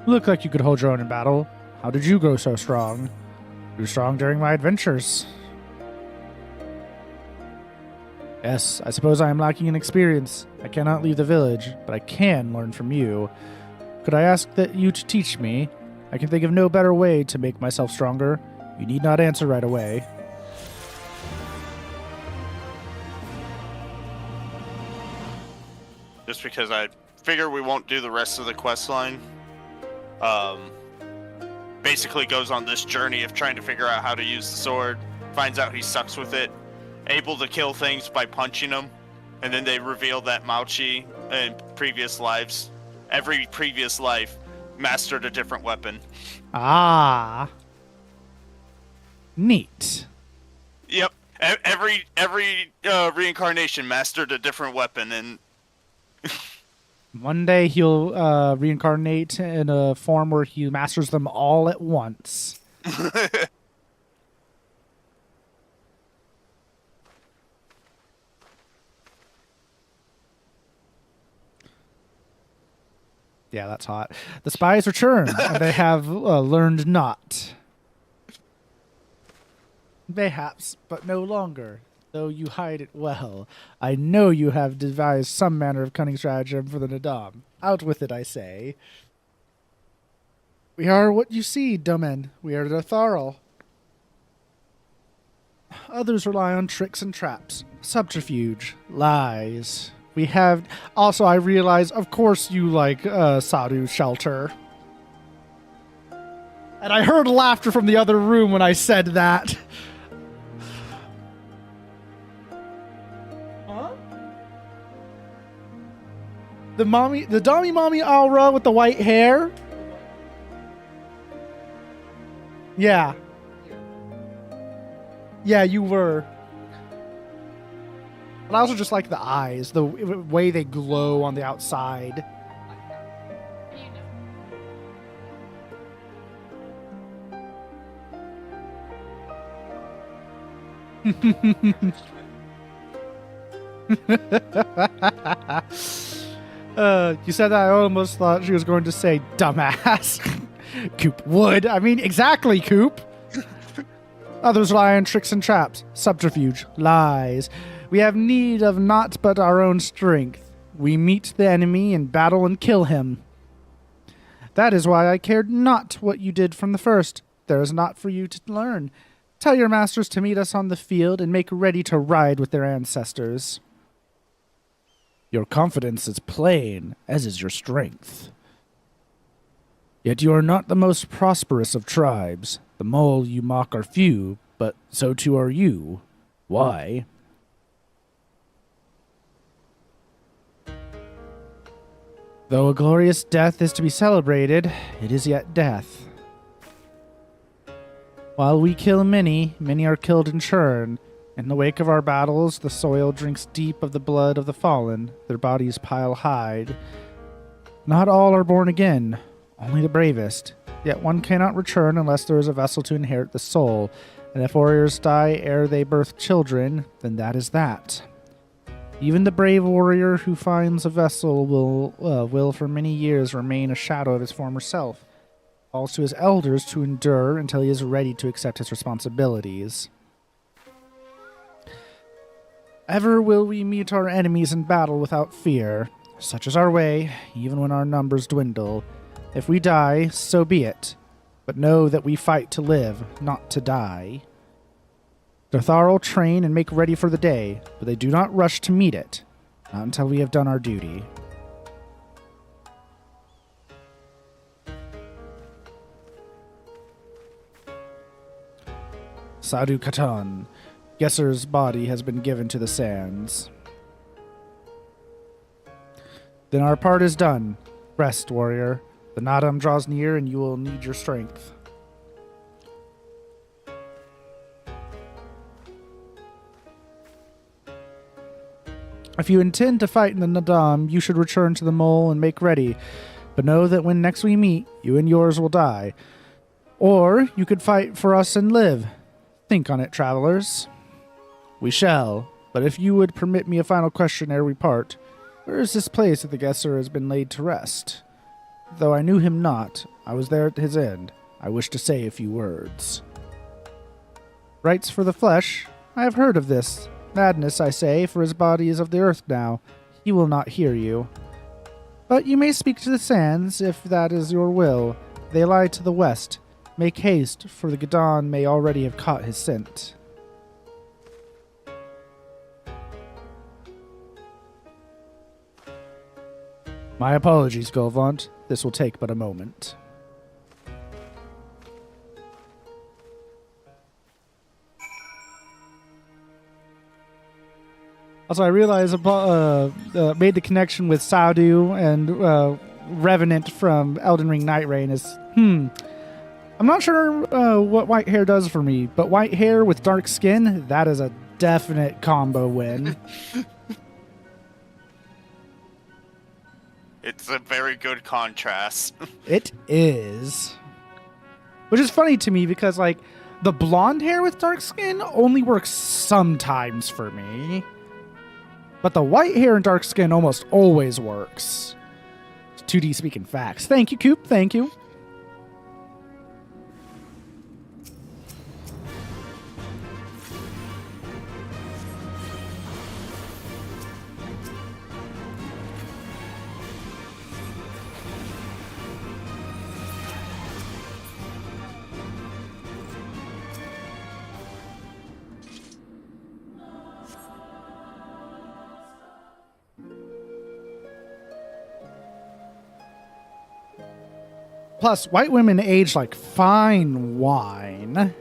You look like you could hold your own in battle. How did you grow so strong? Grew strong during my adventures. Yes, I suppose I am lacking in experience. I cannot leave the village, but I can learn from you. Could I ask that you to teach me? I can think of no better way to make myself stronger. You need not answer right away. Just because I figure we won't do the rest of the quest line. Basically goes on this journey of trying to figure out how to use the sword, finds out he sucks with it, able to kill things by punching them, and then they reveal that Mauchi in previous lives, every previous life, mastered a different weapon. Ah. Neat. Yep. Every reincarnation mastered a different weapon, and One day he'll reincarnate in a form where he masters them all at once. Yeah, that's hot. The spies return, and they have learned not. Mayhaps, but no longer. Though you hide it well, I know you have devised some manner of cunning stratagem for the Nadam. Out with it, I say. We are what you see, Domen. We are the Tharl. Others rely on tricks and traps, subterfuge, lies. We have... Also, I realize, of course you like Sadu's shelter. And I heard laughter from the other room when I said that. The dummy mommy Aura with the white hair? Yeah. Yeah, you were. But I also just like the eyes, the way they glow on the outside. You said that, I almost thought she was going to say dumbass. Coop would. I mean, exactly, Coop. Others rely on tricks and traps, subterfuge, lies. We have need of naught but our own strength. We meet the enemy in battle and kill him. That is why I cared not what you did from the first. There is naught for you to learn. Tell your masters to meet us on the field and make ready to ride with their ancestors. Your confidence is plain, as is your strength. Yet you are not the most prosperous of tribes. The mole you mock are few, but so too are you. Why? Though a glorious death is to be celebrated, it is yet death. While we kill many, many are killed in turn. In the wake of our battles, the soil drinks deep of the blood of the fallen, their bodies pile high. Not all are born again, only the bravest. Yet one cannot return unless there is a vessel to inherit the soul, and if warriors die ere they birth children, then that is that. Even the brave warrior who finds a vessel will for many years remain a shadow of his former self. Falls to his elders to endure until he is ready to accept his responsibilities. Ever will we meet our enemies in battle without fear. Such is our way, even when our numbers dwindle. If we die, so be it. But know that we fight to live, not to die. The Tharl train and make ready for the day, but they do not rush to meet it. Not until we have done our duty. Sadu Katan. Gesser's body has been given to the sands. Then our part is done. Rest, warrior. The Nadam draws near and you will need your strength. If you intend to fight in the Nadam, you should return to the mole and make ready. But know that when next we meet, you and yours will die. Or you could fight for us and live. Think on it, travelers. We shall, but if you would permit me a final question ere we part, where is this place that the Gesser has been laid to rest? Though I knew him not, I was there at his end. I wish to say a few words. Rites for the flesh? I have heard of this. Madness, I say, for his body is of the earth now. He will not hear you. But you may speak to the sands, if that is your will. They lie to the west. Make haste, for the Gadon may already have caught his scent. My apologies, Golvant. This will take but a moment. Also, I realized made the connection with Sadu and Revenant from Elden Ring Night Rain is, I'm not sure what white hair does for me, but white hair with dark skin, that is a definite combo win. It's a very good contrast. It is. Which is funny to me because, like, the blonde hair with dark skin only works sometimes for me. But the white hair and dark skin almost always works. 2D speaking facts. Thank you, Coop. Thank you. Plus, white women age like fine wine.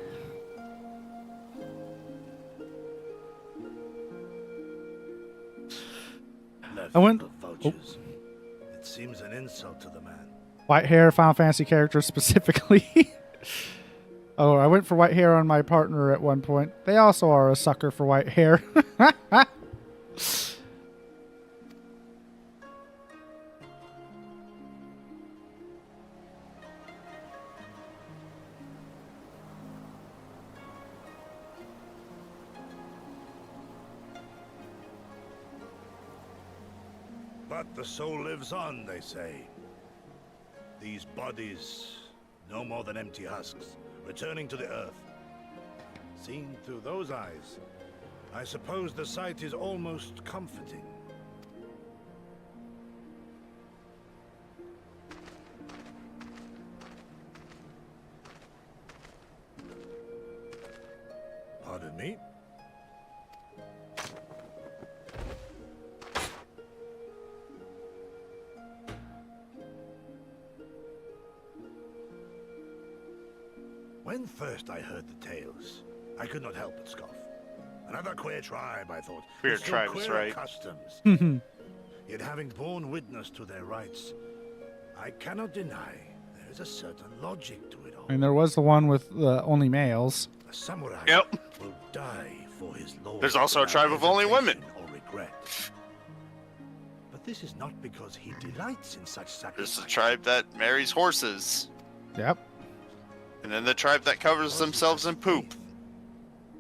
I went. Vultures. It seems an insult to the man. White hair, Final Fantasy characters specifically. Oh, I went for white hair on my partner at one point. They also are a sucker for white hair. But the soul lives on, they say. These bodies, no more than empty husks, returning to the earth. Seen through those eyes, I suppose the sight is almost comforting. Pardon me? When first I heard the tales, I could not help but scoff. Another queer tribe, I thought. Queer with still tribe is queerer right. Customs. Yet having borne witness to their rights, I cannot deny there is a certain logic to it all. I mean, there was the one with only males. A samurai will die for his lord. There's also a tribe of only women. Or regret. But this is not because he delights in such sacrifice. There's a tribe that marries horses. Yep. And then the tribe that covers themselves in poop.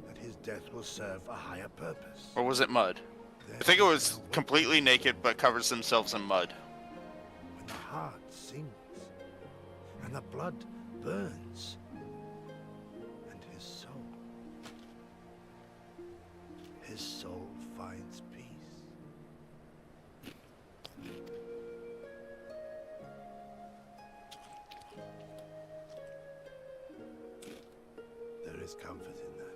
That his death will serve a higher purpose. Or was it mud? I think it was completely naked but covers themselves in mud. When the heart sings and the blood burns, and his soul finds peace. There is comfort in that.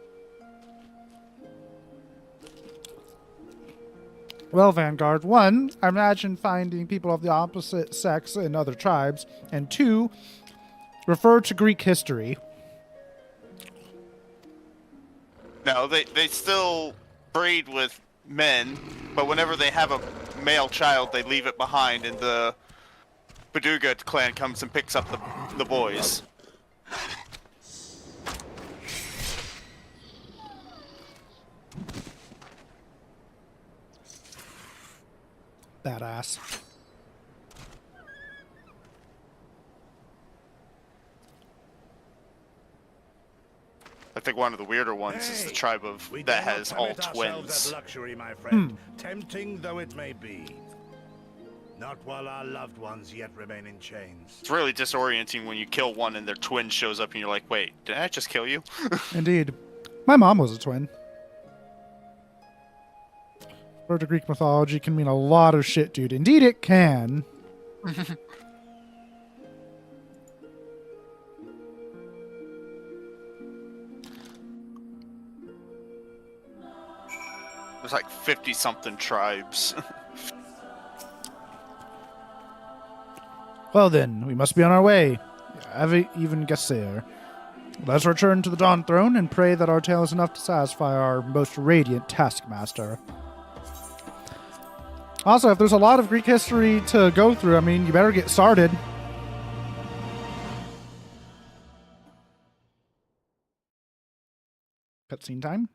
Well, Vanguard, one, I imagine finding people of the opposite sex in other tribes, and two, refer to Greek history. No, they still breed with men, but whenever they have a male child, they leave it behind, and the Baduga clan comes and picks up the boys. Badass. I think one of the weirder ones is the tribe of that has all twins. That luxury, my friend, tempting though it may be. Not while our loved ones yet remain in chains. It's really disorienting when you kill one and their twin shows up and you're like, wait, did I just kill you? Indeed. My mom was a twin. Word to Greek mythology can mean a lot of shit, dude. Indeed it can. There's like 50-something tribes. Well then, we must be on our way. Even Gasser. Let's return to the Dawn Throne and pray that our tale is enough to satisfy our most radiant taskmaster. Also, if there's a lot of Greek history to go through, I mean, you better get started. Cutscene time.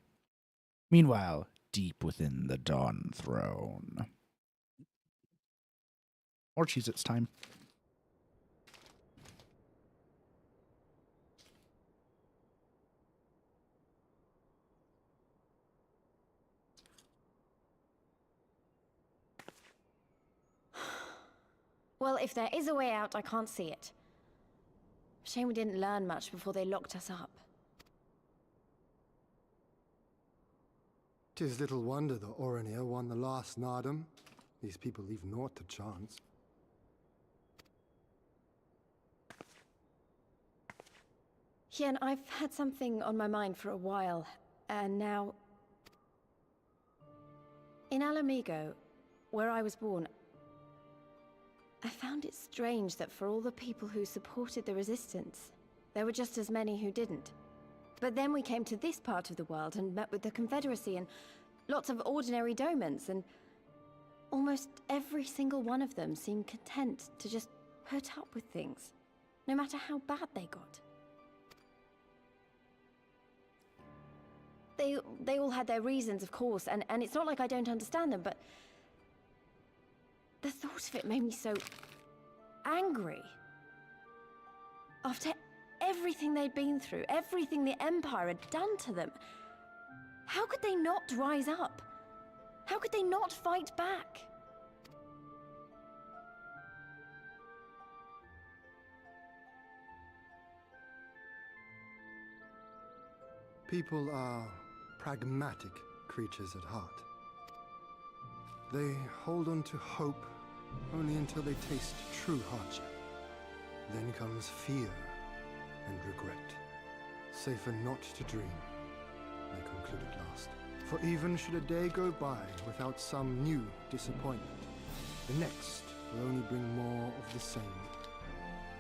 Meanwhile, deep within the Dawn Throne. Or Cheez-Its time. Well, if there is a way out, I can't see it. Shame we didn't learn much before they locked us up. 'Tis little wonder the Orinir won the last Nardum. These people leave naught to chance. Hien, I've had something on my mind for a while, and now... In Alamigo, where I was born, I found it strange that for all the people who supported the Resistance, there were just as many who didn't. But then we came to this part of the world and met with the Confederacy and lots of ordinary domans, and almost every single one of them seemed content to just put up with things, no matter how bad they got. They all had their reasons, of course, and it's not like I don't understand them, but the thought of it made me so angry. After everything they'd been through, everything the Empire had done to them, how could they not rise up? How could they not fight back? People are pragmatic creatures at heart. They hold on to hope only until they taste true hardship. Then comes fear and regret. Safer not to dream, they conclude at last. For even should a day go by without some new disappointment, the next will only bring more of the same.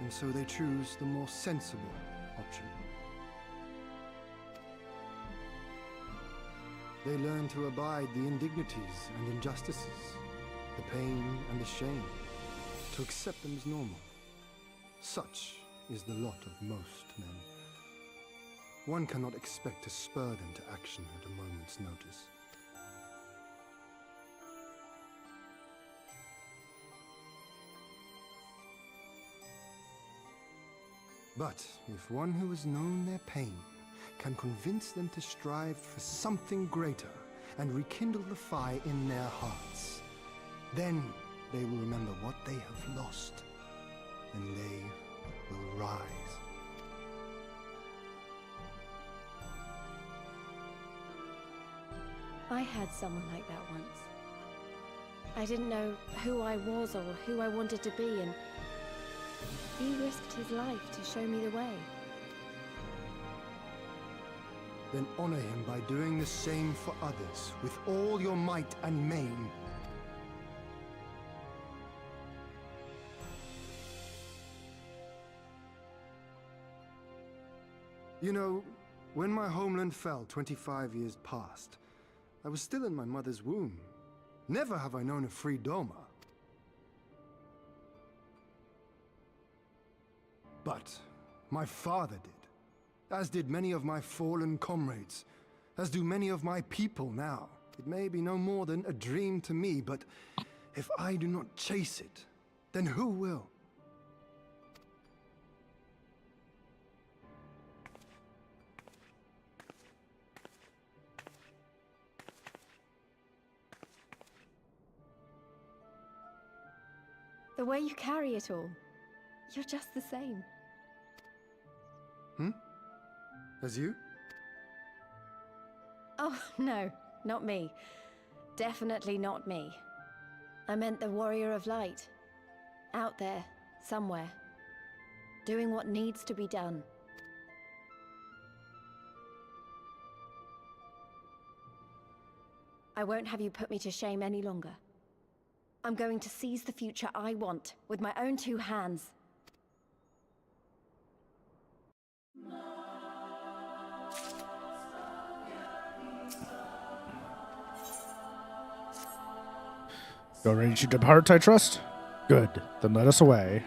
And so they choose the more sensible option. They learn to abide the indignities and injustices, the pain and the shame, to accept them as normal. Such is the lot of most men. One cannot expect to spur them to action at a moment's notice. But if one who has known their pain can convince them to strive for something greater and rekindle the fire in their hearts, then they will remember what they have lost, and they will rise. I had someone like that once. I didn't know who I was or who I wanted to be, and he risked his life to show me the way. Then honor him by doing the same for others with all your might and main. You know, when my homeland fell 25 years past, I was still in my mother's womb. Never have I known a free Doma. But my father did, as did many of my fallen comrades, as do many of my people now. It may be no more than a dream to me, but if I do not chase it, then who will? The way you carry it all, you're just the same. As you? Oh, no, not me. Definitely not me. I meant the Warrior of Light. Out there, somewhere. Doing what needs to be done. I won't have you put me to shame any longer. I'm going to seize the future I want, with my own two hands. You're ready to depart, I trust? Good. Then let us away.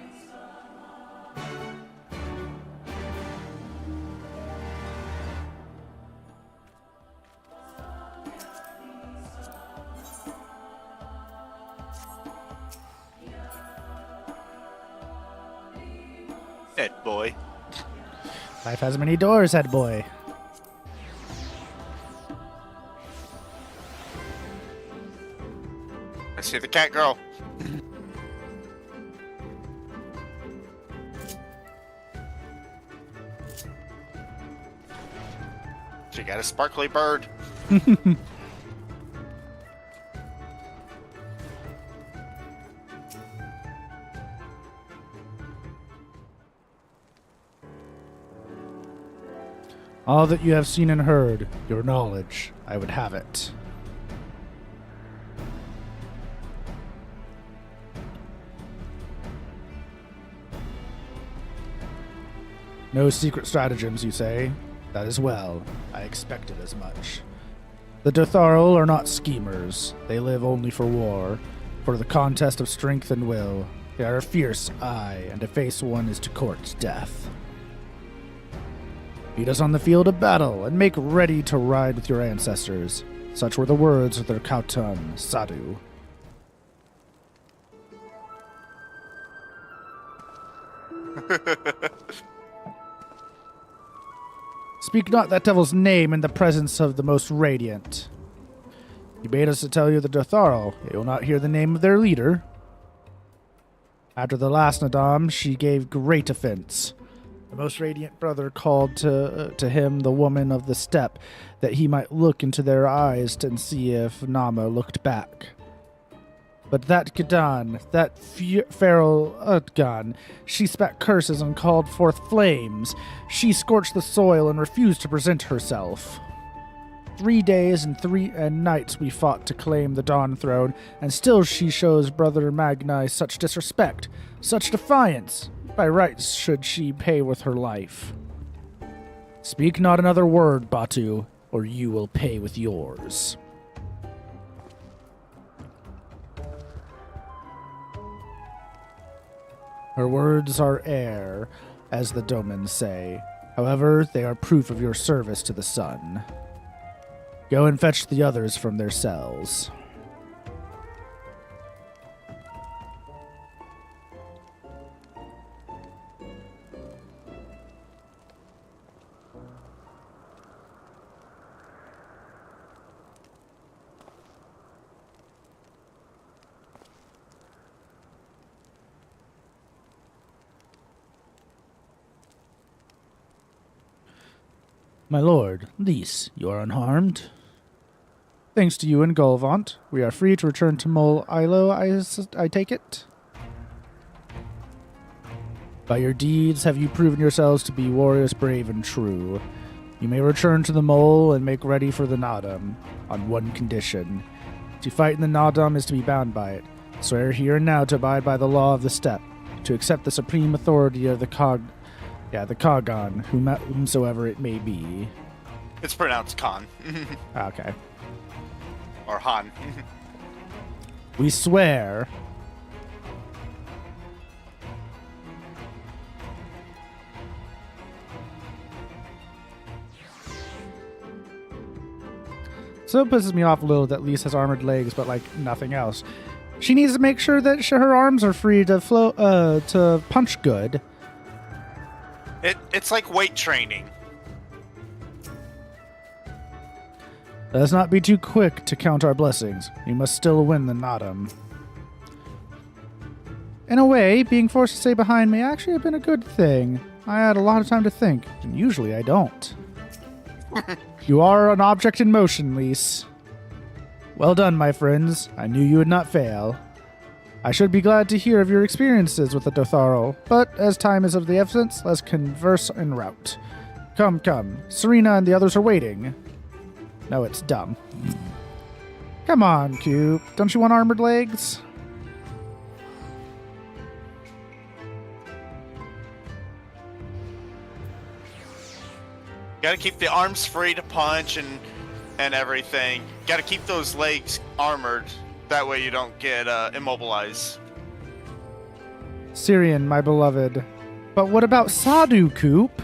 Head boy. Life has many doors, head boy. I see the cat girl. She got a sparkly bird. All that you have seen and heard, your knowledge, I would have it. No secret stratagems, you say? That is well. I expected as much. The Dotharl are not schemers. They live only for war, for the contest of strength and will. They are fierce, aye, and to face one is to court death. Meet us on the field of battle, and make ready to ride with your ancestors. Such were the words of their Kautan, Sadu. Speak not that devil's name in the presence of the most radiant. He bade us to tell you the Dotharl. You will not hear the name of their leader. After the last Nadam, she gave great offense. The most radiant brother called to him the woman of the steppe, that he might look into their eyes and see if Nama looked back. But that Gedan, that feral Utgan, she spat curses and called forth flames. She scorched the soil and refused to present herself. 3 days and 3 nights we fought to claim the Dawn Throne, and still she shows Brother Magni such disrespect, such defiance. By rights should she pay with her life. Speak not another word, Batu, or you will pay with yours. Her words are air, as the Domans say. However, they are proof of your service to the sun. Go and fetch the others from their cells. My lord, Lys, you are unharmed. Thanks to you and Golvant, we are free to return to Mol Ilo, I take it? By your deeds have you proven yourselves to be warriors brave and true. You may return to the Mole and make ready for the Nadam, on one condition. To fight in the Nadam is to be bound by it. Swear here and now to abide by the law of the steppe, to accept the supreme authority of the Kagan, whomsoever it may be. It's pronounced Khan. Okay. Or Han. We swear. So it pisses me off a little that Lys has armored legs, but like nothing else. She needs to make sure that her arms are free to to punch good. It's like weight training. Let us not be too quick to count our blessings. We must still win the Nadam. In a way, being forced to stay behind may actually have been a good thing. I had a lot of time to think, and usually I don't. You are an object in motion, Lys. Well done, my friends. I knew you would not fail. I should be glad to hear of your experiences with the Dotharl, but as time is of the essence, let's converse en route. Come, come. Serena and the others are waiting. No, it's dumb. Come on, Coop. Don't you want armored legs? Gotta keep the arms free to punch and everything. Gotta keep those legs armored. That way you don't get immobilized. Syrian, my beloved. But what about Sadu, Coop?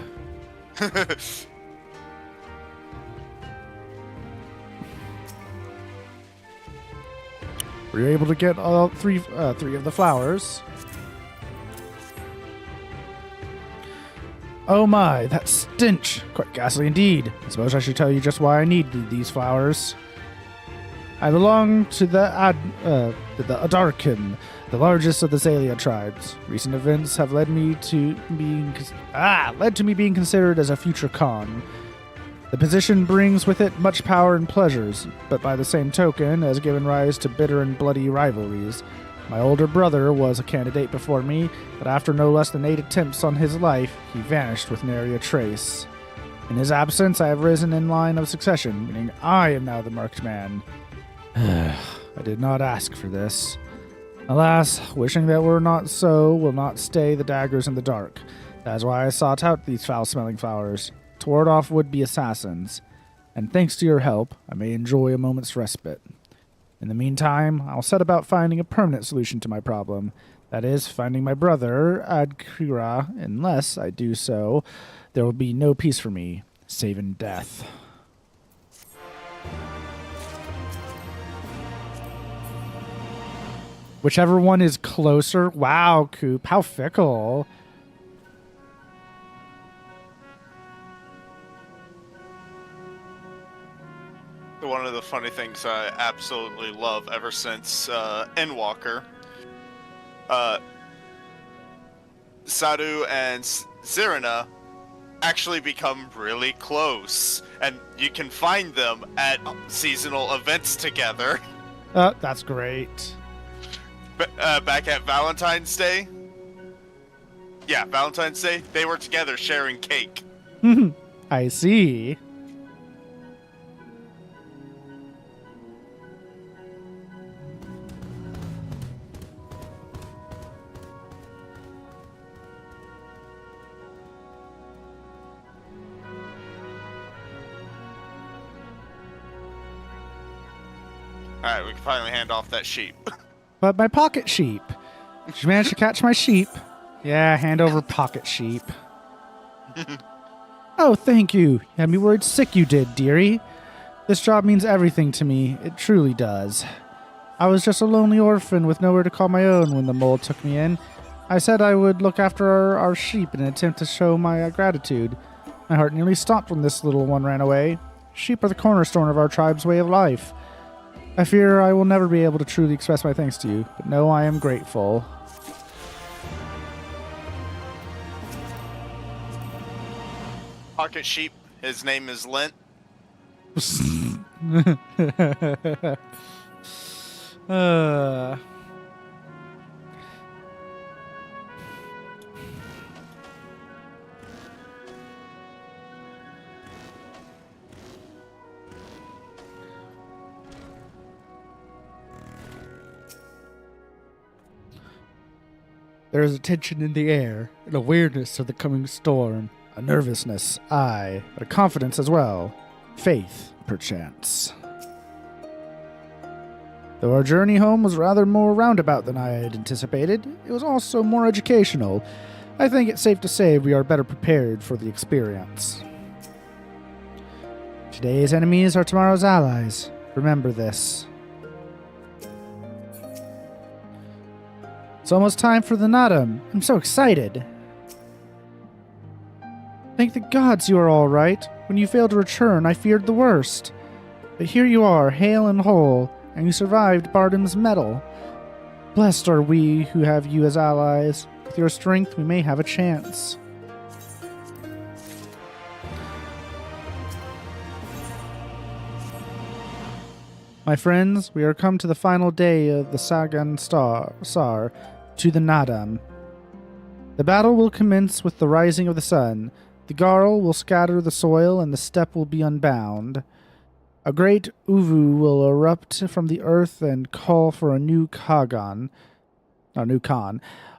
We were able to get all three of the flowers. Oh my, that stench! Quite ghastly indeed. I suppose I should tell you just why I need these flowers. I belong to the Adarkin, the largest of the Zalia tribes. Recent events have led me to being considered as a future Khan. The position brings with it much power and pleasures, but by the same token has given rise to bitter and bloody rivalries. My older brother was a candidate before me, but after no less than 8 attempts on his life, he vanished with nary a trace. In his absence, I have risen in line of succession, meaning I am now the marked man. I did not ask for this. Alas, wishing that were not so will not stay the daggers in the dark. That is why I sought out these foul-smelling flowers, to ward off would-be assassins, and thanks to your help, I may enjoy a moment's respite. In the meantime, I'll set about finding a permanent solution to my problem. That is, finding my brother, Adkira. Unless I do so, there will be no peace for me, save in death. Whichever one is closer. Wow, Coop, how fickle. One of the funny things I absolutely love ever since Endwalker, Sadu and Zirina actually become really close, and you can find them at seasonal events together. That's great. Back at Valentine's Day? Yeah, Valentine's Day, they were together sharing cake. I see. Alright, we can finally hand off that sheep. But my pocket sheep. Did you manage to catch my sheep? Yeah, hand over pocket sheep. Oh, thank you. You had me worried sick you did, dearie. This job means everything to me. It truly does. I was just a lonely orphan with nowhere to call my own when the mole took me in. I said I would look after our sheep in an attempt to show my gratitude. My heart nearly stopped when this little one ran away. Sheep are the cornerstone of our tribe's way of life. I fear I will never be able to truly express my thanks to you, but know I am grateful. Pocket sheep, his name is Lent. There is a tension in the air, an awareness of the coming storm, a nervousness, aye, but a confidence as well. Faith, perchance. Though our journey home was rather more roundabout than I had anticipated, it was also more educational. I think it's safe to say we are better prepared for the experience. Today's enemies are tomorrow's allies. Remember this. It's almost time for the Nadam. I'm so excited. Thank the gods you are all right. When you failed to return, I feared the worst. But here you are, hale and whole, and you survived Bardam's medal. Blessed are we who have you as allies. With your strength, we may have a chance. My friends, we are come to the final day of the Sagan Sar, to the Nadam. The battle will commence with the rising of the sun. The Garl will scatter the soil, and the steppe will be unbound. A great Uvu will erupt from the earth and call for a new Khan.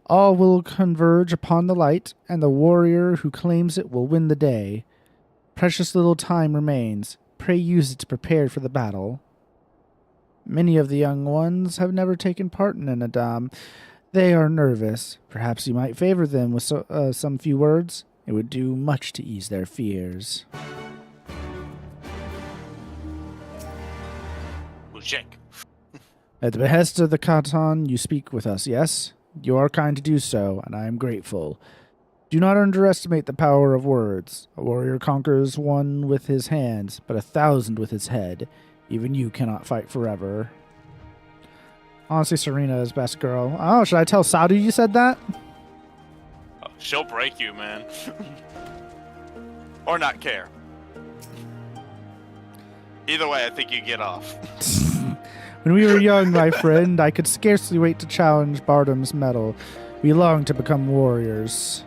All will converge upon the light, and the warrior who claims it will win the day. Precious little time remains. Pray use it to prepare for the battle. Many of the young ones have never taken part in an Adam. They are nervous. Perhaps you might favor them with some few words. It would do much to ease their fears. At the behest of the Khatan, you speak with us, yes? You are kind to do so, and I am grateful. Do not underestimate the power of words. A warrior conquers one with his hands, but 1,000 with his head. Even you cannot fight forever. Honestly, Serena is best girl. Oh, should I tell Sadu you said that? Oh, she'll break you, man. Or not care. Either way, I think you get off. When we were young, my friend, I could scarcely wait to challenge Bardom's mettle. We longed to become warriors.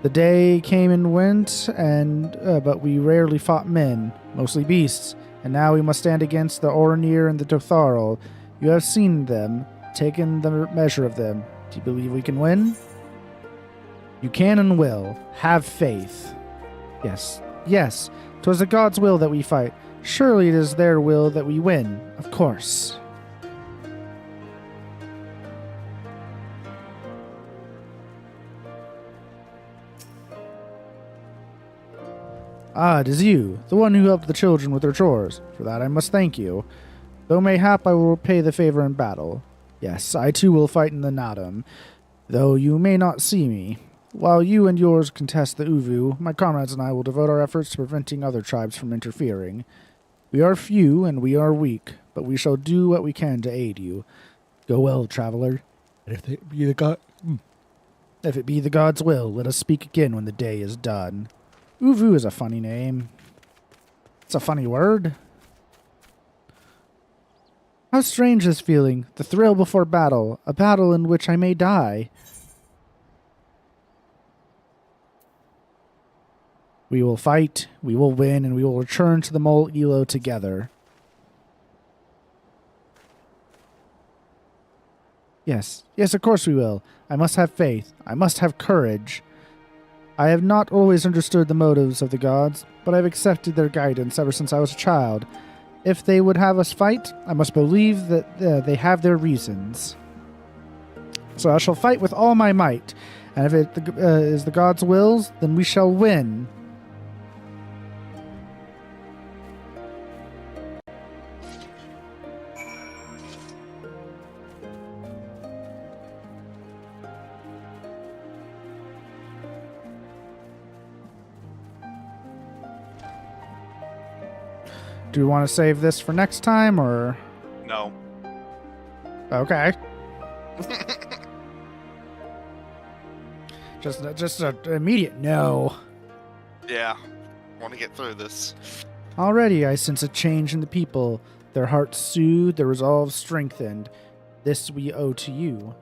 The day came and went, but we rarely fought men, mostly beasts. And now we must stand against the Oronir and the Dotharl. You have seen them, taken the measure of them. Do you believe we can win? You can and will. Have faith. Yes, yes, 'twas the gods' will that we fight. Surely it is their will that we win, of course. Ah, it is you, the one who helped the children with their chores. For that I must thank you. Though mayhap I will repay the favor in battle. Yes, I too will fight in the Nadam, though you may not see me. While you and yours contest the Uvu, my comrades and I will devote our efforts to preventing other tribes from interfering. We are few and we are weak, but we shall do what we can to aid you. Go well, traveler. If it be the gods' will, let us speak again when the day is done. Uvu is a funny name. It's a funny word. How strange this feeling, the thrill before battle, a battle in which I may die. We will fight, we will win, and we will return to the Mole Elo together. Yes, yes, of course we will. I must have faith. I must have courage. I have not always understood the motives of the gods, but I have accepted their guidance ever since I was a child. If they would have us fight, I must believe that they have their reasons. So I shall fight with all my might, and if it is the gods' wills, then we shall win. Do we want to save this for next time, or? No. Okay. just an immediate no. Yeah. Want to get through this. Already I sense a change in the people. Their hearts soothed, their resolve strengthened. This we owe to you.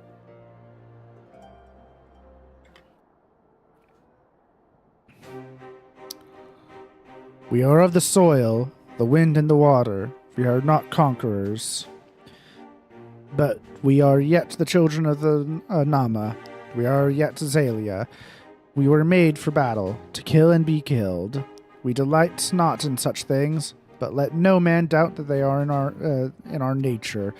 We are of the soil, the wind and the water. We are not conquerors. But we are yet the children of the Nama. We are yet Zalia. We were made for battle, to kill and be killed. We delight not in such things, but let no man doubt that they are in our nature.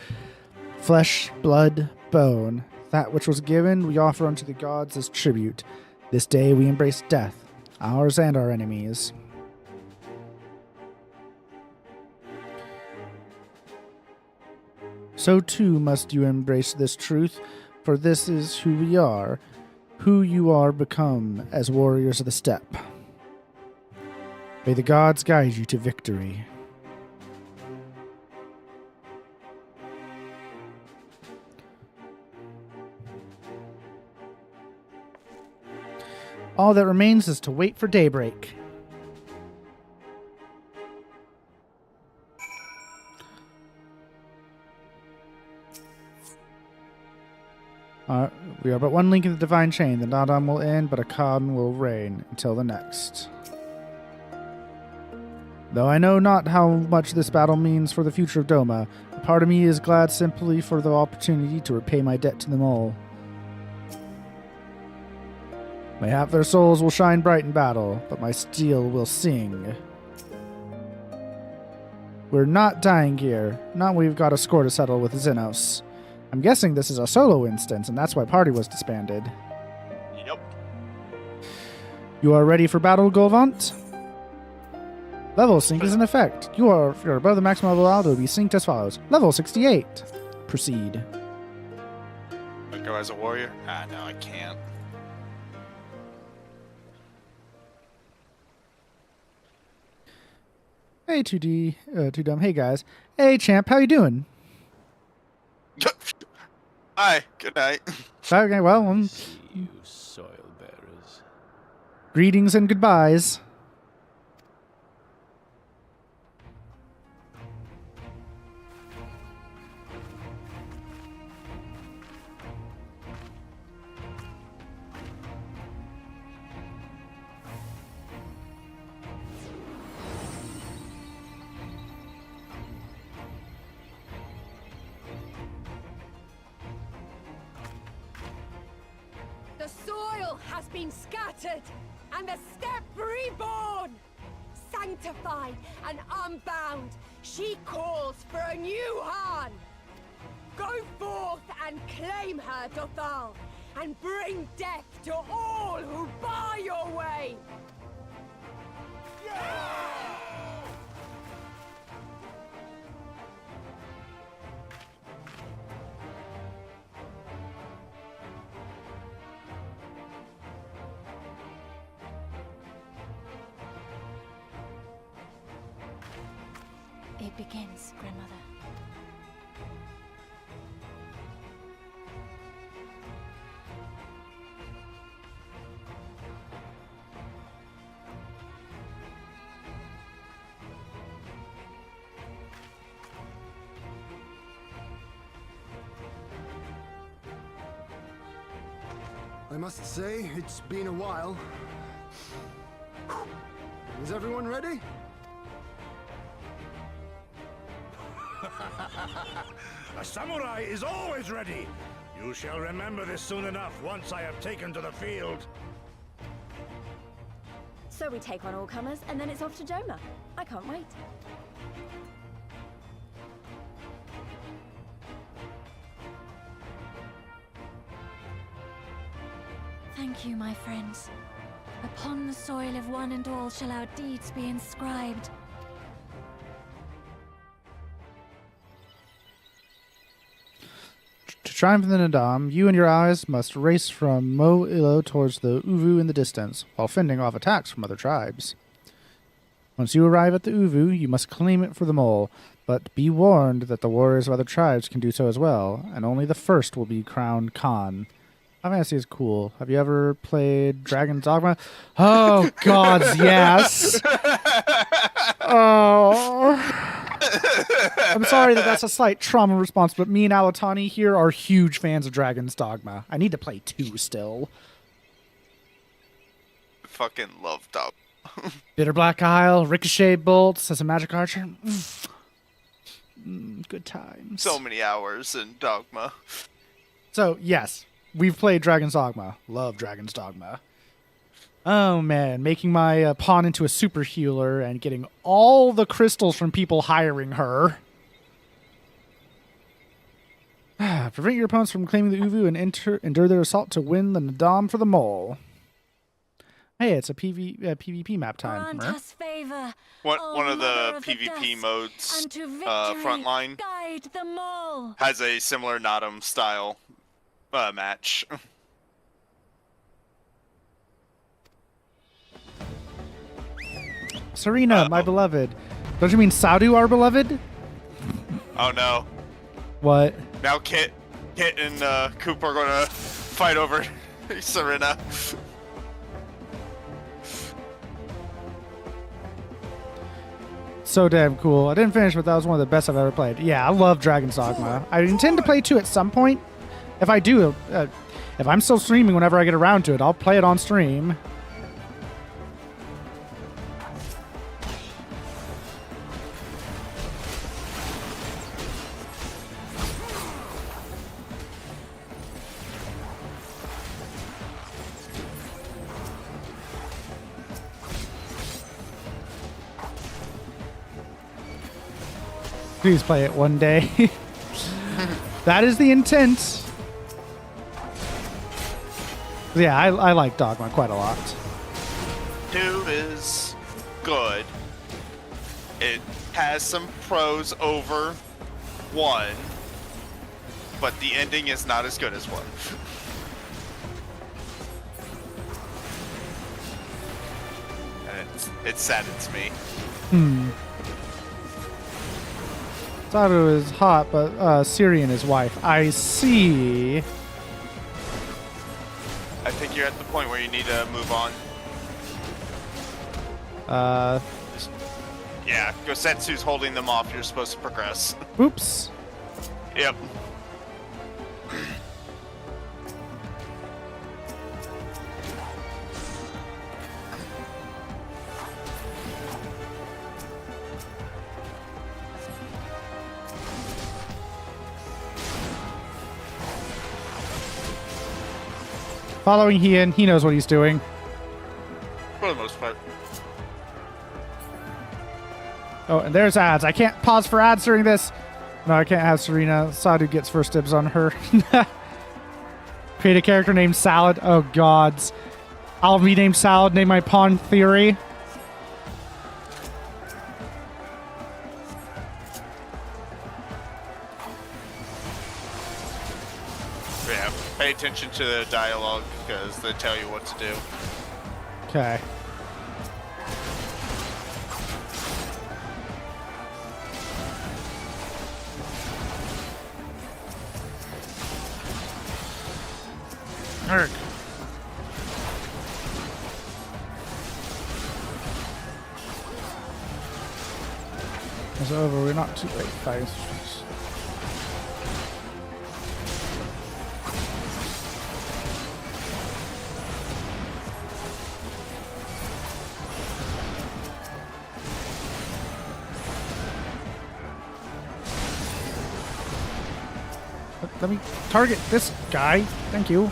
Flesh, blood, bone, that which was given we offer unto the gods as tribute. This day we embrace death, ours and our enemies. So too must you embrace this truth, for this is who we are, who you are become as warriors of the steppe. May the gods guide you to victory. All that remains is to wait for daybreak. We are but one link in the divine chain. The Nadam will end, but Akkad will reign until the next. Though I know not how much this battle means for the future of Doma, a part of me is glad simply for the opportunity to repay my debt to the mole. Mayhap their souls will shine bright in battle, but my steel will sing. We're not dying here. Not when we've got a score to settle with Xenos. I'm guessing this is a solo instance, and that's why party was disbanded. Yep. You are ready for battle, Golvant? Level sync is in effect. You're above the maximum level allowed to be synced as follows. Level 68. Proceed. I go as a warrior? Ah, no, I can't. Hey, 2D, 2 Dumb. Hey, guys. Hey, Champ. How you doing? Hi. Good night. Okay, well, You soil bearers. greetings and goodbyes. The soil has been scattered, and the steppe reborn! Sanctified and unbound, she calls for a new Han! Go forth and claim her, Dothal, and bring death to all who bar your way! It begins, Grandmother. I must say, it's been a while. Is everyone ready? A samurai is always ready. You shall remember this soon enough once I have taken to the field. So we take on all comers, and then it's off to Doma. I can't wait. Thank you, my friends. Upon the soil of one and all shall our deeds be inscribed. To triumph in the Nadam, you and your allies must race from Mo Ilo towards the Uvu in the distance, while fending off attacks from other tribes. Once you arrive at the Uvu, you must claim it for the mole, but be warned that the warriors of other tribes can do so as well, and only the first will be crowned Khan. Final Fantasy is cool. Have you ever played Dragon's Dogma? Oh, gods, yes! Oh... I'm sorry that that's a slight trauma response, but me and Alatani here are huge fans of Dragon's Dogma. I need to play 2 still. Fucking love Dog. Bitter Black Isle, Ricochet Bolts as a magic archer. Good times. So many hours in Dogma. So, yes, we've played Dragon's Dogma. Love Dragon's Dogma. Oh, man. Making my pawn into a super healer and getting all the crystals from people hiring her. Prevent your opponents from claiming the Uvu and endure their assault to win the Nadam for the mole. Hey, it's a PvP map time. Grant us favor, One of the of PvP the modes, and to victory, Frontline, guide them all. has a similar Nadam style match. Serena, my beloved. Don't you mean Sadu, our beloved? Oh no. What? Now Kit and Coop are gonna fight over Serena. So damn cool. I didn't finish, but that was one of the best I've ever played. Yeah, I love Dragon's Dogma. I intend to play 2 at some point. If I do, if I'm still streaming whenever I get around to it, I'll play it on stream. Please play it one day. That is the intent. Yeah, I like Dogma quite a lot. 2 is good. It has some pros over 1, but the ending is not as good as 1. And it saddens me. Saru is hot, but Syrian is wife. I see. I think you're at the point where you need to move on. Yeah, Gosetsu's holding them off. You're supposed to progress. Oops. Yep. Following Ian, he knows what he's doing. For the most part. Oh, and there's ads. I can't pause for ads during this. No, I can't have Serena. Sadu gets first dibs on her. Create a character named Salad. Oh, gods. I'll be named Salad. Name my pawn Theory. Yeah, pay attention to the dialogue because they tell you what to do. Okay. Arg. It's over. We're not too late, guys. Let me target this guy. Thank you.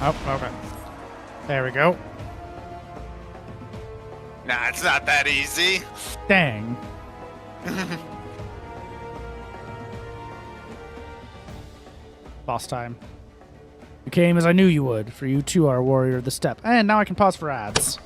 Oh, okay. There we go. Nah, it's not that easy. Dang. Boss time. You came as I knew you would, for you too are a warrior of the steppe. And now I can pause for ads.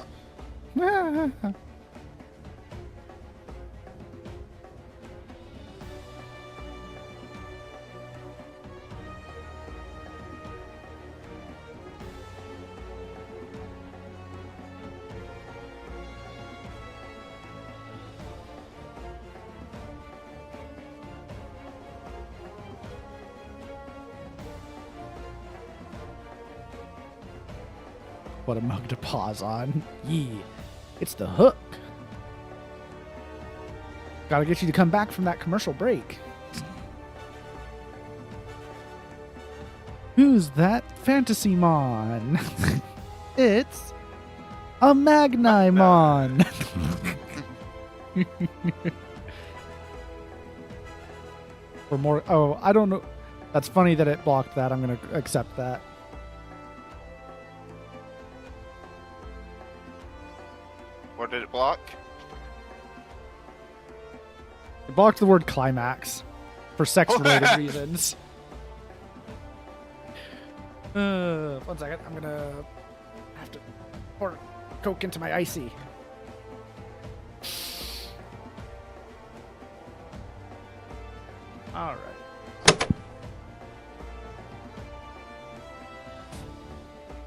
What a mug to pause on. Yee. It's the hook. Gotta get you to come back from that commercial break. Who's that fantasy mon? It's a Magnimon. Or more. Oh, I don't know. That's funny that it blocked that. I'm going to accept that. What did it block? It blocked the word climax for sex-related reasons. 1 second. I'm going to have to pour Coke into my icy. All right.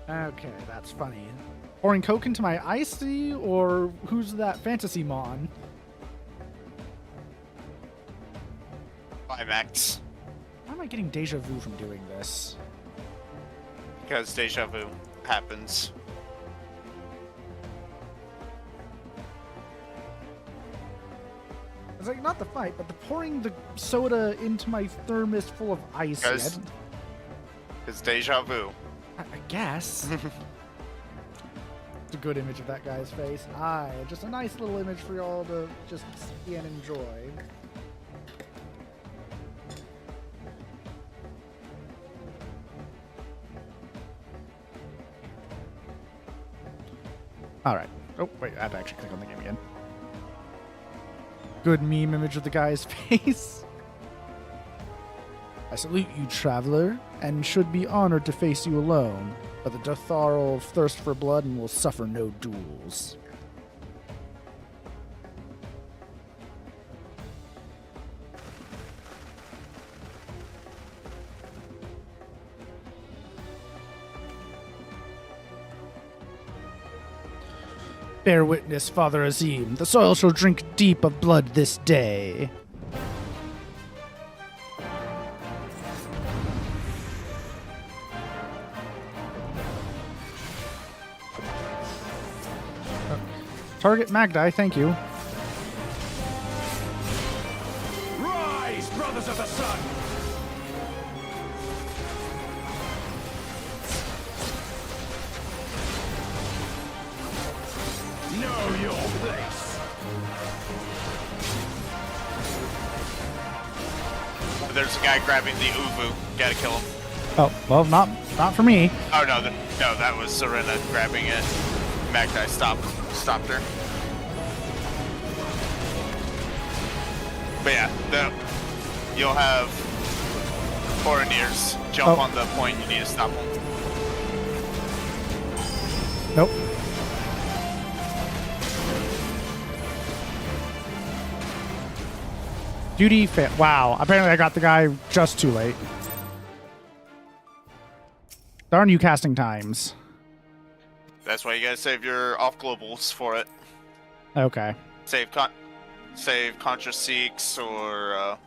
Okay, that's funny. Pouring Coke into my icy, or who's that fantasy mon? Climax. Why am I getting deja vu from doing this? Because deja vu happens. It's like, not the fight, but the pouring the soda into my thermos full of ice. It's deja vu. I guess. It's a good image of that guy's face. Aye, just a nice little image for y'all to just see and enjoy. All right. Oh, wait, I have to actually click on the game again. Good meme image of the guy's face. I salute you, traveler, and should be honored to face you alone, but the Dothar'll thirst for blood and will suffer no duels. Bear witness, Father Azim. The soil shall drink deep of blood this day. Target Magdi, thank you. Rise, brothers of the sun! Know your place. There's a guy grabbing the Uvu. Gotta kill him. Oh, well, not for me. Oh no, no, that was Serena grabbing it. Magdi stopped her. But yeah, you'll have Foreigners jump on the point. You need to stop them. Nope. Duty fail. Wow. Apparently I got the guy just too late. Darn you casting times. That's why you gotta save your off globals for it. Okay. Save Contra Seeks or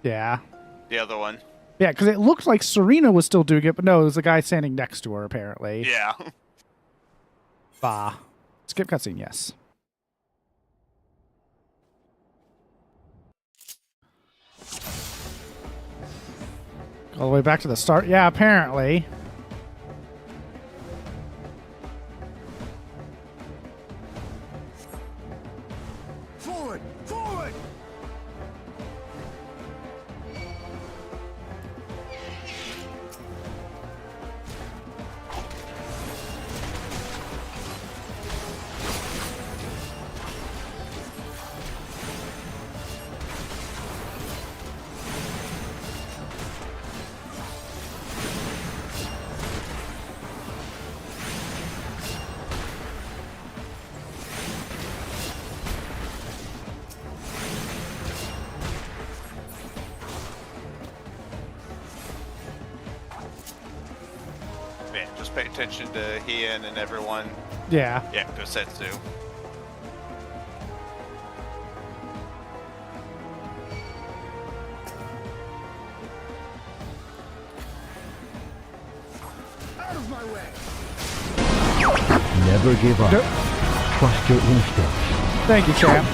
yeah, the other one. Yeah, because it looked like Serena was still doing it, but no, it was the guy standing next to her apparently. Yeah. Bah. Skip cutscene, yes. All the way back to the start. Yeah, apparently. Forward! Forward! Yeah, just pay attention to Hien and everyone. Yeah. Yeah, Gosetsu. Out of my way! Never give up. Trust your instincts. Thank you, champ.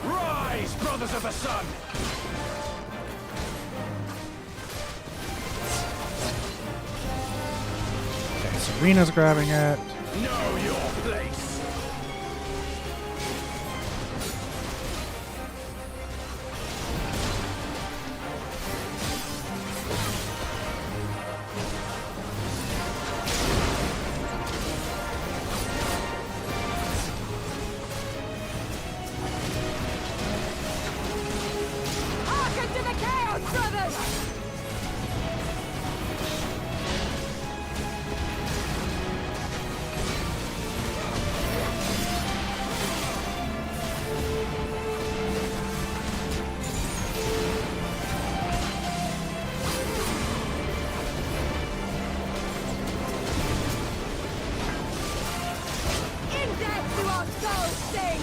Rise, brothers of the sun! Okay, Serena's grabbing it. Know your place! brothers! In death do our souls sing!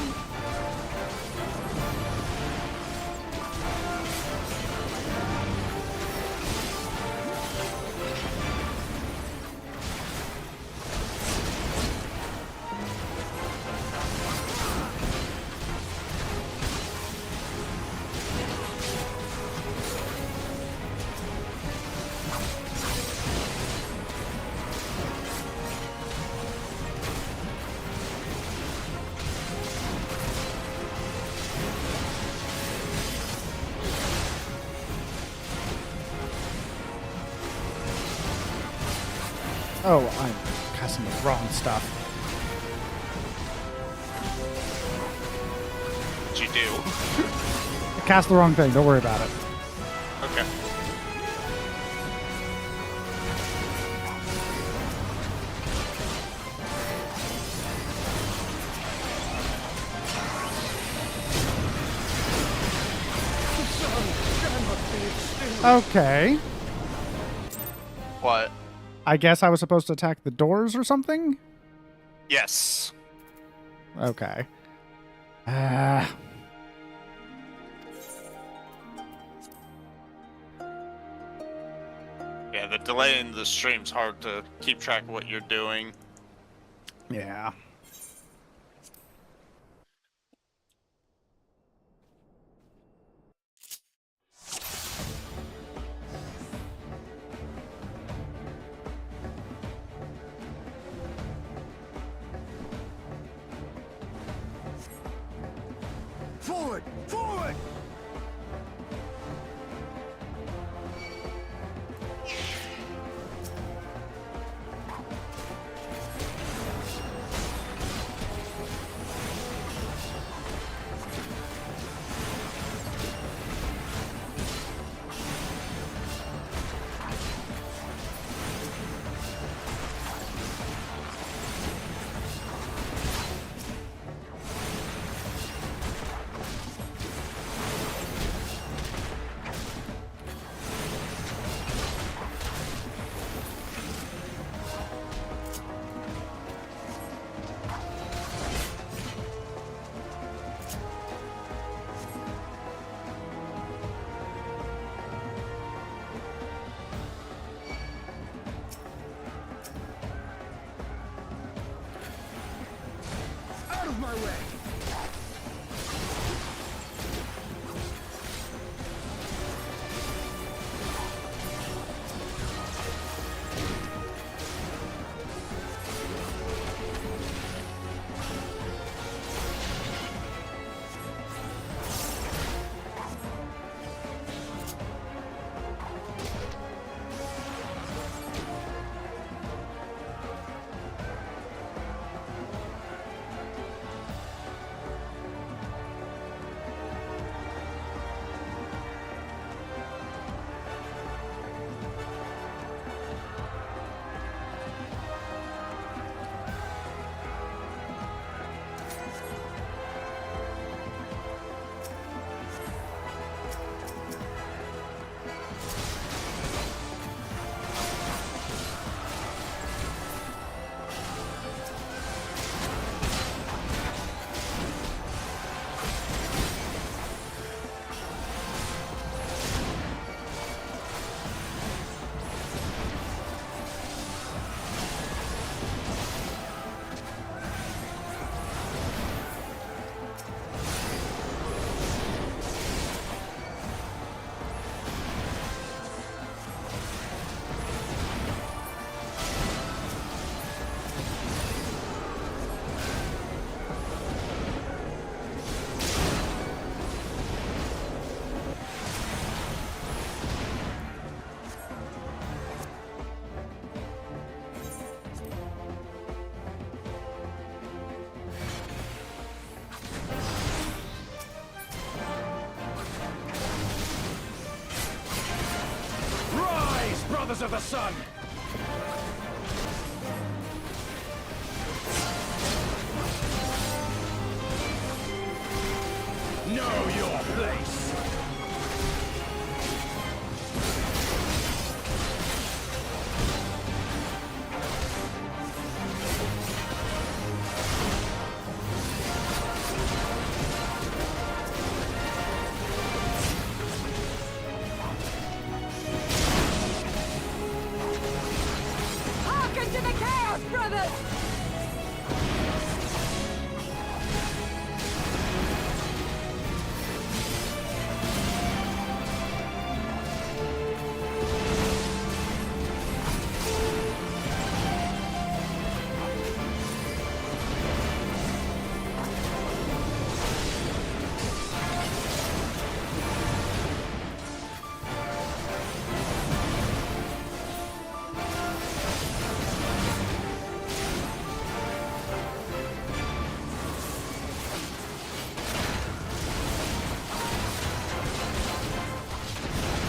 Oh, I'm casting the wrong stuff. What'd you do? I cast the wrong thing. Don't worry about it. Okay. Okay. What? I guess I was supposed to attack the doors or something? Yes. Okay. Yeah, the delay in the stream's hard to keep track of what you're doing. Yeah. Forward! Forward! Out of my way! Daughters of the sun! Know your place! Hearken to the Chaos Brothers!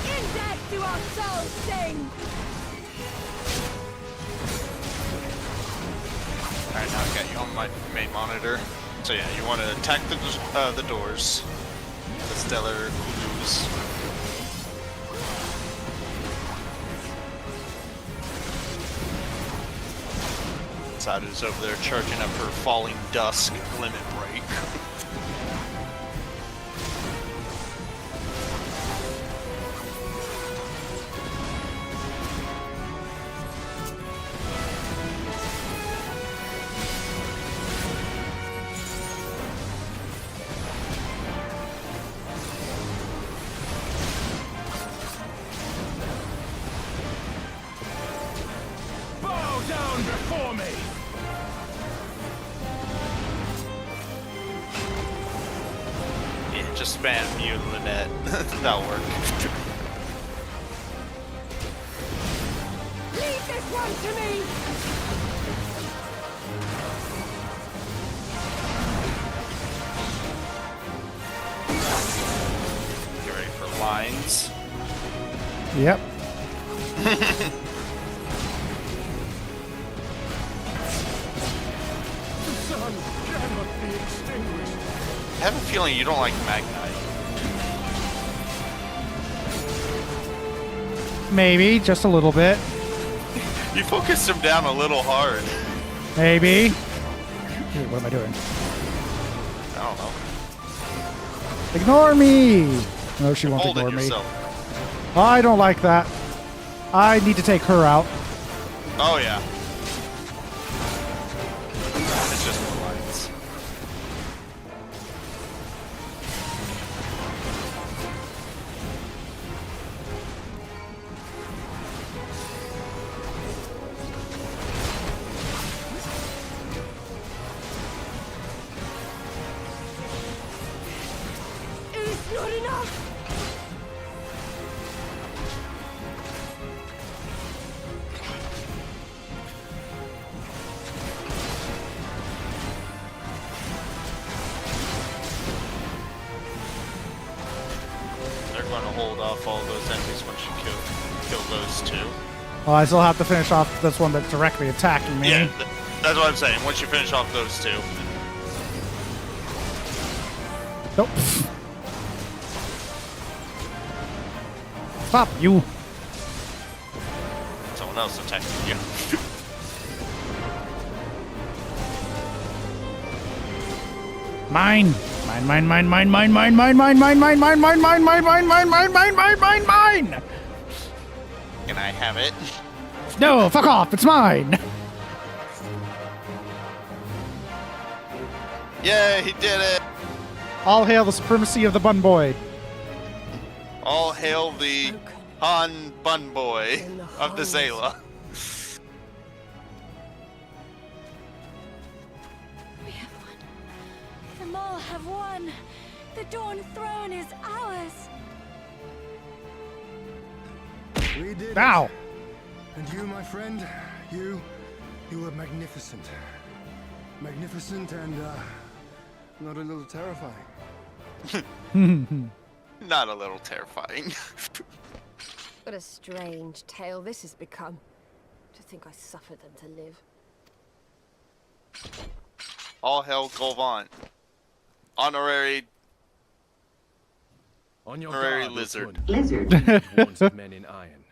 In death do our souls sing! Alright, now I got you on my main monitor. So yeah, you want to attack the doors. The Stellar Kudus. Sada's over there charging up her Falling Dusk limit break. Bow down before me! Yeah, just spam mute Lynette. That'll work. Leave this one to me! Get ready for lines. Yep. The sun cannot be extinguished. I have a feeling you don't like Magnite. Maybe, just a little bit. You focused him down a little hard. Maybe. Wait, what am I doing? I don't know. Ignore me! No, she won't Hold it ignore me. yourself. I don't like that. I need to take her out. Oh yeah. It's just the lines. It's not enough! They're going to hold off all those enemies once you kill those two. Well, I still have to finish off this one that's directly attacking me. Yeah, that's what I'm saying. Once you finish off those two. Nope. Stop, you. Someone else attacking you. Mine. Mine. Can I have it? No, fuck off. It's mine. Yeah, he did it. All hail the supremacy of the bun boy. All hail the Han Bun Boy of the Zayla. The Maul have won. The Dawn Throne is ours. We did Ow. it. And you, my friend, you were magnificent. Magnificent and, not a little terrifying. Not a little terrifying. What a strange tale this has become. To think I suffered them to live. All hail Golvant. Honorary On your Honorary guard, lizard. Lizard. Warns of men in iron.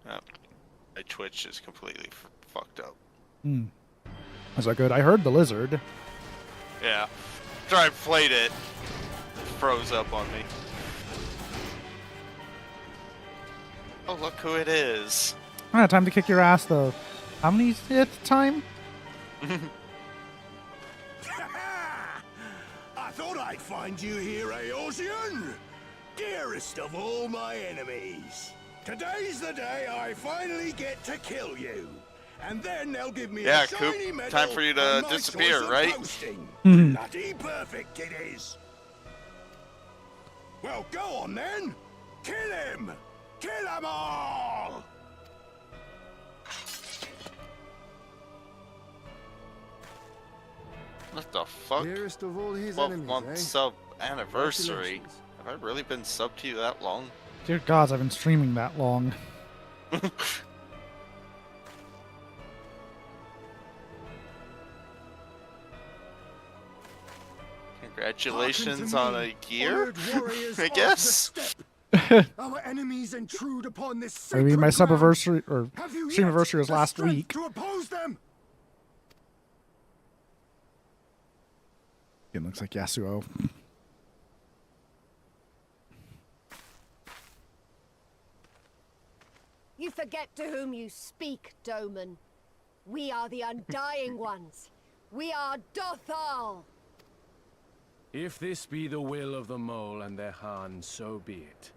Oh, my Twitch is completely fucked up. Hmm. Was that good? I heard the lizard. Yeah. After I played it, it froze up on me. Oh, look who it is. Time to kick your ass, though. How many fifth time? I thought I'd find you here, Eosian! Dearest of all my enemies. Today's the day I finally get to kill you. And then they'll give me a shiny Coop, medal. time for you to and my disappear, choice of right? posting. Mhm. Bloody perfect it is. Well, go on then. Kill him! Kill them all! What the fuck? Dearest of all his 12-month enemies, eh? sub anniversary. Congratulations. Have I really been subbed to you that long? Dear gods, I've been streaming that long. Congratulations on a year, I guess. Our enemies intrude upon this I mean, my subiversary or Have you stream yet anniversary was the last strength week. to oppose them? It looks like Yasuo. You forget to whom you speak, Doman. We are the Undying Ones. We are Dothal. If this be the will of the mole and their Han, so be it.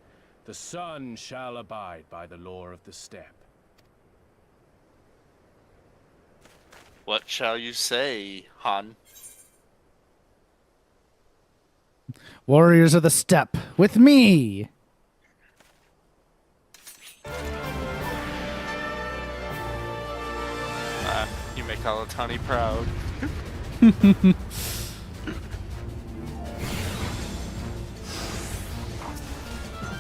The sun shall abide by the law of the steppe. What shall you say, Han? Warriors of the Steppe, with me! You make Alatani proud.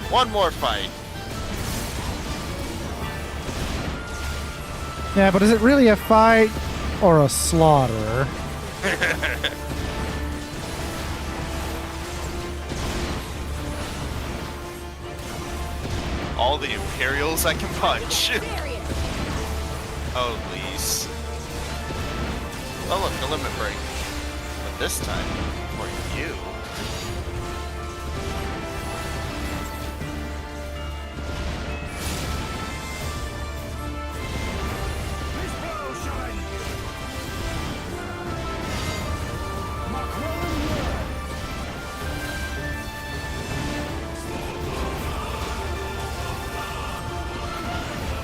One more fight. Yeah, but is it really a fight or a slaughter? All the Imperials I can punch. Oh, please. Oh, look, the limit break. But this time, for you.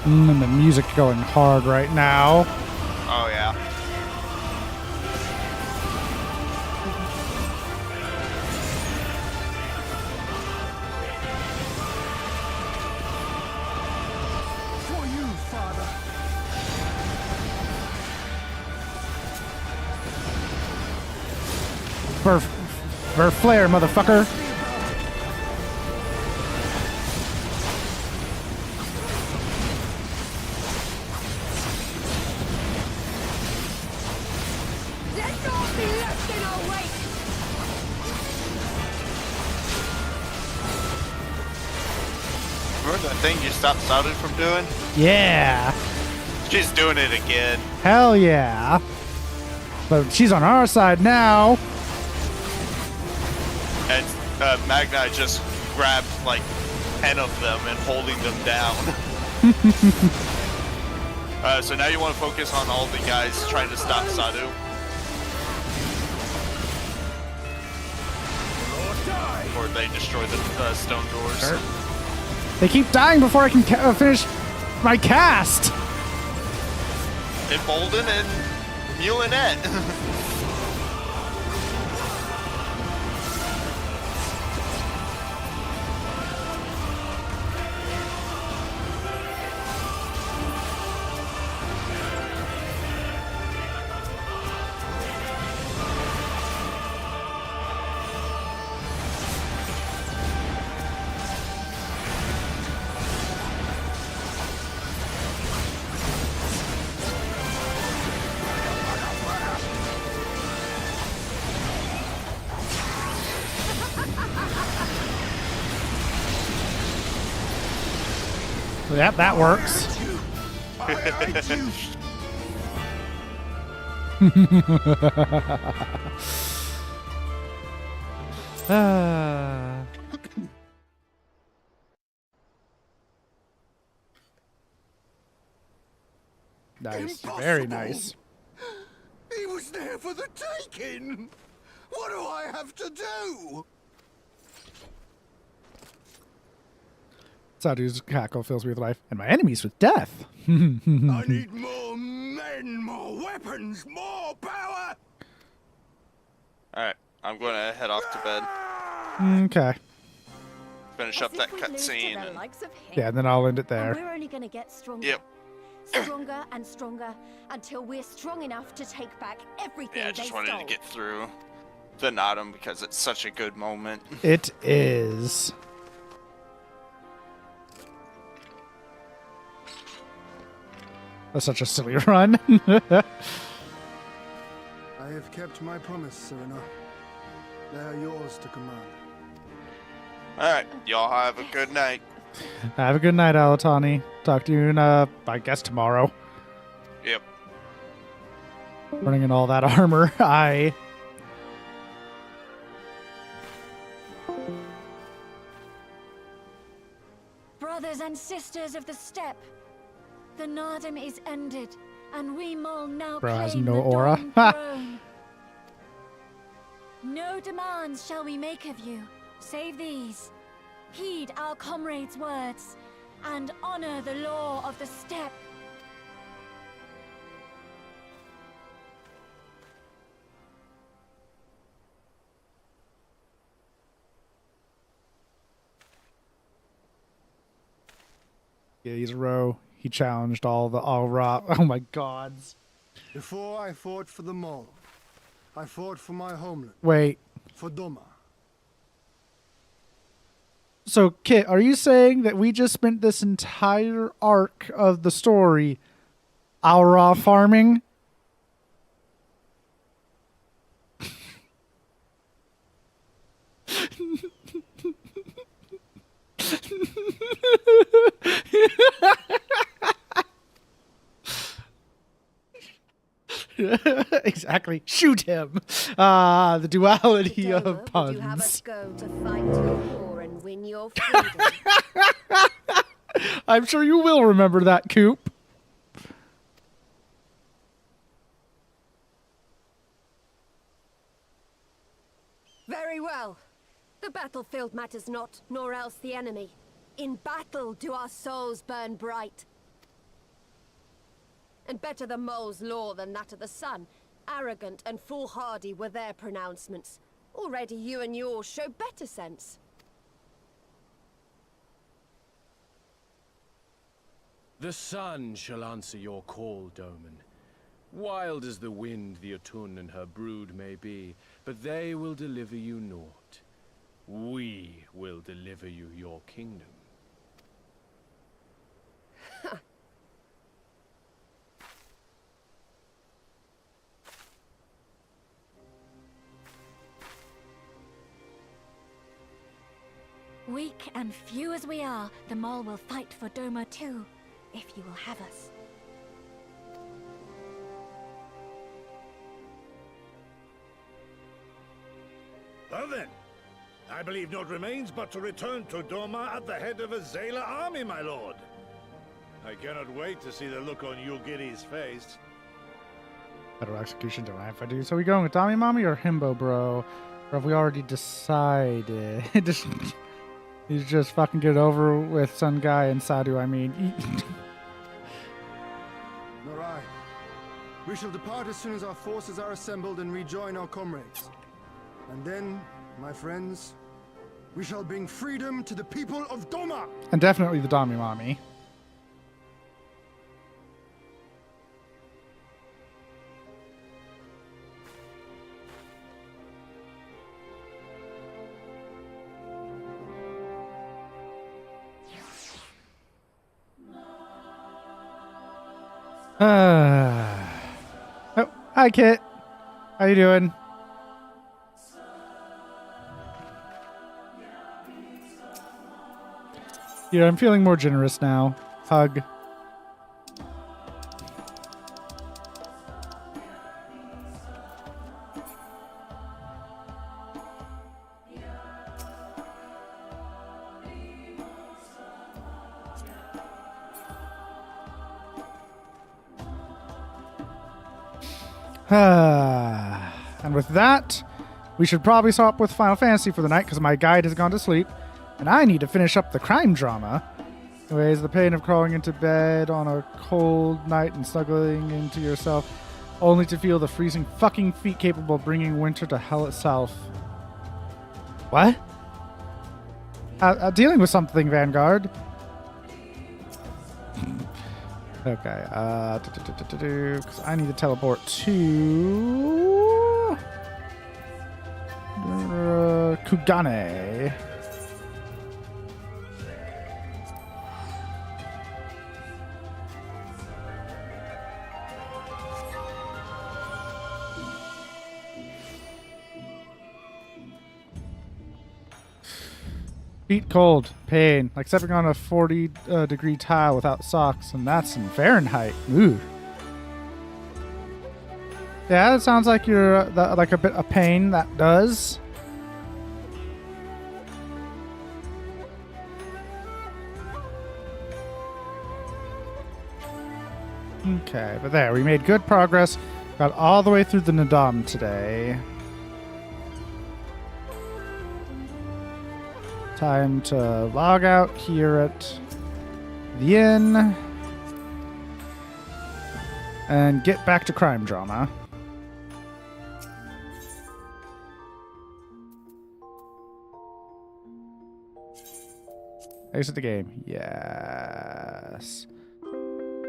And the music going hard right now. Oh, yeah. For you, Father. For flare, motherfucker. Let's not be left in our wake. Remember that thing you stopped Saudi from doing? Yeah. She's doing it again. Hell yeah. But she's on our side now. And Magna just grabbed like 10 of them and holding them down. So now you want to focus on all the guys trying to stop Sadu. Or they destroy the stone doors. They keep dying before I can finish my cast. Embolden and Mulinette. Yeah, that works. Nice. Very nice. He was there for the taking. What do I have to do? Sadu's cackle fills me with life, and my enemies with death. I need more men, more weapons, more power. Alright, I'm going to head off to bed. Okay. Finish up that cutscene. Yeah, and then I'll end it there. And we're only going to get stronger. Yep. Stronger and stronger until we're strong enough to take back everything Yeah, I just wanted to get through the Nodum because it's such a good moment. It is. That's such a silly run. I have kept my promise, Serena. They are yours to command. Alright, y'all have a good night. Have a good night, Alatani. Talk to you in, I guess tomorrow. Yep. Running in all that armor. Brothers and sisters of the steppe, the Nardum is ended, and we Mol now Bro has claim no the aura. Dawn throne. No demands shall we make of you, save these. Heed our comrades' words, and honor the law of the steppe. Yeah, he's a row. He challenged all rock. Oh my gods. Before I fought for the Mole, I fought for my homeland. Wait. For Doma. So, Kit, are you saying that we just spent this entire arc of the story Aura farming? Exactly. Shoot him. The duality of puns. Would you have us go to fight your war and win your freedom? I'm sure you will remember that, Coop. Very well. The battlefield matters not, nor else the enemy. In battle do our souls burn bright. And better the mole's law than that of the sun. Arrogant and foolhardy were their pronouncements. Already you and yours show better sense. The sun shall answer your call, Doman. Wild as the wind the Atun and her brood may be, but they will deliver you naught. We will deliver you your kingdom. Weak and few as we are, the Mole will fight for Doma too, if you will have us. Well then, I believe naught remains but to return to Doma at the head of a Zayla army, my lord. I cannot wait to see the look on Yugiri's face. Federal execution, don't I have to do? So we going with Tommy Mommy or Himbo Bro? Or have we already decided? You just fucking get it over with Sun Guy and Sadu, I mean. Nor I. We shall depart as soon as our forces are assembled and rejoin our comrades. And then, my friends, we shall bring freedom to the people of Doma! And definitely the Tommy Mommy. Oh, hi Kit. How you doing? Yeah, I'm feeling more generous now. Hug. And with that, we should probably stop with Final Fantasy for the night because my guide has gone to sleep, and I need to finish up the crime drama. Anyways, the pain of crawling into bed on a cold night and snuggling into yourself, only to feel the freezing fucking feet capable of bringing winter to hell itself. What? Dealing with something, Vanguard. Okay, because I need to teleport to Kugane. Feet cold, pain, like stepping on a 40-degree tile without socks, and that's in Fahrenheit. Ooh. Yeah, that sounds like you're like a bit of pain. That does. Okay, but there, we made good progress. Got all the way through the Nadam today. Time to log out here at the inn and get back to crime drama. Exit the game. Yes.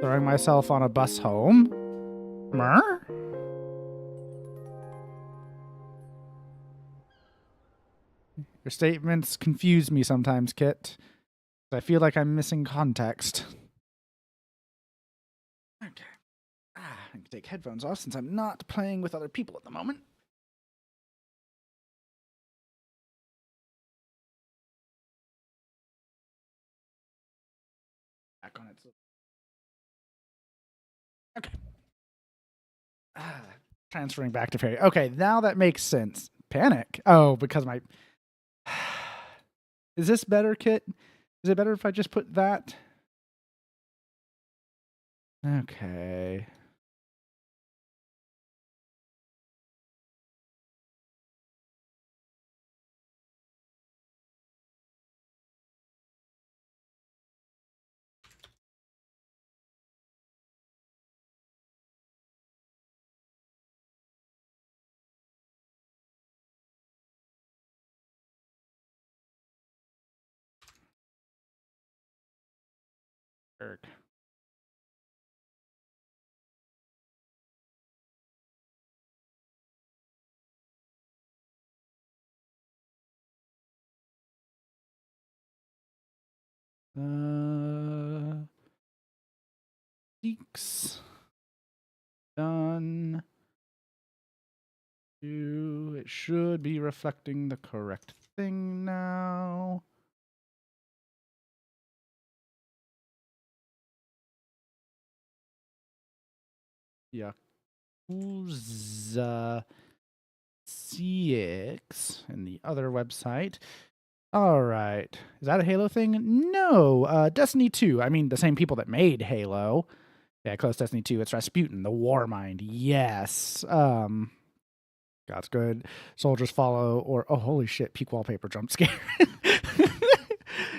Throwing myself on a bus home. Mer? Your statements confuse me sometimes, Kit. I feel like I'm missing context. Okay. I can take headphones off since I'm not playing with other people at the moment. Back on it. Okay. Transferring back to Fairy. Okay, now that makes sense. Panic. Oh, because my... Is this better, Kit? Is it better if I just put that? Okay. Eric. Leaks. Done. It should be reflecting the correct thing now. Yakuza CX and the other website. All right. Is that a Halo thing? No. Destiny 2. I mean, the same people that made Halo. Yeah, close Destiny 2. It's Rasputin, the Warmind. Yes. God's good. Soldiers follow, or oh, holy shit, peak wallpaper jump scare.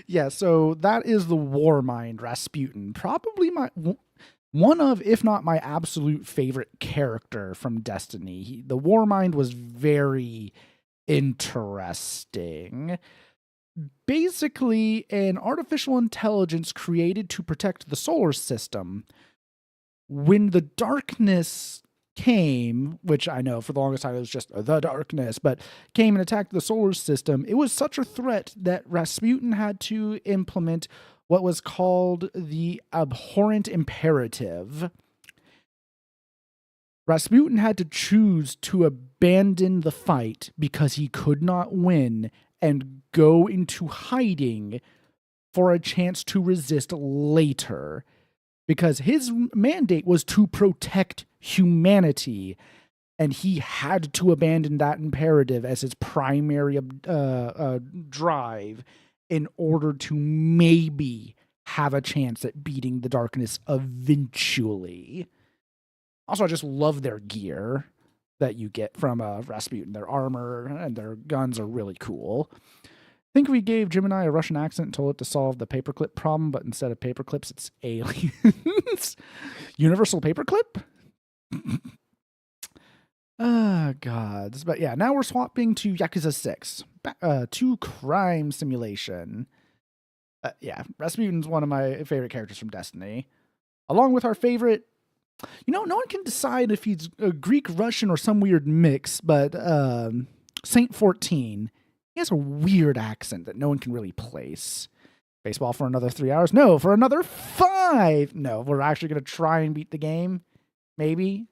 Yeah, so that is the Warmind, Rasputin. Probably one of, if not my absolute favorite character from Destiny. The Warmind was very interesting. Basically, an artificial intelligence created to protect the solar system. When the darkness came, which I know for the longest time it was just the darkness, but came and attacked the solar system, it was such a threat that Rasputin had to implement what was called the abhorrent imperative. Rasputin had to choose to abandon the fight because he could not win and go into hiding for a chance to resist later, because his mandate was to protect humanity, and he had to abandon that imperative as his primary drive in order to maybe have a chance at beating the darkness eventually. Also, I just love their gear that you get from Rasputin. Their armor and their guns are really cool. I think we gave Gemini a Russian accent and told it to solve the paperclip problem, but instead of paperclips, it's aliens. Universal paperclip? Gods. But yeah, now we're swapping to Yakuza 6. To crime simulation. Yeah, Rasputin's one of my favorite characters from Destiny. Along with our favorite... no one can decide if he's a Greek, Russian, or some weird mix, but Saint 14... he has a weird accent that no one can really place. Baseball for another 3 hours? No, for another 5! No, we're actually going to try and beat the game. Maybe.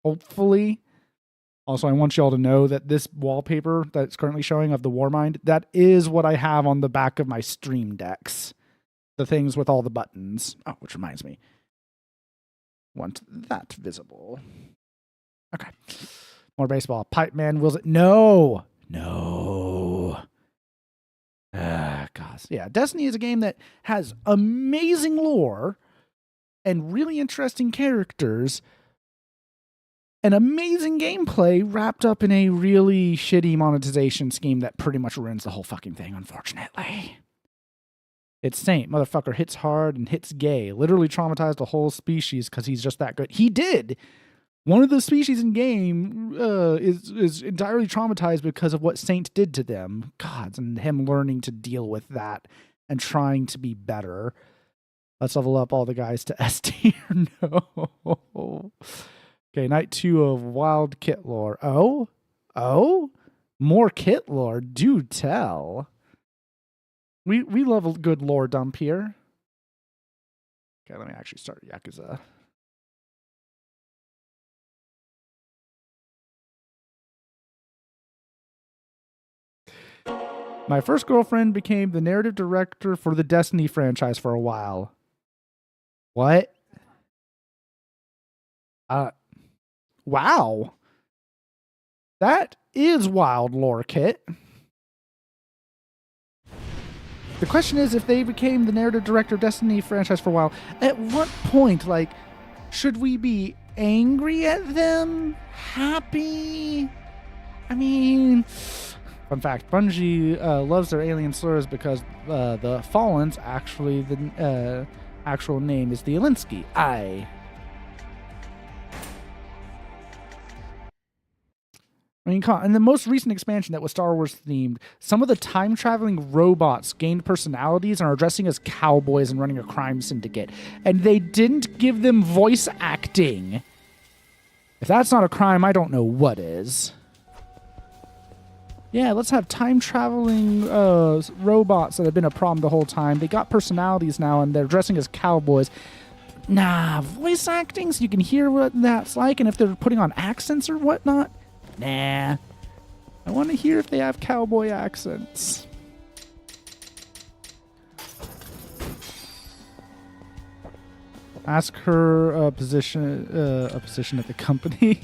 Hopefully. Also, I want y'all to know that this wallpaper that's currently showing of the Warmind, that is what I have on the back of my stream decks. The things with all the buttons. Oh, which reminds me. Want that visible. Okay. More baseball. Pipe Man wills it. No! Gosh. Yeah, Destiny is a game that has amazing lore and really interesting characters and amazing gameplay wrapped up in a really shitty monetization scheme that pretty much ruins the whole fucking thing, unfortunately. It's Saint. Motherfucker hits hard and hits gay. Literally traumatized a whole species because he's just that good. He did! One of the species in game is entirely traumatized because of what Saint did to them. Gods, and him learning to deal with that and trying to be better. Let's level up all the guys to S tier. No. Okay, night 2 of Wild Kit Lore. Oh? More Kit Lore. Do tell. We love a good lore dump here. Okay, let me actually start Yakuza. My first girlfriend became the narrative director for the Destiny franchise for a while. What? Wow. That is wild lore, Kit. The question is, if they became the narrative director of Destiny franchise for a while, at what point, should we be angry at them? Happy? I mean... Fun fact, Bungie loves their alien slurs because the Fallen's actually the actual name is the Surley I. In the most recent expansion that was Star Wars themed, some of the time-traveling robots gained personalities and are dressing as cowboys and running a crime syndicate. And they didn't give them voice acting. If that's not a crime, I don't know what is. Yeah, let's have time-traveling robots that have been a problem the whole time. They got personalities now, and they're dressing as cowboys. Nah, voice acting so you can hear what that's like, and if they're putting on accents or whatnot. Nah. I want to hear if they have cowboy accents. Ask her a position at the company.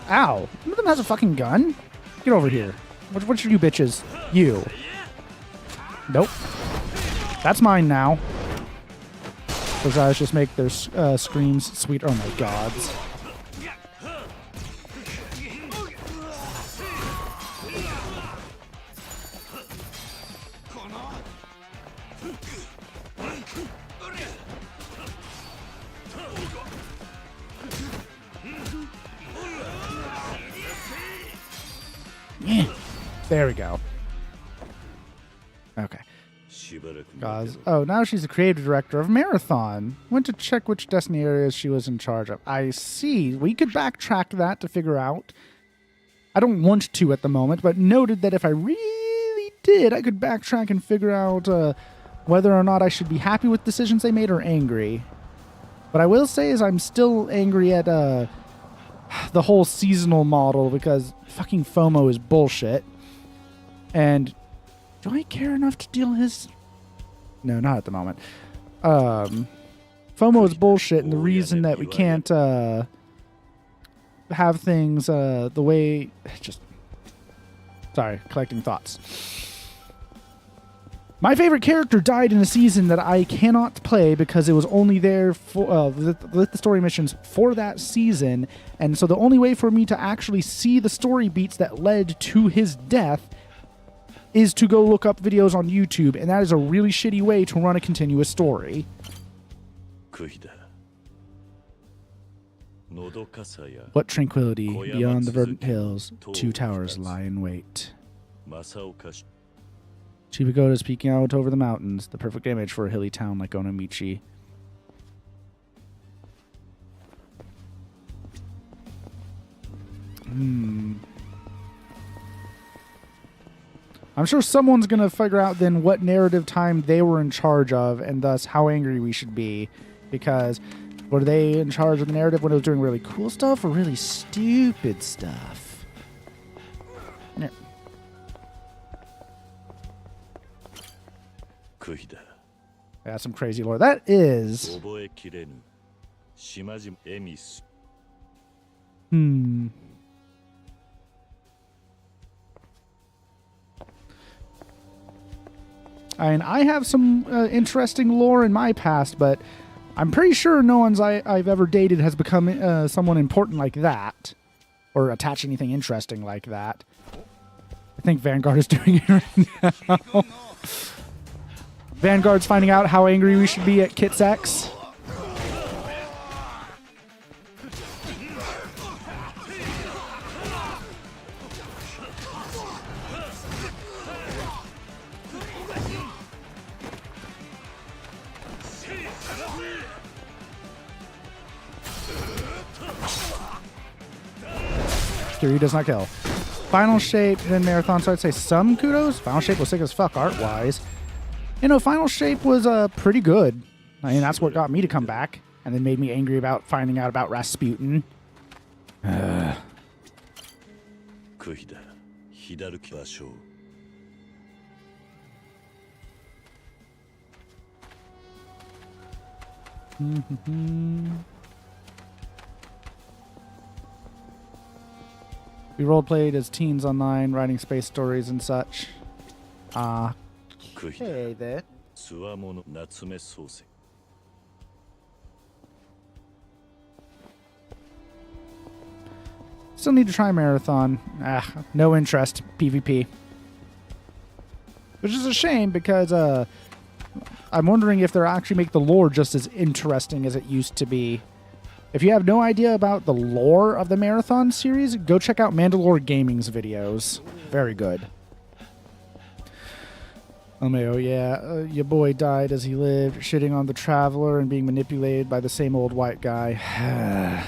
Ow. One of them has a fucking gun? Get over here. What should you bitches? You. Nope. That's mine now. Those guys just make their screams sweet. Oh my gods. Yeah. There we go. Okay. Guys. Oh, now she's the creative director of Marathon. Went to check which Destiny areas she was in charge of. I see. We could backtrack that to figure out. I don't want to at the moment, but noted that if I really did, I could backtrack and figure out whether or not I should be happy with decisions they made or angry. What I will say is I'm still angry at the whole seasonal model because fucking FOMO is bullshit. And do I care enough to deal his... No, not at the moment. FOMO is bullshit, and the reason that we can't have things the way... Just... Sorry, collecting thoughts. My favorite character died in a season that I cannot play because it was only there for with the story missions for that season, and so the only way for me to actually see the story beats that led to his death is to go look up videos on YouTube, and that is a really shitty way to run a continuous story. What tranquility beyond the verdant hills, two towers lie in wait. Chibigoda is peeking out over the mountains, the perfect image for a hilly town like Onomichi. I'm sure someone's going to figure out then what narrative time they were in charge of and thus how angry we should be. Because were they in charge of the narrative when it was doing really cool stuff or really stupid stuff? Yeah. That's some crazy lore. That is... I have some interesting lore in my past, but I'm pretty sure no one's I've ever dated has become someone important like that, or attach anything interesting like that. I think Vanguard is doing it right now. Vanguard's finding out how angry we should be at Kit Sex. He does not kill. Final Shape and Marathon, so I'd say some kudos. Final Shape was sick as fuck art-wise. You know, Final Shape was pretty good. I mean, that's what got me to come back, and then made me angry about finding out about Rasputin. We roleplayed as teens online, writing space stories and such. Okay, then. Still need to try Marathon. No interest. PvP. Which is a shame because I'm wondering if they'll actually make the lore just as interesting as it used to be. If you have no idea about the lore of the Marathon series, go check out Mandalore Gaming's videos. Very good. Oh yeah, your boy died as he lived, shitting on the Traveler and being manipulated by the same old white guy.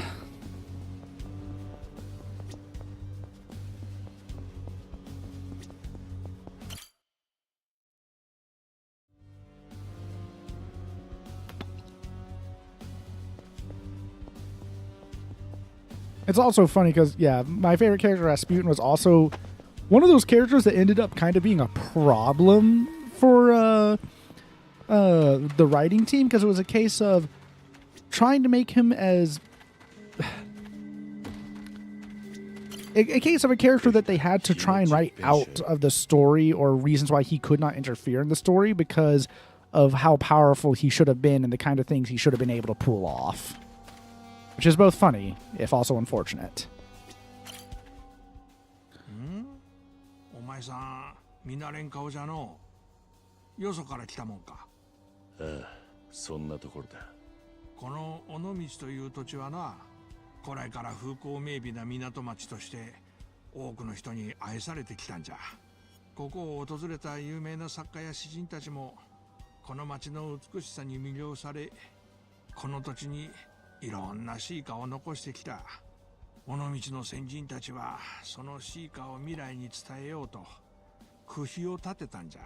It's also funny because, yeah, my favorite character, Rasputin, was also one of those characters that ended up kind of being a problem for the writing team, because it was a case of trying to make him as... a case of a character that they had to try and write out of the story, or reasons why he could not interfere in the story because of how powerful he should have been and the kind of things he should have been able to pull off. Which is both funny, if also unfortunate. お前さん、見慣れん顔じゃのう。よそから来たもんか。ああ、そんなところだ。この尾道という土地はな、古来から風光明媚な港町として多くの人に愛されてきたんじゃ。ここを訪れた有名な作家や詩人たちもこの町の美しさに魅了され、この土地にいろんなシーカを残してきた。尾道の先人たちはそのシーカを未来に伝えようと区碑を立てたんじゃ。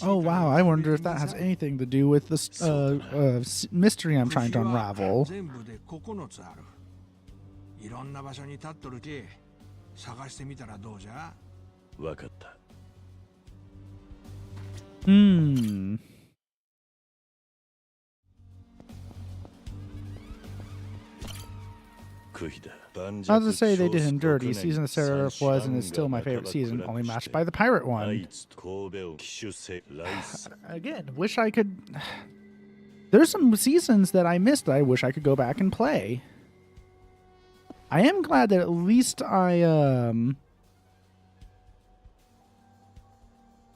Oh wow, I wonder if that has anything to do with this mystery I'm trying to unravel. いろんな場所に立っとるけ探してみたらどうじゃわかった Not to say they did him dirty. Season of Seraph was and is still my favorite season, only matched by the pirate one. Again, wish I could... There's some seasons that I missed that I wish I could go back and play. I am glad that at least I,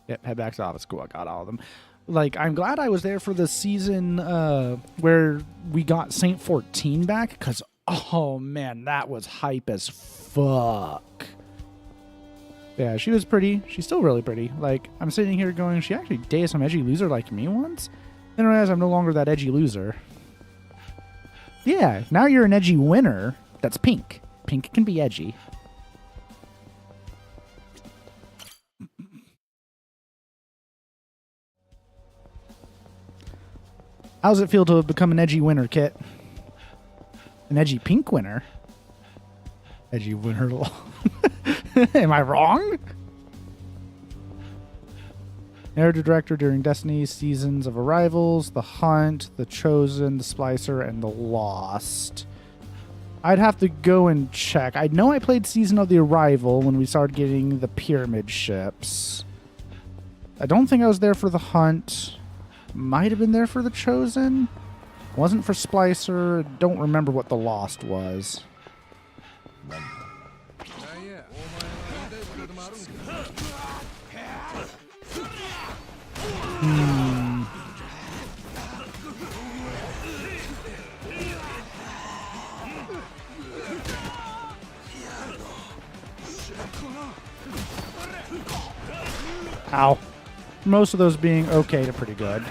Yep, head back to the office. Cool, I got all of them. Like, I'm glad I was there for the season where we got Saint 14 back, because, oh man, that was hype as fuck. Yeah, she was pretty. She's still really pretty. Like, I'm sitting here going, she actually dated some edgy loser like me once? Then I realize I'm no longer that edgy loser. Yeah, now you're an edgy winner. That's pink. Pink can be edgy. How does it feel to have become an edgy winner, Kit? An edgy pink winner? Edgy winner. Am I wrong? Narrative director during Destiny's seasons of Arrivals, The Hunt, The Chosen, The Splicer, and The Lost. I'd have to go and check. I know I played Season of the Arrival when we started getting the pyramid ships. I don't think I was there for The Hunt. Might have been there for The Chosen. Wasn't for Splicer. Don't remember what The Lost was. Ow. Most of those being okay to pretty good.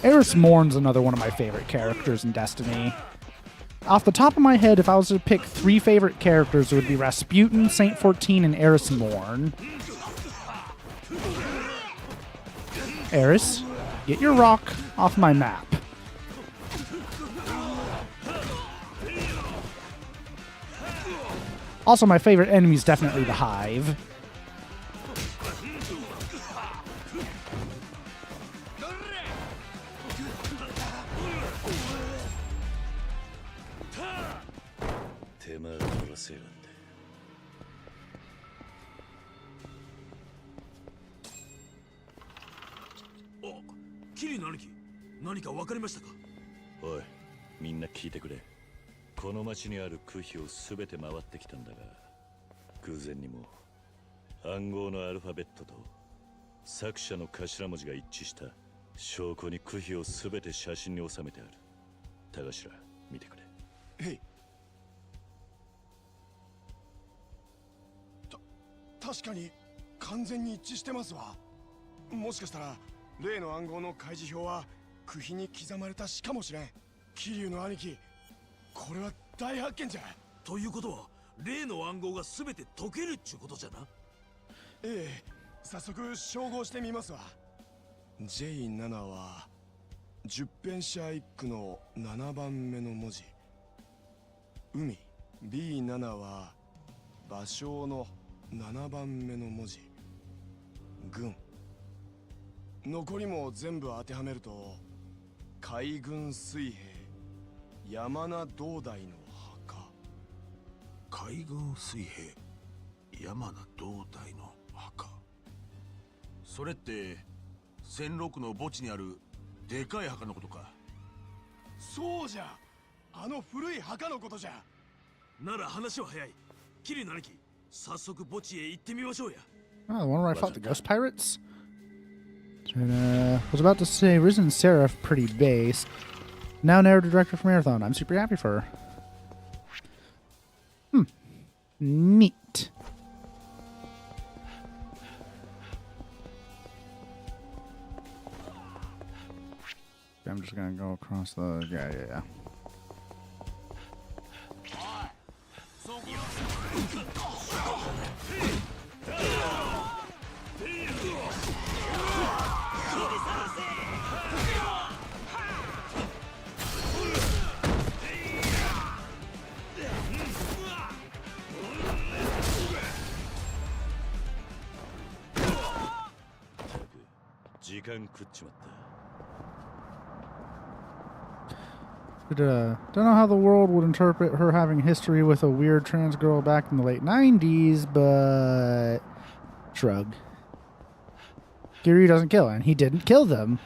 Eris Morn's another one of my favorite characters in Destiny. Off the top of my head, if I was to pick 3 favorite characters, it would be Rasputin, Saint 14, and Eris Morn. Eris, get your rock off my map. Also, my favorite enemy is definitely the Hive. Kiri 兄貴、何か分かりましたか？おい、みんな聞いてくれ。この町にある区碑をすべて回ってきたんだが、偶然にも暗号のアルファベットと作者の頭文字が一致した証拠に区碑をすべて写真に収めてある。田頭、見てくれ。へい。確かに完全に一致してますわ。もしかしたら例の暗号の開示表は区碑に刻まれた詩かもしれん。桐生の兄貴、これは大発見じゃ。ということは例の暗号がすべて解けるっちゅうことじゃな。ええ、早速照合してみますわ。J7 は10編者一句の7番目の文字。海。B7 は芭蕉の7番目の文字。軍。残りも全部当てはめると海軍水兵山名道大の墓。海軍水兵山名道大の墓。それって戦六の墓地にあるでかい墓のことか。そうじゃ、あの古い墓のことじゃ。なら話は早い。キリの兄貴、早速墓地へ行ってみましょうや。Oh, the one where I fought the ghost pirates? And, was about to say, Risen Seraph, pretty base. Now narrative director for Marathon. I'm super happy for her. Neat. I'm just gonna go across the... Yeah. Don't know how the world would interpret her having history with a weird trans girl back in the late 90s, but shrug. Kiryu doesn't kill, and he didn't kill them.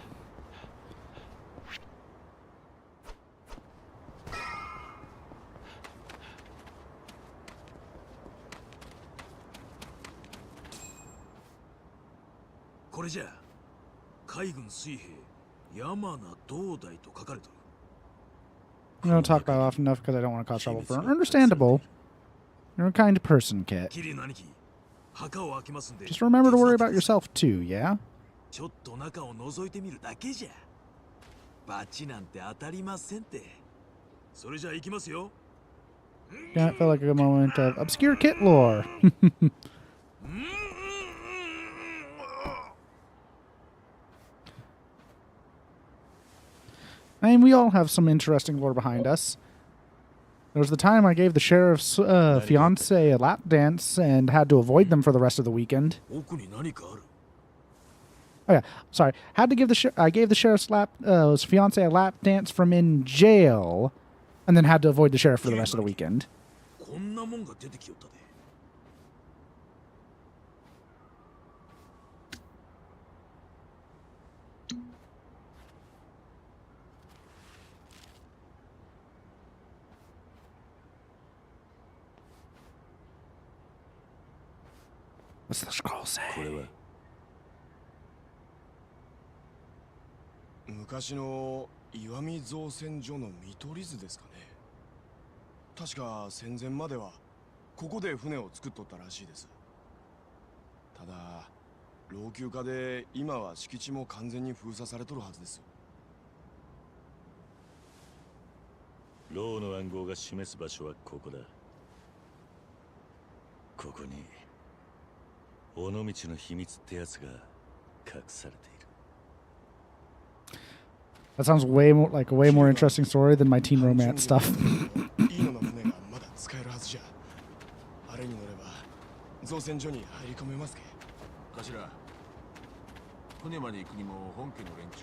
I don't talk about it often enough because I don't want to cause trouble for her. Understandable. You're a kind person, Kit. Just remember to worry about yourself too, yeah? Yeah, it felt like a moment of obscure Kit lore. I mean, we all have some interesting lore behind us. There was the time I gave the sheriff's fiance a lap dance and had to avoid them for the rest of the weekend. Oh yeah, sorry. Had to give I gave the sheriff's fiance a lap dance from in jail, and then had to avoid the sheriff for the rest of the weekend. What's the scroll say? 昔の石見造船所の見取り図ですかね。確か戦前まではここで船を作っとったらしいです。ただ老朽化で今は敷地も完全に封鎖されとるはずです。牢の暗号が示す場所はここだ。ここに尾道の秘密ってやつが隠されている。 That sounds way more like a way more interesting story than my teen romance stuff.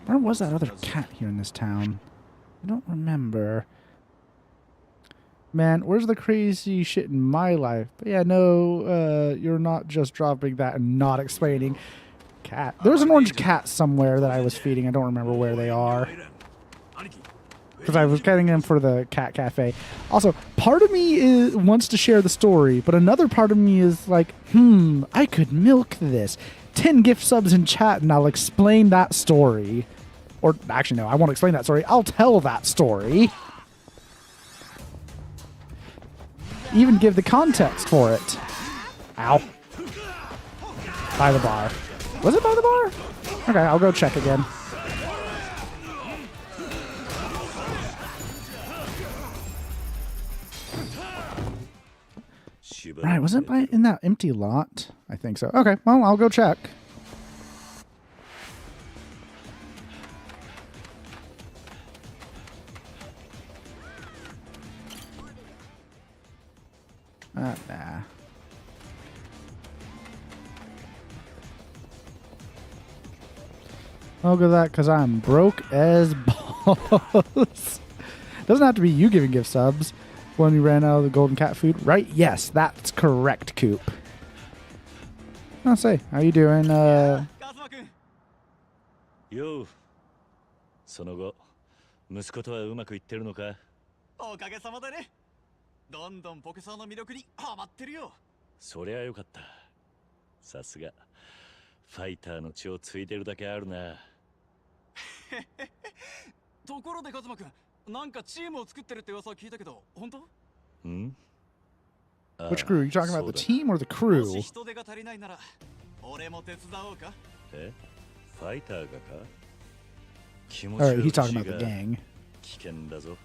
Where was that other cat here in this town? I don't remember. Man, where's the crazy shit in my life? But yeah, no, you're not just dropping that and not explaining. Cat. There's an orange cat somewhere that I was feeding. I don't remember where they are. Because I was getting them for the cat cafe. Also, part of me wants to share the story, but another part of me is like, I could milk this. 10 gift subs in chat and I'll explain that story. Or, actually, no, I won't explain that story. I'll tell that story. Even give the context for it. Ow. By the bar. Was it by the bar? Okay, I'll go check again. Right, was it in that empty lot? I think so. Okay, well, I'll go check. Nah. I'll go that because I'm broke as balls. Doesn't have to be you giving gift subs when you ran out of the golden cat food, right? Yes, that's correct, Coop. I'll say, how you doing? Yo. その後、息子とはうまくいってるのか？おかげさまでね。どんどんポケサーの魅力にハマってるよ。そりゃよかった。さすがファイターの血を継いでるだけあるな。ところでカズマくん、なんかチームを作ってるって噂を聞いたけど、本当？ん？ Which crew? Are you talking about the team or the crew? もし人手が足りないなら、俺も手伝おうか？え？ファイターがか？気持ち Alright, he's talking about the gang. 危険だぞ。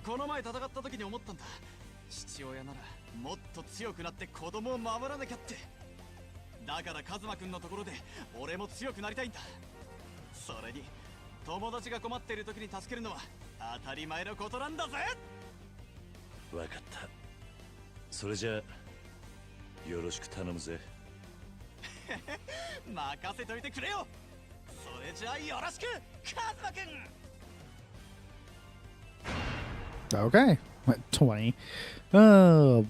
この前戦った時に思ったんだ。父親ならもっと強くなって子供を守らなきゃって。だからカズマくんのところで俺も強くなりたいんだ。それに友達が困っている時に助けるのは当たり前のことなんだぜ。わかった。それじゃあよろしく頼むぜ。任せといてくれよ。それじゃあよろしくカズマくん。 Okay, 20. Oh,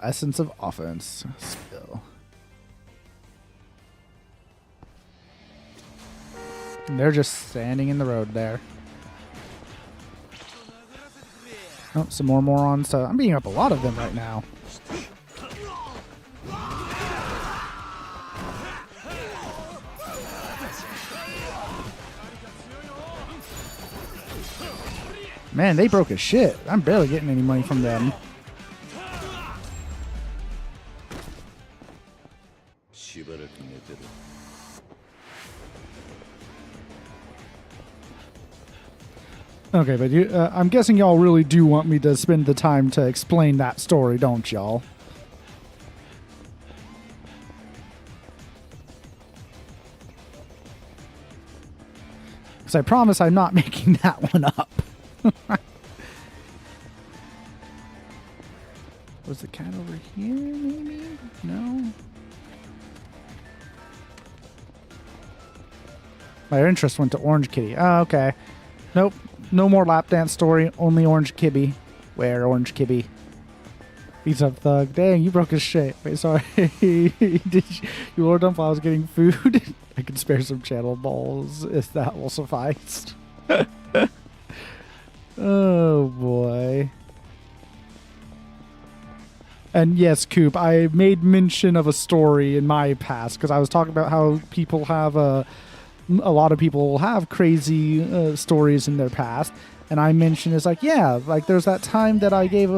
essence of offense. Skill. And they're just standing in the road there. Oh, some more morons. So I'm beating up a lot of them right now. Man, they broke his shit. I'm barely getting any money from them. Okay, but you, I'm guessing y'all really do want me to spend the time to explain that story, don't y'all? Because I promise I'm not making that one up. Was the cat over here, maybe? No? My interest went to Orange Kitty. Oh, okay. Nope. No more lap dance story. Only Orange Kibby. Where Orange Kibby? Beats up Thug. Dang, you broke his shit. Wait, sorry. Did you order them while I was getting food? I can spare some channel balls if that will suffice. Oh boy. And yes, Coop, I made mention of a story in my past because I was talking about how people have a lot of people have crazy stories in their past, and I mentioned it's like, yeah, like there's that time that I gave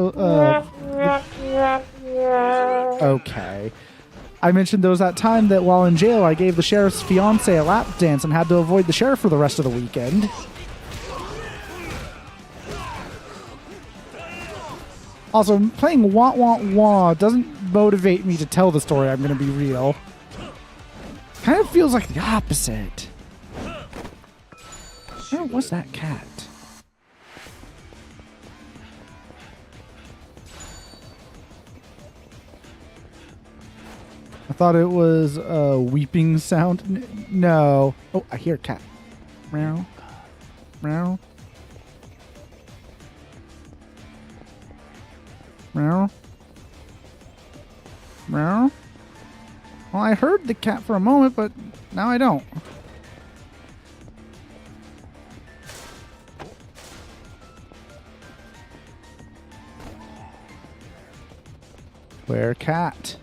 okay. I mentioned there was that time that while in jail I gave the sheriff's fiance a lap dance and had to avoid the sheriff for the rest of the weekend. Also, playing Wah Wah Wah doesn't motivate me to tell the story, I'm going to be real. Kind of feels like the opposite. Where was that cat? I thought it was a weeping sound. No. Oh, I hear a cat. Meow. Meow. Meow. Meow. Well, I heard the cat for a moment, but now I don't. Where cat?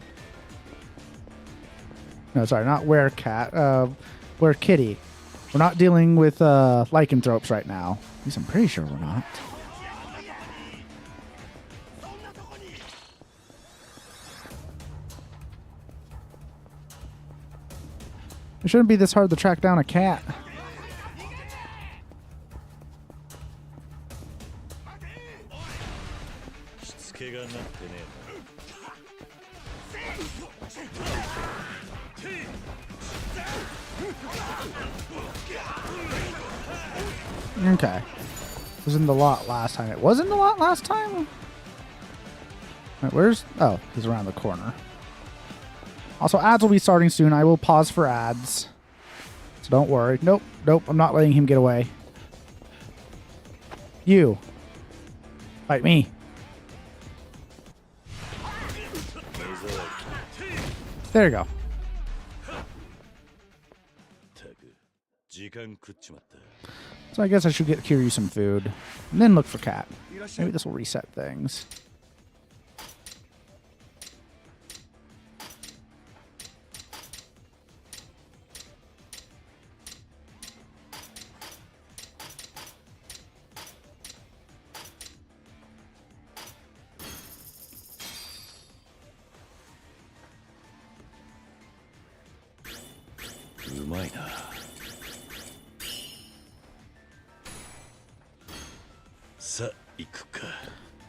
No, sorry, not where cat. Where kitty. We're not dealing with lycanthropes right now. At least I'm pretty sure we're not. It shouldn't be this hard to track down a cat. Okay. It was in the lot last time. It was in the lot last time? Wait, where's... Oh, he's around the corner. Also, ads will be starting soon. I will pause for ads. So don't worry. Nope. Nope. I'm not letting him get away. You. Fight me. There you go. So I guess I should get Kiryu some food. And then look for cat. Maybe this will reset things.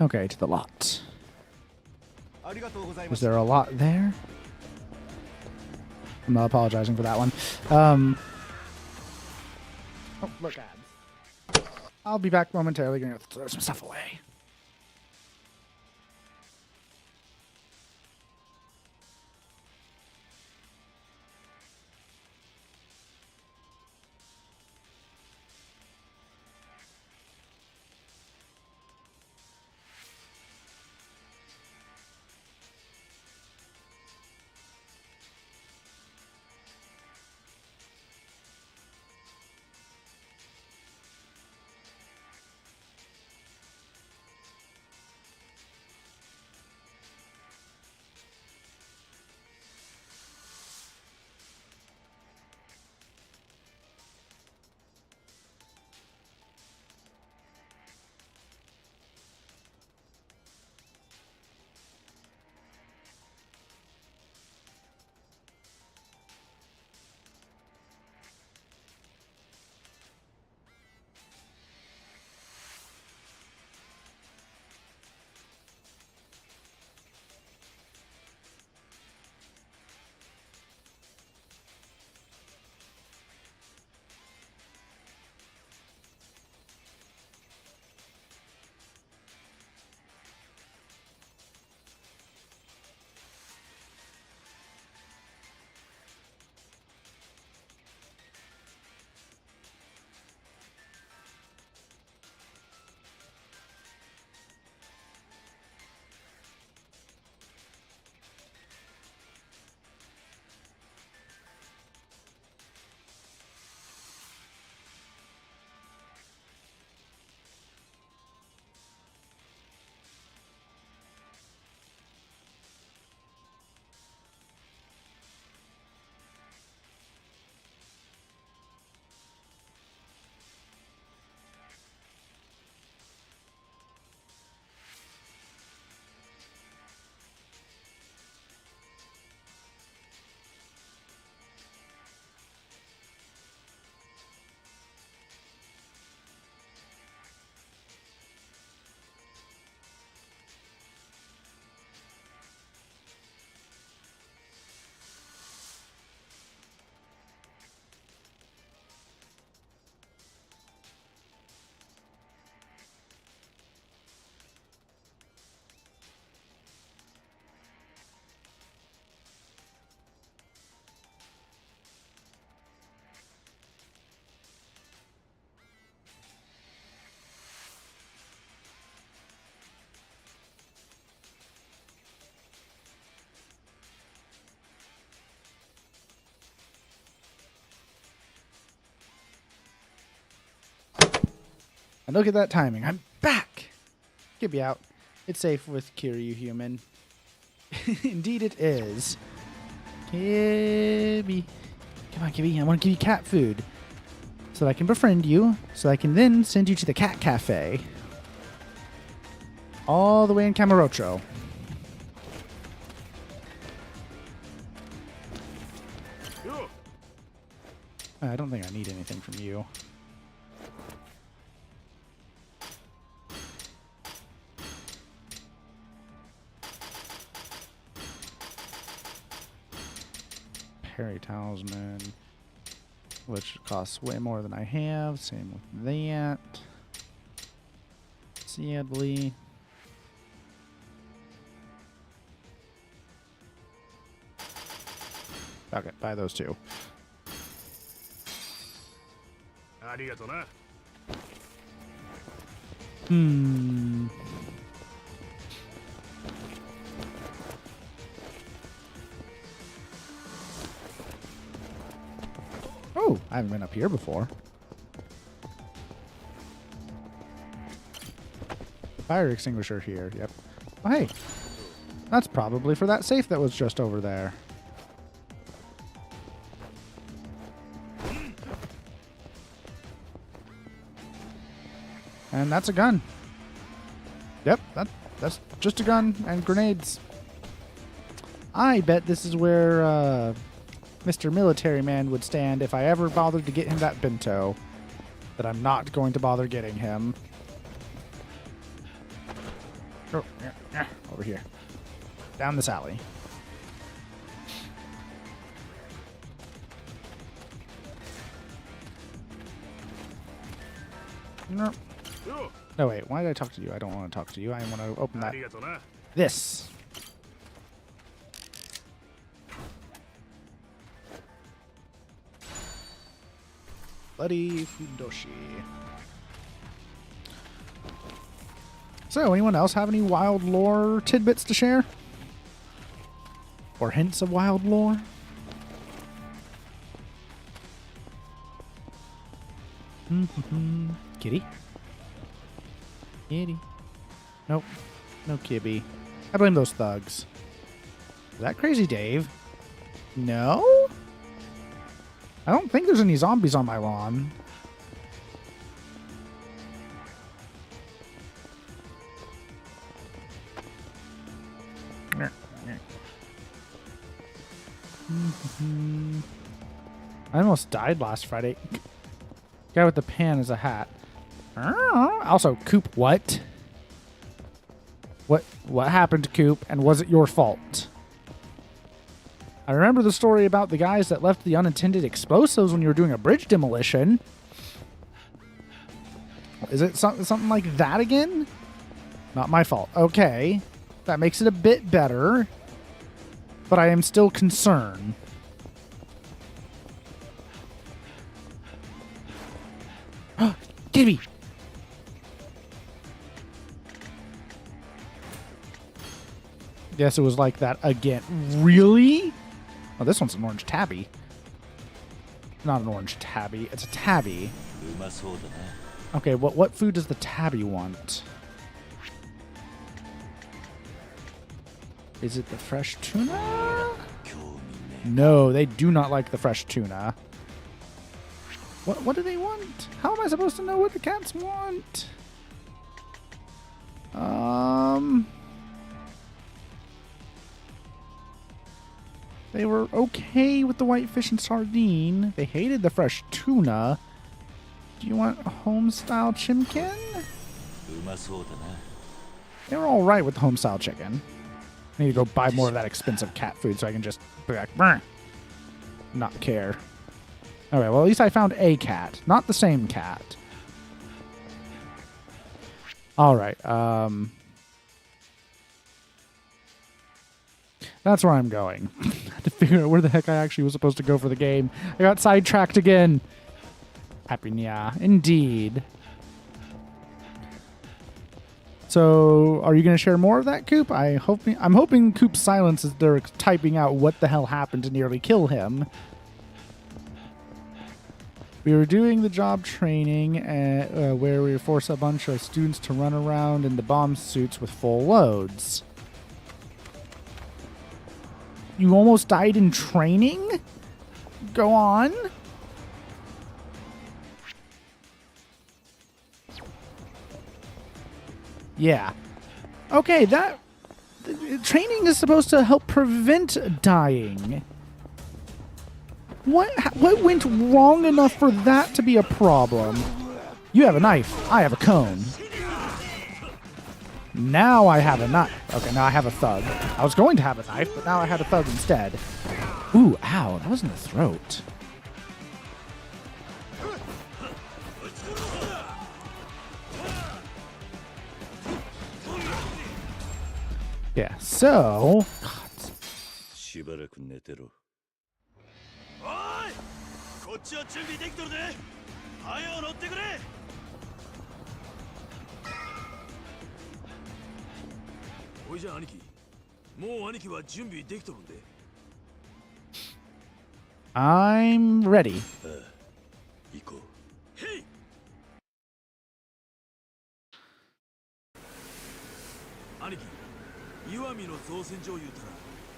Okay, to the lot. Is there a lot there? I'm not apologizing for that one. Oh, look, ads. I'll be back momentarily. Gonna throw some stuff away. And look at that timing. I'm back. Get me out. It's safe with Kiryu Human. Indeed it is. Kibby. Come on, Kibby. I want to give you cat food. So that I can befriend you. So I can then send you to the cat cafe. All the way in Kamurocho. I don't think I need anything from you. Perry Talisman, which costs way more than I have. Same with that. Sadly. Okay, buy those two. Oh, I haven't been up here before. Fire extinguisher here, yep. Oh, hey. That's probably for that safe that was just over there. And that's a gun. Yep, that's just a gun and grenades. I bet this is where Mr. Military Man would stand if I ever bothered to get him that bento. But I'm not going to bother getting him. Oh, yeah, over here. Down this alley. No. No, wait. Why did I talk to you? I don't want to talk to you. I want to open that. This. Bloody Fudoshi. So, anyone else have any wild lore tidbits to share? Or hints of wild lore? Kitty? Kitty? Nope. No Kibby. I blame those thugs. Is that Crazy Dave? No? I don't think there's any zombies on my lawn. I almost died last Friday. Guy with the pan is a hat. Also, Coop, what? What happened to Coop, and was it your fault? I remember the story about the guys that left the unintended explosives when you were doing a bridge demolition. Is it something like that again? Not my fault. Okay. That makes it a bit better. But I am still concerned. Gibby! Guess it was like that again. Really? Oh, this one's an orange tabby. Not an orange tabby. It's a tabby. Okay, what food does the tabby want? Is it the fresh tuna? No, they do not like the fresh tuna. What do they want? How am I supposed to know what the cats want? They were okay with the white fish and sardine. They hated the fresh tuna. Do you want home-style chimkin? They were all right with the home-style chicken. I need to go buy more of that expensive cat food so I can just be like, "Brr," not care. Okay, well, at least I found a cat. Not the same cat. All right. That's where I'm going. I had to figure out where the heck I actually was supposed to go for the game. I got sidetracked again. Happy Nya. Indeed. So, are you going to share more of that, Coop? I'm hoping Coop's silence is they're typing out what the hell happened to nearly kill him. We were doing the job training where we forced a bunch of students to run around in the bomb suits with full loads. You almost died in training? Go on. Yeah. Okay, training is supposed to help prevent dying. What went wrong enough for that to be a problem? You have a knife. I have a cone. Now I have a knife. Okay, now I have a thug. I was going to have a knife, but now I had a thug instead. Ooh, ow. That was in the throat. Yeah, so... God. しばらく寝てろ。おい！こっちは準備できとるで。はよ乗ってくれ。おいじゃ兄貴。もう兄貴は準備できとるんで。I'm ready. 行こう。へい。兄貴。石見の造船所言うたら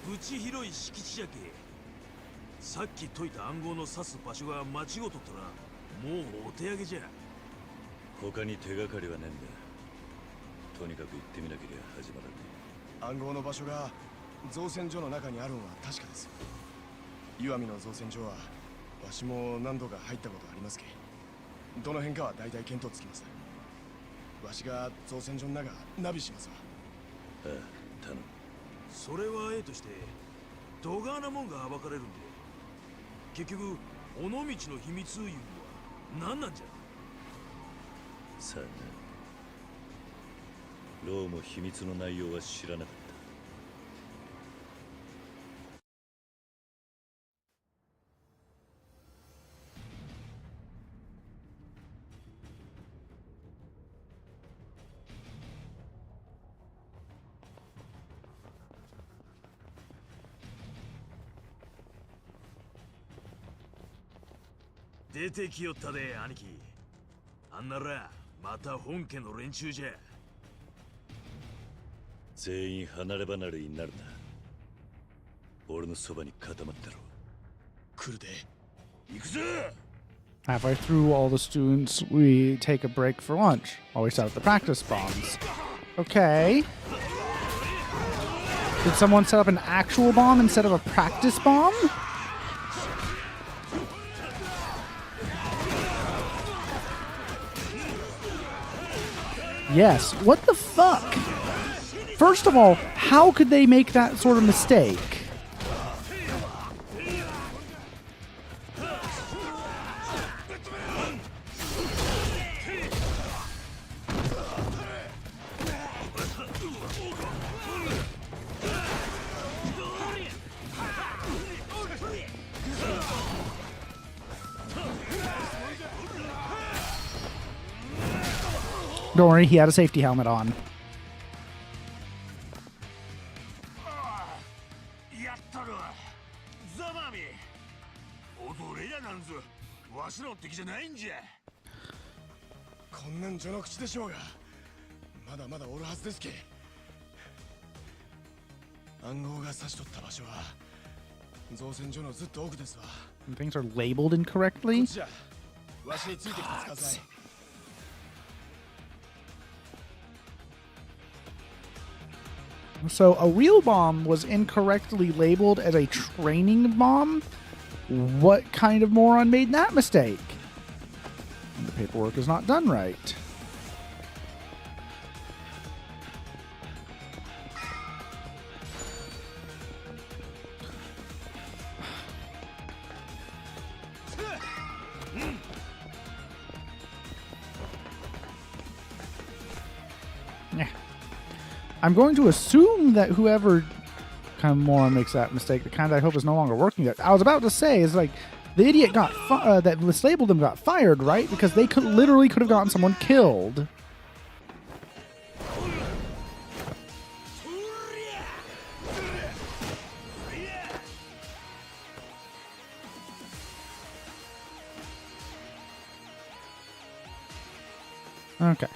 ぶち広い敷地じゃけ。さっき解いた暗号の指す場所が間違うとったらもうお手上げじゃ。他に手がかりはねえんだ。とにかく行ってみなければ始まらねえ。暗号の場所が造船所の中にあるのは確かです。石見の造船所はわしも何度か入ったことありますけ。どの辺かは大体見当つきます。わしが造船所の中ナビしますわ。ああ、頼む。それはとしてどがなもんが暴かれるんで結局尾道の秘密いうのは何なんじゃさあなローも秘密の内容は知らなかった。出てきよったで兄貴。あんならまた本家の連中じゃ。全員離れ離れになるな。俺のそばに固まってろ。来るで。行くぞ。 Halfway through, all the students, we take a break for lunch while we set up the practice bombs. Okay. Did someone set up an actual bomb instead of a practice bomb? Yes. What the fuck? First of all, how could they make that sort of mistake? Don't worry, he had a safety helmet on. やったるわ。ザマミ。俺らなんぞわしの敵じゃないんじゃ。こんなん序の口でしょうが。まだまだおるはずですけ。暗号が指しとった場所は造船所のずっと奥ですわ。Things are labeled incorrectly. こっちじゃ。わしについてきてください。 So a real bomb was incorrectly labeled as a training bomb? What kind of moron made that mistake? The paperwork is not done right. Yeah. I'm going to assume that whoever kind of moron makes that mistake, the kind I hope is no longer working there. I was about to say is like the idiot got that mislabeled them got fired, right? Because they literally could have gotten someone killed. Okay.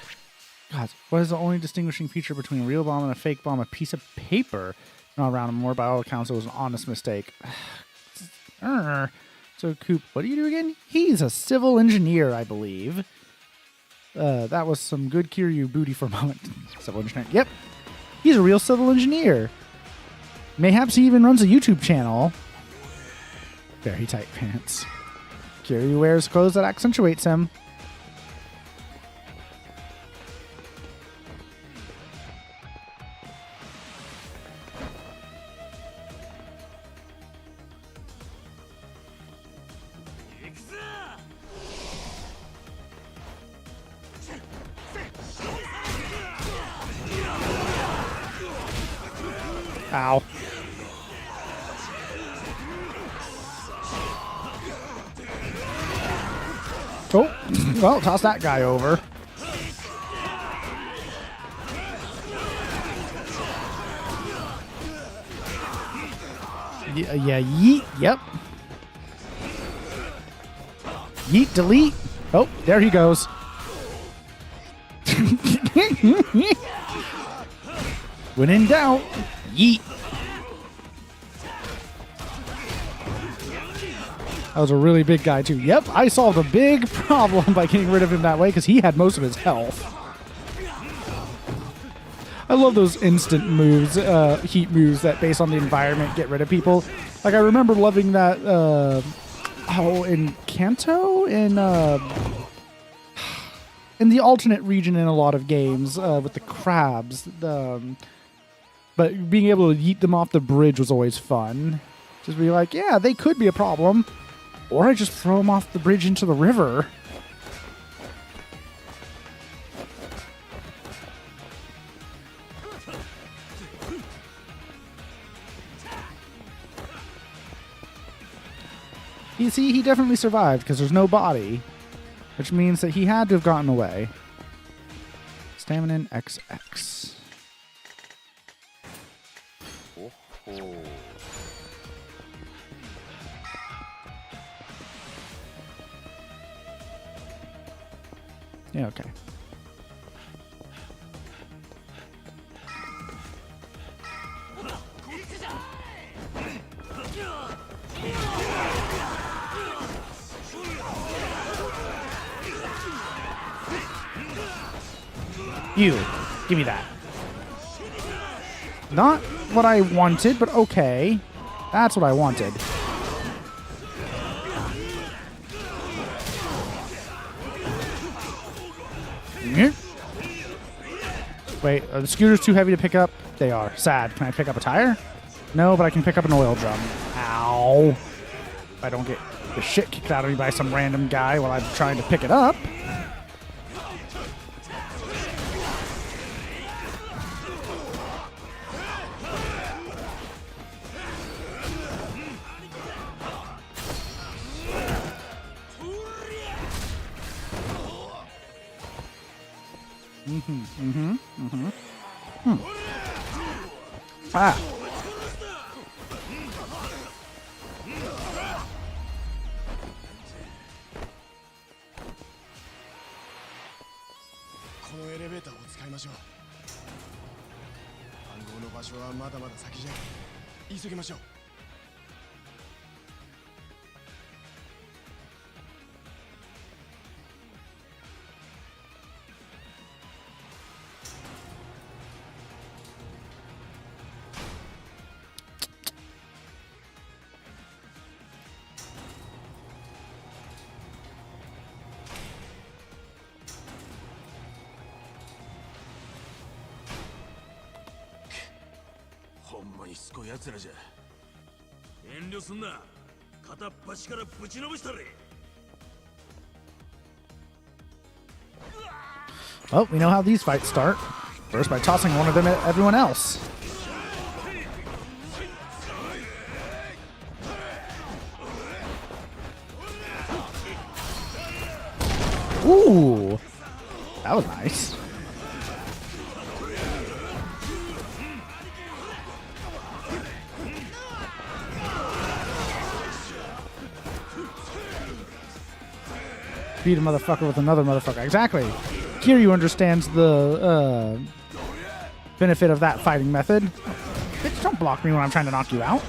God, what is the only distinguishing feature between a real bomb and a fake bomb? A piece of paper. Not around more, by all accounts, it was an honest mistake. So, Coop, what do you do again? He's a civil engineer, I believe. That was some good Kiryu booty for a moment. Civil engineer. Yep. He's a real civil engineer. Mayhaps he even runs a YouTube channel. Very tight pants. Kiryu wears clothes that accentuates him. Ow. Oh, well, toss that guy over. Yeah, yeet, yep. Yeet, delete. Oh, there he goes. When in doubt, yeet. That was a really big guy, too. Yep, I solved a big problem by getting rid of him that way because he had most of his health. I love those instant moves, heat moves that, based on the environment, get rid of people. Like, I remember loving that, in Kanto? In the alternate region in a lot of games, with the crabs. But being able to yeet them off the bridge was always fun. Just be like, yeah, they could be a problem. Or I just throw them off the bridge into the river. You see, he definitely survived because there's no body, which means that he had to have gotten away. Stamina XX. Oh. Yeah, okay. You, give me that. Not what I wanted, but okay. That's what I wanted. Wait, are the scooters too heavy to pick up? They are. Sad. Can I pick up a tire? No, but I can pick up an oil drum. Ow. If I don't get the shit kicked out of me by some random guy while I'm trying to pick it up. Ah. このエレベーターを使いましょう。暗号の場所はまだまだ先じゃ。急ぎましょう。ほんまにすごい奴らじゃ。遠慮すんな。片っ端からぶちのめしたれ。Well, we know how these fights start. First by tossing one of them at everyone else. Ooh, that was nice. Beat a motherfucker with another motherfucker. Exactly. Kiryu understands the benefit of that fighting method. Bitch, don't block me when I'm trying to knock you out.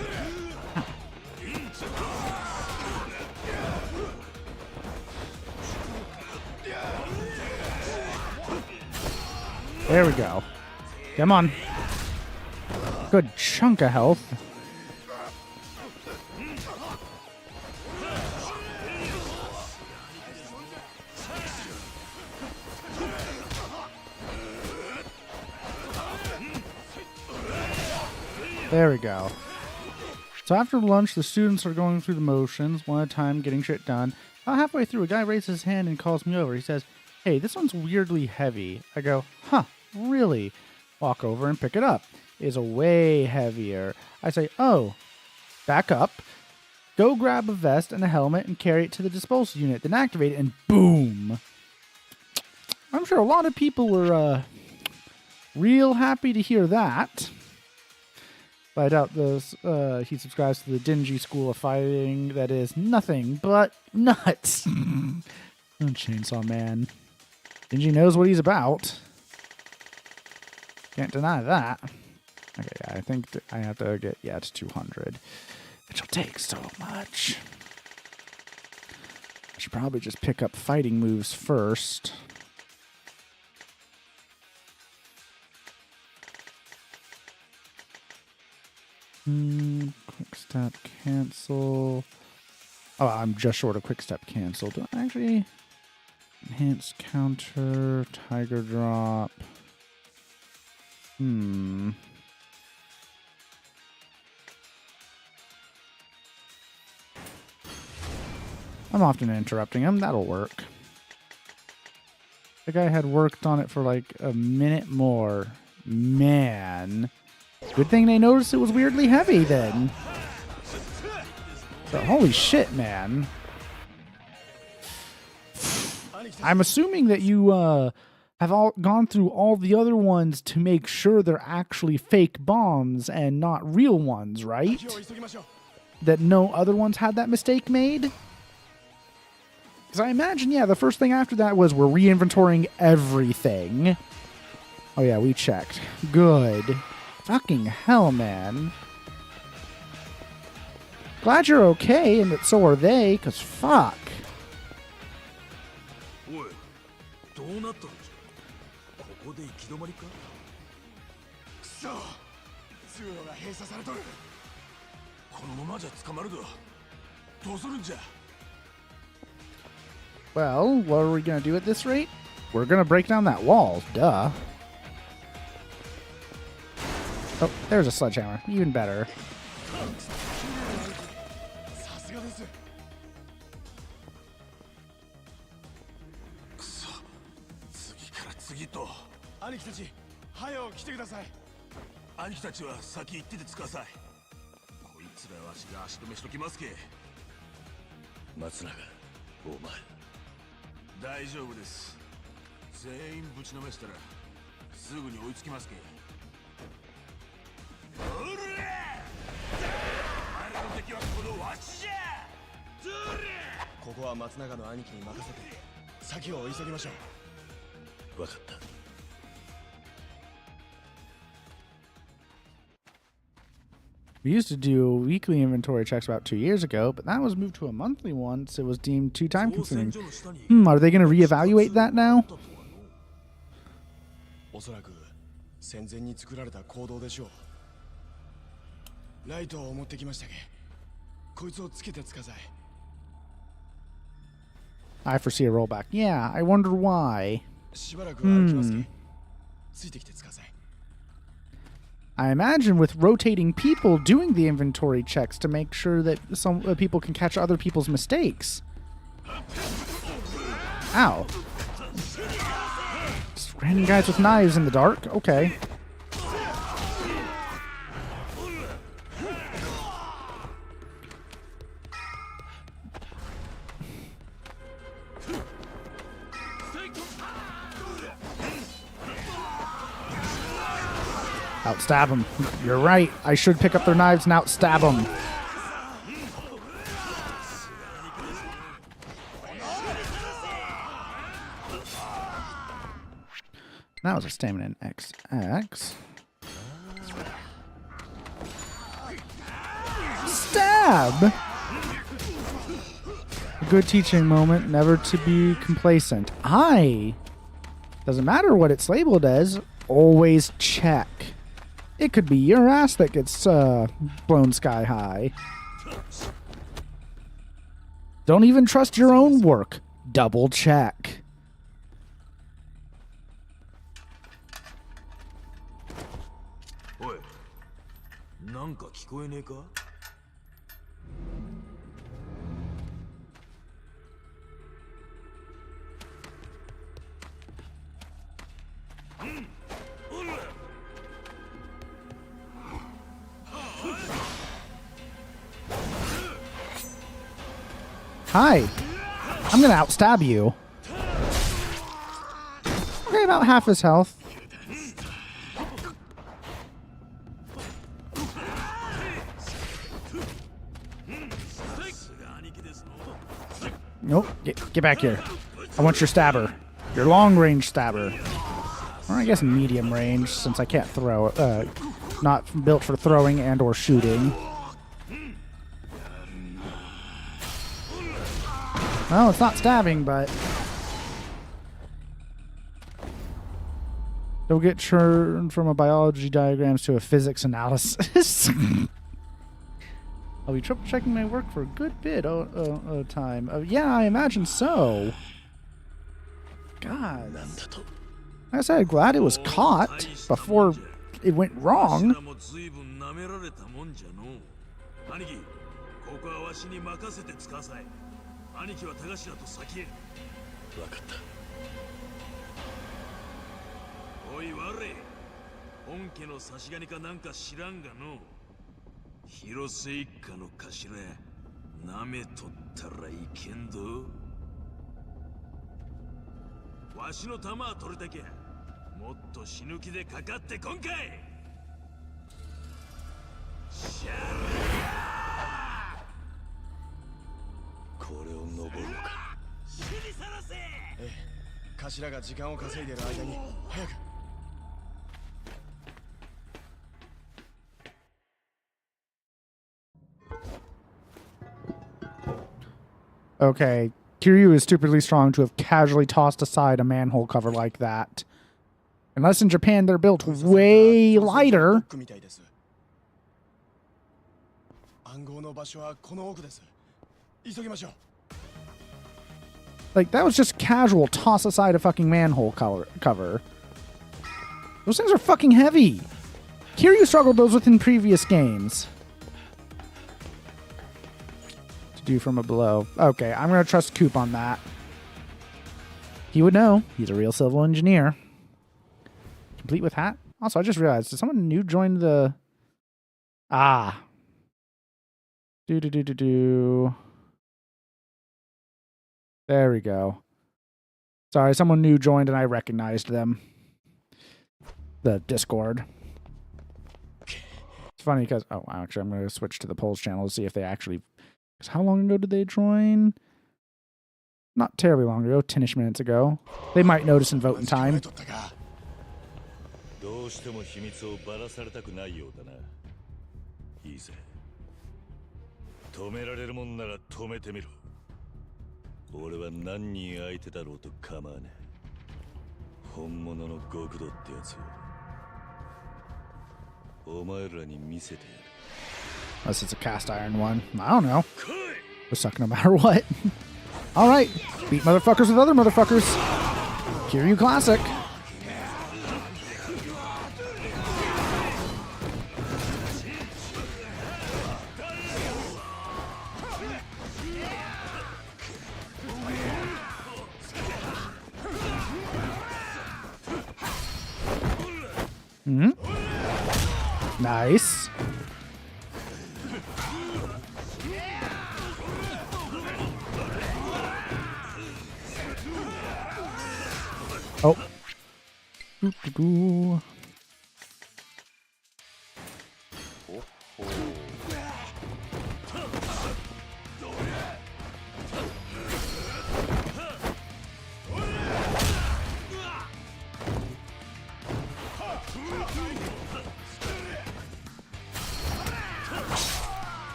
There we go. Come on. Good chunk of health. There we go. So after lunch, the students are going through the motions, one at a time, getting shit done. About halfway through, a guy raises his hand and calls me over. He says, "Hey, this one's weirdly heavy." I go, "Huh, really?" Walk over and pick it up. It is way heavier. I say, "Oh, back up. Go grab a vest and a helmet and carry it to the disposal unit. Then activate it and boom." I'm sure a lot of people were real happy to hear that. But I doubt he subscribes to the dingy school of fighting that is nothing but nuts. Oh, Chainsaw Man. Dingy knows what he's about. Can't deny that. Okay, yeah, I think I have to get, it's 200. Which will take so much. I should probably just pick up fighting moves first. Quick step cancel. Oh, I'm just short of quick step cancel. Do I actually enhance counter, tiger drop? I'm often interrupting him. That'll work. The guy had worked on it for like a minute more. Man. Good thing they noticed it was weirdly heavy then. So, holy shit, man. I'm assuming that you have all gone through all the other ones to make sure they're actually fake bombs and not real ones, right? That no other ones had that mistake made? Because I imagine, yeah, the first thing after that was we're re-inventorying everything. Oh yeah, we checked. Good. Fucking hell, man. Glad you're okay, and that so are they, because fuck. Well, what are we going to do at this rate? We're going to break down that wall. Duh. Oh, there's a sledgehammer. Even better. We used to do weekly inventory checks about 2 years ago, but that was moved to a monthly one, so it was deemed too time-consuming. Are they going to reevaluate that now? I foresee a rollback. Yeah, I wonder why. I imagine with rotating people doing the inventory checks to make sure that some people can catch other people's mistakes. Ow. Just random guys with knives in the dark. Okay. Outstab them. You're right. I should pick up their knives and outstab them. That was a stamina in XX. Stab! A good teaching moment, never to be complacent. Doesn't matter what it's labeled as, always check. It could be your ass that gets blown sky high. Don't even trust your own work. Double check. Hi. I'm gonna outstab you. Okay, about half his health. Nope. Get back here. I want your stabber. Your long-range stabber. Or I guess medium range, since I can't throw. Not built for throwing and or shooting. Well, it's not stabbing, but... Don't get turned from a biology diagrams to a physics analysis. I'll be triple checking my work for a good bit of time. Yeah, I imagine so. God. Like I said, glad it was caught before it went wrong. 兄貴は田頭と先へ。分かった。おい我、本家の差し金かなんか知らんがの。広瀬一家の頭、なめとったらいけんど。わしの弾は取れたきゃ、もっと死ぬ気でかかってこんかい。シャラこれを登るのか。死にさらせ。頭が時間を稼いでる間に早く。Okay, Kiryu is stupidly strong to have casually tossed aside a manhole cover like that. Unless in Japan they're built way lighter. Like, that was just casual toss aside a fucking manhole cover. Those things are fucking heavy. Kiryu struggled those within previous games. Do from a below. Okay, I'm going to trust Coop on that. He would know. He's a real civil engineer. Complete with hat? Also, I just realized, did someone new join the... Ah. Do. There we go. Sorry, someone new joined and I recognized them. The Discord. It's funny because... Oh, actually, I'm going to switch to the polls channel to see if they actually... How long ago did they join? Not terribly long ago, 10-ish minutes ago. They might notice in voting time. Unless it's a cast iron one. I don't know. We'll suck no matter what. Alright. Beat motherfuckers with other motherfuckers. Kiryu Classic. Nice. Oh. Doo-doo-doo.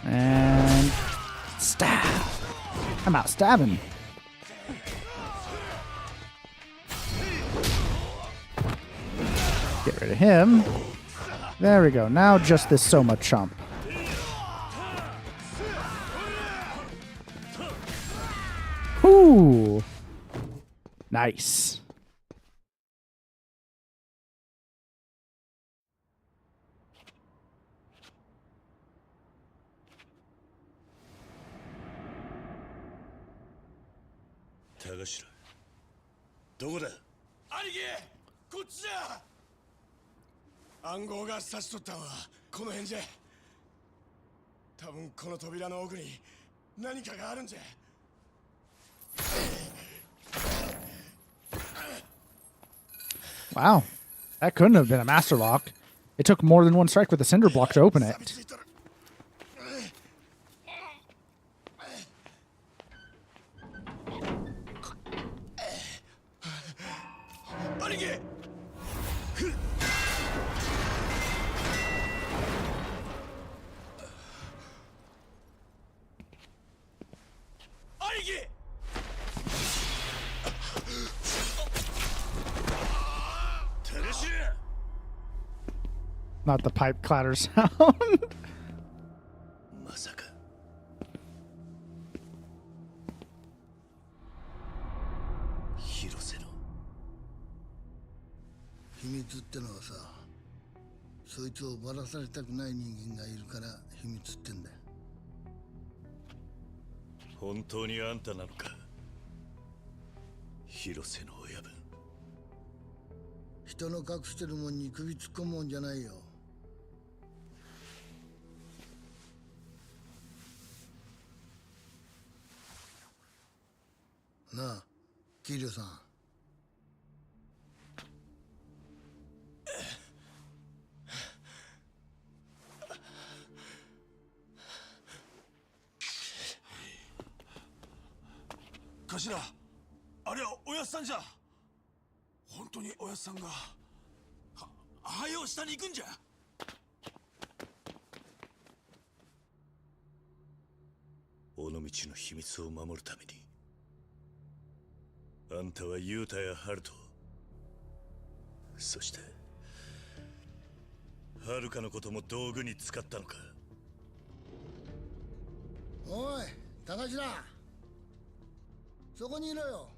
And stab. I'm out stabbing. Get rid of him. There we go. Now just this Soma chump. Ooh. Nice. Tagashira. どこだ? 兄貴! こっちだ! 暗号が差し取ったのはこの辺じゃ。多分この扉の奥に何かがあるんじゃ。Wow. That couldn't have been a master lock. It took more than one strike with a cinder block to open it. Not the pipe clatter sound. 本当にあんたなのか広瀬の親分。人の隠してるもんに首突っ込むもんじゃないよ。なあ、桐生さん。頭、あれはおやっさんじゃ。本当におやっさんがはよ下に行くんじゃ。尾道の秘密を守るためにあんたはユータやハルト、そしてハルカのことも道具に使ったのか。おい、高頭、そこにいろよ。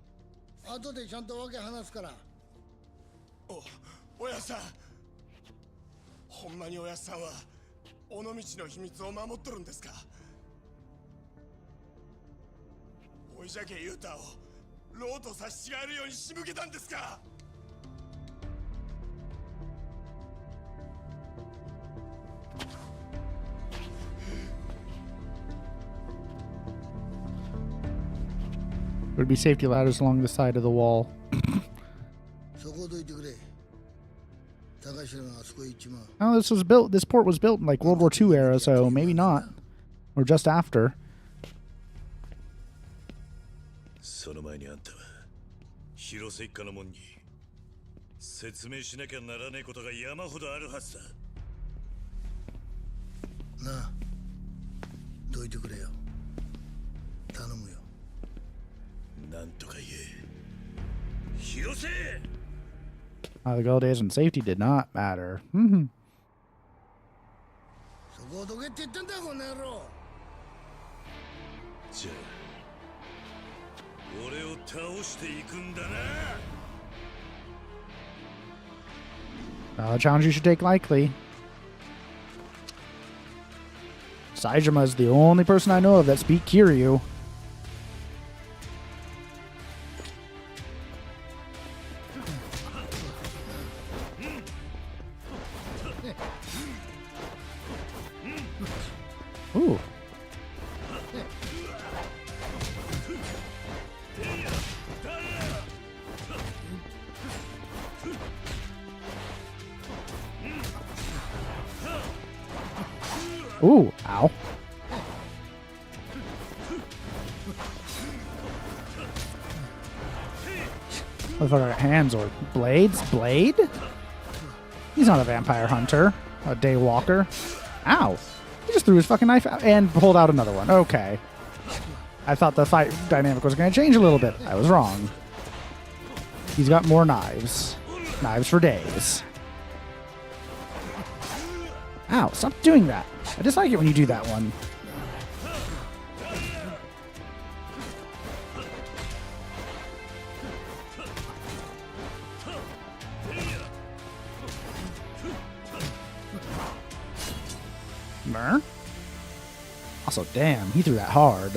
後でちゃんと訳話すから。おやっさん、ほんまにおやっさんは尾道の秘密を守っとるんですか。おいじゃけユータをローと差し違えるように仕向けたんですか。There would be safety ladders along the side of the wall. そこをどいてくれ。高頭があそこへ行っちまう。 Oh, this port was built in like World War II era, so maybe not. Or just after. その前にあんたは広瀬一家の門に説明しなきゃならねえことが山ほどあるはずだ。なあ、どいてくれよ。頼むよ。なんとか言え。広瀬。The good days and safety did not matter. そこをどけって言ってんだこの野郎。じゃあ俺を倒していくんだな。A challenge you should take likely. Saejima is the only person I know of that speak Kiryu. Ooh. Ooh, ow. Motherfucker, hands or blades? Blade? He's not a vampire hunter. A daywalker. Ow. He just threw his fucking knife out and pulled out another one. Okay. I thought the fight dynamic was going to change a little bit. I was wrong. He's got more knives. Knives for days. Ow, stop doing that. I dislike it when you do that one. Mer? Also, damn, he threw that hard.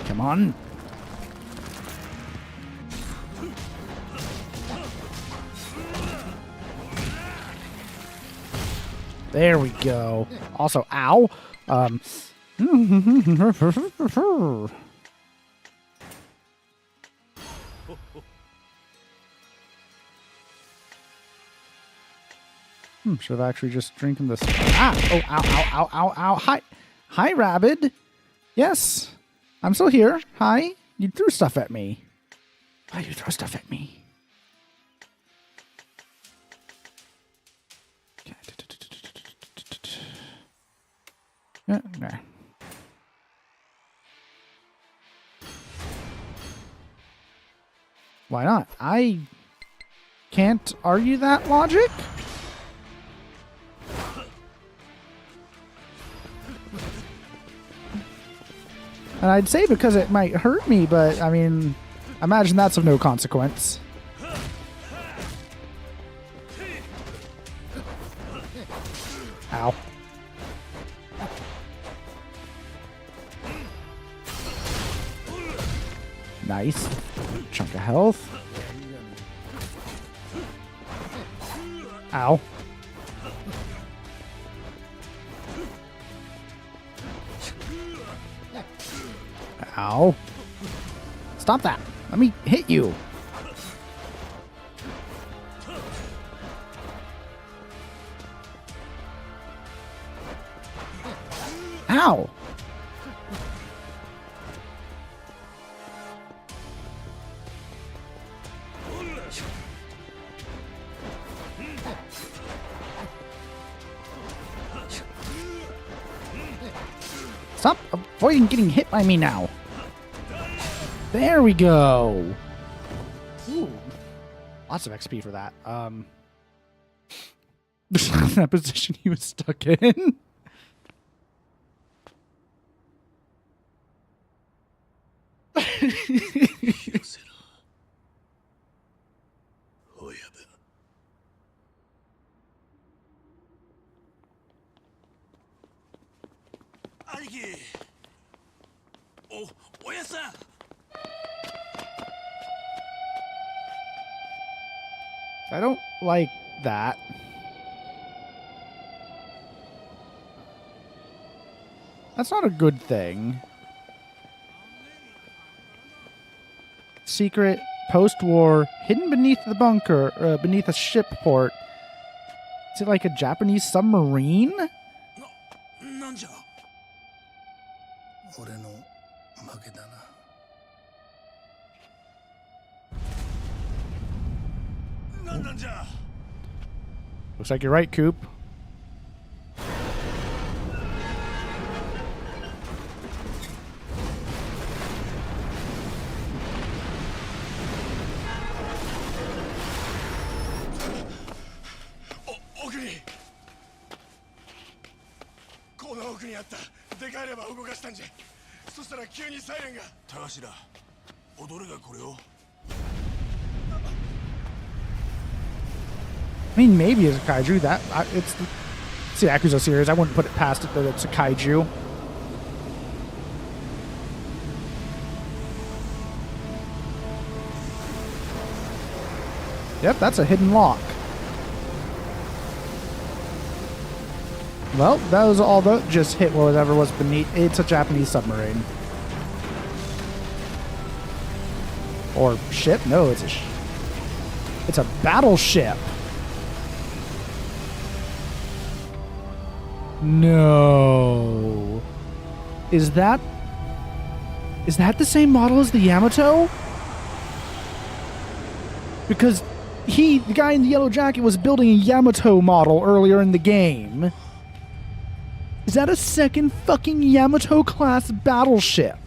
Come on. There we go. Also, ow. Should have actually just drinking this. Ah! Oh, ow, ow, ow, ow, ow. Hi. Hi, Rabid. Yes. I'm still here. Hi. You threw stuff at me. Why you throw stuff at me? Yeah, nah. Why not? I can't argue that logic. And I'd say because it might hurt me, but I mean, imagine that's of no consequence. Ow. Nice. Chunk of health. Ow. Ow. Stop that. Let me hit you. Ow. Stop avoiding getting hit by me now. There we go. Ooh. Lots of XP for that. That position he was stuck in. I don't like that. That's not a good thing. Secret, post-war, hidden beneath the bunker, beneath a ship port. Is it like a Japanese submarine? Looks like you're right, Coop. I mean, maybe it's a kaiju. It's the Yakuza series. I wouldn't put it past it that it's a kaiju. Yep, that's a hidden lock. Well, that was all the just hit whatever was beneath. It's a Japanese submarine. Or ship? No, it's a battleship. No. Is that the same model as the Yamato? Because the guy in the yellow jacket was building a Yamato model earlier in the game. Is that a second fucking Yamato class battleship?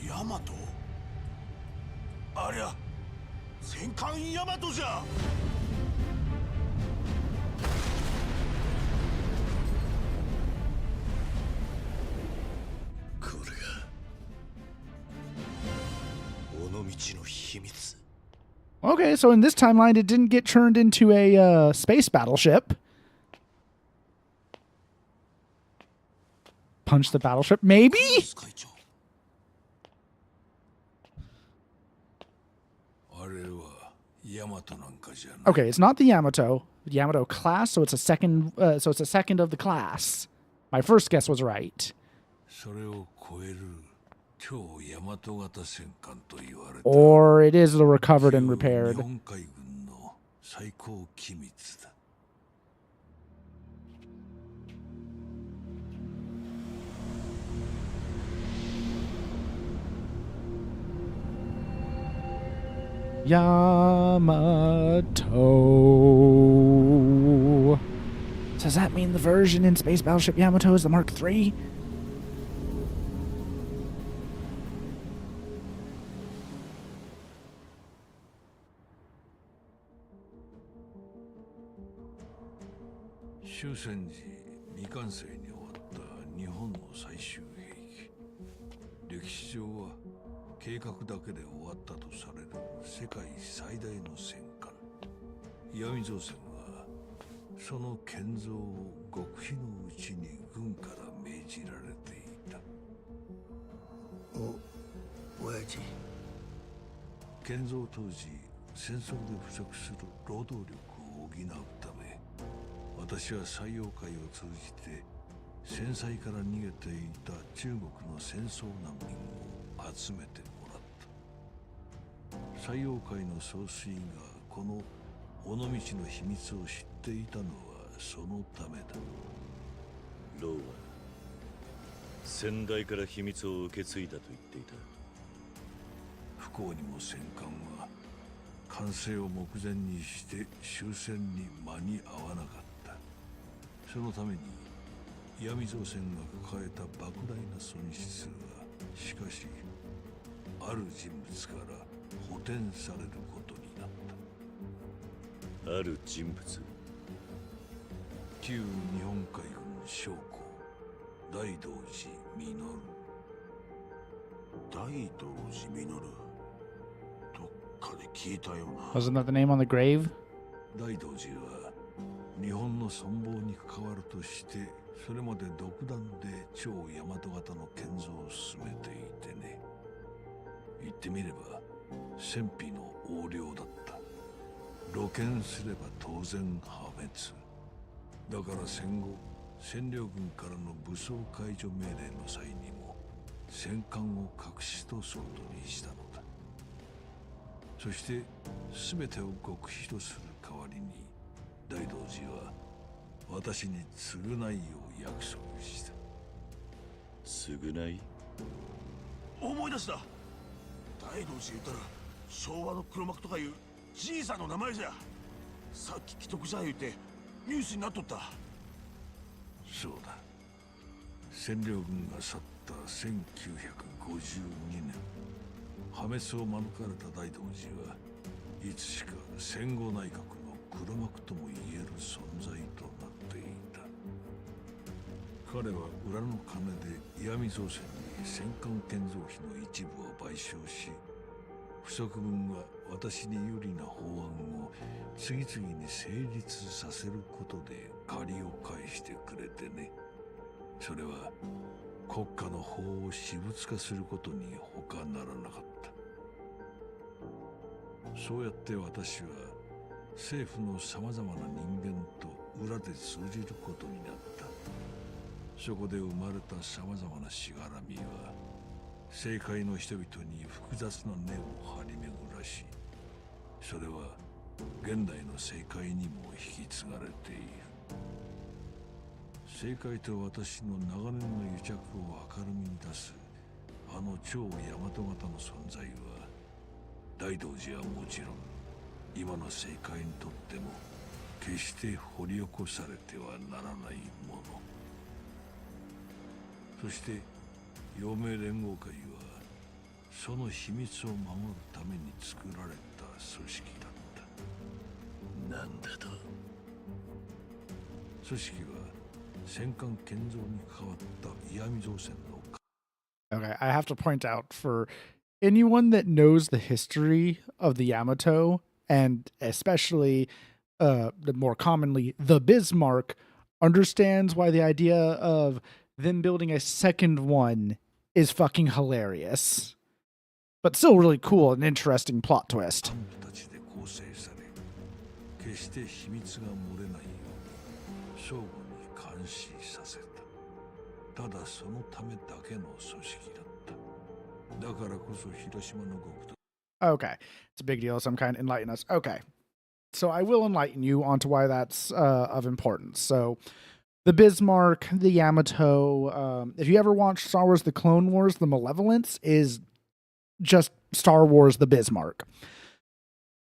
Yamato? Aria, Senkan Yamato ja. Okay, so in this timeline, it didn't get turned into a space battleship. Punch the battleship, maybe? Okay, it's not the Yamato class, so it's a second. So it's a second of the class. My first guess was right. Or it is the recovered and repaired. Yamato. Does that mean the version in Space Battleship Yamato is the Mark III? Wasn't that the name on the grave? 大道寺は日本の存亡に関わるとしてそれまで独断で超大和型の建造を進めていてね。言ってみれば戦費の横領だった。露見すれば当然破滅。だから戦後占領軍からの武装解除命令の際にも戦艦を隠し通すことにしたのだ。そして全てを極秘とする代わりに大道寺は私に償いを約束した。償い？思い出した。大道寺言ったら昭和の黒幕とかいうじいさんの名前じゃ。さっき既得じゃ言うてニュースになっとった。そうだ。占領軍が去った1952年破滅を免れた大道寺はいつしか戦後内閣の黒幕とも言える存在となっていた。彼は裏の金で石見造船に戦艦建造費の一部を賠償し、不足分は私に有利な法案を次々に成立させることで借りを返してくれてね。それは国家の法を私物化することに他ならなかった。そうやって私は政府のさまざまな人間と裏で通じることになった。そこで生まれたさまざまなしがらみは政界の人々に複雑な根を張り巡らし、それは現代の政界にも引き継がれている。政界と私の長年の癒着を明るみに出すあの超大和型の存在は大道寺はもちろん今の政界にとっても決して掘り起こされてはならないもの。そして陽明連合会はその秘密を守るために作られた組織だった。なんだと？組織は戦艦建造に関わった石見造船の。 Okay, I have to point out for anyone that knows the history of the Yamato, and especially more commonly the Bismarck, understands why the idea of them building a second one is fucking hilarious. But still really cool and interesting plot twist. 決して秘密が漏れないように相互に監視させた。ただそのためだけの組織だった。だからこそ広島の極東。 Okay, it's a big deal. Some kind enlighten us. Okay, so I will enlighten you onto why that's of importance. So, the Bismarck, the Yamato. If you ever watched Star Wars: The Clone Wars, the Malevolence is just Star Wars: The Bismarck.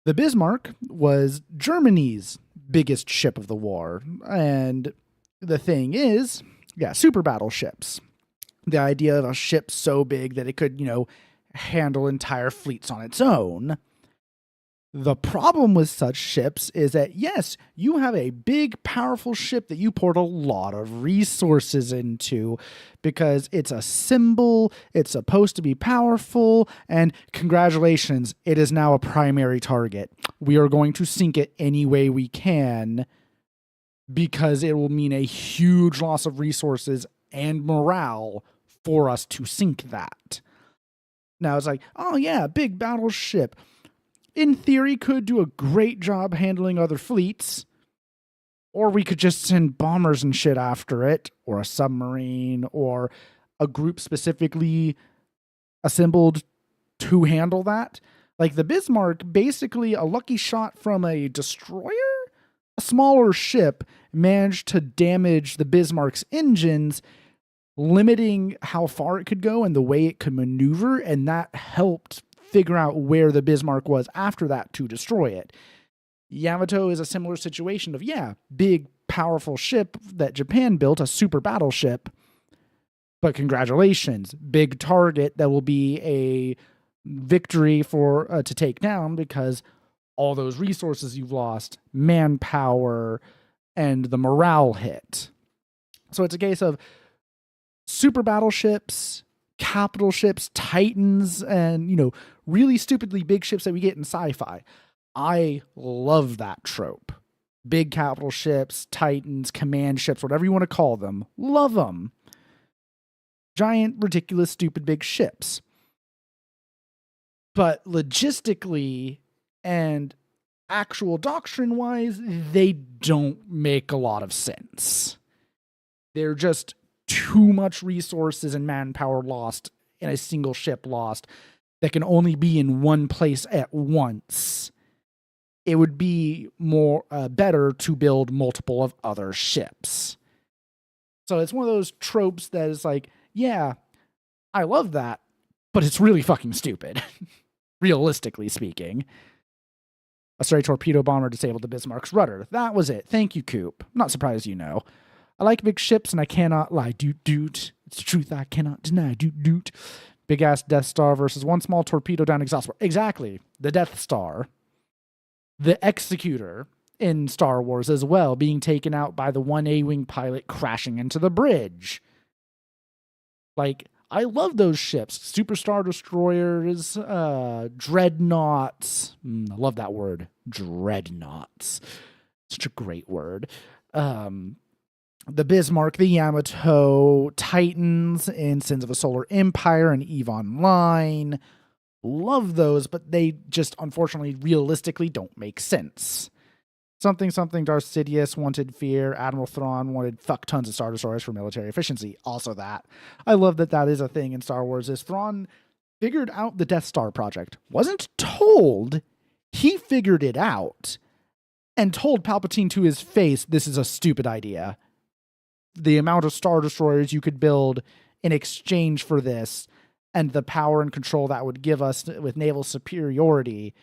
The Bismarck was Germany's biggest ship of the war. And the thing is, yeah, super battleships. The idea of a ship so big that it could, handle entire fleets on its own. The problem with such ships is that, yes, you have a big, powerful ship that you poured a lot of resources into because it's a symbol, it's supposed to be powerful, and congratulations, it is now a primary target. We are going to sink it any way we can because it will mean a huge loss of resources and morale for us to sink that. Now it's like, oh yeah, big battleship. In theory, could do a great job handling other fleets, or we could just send bombers and shit after it, or a submarine, or a group specifically assembled to handle that. Like the Bismarck, basically a lucky shot from a destroyer, a smaller ship, managed to damage the Bismarck's engines, limiting how far it could go and the way it could maneuver, and that helped figure out where the Bismarck was after that to destroy it. Yamato is a similar situation of, big, powerful ship that Japan built, a super battleship, but congratulations, big target that will be a victory for to take down because all those resources you've lost, manpower, and the morale hit. So it's a case of super battleships, capital ships, titans, and, really stupidly big ships that we get in sci-fi. I love that trope. Big capital ships, titans, command ships, whatever you want to call them. Love them. Giant, ridiculous, stupid big ships. But logistically and actual doctrine-wise, they don't make a lot of sense. They're just too much resources and manpower lost in a single ship lost that can only be in one place at once. It would be more better to build multiple of other ships. So it's one of those tropes that is like, yeah, I love that, but it's really fucking stupid, realistically speaking. A stray torpedo bomber disabled the Bismarck's rudder. That was it. Thank you, Coop. I'm not surprised you know. I like big ships, and I cannot lie. Doot. It's the truth I cannot deny. Doot. Big-ass Death Star versus one small torpedo down exhaust port. Exactly. The Death Star. The Executor in Star Wars as well, being taken out by the one A-Wing pilot crashing into the bridge. Like, I love those ships. Superstar Destroyers, Dreadnoughts. I love that word. Dreadnoughts. Such a great word. The Bismarck, the Yamato, Titans in Sins of a Solar Empire and EVE Online. Love those, but they just, unfortunately, realistically don't make sense. Something, Darth Sidious wanted fear. Admiral Thrawn wanted fuck tons of Star Destroyers for military efficiency. Also that. I love that is a thing in Star Wars, is Thrawn figured out the Death Star project. Wasn't told. He figured it out and told Palpatine to his face, this is a stupid idea. The amount of Star Destroyers you could build in exchange for this and the power and control that would give us with naval superiority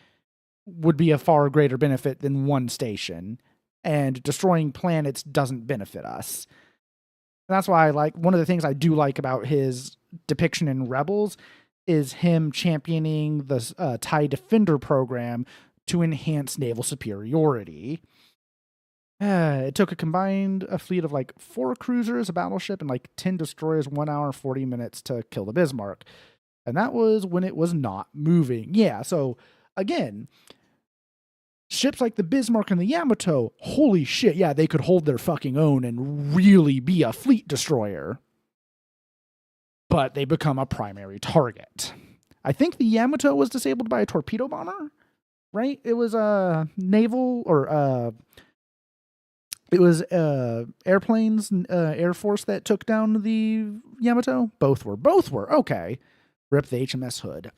would be a far greater benefit than one station. And destroying planets doesn't benefit us. And that's why one of the things I do like about his depiction in Rebels is him championing the TIE Defender program to enhance naval superiority. It took a fleet of 4 cruisers, a battleship, and 10 destroyers 1 hour and 40 minutes to kill the Bismarck. And that was when it was not moving. Yeah, so again, ships like the Bismarck and the Yamato, holy shit, yeah, they could hold their fucking own and really be a fleet destroyer. But they become a primary target. I think the Yamato was disabled by a torpedo bomber, right? It was a naval or it was airplanes, Air Force that took down the Yamato. Both were. Okay. Rip the HMS Hood.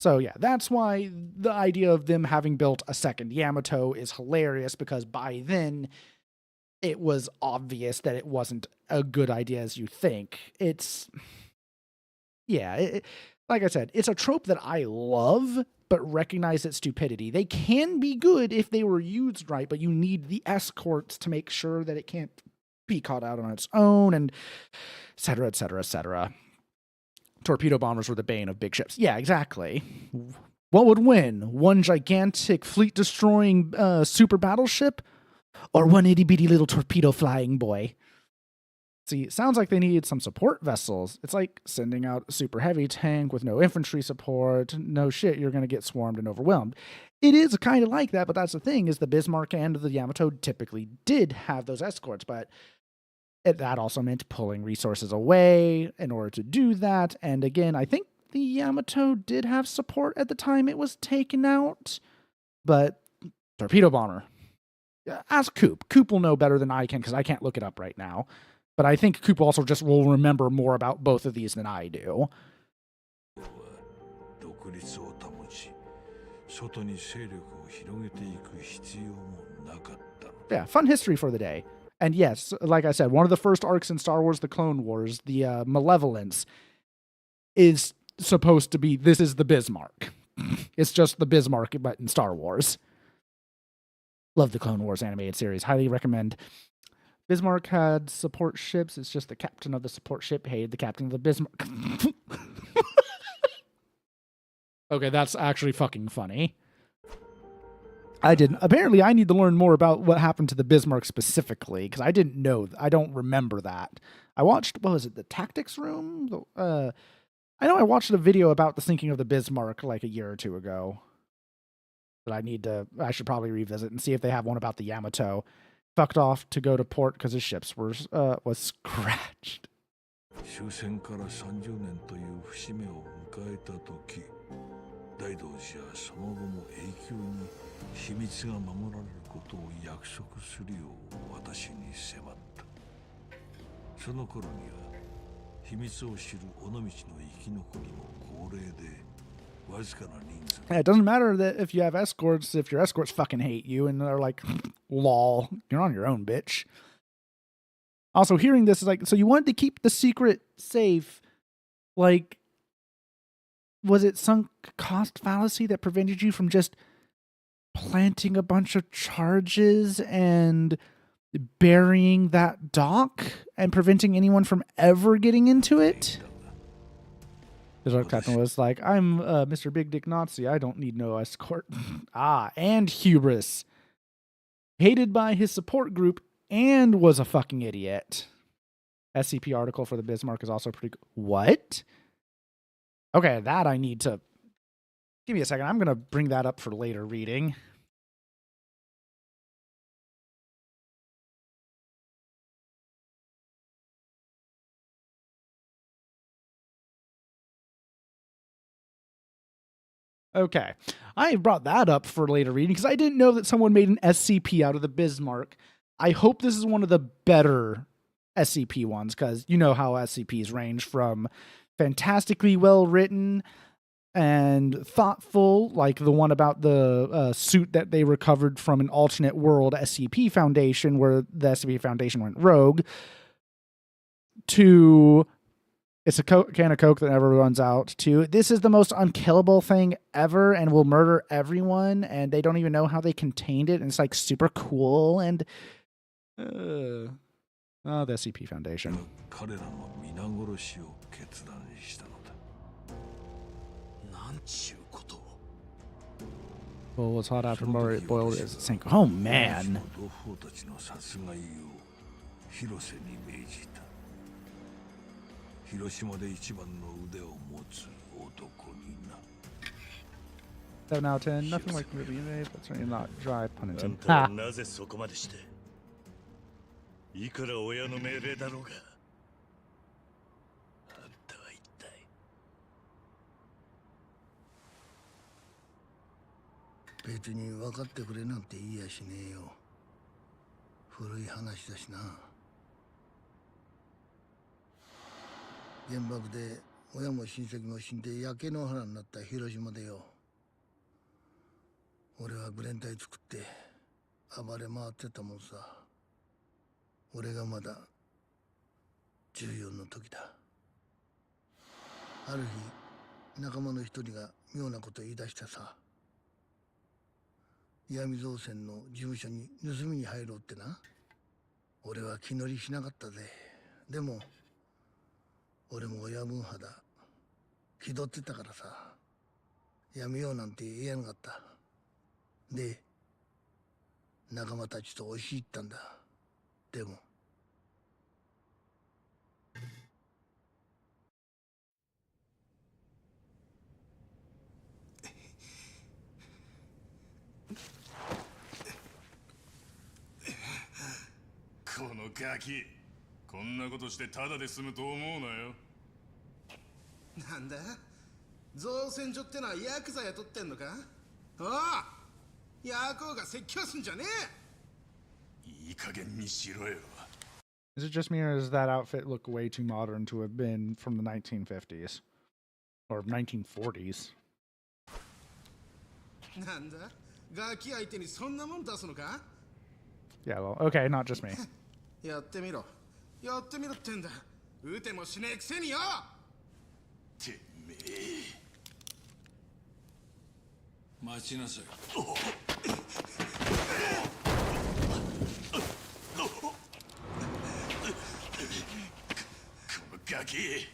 So yeah, that's why the idea of them having built a second Yamato is hilarious, because by then it was obvious that it wasn't a good idea as you think. like I said, it's a trope that I love, but recognize its stupidity. They can be good if they were used right, but you need the escorts to make sure that it can't be caught out on its own, and et cetera, et cetera, et cetera. Torpedo bombers were the bane of big ships. Yeah, exactly. What would win? One gigantic fleet-destroying super battleship, or one itty-bitty little torpedo flying boy? See, it sounds like they need some support vessels. It's like sending out a super heavy tank with no infantry support. No shit, you're going to get swarmed and overwhelmed. It is kind of like that, but that's the thing, is the Bismarck and the Yamato typically did have those escorts, but that also meant pulling resources away in order to do that. And again, I think the Yamato did have support at the time it was taken out, but torpedo bomber. Ask Coop. Coop will know better than I can because I can't look it up right now. But I think Coop also just will remember more about both of these than I do. Yeah, fun history for the day. And yes, like I said, one of the first arcs in Star Wars, the Clone Wars, the Malevolence, is supposed to be, this is the Bismarck. It's just the Bismarck, but in Star Wars. Love the Clone Wars animated series. Highly recommend. Bismarck had support ships. It's just the captain of the support ship hated the captain of the Bismarck. Okay, that's actually fucking funny. I didn't. Apparently, I need to learn more about what happened to the Bismarck specifically, because I didn't know. I don't remember that. I watched, what was it, the Tactics Room? I know I watched a video about the sinking of the Bismarck like a year or two ago. But I should probably revisit and see if they have one about the Yamato. Fucked off to go to port because his ships was scratched. 終戦から30年という節目を迎えた時、大同氏はその後も永久に秘密が守られることを約束するよう私に迫った。その頃には秘密を知る尾道の生き残りも高齢で。Yeah, it doesn't matter that if you have escorts, if your escorts fucking hate you and they're like, lol, you're on your own, bitch. Also, hearing this is like, so you wanted to keep the secret safe. Like, was it sunk cost fallacy that prevented you from just planting a bunch of charges and burying that dock and preventing anyone from ever getting into it? Because our captain was like, I'm Mr. Big Dick Nazi. I don't need no escort. And hubris. Hated by his support group and was a fucking idiot. SCP article for the Bismarck is also pretty good. What? Okay, that I need to... Give me a second. I'm going to bring that up for later reading. Okay, I brought that up for later reading because I didn't know that someone made an SCP out of the Bismarck. I hope this is one of the better SCP ones because you know how SCPs range from fantastically well written and thoughtful, like the one about the suit that they recovered from an alternate world SCP Foundation where the SCP Foundation went rogue, to... It's a can of Coke that never runs out, too. This is the most unkillable thing ever and will murder everyone, and they don't even know how they contained it, and it's, like, super cool, and... the SCP Foundation. Well, it's hot after more it boiled as it sank. Oh, man! Seven out of 10. Nothing like the movie you made, but certainly not dry, pun intended. Ha! なぜそこまでしていくら親の命令だろうがあんたは一体別に分かってくれなんて言いやしねえよ。古い話だしな。原爆で親も親戚も死んで焼け野原になった広島でよ。俺はグレン隊作って暴れ回ってたもんさ。俺がまだ14の時だ。ある日仲間の一人が妙なこと言い出してさ、闇造船の事務所に盗みに入ろうってな。俺は気乗りしなかったぜ。でも俺も親分派だ。気取ってたからさ、やめようなんて言えなかった。で仲間たちと押し入ったんだ。でもこのガキ、こんなことしてタダで済むと思うなよ。なんだ、造船所ってのはヤクザ雇ってんのか。ああ、ヤコウが説教すんじゃねえ。いい加減にしろよ。Is it just me, or does that outfit look way too modern to have been from the 1950s or 1940s? なんだ、ガキ相手にそんなもん出すのか。 Yeah, well, okay, not just me. やってみろ、やってみろってんだ。撃てもしねえくせによ。てめえ。待ちなさい。このガキ。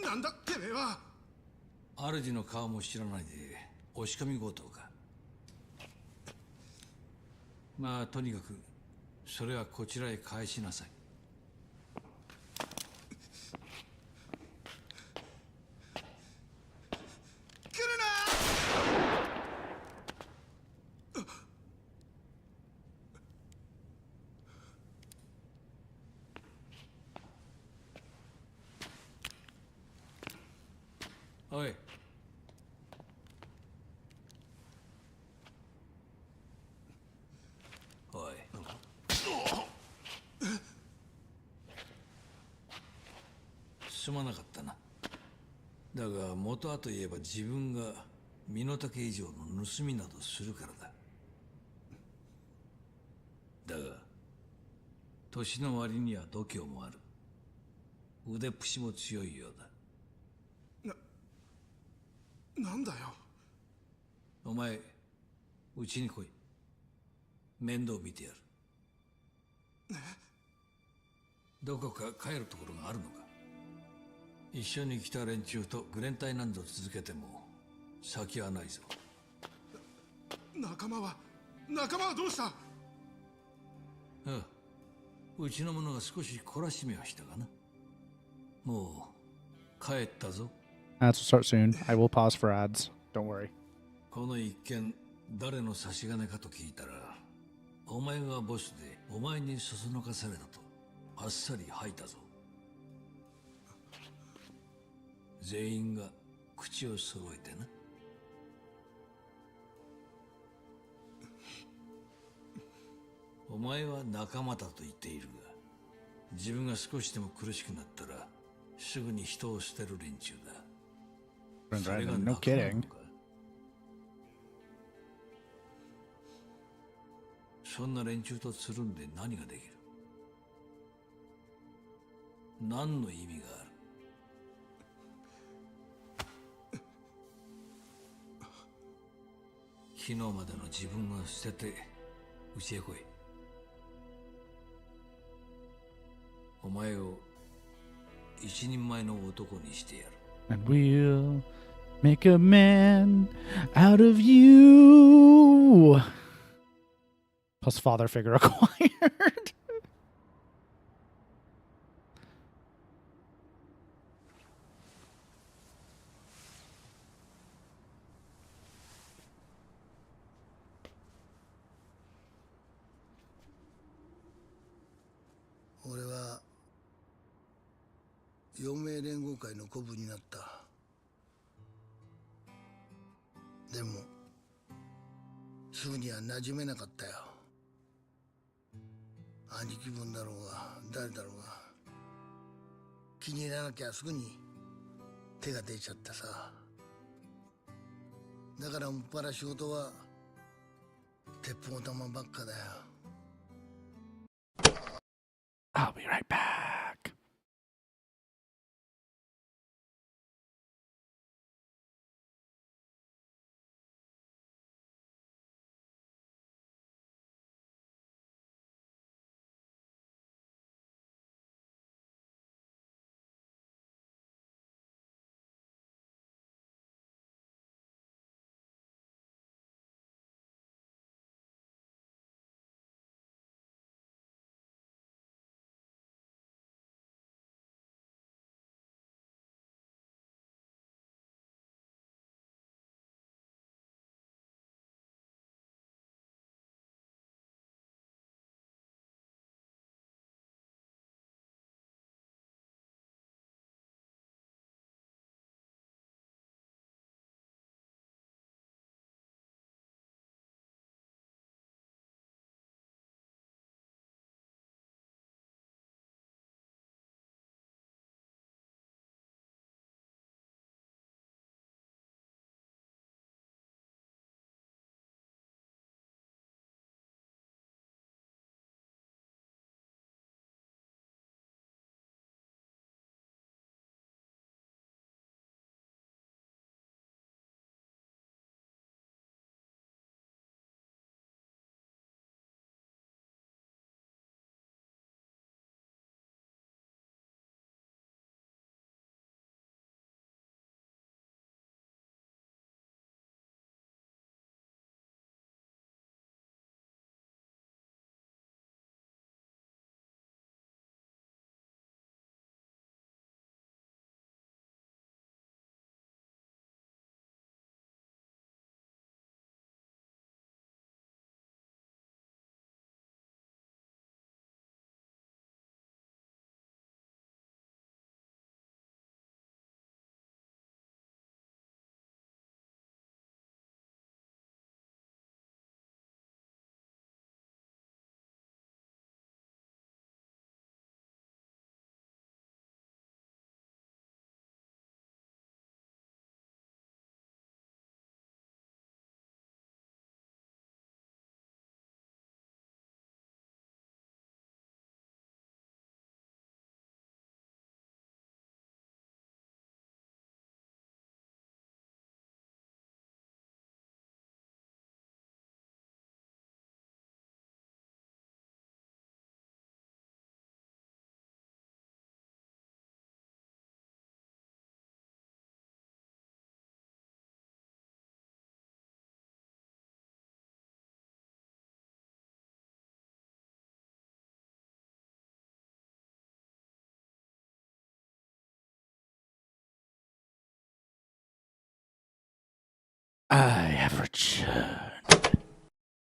なんだてめえは。主の顔も知らないで押し込み強盗か。まあとにかくそれはこちらへ返しなさい。来るな。おい、おい、すまなかったな。だが元はといえば自分が身の丈以上の盗みなどするからだ。だが年の割には度胸もある。腕っぷしも強いようだ。なんだよ。お前、うちに来い。面倒見てやる。どこか帰るところがあるのか。一緒に来た連中とグレンタイ何度続けても先はないぞ。仲間はどうした。ああ、うちの者が少し懲らしめはしたがな。もう帰ったぞ。Ads will start soon. I will pause for ads. Don't worry. この一件、誰の差し金かと聞いたら、お前がボスでお前にそそのかされたとあっさり吐いたぞ。全員が口を揃えてな。お前は仲間だと言っているが、自分が少しでも苦しくなったらすぐに人を捨てる連中だ。No kidding. そんな連中とつるんで何ができる。何の意味がある。昨日までの自分を捨ててうちへ来い。お前を一人前の男にしてやる。And we'll make a man out of you. Plus father figure acquired. I 4名連合会の古部になった。でもすぐには馴染めなかったよ。兄貴分だろうが誰だろうが気に入らなきゃすぐに手が出ちゃってさ。だからもっぱら仕事は鉄砲玉ばっかだよ。I'll be right back. I have returned.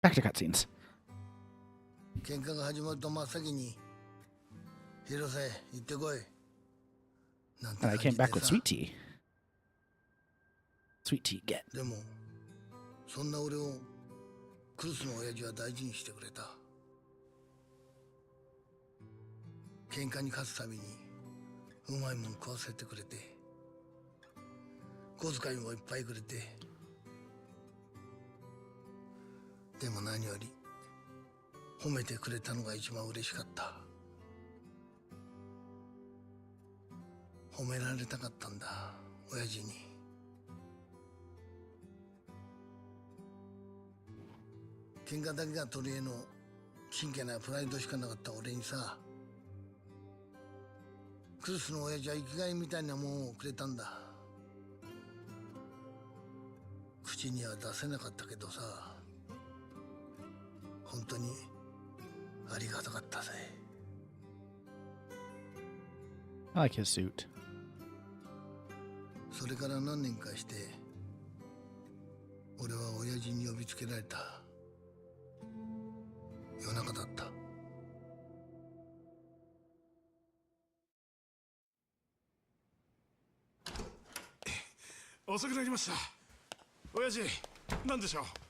Back to cutscenes. 喧嘩が始まると真っ先に広瀬行ってこいなんて And I 感 came じで back with さ sweet tea. Sweet tea, get. でもそんな俺をクルスの親父は大事にしてくれた喧嘩に勝つたびにうまいもん食わせてくれて小遣いもいっぱいくれてでも何より褒めてくれたのが一番嬉しかった褒められたかったんだ親父に喧嘩だけが取り柄の真剣なプライドしかなかった俺にさクルスの親父は生きがいみたいなもんをくれたんだ口には出せなかったけどさ本当にありがたかったぜ I like his suit. それから何年かして俺は親父に呼びつけられた夜中だった遅くなりました親父何でしょう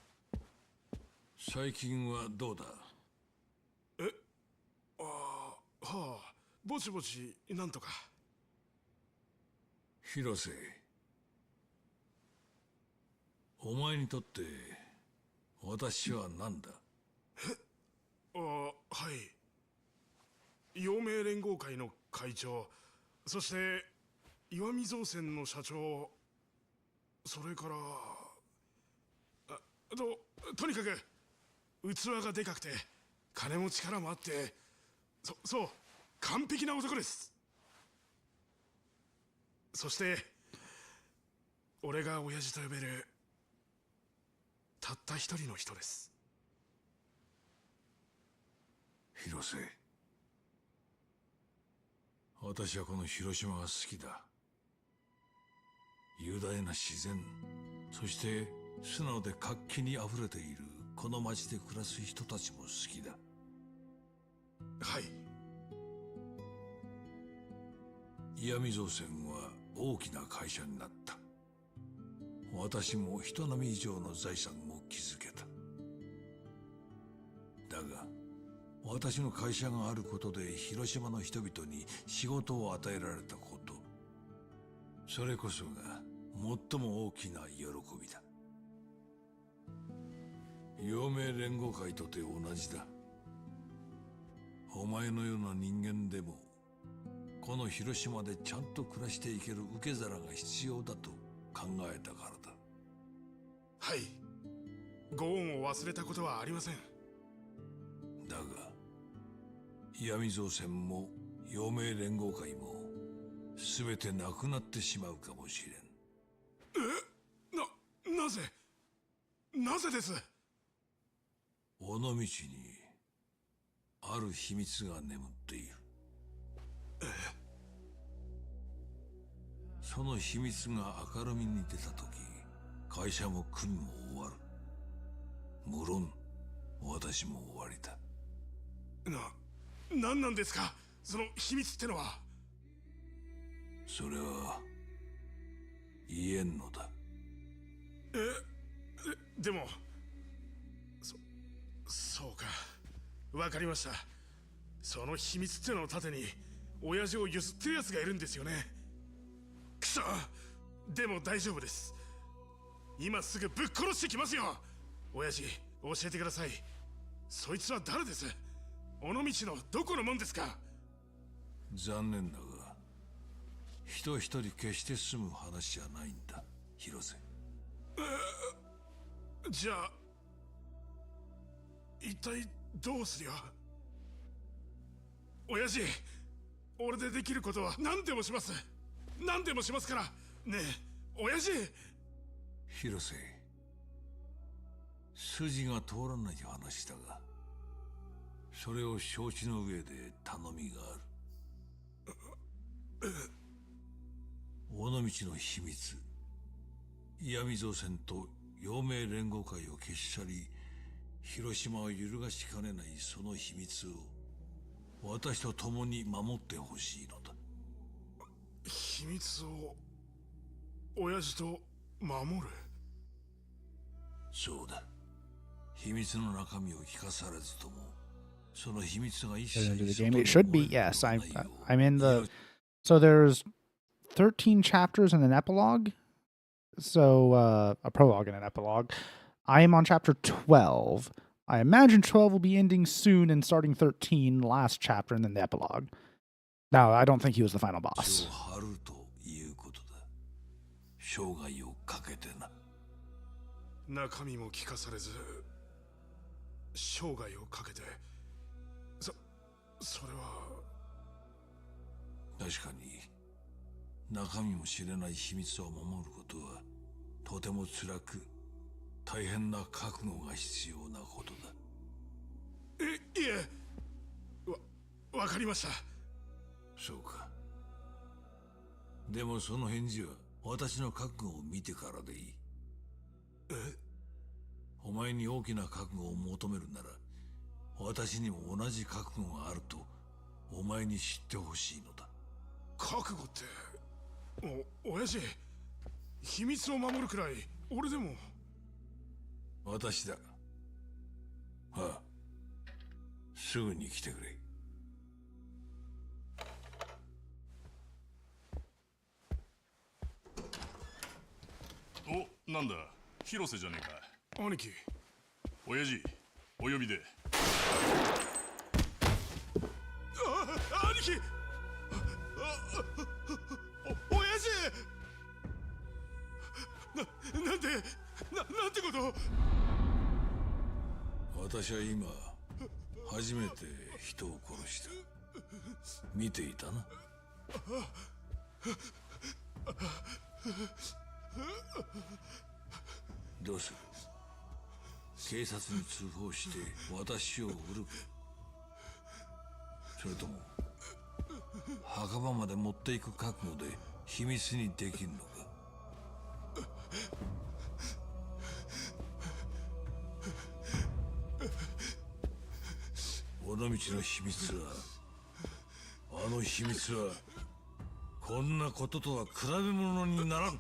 最近はどうだはあぼちぼちなんとか広瀬お前にとって私は何だはい陽明連合会の会長、そして石見造船の社長、それからとにかく器がでかくて金も力もあって、そう完璧な男です。そして俺が親父と呼べるたった一人の人です。広瀬、私はこの広島が好きだ。雄大な自然、そして素直で活気にあふれているこの町で暮らす人たちも好きだ。はい。石見造船は大きな会社になった。私も人並み以上の財産を築けた。だが私の会社があることで広島の人々に仕事を与えられたこと、それこそが最も大きな喜びだ。陽明連合会とて同じだ。お前のような人間でもこの広島でちゃんと暮らしていける受け皿が必要だと考えたからだ。はい、ご恩を忘れたことはありません。だが石見造船も陽明連合会も全てなくなってしまうかもしれん。なぜです？尾道にある秘密が眠っている。その秘密が明るみに出た時、会社も国も終わる。無論私も終わりだ。何なんですか、その秘密ってのは。それは言えんのだ。でもそうか、わかりました。その秘密ってのの盾に親父をゆすってるやつがいるんですよね。くそ、でも大丈夫です。今すぐぶっ殺してきますよ。親父、教えてください。そいつは誰です？尾道のどこのもんですか？残念だが人一人決して済む話じゃないんだ、広瀬。じゃあ一体どうすりゃ。親父、俺でできることは何でもします。何でもしますからね。え親父。広瀬、筋が通らない話だがそれを承知の上で頼みがある。尾道の秘密、石見造船と陽明連合会を消し去り広島を揺るがしかねないその秘密を私と共に守ってほしいのだ。秘密を親父と守る？そうだ。秘密の中身を聞かされずともその秘密が一切 into the game. It should be, yes. I'm in the. So there's 13 chapters and an epilogue. So a prologue and an epilogue. I am on chapter 12. I imagine 12 will be ending soon and starting 13, last chapter, and then the epilogue. No, I don't think he was the final boss. 中身も聞かされず生涯をかけて、それは確かに中身も知れない秘密を守ることはとても辛く大変な覚悟が必要なことだ。いえ、わかりました。そうか。でもその返事は私の覚悟を見てからでいい。お前に大きな覚悟を求めるなら私にも同じ覚悟があるとお前に知ってほしいのだ。覚悟って親父、秘密を守るくらい俺でも。私だ。ああ、すぐに来てくれ。お、なんだ広瀬じゃねえか。兄貴。親父、お呼びで。き親父なんてこと。私は今初めて人を殺した。見ていたな。どうする？警察に通報して私を売るか、それとも墓場まで持っていく覚悟で秘密にできるのか。尾道の秘密は、あの秘密はこんなこととは比べ物にならん。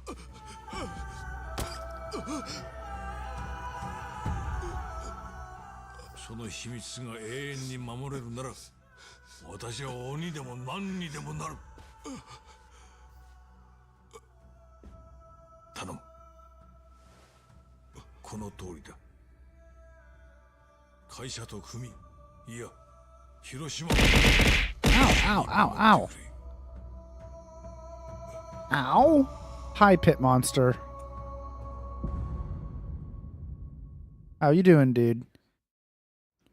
その秘密が永遠に守れるなら、私は鬼でも何にでもなる。頼む。この通りだ。会社と組、いや広島。Ow, ow, ow, ow. Ow. Hi, pit monster. How you doing, dude?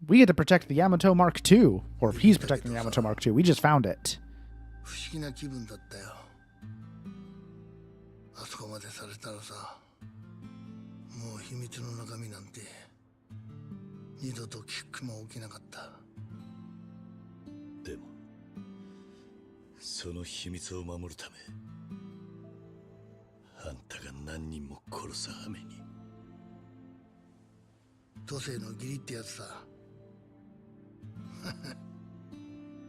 We get to protect the Yamato Mark II. Or if he's protecting the Yamato Mark II. We just found it. 不思議な気分だったよ。あそこまでされたらさ、もう秘密の中身なんて二度と聞くも起きなかった。でもその秘密を守るため、あんたが何人も殺す羽目に。都政の義理ってやつさ。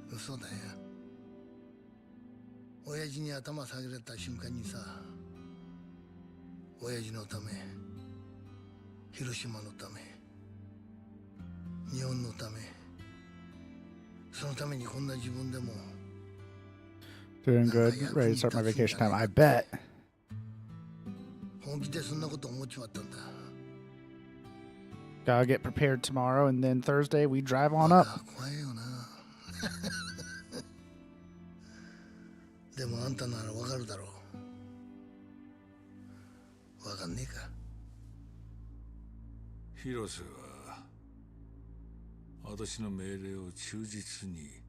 嘘だよ。親父に頭下げられた瞬間にさ、親父のため、広島のため、日本のため、そのためにこんな自分でも。Doing good. Ready to start my vacation time. I bet. 本気でそんなこと思っちまったんだ。Gotta get prepared tomorrow, and then Thursday we drive on up. 怖いよな。でもあんたならわかるだろう。わかんねえか。広瀬は私の命令を忠実に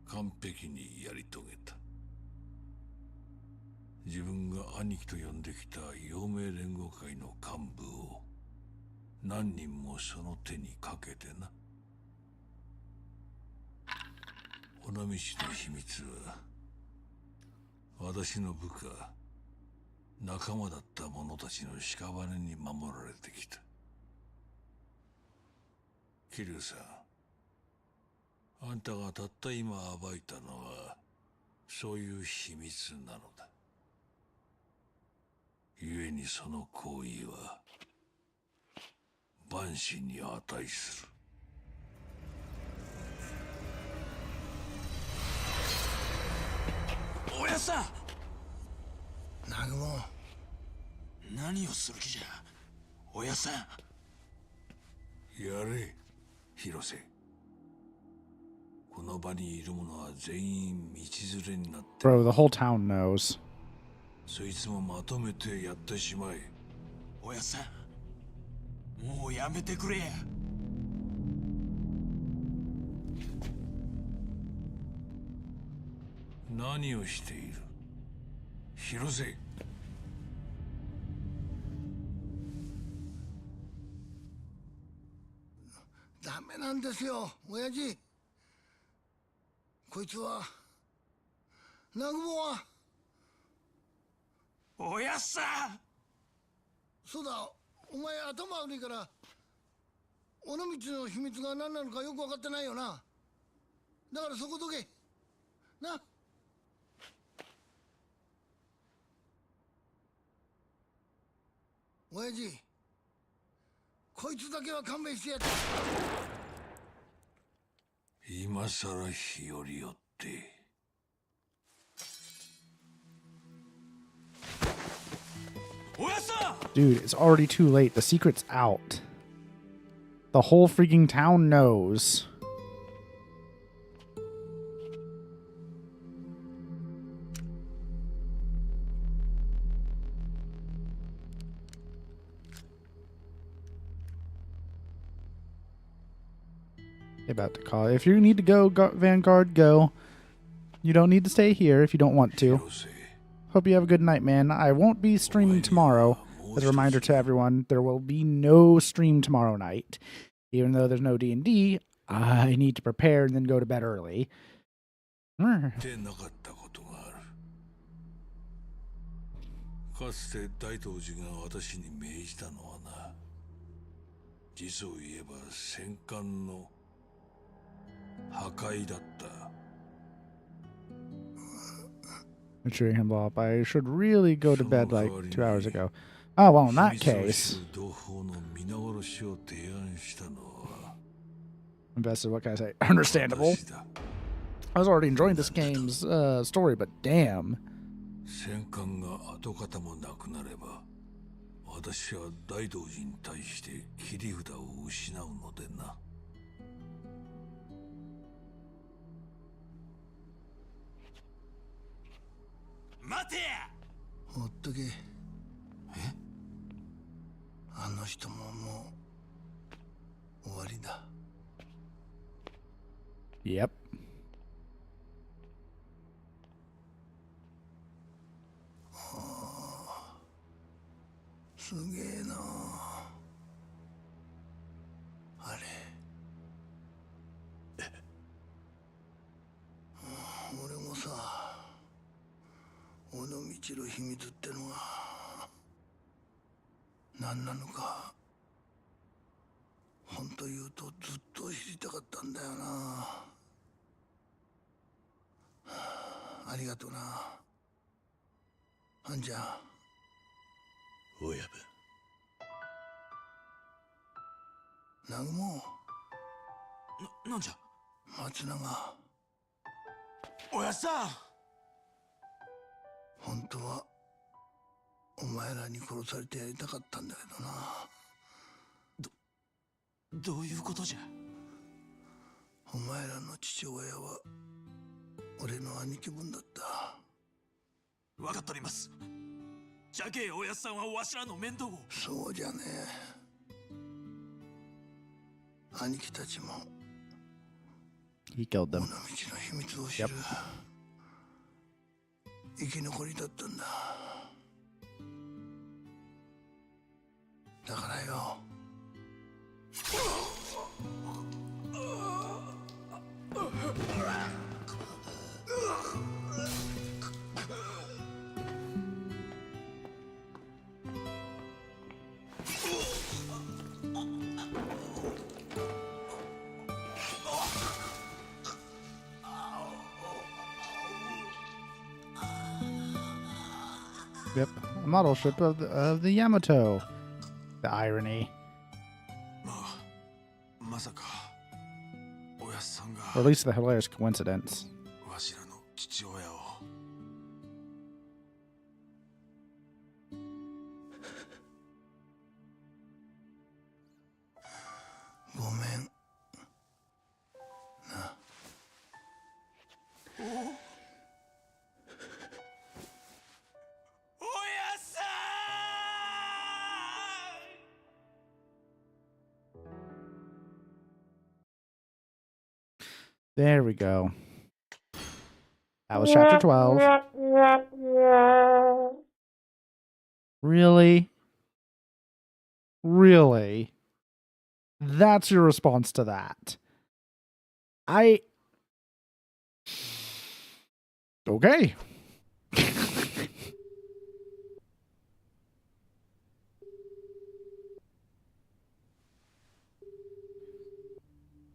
完璧にやり遂げた。自分が兄貴と呼んできた陽明連合会の幹部を何人もその手にかけてな。尾道の秘密は私の部下、仲間だった者たちの屍に守られてきた。桐生さん、あんたがたった今暴いたのはそういう秘密なのだ。故にその行為は万死に値する。おやさん、南雲、何をする気じゃ、おやさん。やれ、広瀬。この場にいる者は全員道連れになって。Bro, the whole town knows. そいつもまとめてやってしまえ。おやさん、もうやめてくれや。何をしている、広瀬。ダメなんですよ、親父。こいつは、南雲は。おやっさん。そうだ、お前頭悪いから、尾道の秘密が何なのかよく分かってないよな。だからそこどけ。な。親父、こいつだけは勘弁してやって。今さら日和よって。Dude, it's already too late. The secret's out. The whole freaking town knows. About to call. If you need to go, Vanguard, go. You don't need to stay here if you don't want to. Hope you have a good night, man. I won't be streaming tomorrow. As a reminder to everyone, there will be no stream tomorrow night. Even though there's no D&D, I need to prepare and then go to bed early. かつて大東寺が私に命じたのはな、実を言えば戦艦の破壊だった。I'm cheering him up. I should really go to bed like 2 hours ago. Oh, well, in that case. Invested, what can I say? Understandable. I was already enjoying this game's story, but damn. 戦艦が跡形もなくなれば、私は大道寺に対して切り札を失うのでな。待てや。ほっとけ。あの人ももう終わりだ。Yep. すげえなあれ。俺もさ、尾道の秘密ってのが何なのか本当言うとずっと知りたかったんだよな。ありがとうな、あんちゃん。親分。南雲。なんじゃ。松永。おやっさん。本当はお前らに殺されてやりたかったんだけどな。どういうことじゃ。お前らの父親は俺の兄貴分だった。分かっております。じゃけえおやっさんはわしらの面倒を。そうじゃねえ。兄貴たちも He killed them. 尾道の秘密を知る、生き残りだったんだ。だからよ、Yep, a model ship of the Yamato. The irony. Or at least the hilarious coincidence. わしらの父親を。ごめんな。There we go. That was chapter 12. Really? Really? That's your response to that? Okay.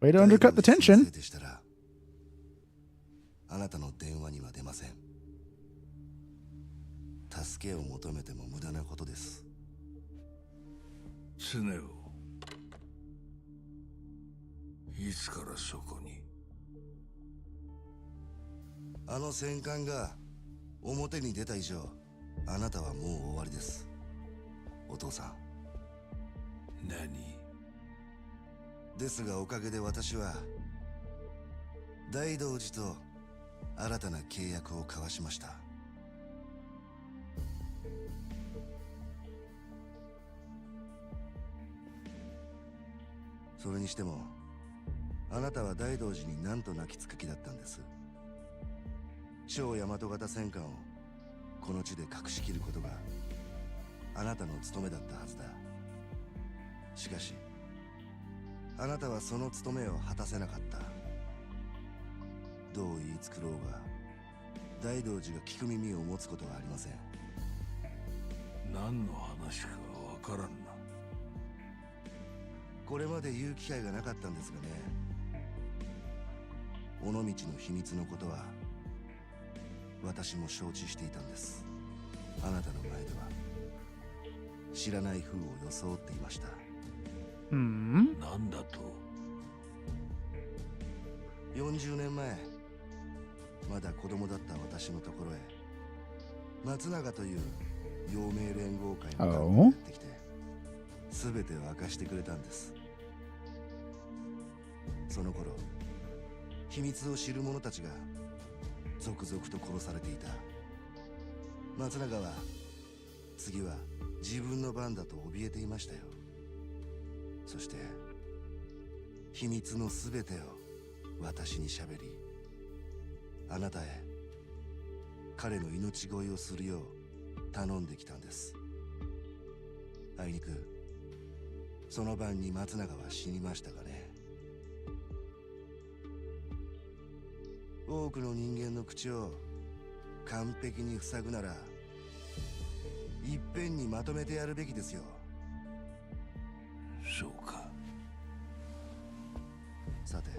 Way to undercut the tension. あなたの電話には出ません。助けを求めても無駄なことです。常をいつからそこに。あの戦艦が表に出た以上、あなたはもう終わりです。お父さん。何？ですがおかげで私は大道寺と新たな契約を交わしました。それにしてもあなたは大道寺に何と泣きつく気だったんです。超大和型戦艦をこの地で隠しきることがあなたの務めだったはずだ。しかしあなたはその務めを果たせなかった。どう言い繕おうが大道寺が聞く耳を持つことはありません。何の話かわからんな。これまで言う機会がなかったんですがね、尾道の秘密のことは私も承知していたんです。あなたの前では知らない風を装っていました。なんだと。40年前、まだ子供だった私のところへ松永という陽明連合会の幹部がやってきて全てを明かしてくれたんです。その頃秘密を知る者たちが続々と殺されていた。松永は次は自分の番だと怯えていましたよ。そして秘密の全てを私にしゃべり、あなたへ彼の命乞いをするよう頼んできたんです。あいにくその晩に松永は死にましたがね。多くの人間の口を完璧に塞ぐならいっぺんにまとめてやるべきですよ。そうか。さて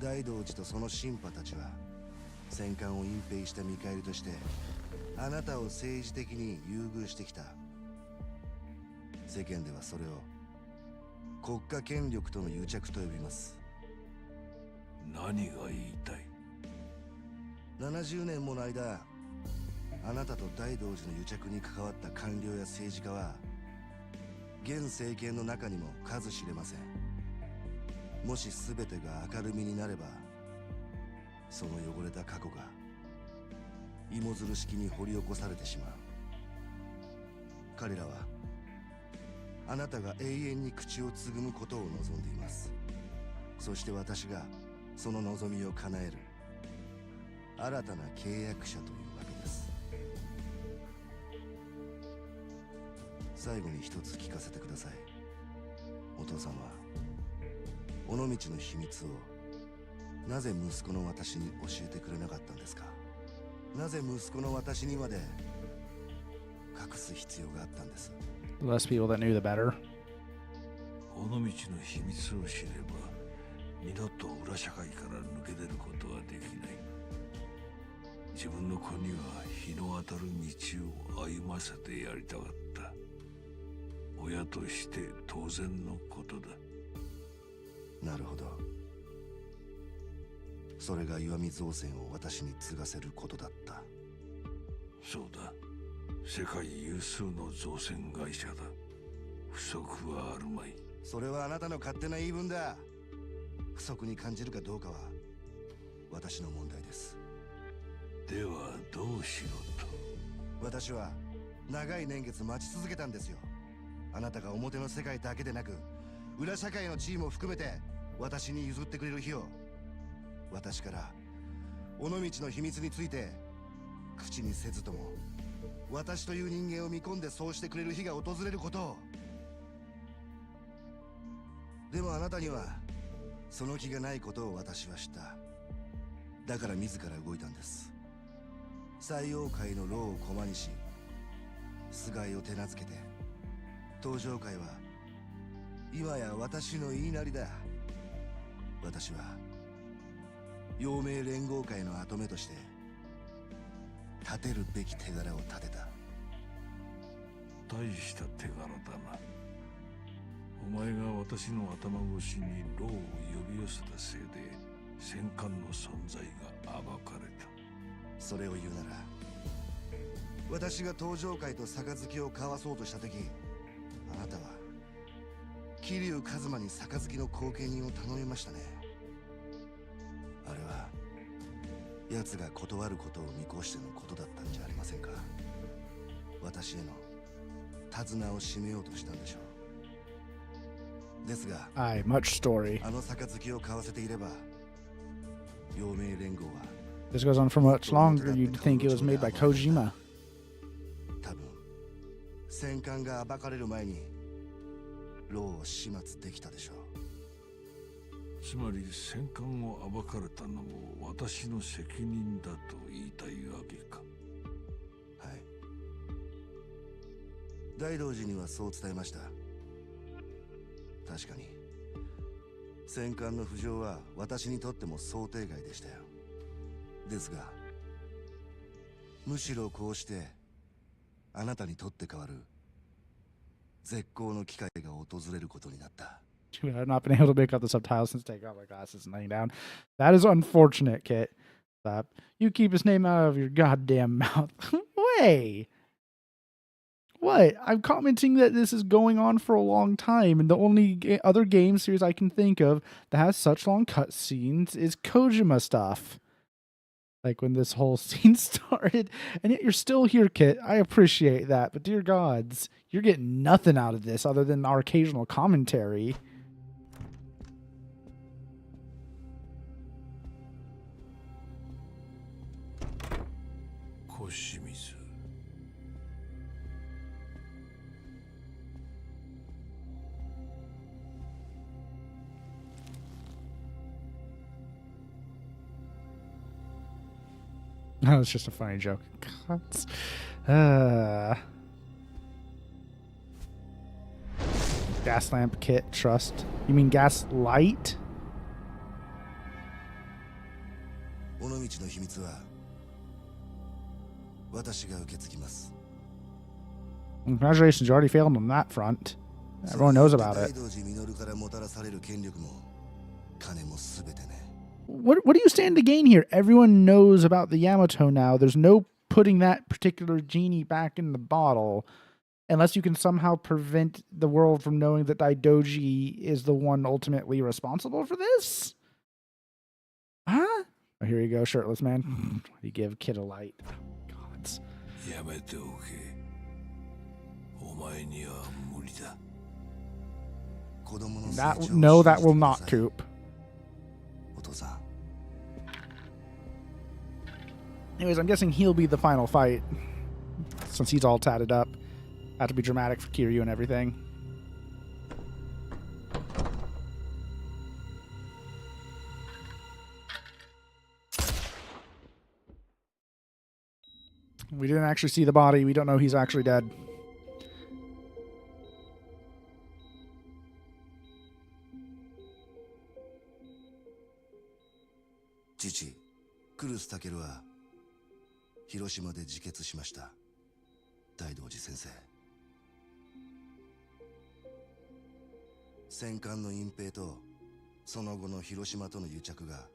大道寺とその神派たちは戦艦を隠蔽した見返りとしてあなたを政治的に優遇してきた。世間ではそれを国家権力との癒着と呼びます。何が言いたい。70年もの間あなたと大道寺の癒着に関わった官僚や政治家は現政権の中にも数知れません。もし全てが明るみになればその汚れた過去が芋づる式に掘り起こされてしまう。彼らはあなたが永遠に口をつぐむことを望んでいます。そして私がその望みを叶える新たな契約者というわけです。最後に一つ聞かせてください。お父さんは尾道の秘密をなぜ息子の私に教えてくれなかったんですか。なぜ息子の私にまで隠す必要があったんです。 The less people that knew, the better. 尾道の秘密を知れば二度と裏社会から抜け出ることはできない。自分の子には日の当たる道を歩ませてやりたかった。親として当然のことだ。なるほど。それが石見造船を私に継がせることだった。そうだ。世界有数の造船会社だ。不足はあるまい。それはあなたの勝手な言い分だ。不足に感じるかどうかは私の問題です。ではどうしろと。私は長い年月待ち続けたんですよ。あなたが表の世界だけでなく裏社会の地位も含めて私に譲ってくれる日を。私から尾道の秘密について口にせずとも私という人間を見込んでそうしてくれる日が訪れることを。でもあなたにはその気がないことを私は知った。だから自ら動いたんです。西洋界の労を駒にし菅井を手なずけて東上界は今や私の言いなりだ。私は陽明連合会の跡目として立てるべき手柄を立てた。大した手柄だな。お前が私の頭越しに牢を呼び寄せたせいで戦艦の存在が暴かれた。それを言うなら私が東上界と杯を交わそうとした時、あなたは桐生一馬に杯の後見人を頼みましたね。あれは奴が断ることを見越してのことだったんじゃありませんか。私への手綱を締めようとしたんでしょう。Aye, much story. This goes on for much longer. You'd think it was made by Kojima. 戦艦が暴かれる前に牢を始末できたでしょう。つまり戦艦を暴かれたのも私の責任だと言いたいわけか。はい。大道寺にはそう伝えました。確かに戦艦の浮上は私にとっても想定外でしたよ。ですがむしろこうしてあなたにとって変わる絶好の機会が訪れることになった。I've not been able to make out the subtitles since taking off my glasses and laying down. That is unfortunate, Kit. Stop. You keep his name out of your goddamn mouth. Way. What? I'm commenting that this is going on for a long time, and the only other game series I can think of that has such long cutscenes is Kojima stuff. Like when this whole scene started, and yet you're still here, Kit. I appreciate that, but dear gods, you're getting nothing out of this other than our occasional commentary. No, it's just a funny joke. Gas lamp kit, trust. You mean gas light? Congratulations, you already failed on that front. Everyone knows about it. What do you stand to gain here? Everyone knows about the Yamato now. There's no putting that particular genie back in the bottle unless you can somehow prevent the world from knowing that Daidoji is the one ultimately responsible for this? Huh? Oh, here you go, shirtless man. You give Kid a light. Oh, gods. No, that will not, Coop. Anyways, I'm guessing he'll be the final fight since he's all tatted up. Have to be dramatic for Kiryu and everything. We didn't actually see the body. We don't know he's actually dead. Chichi, Kurus Takeru は広島で自決しました。大道寺先生。戦艦の隠蔽とその後の広島との癒着が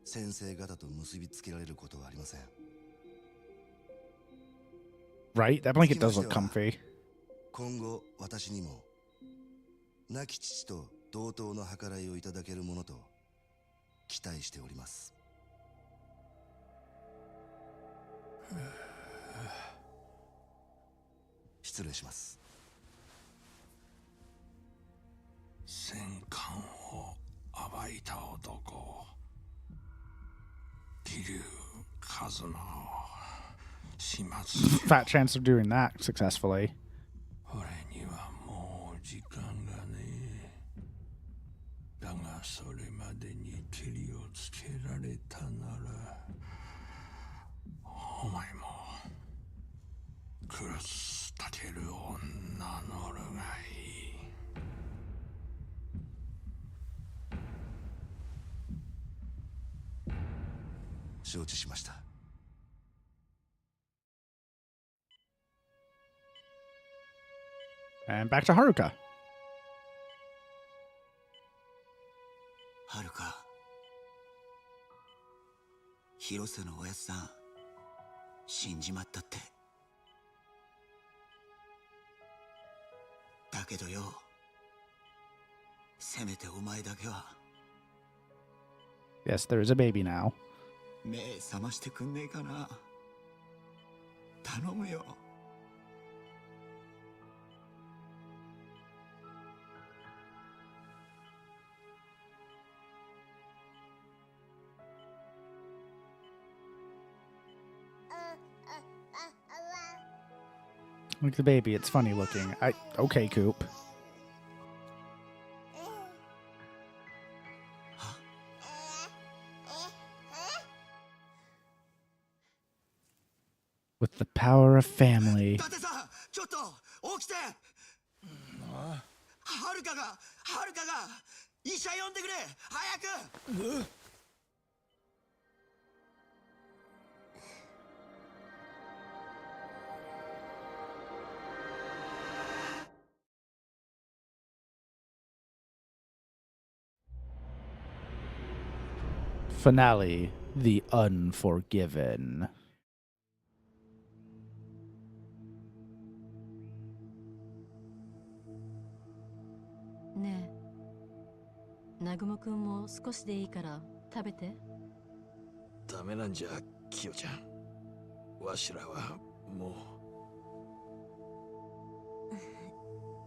先生方と結びつけられることはありません。Right? That blanket does look comfy. 今後私にも亡き父と同等の計らいをいただけるものと期待しております。失礼します。戦艦を暴いた男、桐生一馬を始末。Fat chance of doing that successfully. 俺にはもう時間がねえ。だがそれまでにケリをつけられたなら。お前もクロスタケルを名乗るがいい。承知しました。And back to Haruka. はるか、広瀬のおやつさん死んじまったって。だけどよ、せめてお前だけは Yes, there is a baby now. 目覚ましてくんねえかな。頼むよ。Look at the baby. It's funny looking. Okay, Coop. With the power of family. ちょっと起きて。はるかが医者呼んでくれ。早く。Finale, The Unforgiven. ねえ、南雲くんも少しでいいから食べて。ダメなんじゃ、キヨちゃん。わしらはもう。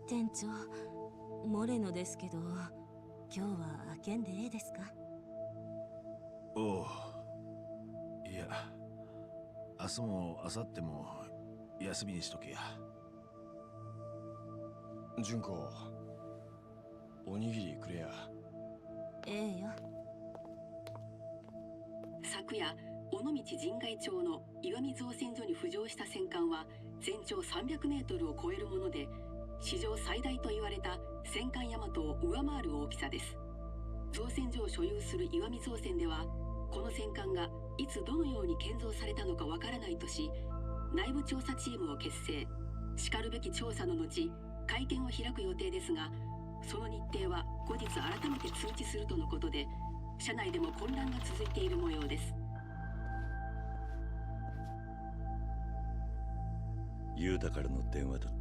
店長、モレノですけど、今日は開けんでええですか？おう。いや、明日も明後日も休みにしとけや。純子、おにぎりくれや。ええよ。昨夜、尾道神外町の岩見造船所に浮上した戦艦は全長300メートルを超えるもので、史上最大と言われた戦艦大和を上回る大きさです。造船所を所有する岩見造船では、この戦艦がいつどのように建造されたのかわからないとし、内部調査チームを結成。しかるべき調査の後、会見を開く予定ですが、その日程は後日改めて通知するとのことで、社内でも混乱が続いている模様です。ユータからの電話だっ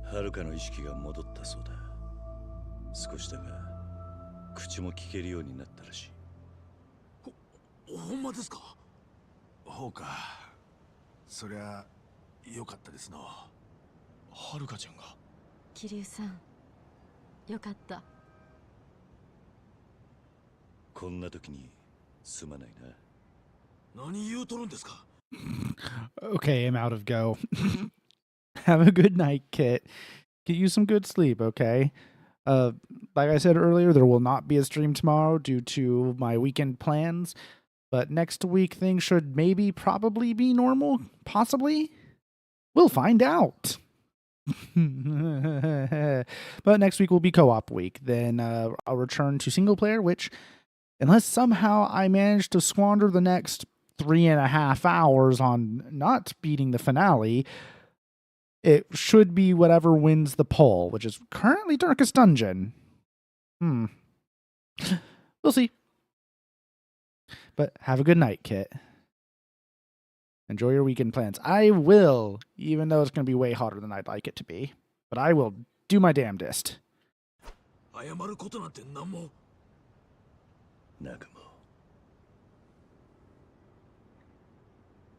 た。はるかの意識が戻ったそうだ。少しだが口も聞けるようになったらしい。ほんまですか？ほうか。そりゃよかったですの。はるかちゃんが。桐生さん、よかった。こんな時にすまないな。何言うとるんですか？ Okay, I'm out of go. Have a good night, Kit. Get you some good sleep, okay? Like I said earlier, there will not be a stream tomorrow due to my weekend plans. But next week, things should probably be normal. Possibly. We'll find out. But next week will be co-op week. Then I'll return to single player, which, unless somehow I manage to squander the next 3.5 hours on not beating the finale, it should be whatever wins the poll, which is currently Darkest Dungeon. We'll see. But have a good night, Kit. Enjoy your weekend plans. I will, even though it's going to be way hotter than I'd like it to be. But I will do my damnedest. 謝ることなんて何も。なく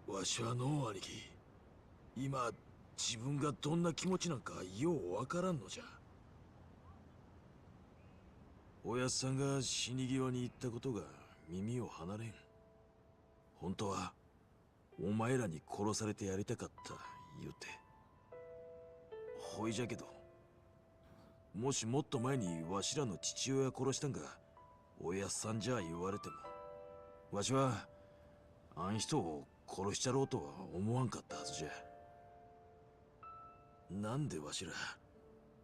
も。わしはのう兄貴。今、自分がどんな気持ちなんかようわからんのじゃ。おやっさんが死に際に言ったことが耳を離れん。本当はお前らに殺されてやりたかった言うて。ほいじゃけど、もしもっと前にわしらの父親殺したんがおやっさんじゃ言われても、わしはあん人を殺しちゃろうとは思わんかったはずじゃ。なんでわしら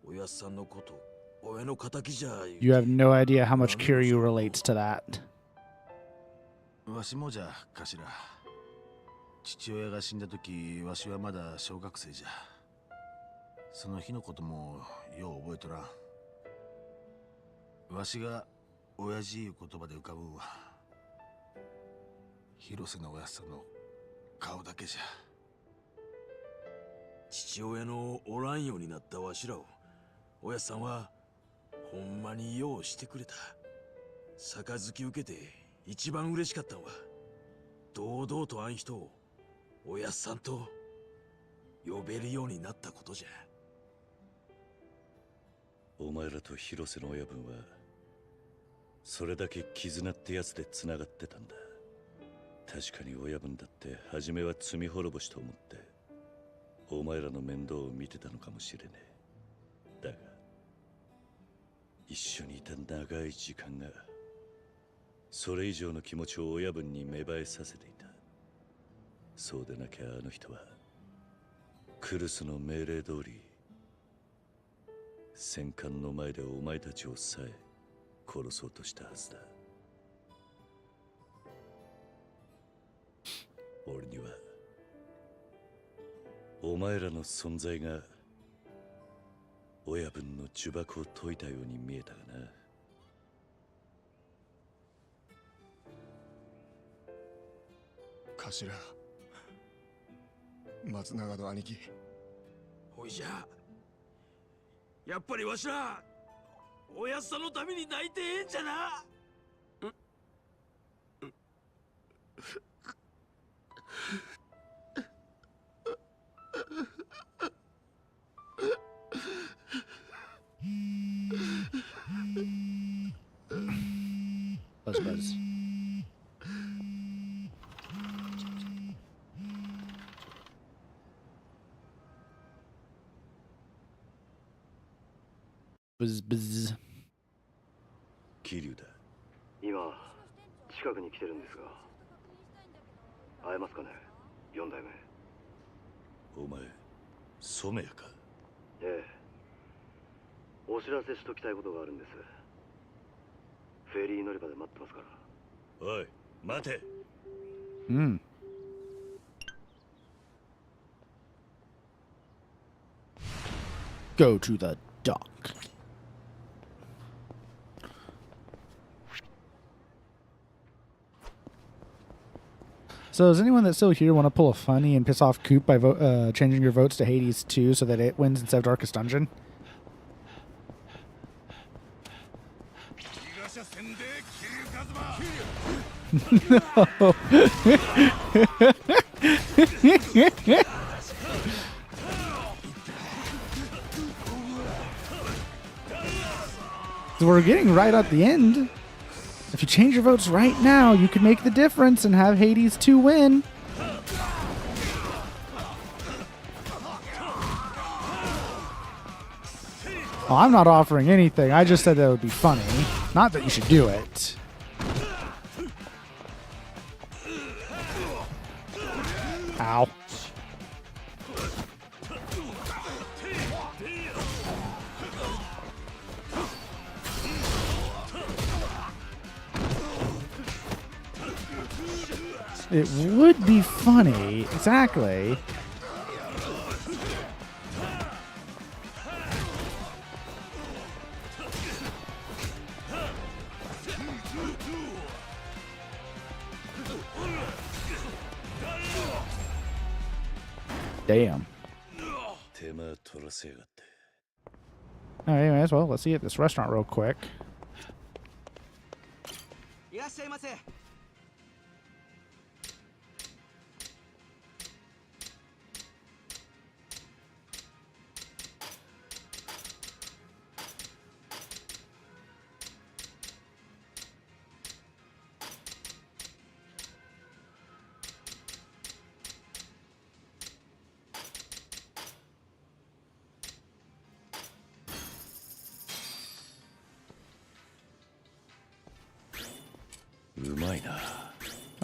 おやっさんのこと親の敵じゃ。 You have no idea how much Kiryu relates to that. わしもじゃ、頭。父親が死んだ時、わしはまだ小学生じゃ。その日のこともよう覚えとらん。わしが親父いう言葉で浮かぶんは広瀬のおやっさんの顔だけじゃ。父親のおらんようになったわしらをおやっさんはほんまにようしてくれた。杯受けて一番嬉しかったんは、堂々とあん人をおやっさんと呼べるようになったことじゃ。お前らと広瀬の親分はそれだけ絆ってやつでつながってたんだ。確かに親分だって初めは罪滅ぼしと思ってお前らの面倒を見てたのかもしれねえ。だが一緒にいた長い時間がそれ以上の気持ちを親分に芽生えさせていた。そうでなきゃあの人はクルスの命令通り戦艦の前でお前たちをさえ殺そうとしたはずだ。俺にはお前らの存在が親分の呪縛を解いたように見えたがな。頭、松永の兄貴。おいじゃ、やっぱりわしらおやっさんのために泣いてええんじゃな。Buzz buzz. Buzz buzz. 桐生だ。今近くに来てるんですが、会えますかね、4代目。お前染谷か。ええ、お知らせしときたいことがあるんです。フェリー乗り場で待ってますから。おい待て。Go to the dock. So does anyone that's still here want to pull a funny and piss off Coop by changing your votes to Hades 2 so that it wins instead of Darkest Dungeon? No. So we're getting right at the end. If you change your votes right now, you could make the difference and have Hades 2 win. Well, I'm not offering anything. I just said that would be funny. Not that you should do it. Ow. It would be funny. Exactly. Damn. Alright, anyways, well, let's see at this restaurant real quick.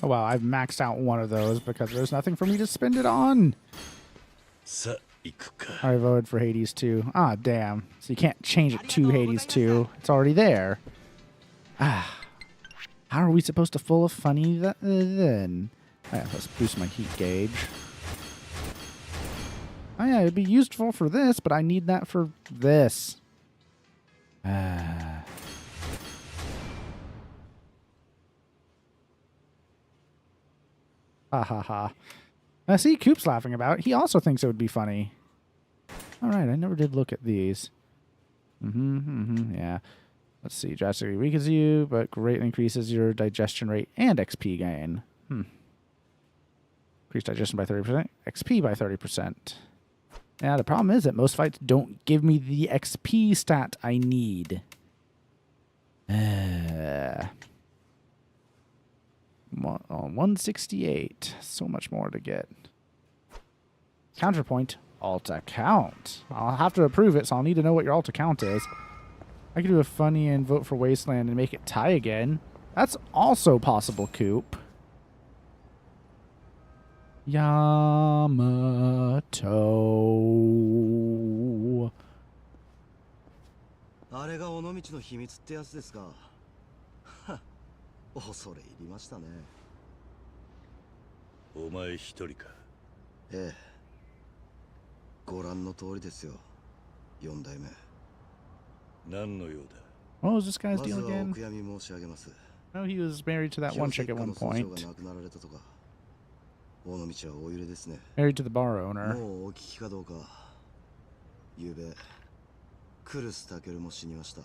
Oh wow, I've maxed out one of those because there's nothing for me to spend it on. I voted for Hades 2. Ah, damn. So you can't change it to Hades 2. It's already there. Ah. How are we supposed to full of funny then? Alright, let's boost my heat gauge. Oh yeah, it'd be useful for this, but I need that for this. Ah. Ha ha ha. I see Coop's laughing about it. He also thinks it would be funny. Alright, I never did look at these. Yeah. Let's see. Drastically weakens you, but greatly increases your digestion rate and XP gain. Increase digestion by 30%, XP by 30%. Yeah, the problem is that most fights don't give me the XP stat I need. 168. So much more to get. Counterpoint. Alt account. I'll have to approve it, so I'll need to know what your alt account is. I could do a funny and vote for Wasteland and make it tie again. That's also possible, Coop. Yamato. あれが尾道の秘密ってやつですか。はっ、恐れ入りましたね。お前一人か。ええ。ご覧の通りですよ。4代目。何の用だ。What was this guy's まず deal は again? お悔やみ申し上げます。 No, he was married to that one chick at one 清瀬一家の point. 総長が亡くなられたとか。尾道はお揺れですね。Married to the bar owner. もうお聞きかどうか。昨べクルスタケルも死にました。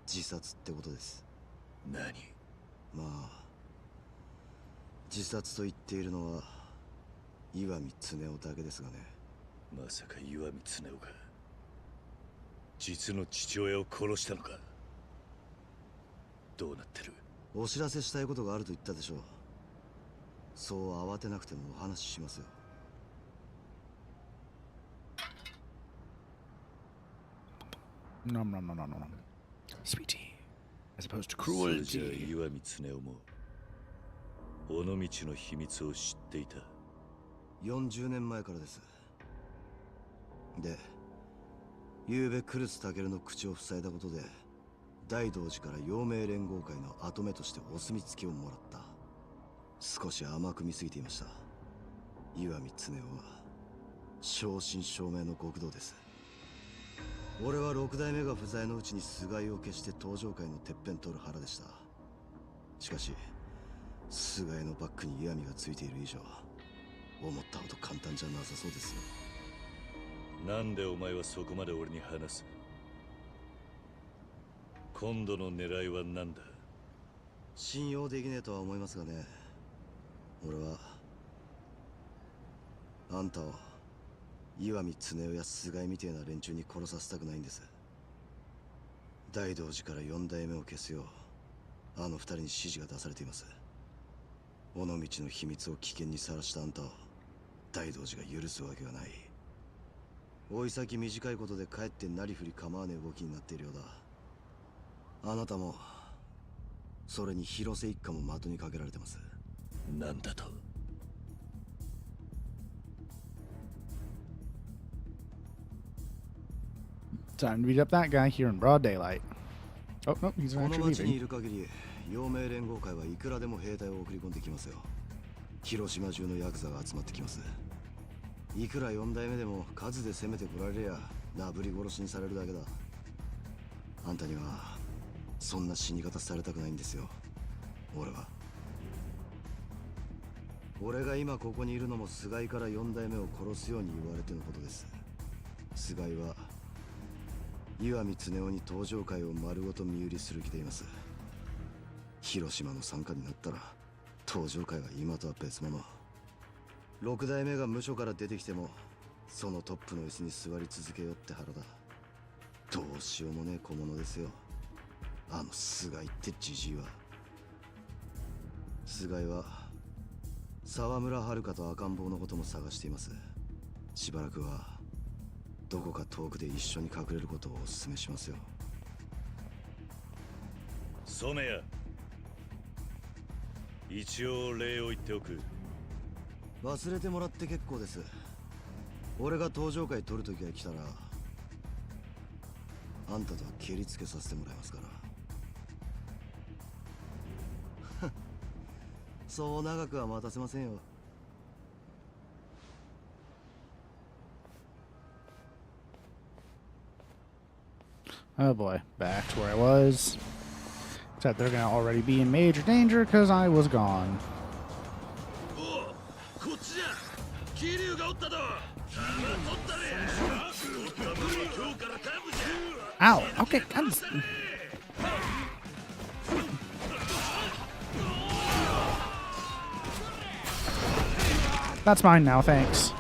自殺ってことです。何。まあ自殺と言っているのは岩見恒夫だけですがね。まさか岩見恒夫が実の父親を殺したのか。どうなってる。お知らせしたいことがあると言ったでしょう。そう慌てなくてもお話ししますよ。No. Sweetie. As opposed to cruelty. じゃあ岩見恒夫も尾道の秘密を知っていた。40年前からです。で、昨べクルスタケルの口を塞いだことで大道寺から陽明連合会の跡目としてお墨付きをもらった。少し甘く見すぎていました。岩見恒夫は正真正銘の極道です。俺は6代目が不在のうちに菅井を消して登場界のてっぺん取る腹でした。しかし菅井のバックに岩見がついている以上、思ったほど簡単じゃなさそうですよ。なんでお前はそこまで俺に話す。今度の狙いは何だ。信用できねえとは思いますがね。俺はあんたを岩見恒夫や菅井みてえな連中に殺させたくないんです。大道寺から4代目を消すようあの2人に指示が出されています。尾道の秘密を危険にさらしたあんたを大道寺が許すわけがない。追い先短いことでかえってなりふり構わねえ動きになっているようだ。あなたもそれに広瀬一家も的にかけられてます。なんだと。Time to beat up that guy here in broad daylight. Oh, no, he's この actually 町にい leaving. る限り陽明連合会はいくらでも兵隊を送り込んできますよ。広島中のヤクザが集まってきます。いくら4代目でも数で攻めてこられりゃなぶり殺しにされるだけだ。あんたにはそんな死に方されたくないんですよ。俺が今ここにいるのも菅井から4代目を殺すように言われてのことです。菅井は岩見恒夫に登場会を丸ごと身売りする気でいます。広島の傘下になったら登場会は今とは別物。6代目が無所から出てきてもそのトップの椅子に座り続けようって腹だ。どうしようもねえ小物ですよ、あの菅井ってじじいは。菅井は沢村遥と赤ん坊のことも探しています。しばらくはどこか遠くで一緒に隠れることをお勧めしますよ。染谷、一応礼を言っておく。忘れてもらって結構です。俺が登場会取るときが来たらあんたとは蹴りつけさせてもらいますから。そう長くは待たせませんよ。Oh boy, back to where I was. Except they're gonna already be in major danger because I was gone. Ow! Okay, I'm just... That's mine now, thanks.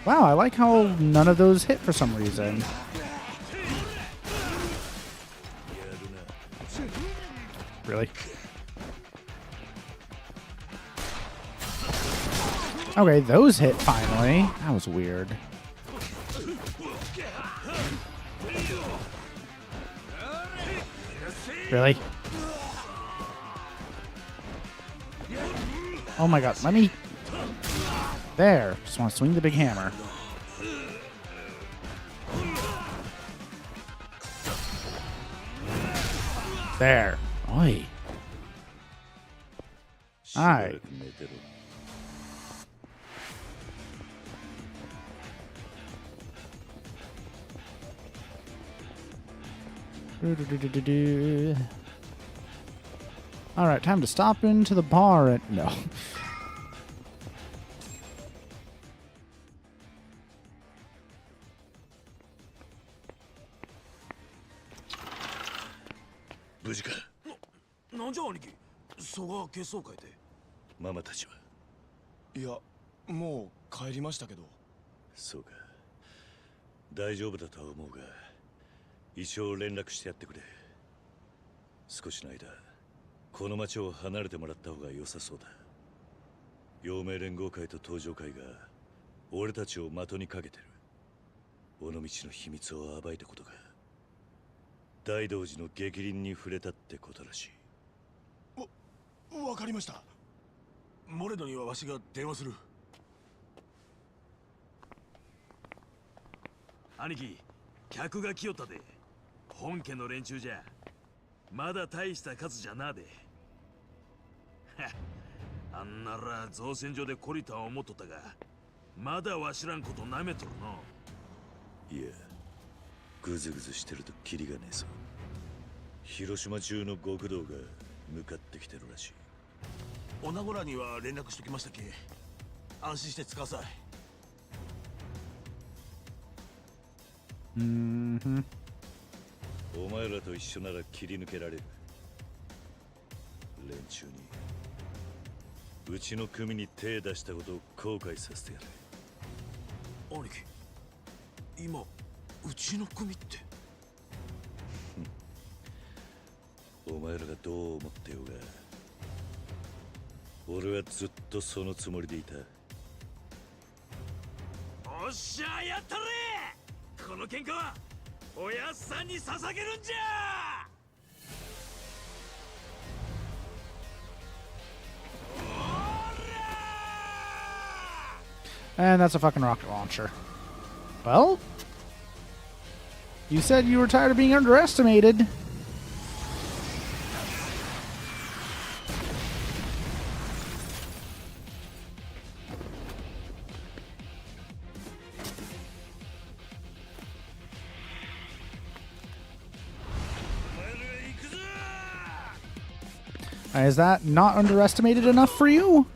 Wow, I like how none of those hit for some reason. Really? Okay, those hit finally. That was weird. Really? Oh my god, let me... There. Just want to swing the big hammer. There. Oi. Alright. Alright, time to stop into the bar and... No.ママたちは？いや、もう帰りましたけど。そうか。大丈夫だとは思うが、一応連絡してやってくれ。少しの間、この町を離れてもらった方が良さそうだ。陽明連合会と東上会が俺たちを的にかけてる。尾道の秘密を暴いたことが大道寺の逆鱗に触れたってことらしい。わかりました。モレノにはわしが電話する。兄貴、客が来よったで。本家の連中じゃまだ大した数じゃなで。あんなら造船所で懲りた思っとったが、まだわしらんことなめとるの。いや、グズグズしてるとキリがねえぞ。広島中の極道が向かってきてるらしい。おなごらには連絡しときましたっけ。安心して使うさい。お前らと一緒なら切り抜けられる。連中にうちの組に手出したことを後悔させてやれ。兄貴、今うちの組って。お前らがどう思ってようが、俺はずっとそのつもりでいた。おっしゃ、やったれ。この喧嘩はおやっさんに捧げるんじゃ。And that's a fucking rocket launcher. Well, you said you were tired of being underestimated. Is that not underestimated enough for you?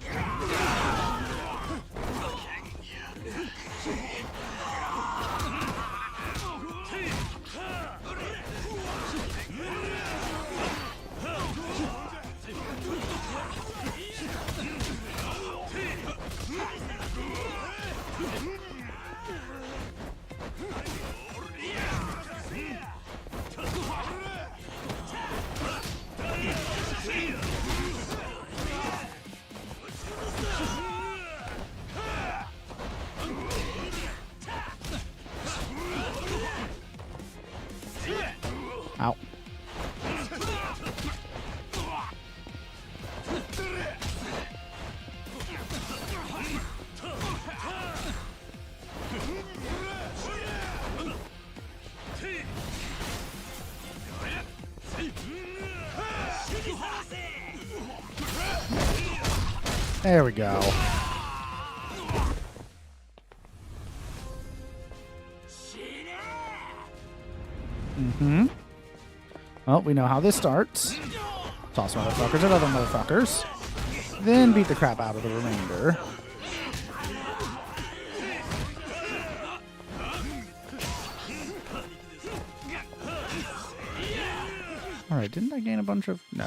Ow. There we go. Well, we know how this starts. Toss motherfuckers at other motherfuckers. Then beat the crap out of the remainder. Alright, didn't I gain a bunch of... No.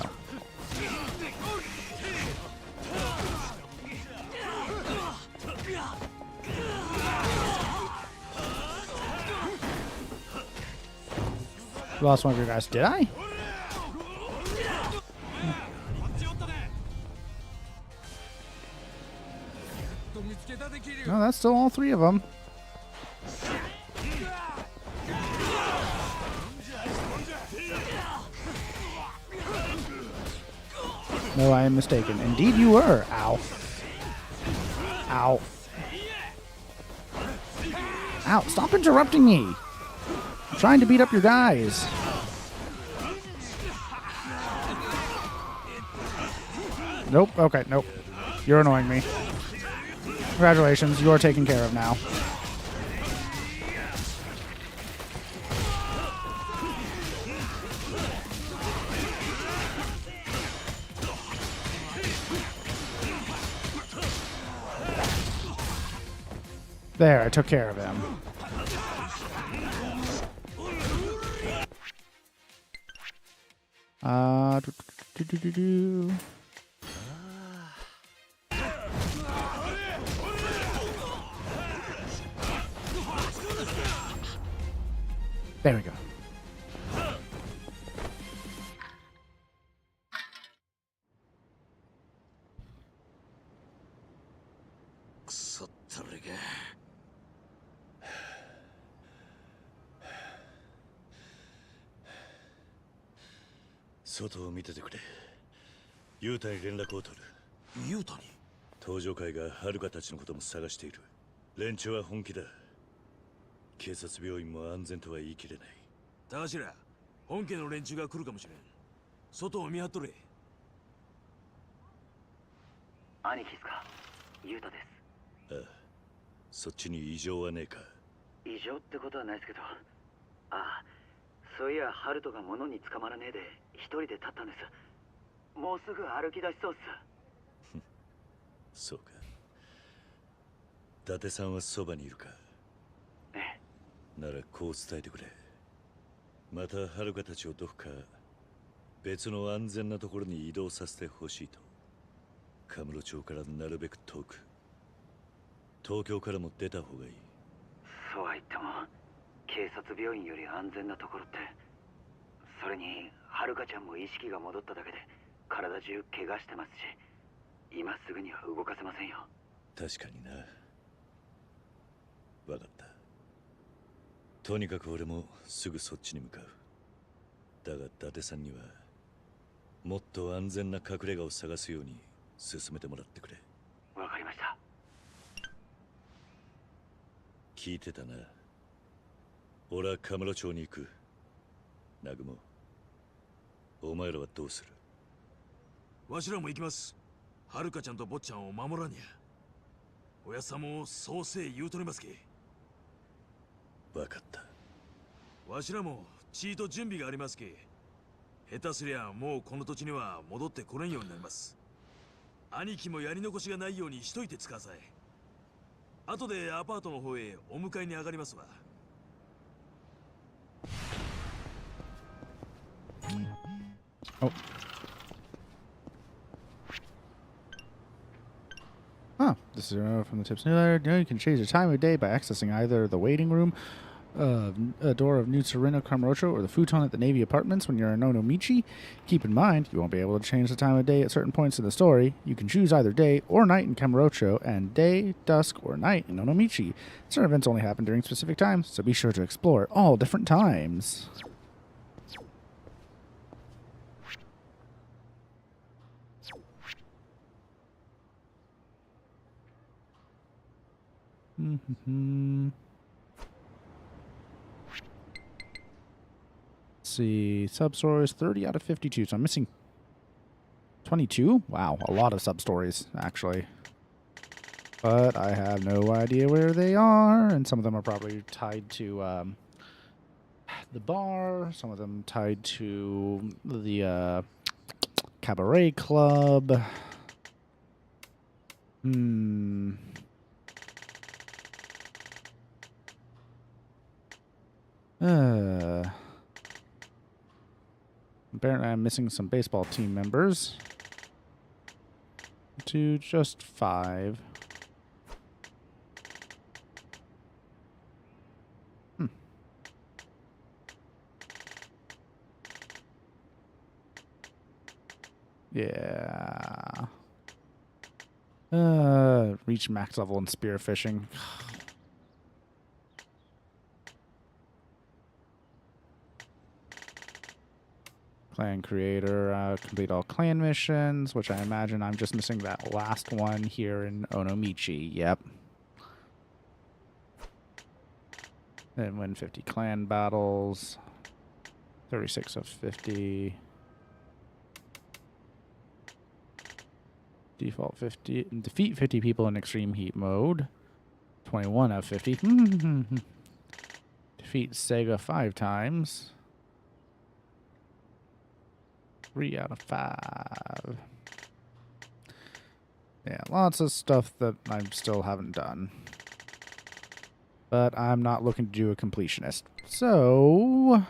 Lost one of your guys. Did I? No, that's still all 3 of them. No, I am mistaken. Indeed you were. Ow. Ow. Ow, stop interrupting me. I'm trying to beat up your guys. Nope. Okay, nope. You're annoying me. Congratulations, you are taken care of now. There, I took care of him. Do. There we go. Outside 外を見ててくれ。ユータに連絡を取る。ユータに？登場会がハルカたちのことも探している。連中は本気だ。警察病院も安全とは言い切れない。田頭、本家の連中が来るかもしれん。外を見張っとれ。兄貴っすか？ユータです。ああ、そっちに異常はねえか？異常ってことはないですけど。ああ、そういやハルトが物に捕まらねえで一人で立ったんです。もうすぐ歩き出しそうっす。そうか。伊達さんはそばにいるか？ええ。ならこう伝えてくれ。またハルカたちをどこか別の安全なところに移動させてほしいと。カムロ町からなるべく遠く。東京からも出た方がいい。そうは言っても警察病院より安全なところって。それにはるかちゃんも意識が戻っただけで体中怪我してますし、今すぐには動かせませんよ。確かにな。わかった。とにかく俺もすぐそっちに向かう。だが伊達さんにはもっと安全な隠れ家を探すように進めてもらってくれ。わかりました。聞いてたな。俺はカムロ町に行く。南雲、お前らはどうする？わしらも行きます。はるかちゃんと坊ちゃんを守らにゃ。おやっさんもそうせい言うとりますけ。わかった。わしらもちいと準備がありますけ。下手すりゃもうこの土地には戻ってこれんようになります。兄貴もやり残しがないようにしといてつかさい。後でアパートの方へお迎えに上がりますわ。Oh. Oh, this is from the tips newsletter. You can change the time of day by accessing either the waiting room, a door of New Sereno Kamurocho, or the futon at the Navy Apartments when you're in Onomichi. Keep in mind, you won't be able to change the time of day at certain points in the story. You can choose either day or night in Kamurocho, and day, dusk, or night in Onomichi. Certain events only happen during specific times, so be sure to explore at all different times. Let's see, sub-stories, 30 out of 52, so I'm missing 22? Wow, a lot of sub-stories, actually. But I have no idea where they are, and some of them are probably tied to the bar, some of them tied to the cabaret club. Apparently I'm missing some baseball team members. To just 5. Yeah. Reach max level in spearfishing. Clan creator, complete all clan missions, which I imagine I'm just missing that last one here in Onomichi. Yep. Then win 50 clan battles. 36 of 50. Default 50. Defeat 50 people in extreme heat mode. 21 of 50. Defeat Sega 5 times. 3 out of 5. Yeah, lots of stuff that I still haven't done. But I'm not looking to do a completionist. So...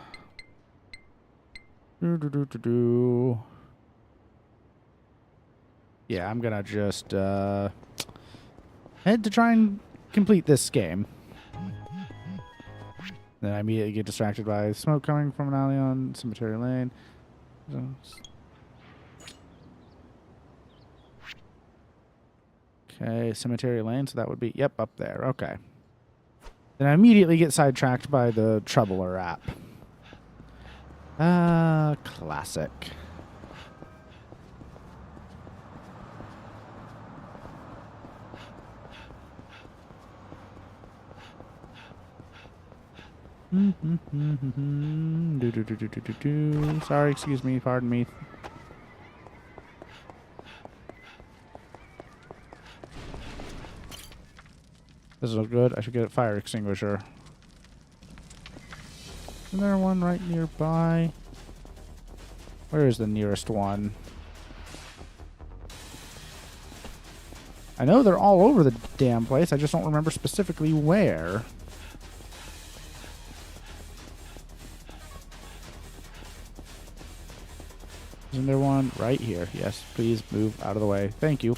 Yeah, I'm gonna just head to try and complete this game. Then I immediately get distracted by smoke coming from an alley on Cemetery Lane. Okay, Cemetery Lane, so that would be, yep, up there. Okay. Then I immediately get sidetracked by the Troubler app. Classic. Sorry, excuse me, pardon me. This is good. I should get a fire extinguisher. Isn't there one right nearby? Where is the nearest one? I know they're all over the damn place. I just don't remember specifically where. Isn't there one right here? Yes, please move out of the way. Thank you.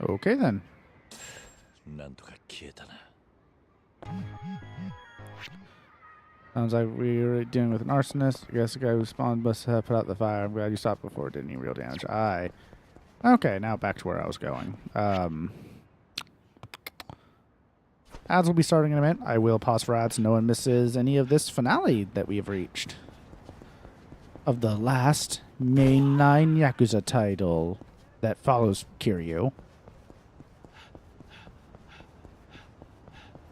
Okay then. Sounds like we're dealing with an arsonist. I guess the guy who spawned must have put out the fire. I'm glad you stopped before it did any real damage. Aye. Okay, now back to where I was going. Ads will be starting in a minute. I will pause for ads so no one misses any of this finale that we have reached. Of the last main 9 Yakuza title that follows Kiryu.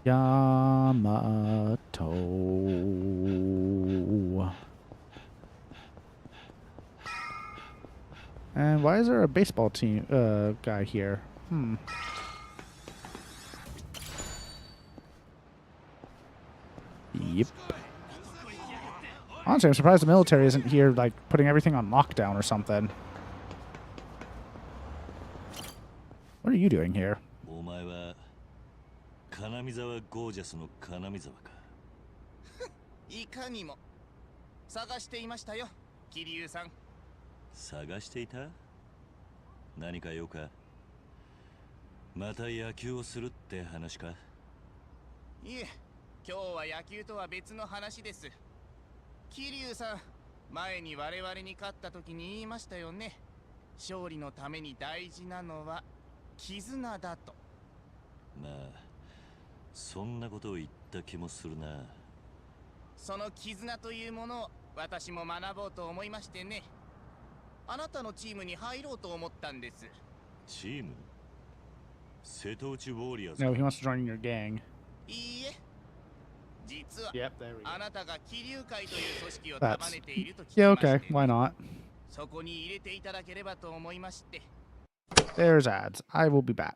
Yamato. And why is there a baseball team guy here? Yep. Honestly, I'm surprised the military isn't here, like, putting everything on lockdown or something. What are you doing here? 金沢ゴージャスの金沢か。いかにも探していましたよ、桐生さん。探していた？何か用か？また野球をするって話か？いえ、今日は野球とは別の話です。桐生さん、前に我々に勝った時に言いましたよね。勝利のために大事なのは絆だと。まあ。そんなことを言った気もするな。その絆というものを私も学ぼうと思いましてね。あなたのチームに入ろうと思ったんです。チーム？瀬戸内ウォリアーズ。No, he wants to join your gang. いいえ。実は、あなたが桐生会という組織を束ねていると聞きまして。Yeah, okay, why not? そこに入れていただければと思いまして。There's ads. I will be back.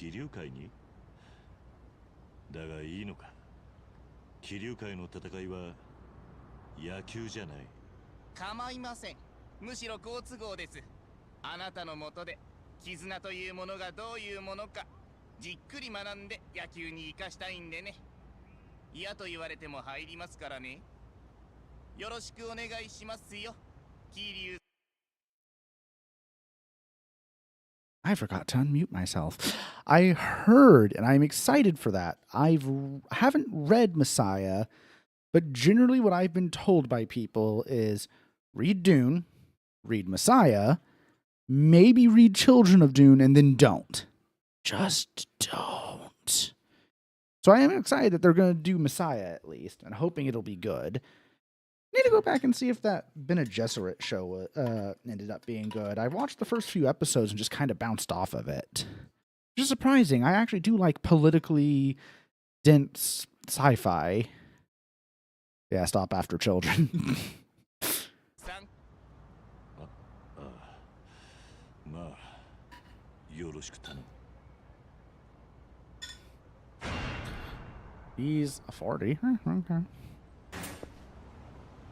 気流会に？だがいいのか。気流会の戦いは野球じゃない。構いません。むしろ好都合です。あなたのもとで絆というものがどういうものかじっくり学んで野球に生かしたいんでね。嫌と言われても入りますからね。よろしくお願いしますよ、桐生。 I forgot to unmute myself. I heard, and I'm excited for that. Haven't read Messiah, but generally what I've been told by people is read Dune, read Messiah, maybe read Children of Dune, and then don't. Just don't. So I am excited that they're going to do Messiah at least, and hoping it'll be good. Need to go back and see if that Bene Gesserit show ended up being good. I watched the first few episodes and just kind of bounced off of it. Which is surprising. I actually do like politically dense sci-fi. Yeah, stop after children. He's a 40. Okay.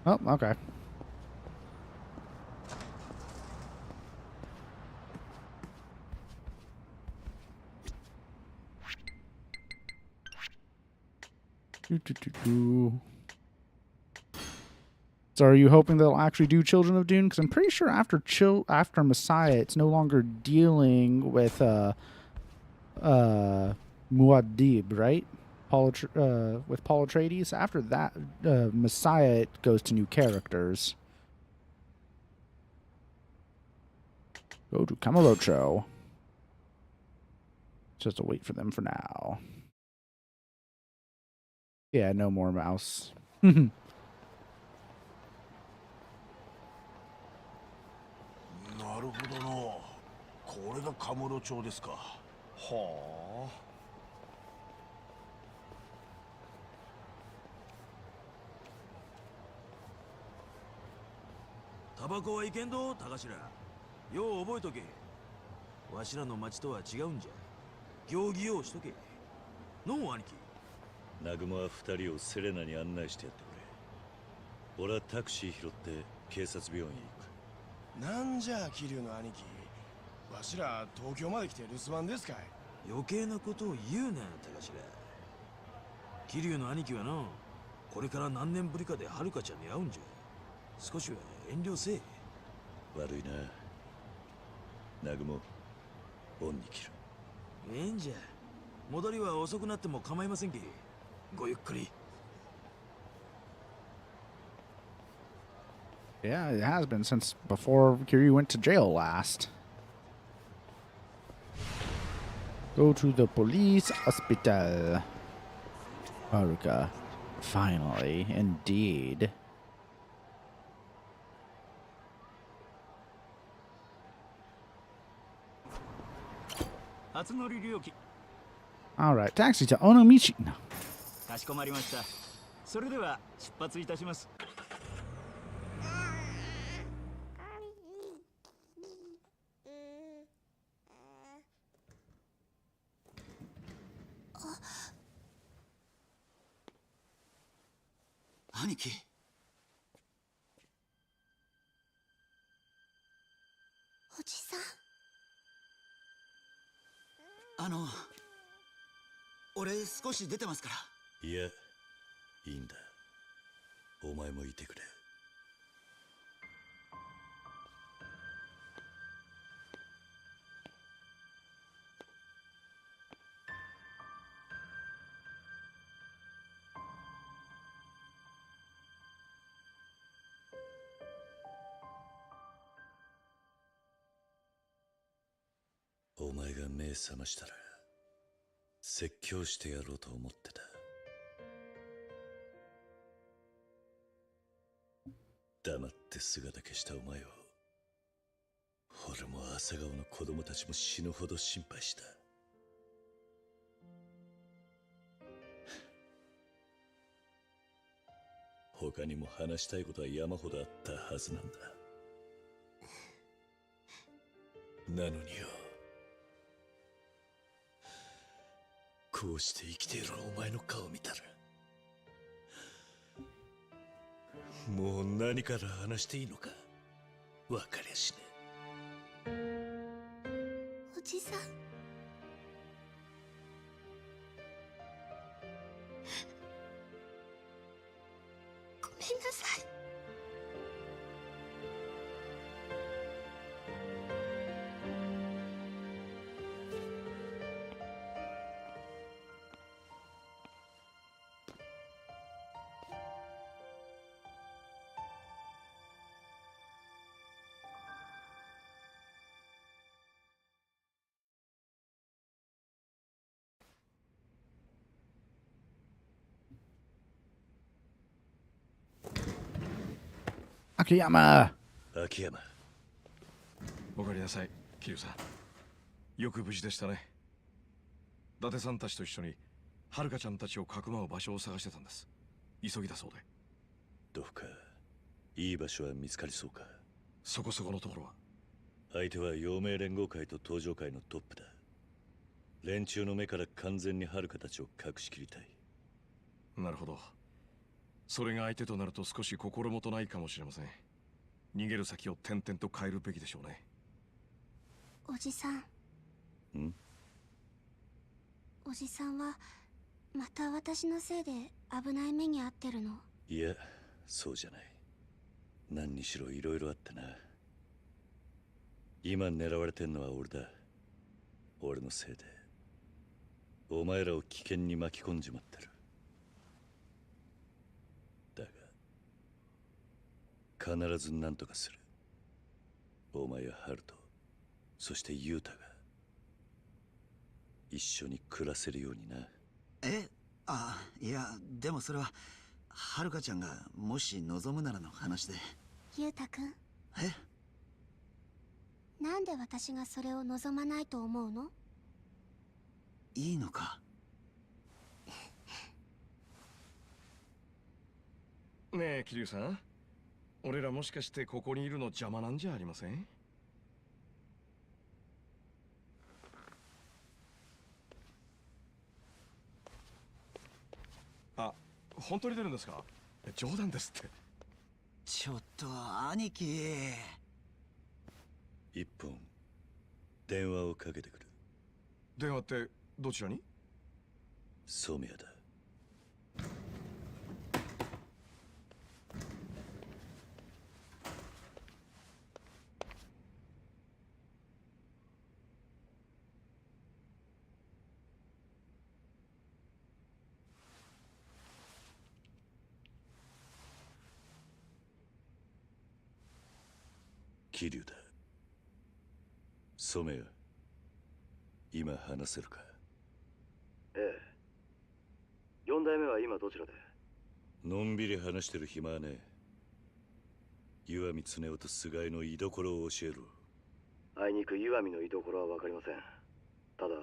Oh, okay. So are you hoping they'll actually do Children of Dune? Because I'm pretty sure after Messiah, it's no longer dealing with Muad'Dib, right? With Paul Atreides. After that, Messiah, it goes to new characters. Go to Kamurocho. Just to wait for them for now. Yeah, no more mouse. なるほどな。これがカムロ町ですか。はあ。タバコはいけんど、高頭。よう覚えとけ。わしらの町とは違うんじゃ。行儀をしとけ。のう、兄貴。南雲は二人をセレナに案内してやってくれ。俺はタクシー拾って警察病院へ行く。なんじゃ桐生の兄貴。わしら東京まで来て留守番ですかい。余計なことを言うな、高頭。桐生の兄貴はな、これから何年ぶりかで遥ちゃんに会うんじゃ。少しは遠慮せえ。悪いな。南雲、恩に切る。ええんじゃ。戻りは遅くなっても構いませんけ。ごゆっくり。Yeah, it has been since before Kiryu went to jail last. Go to the police hospital. Haruka. Finally, indeed. Alright, taxi to Onomichi. No. かしこまりました。それでは出発いたします。兄貴。おじさん。俺少し出てますから。いや、いいんだ。お前もいてくれ。お前が目覚ましたら説教してやろうと思ってた。黙って姿消したお前を俺も朝顔の子供たちも死ぬほど心配した。他にも話したいことは山ほどあったはずなんだ。なのによ、こうして生きているお前の顔を見たら、もう何から話していいのか分かりゃしねおじさん、ごめんなさい。秋山。秋山。おかえりなさい、桐生さん。よく無事でしたね。伊達さんたちと一緒に遥ちゃんたちをかくまう場所を探してたんです。急ぎだそうで。どうかいい場所は見つかりそうか。そこそこのところは。相手は陽明連合会と東上会のトップだ。連中の目から完全に遥たちを隠しきりたい。なるほど。それが相手となると少し心もとないかもしれません。逃げる先を点々と変えるべきでしょうね。おじさん。ん？おじさんはまた私のせいで危ない目に遭ってるの？いや、そうじゃない。何にしろいろいろあったな。今狙われてんのは俺だ。俺のせいでお前らを危険に巻き込んじまってる。だが必ず何とかする。お前やハルト、そしてユータが一緒に暮らせるようにな。いや、でもそれははるかちゃんがもし望むならの話で。ゆうたくん。なんで私がそれを望まないと思うの？いいのか？ねえ、桐生さん。俺らもしかしてここにいるの邪魔なんじゃありません？あ、本当に出るんですか？冗談ですって。ちょっと兄貴。一本電話をかけてくる。電話ってどちらに？染谷だ。桐生だ。染谷、今話せるか？ええ。4代目は今どちらで？のんびり話してる暇はねえ。石見恒夫と菅井の居所を教えろ。あいにく石見の居所は分かりません。ただ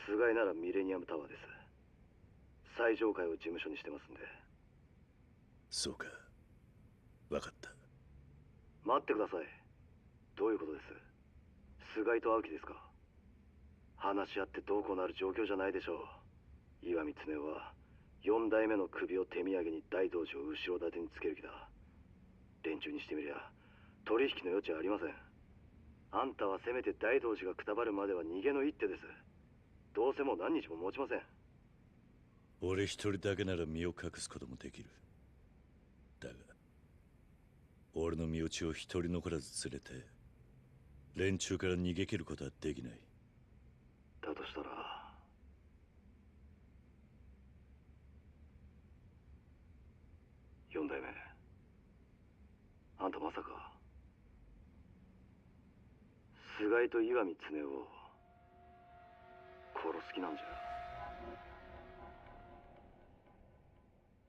菅井ならミレニアムタワーです。最上階を事務所にしてますんで。そうか、分かった。待ってください。どういうことです？菅井と青木ですか？話し合ってどうこうなる状況じゃないでしょう。石見恒夫は4代目の首を手土産に大道寺を後ろ盾につける気だ。連中にしてみりゃ取引の余地はありません。あんたはせめて大道寺がくたばるまでは逃げの一手です。どうせもう何日も持ちません。俺一人だけなら身を隠すこともできる。だが俺の身内を一人残らず連れて連中から逃げ切ることはできない。だとしたら4代目、あんたまさか菅井と石見恒夫を殺す気なんじゃ？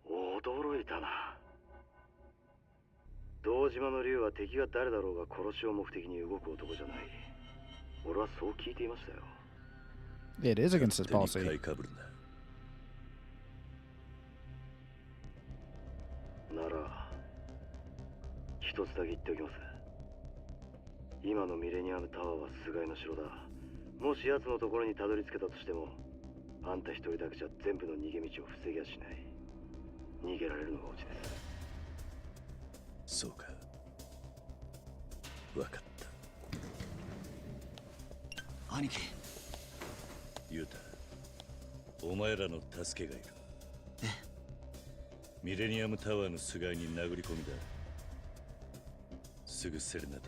驚いたな。堂島の竜は敵が誰だろうが殺しを目的に動く男じゃない。俺はそう聞いていましたよ。It is against his policy. なら一つだけ言っておきます。今のミレニアムタワーは菅井の城だ。もし奴のところにたどり着けたとしてもあんた一人だけじゃ全部の逃げ道を防ぎやしない。逃げられるのがオチです。そうか。わかった。兄貴。ユウタ、お前らの助けがいる。ミレニアムタワーの巣外に殴り込みだ。すぐセレナで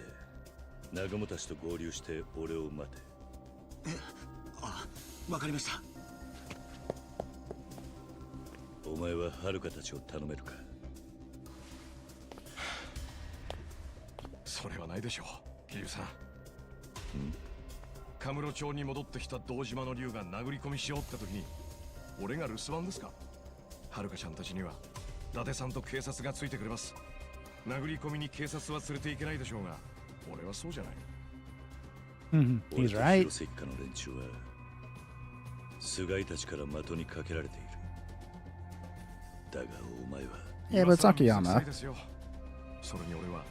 南雲たちと合流して俺を待て。あ、わかりました。お前は遥たちを頼めるか？それはないでしょう、桐生さん。カムロ町に戻ってきた堂島の竜が殴り込みしようって時に俺が留守番ですか？遥ちゃんたちには伊達さんと警察がついてくれます。殴り込みに警察は連れていけないでしょうが、俺はそうじゃない。俺と広瀬一家の連中は菅井たちから的にかけられている。だがお前は。Yeah, but it's Akiyama. それに俺は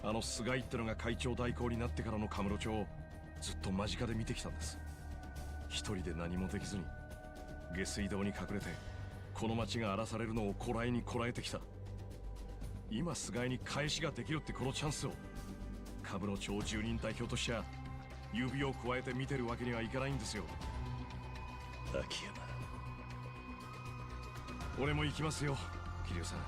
あの菅井ってのが会長代行になってからのカムロ町をずっと間近で見てきたんです。一人で何もできずに下水道に隠れてこの町が荒らされるのをこらえにこらえてきた。今菅井に返しができるってこのチャンスをカムロ町住人代表としちゃ指を加えて見てるわけにはいかないんですよ。秋山、俺も行きますよ、桐生さん。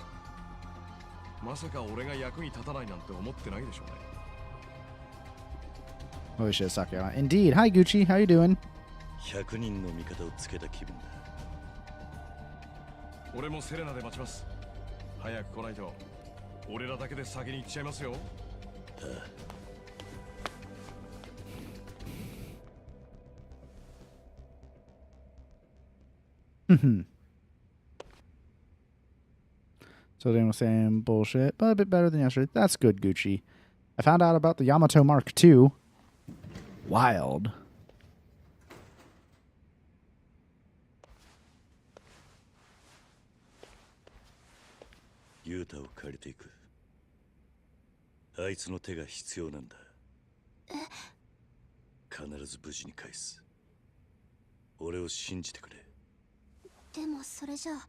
まさか俺が役に立たないなんて思ってないでしょうね。Oh shit, Sakayama. Indeed. Hi, Gucci. How you doing? 100人の味方をつけた気分だ。俺もセレナで待ちます。早く来ないと俺らだけで先に行っちゃいますよ。ああ。So they were saying bullshit, but a bit better than yesterday. That's good, Gucci. I found out about the Yamato Mark II. Wild. Yuta を借りていく。あいつの手が必要なんだ。必ず無事に返す。俺を信じてくれ。でもそれじゃあ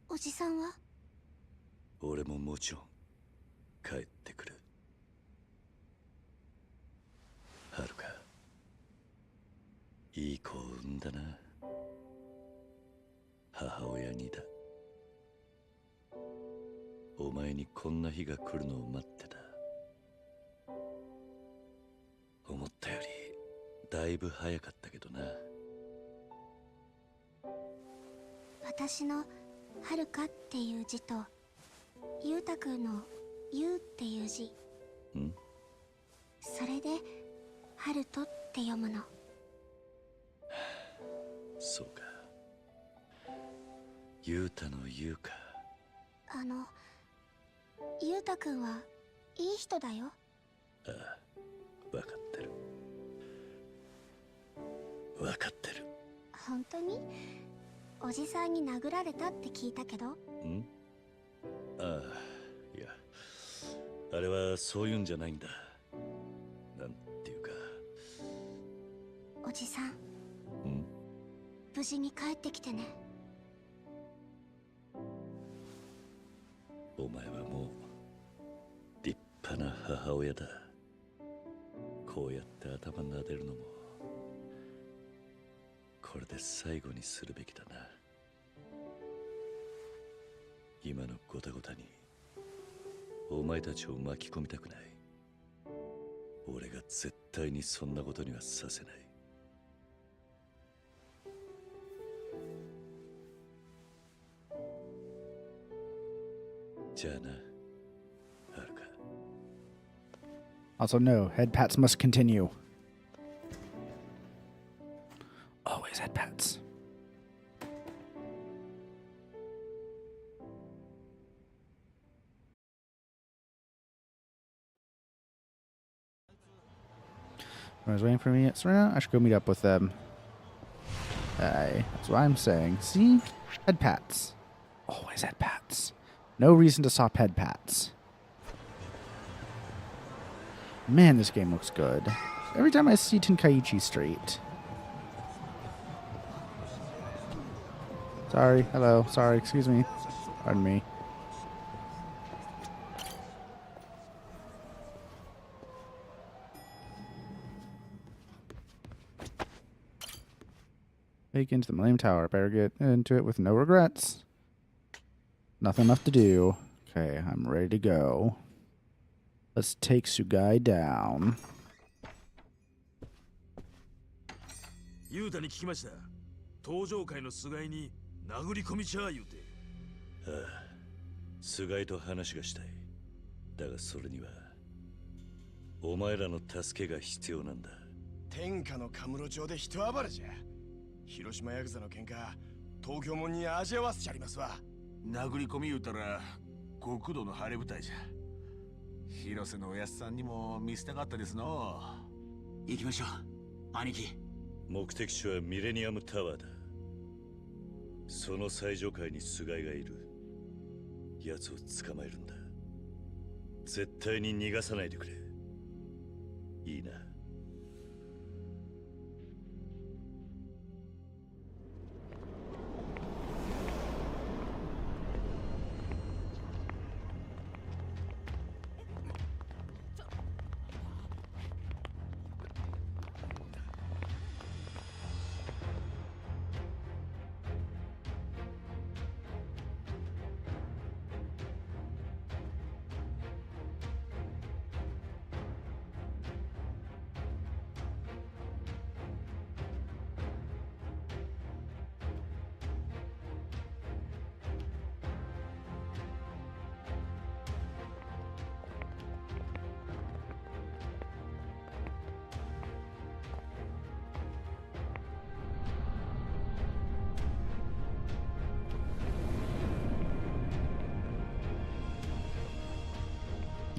おじさんは？俺ももちろん帰ってくる。はるか、いい子を産んだな。母親にだ。お前にこんな日が来るのを待ってた。思ったよりだいぶ早かったけどな。私のはるかっていう字とゆうたくんのゆうっていう字。それではるとって読むの。そうか。ゆうたのゆうか。ゆうたくんはいい人だよ。ああ、わかってる。わかってる。本当に？おじさんに殴られたって聞いたけど。ああ、いや、あれはそういうんじゃないんだ。なんていうか。おじさん。無事に帰ってきてね。お前はもう立派な母親だ。こうやって頭撫でるのもこれで最後にするべきだな。今のゴタゴタにお前たちを巻き込みたくない。俺が絶対にそんなことにはさせない。じゃあな、はるか。Also, no, head pats must continue. Always head pats. I was waiting for me at Serena. I should go meet up with them. That's what I'm saying. See? Head pats. Always head pats. No reason to stop head pats. Man, this game looks good. Every time I see Tenkaichi straight. Sorry. Hello. Sorry. Excuse me. Pardon me. Take into the Millennium Tower. Better get into it with no regrets. Nothing left to do. Okay, I'm ready to go. Let's take Sugai down. ユータに聞きました。登場界の菅井に殴り込みちゃあ言うて。ああ、菅井と話がしたい。だがそれにはお前らの助けが必要なんだ。天下のカムロ町で人暴れじゃ。広島ヤクザの喧嘩、東京門に味合わせちゃりますわ。殴り込み言うたら極度の晴れ舞台じゃ。広瀬のおやっさんにも見せたかったですの。行きましょう、兄貴。目的地はミレニアムタワーだ。その最上階に菅井がいる。奴を捕まえるんだ。絶対に逃がさないでくれ。いいな。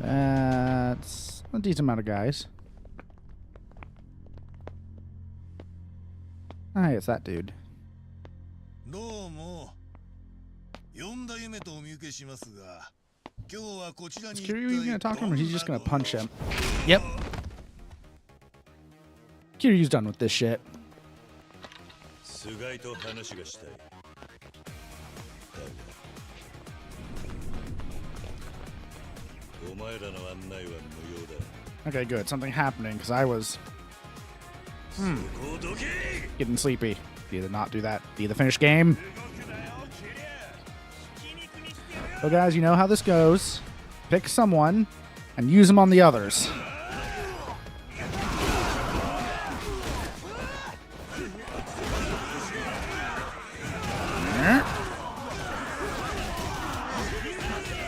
That's a decent amount of guys. Ah, it's that dude. どうも。呼んだ夢とお見受けしますが、今日はこちらに。Is Kiryu gonna talk to him or he's just gonna punch him? Yep. Kiryu's done with this shit. 菅井と話がしたい。お前らの案内は無用だ。 Okay, good. Something happening because I was getting sleepy. Either not do that, either finish game. So guys, you know how this goes. Pick someone and use them on the others.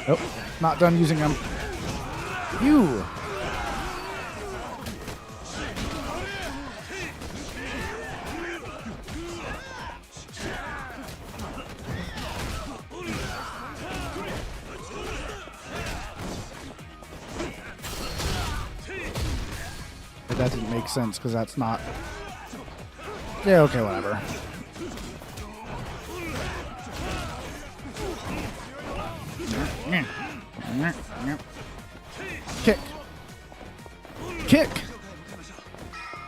Nope, not done using them. You. That didn't make sense because that's not. Yeah, okay, whatever. Kick. Kick.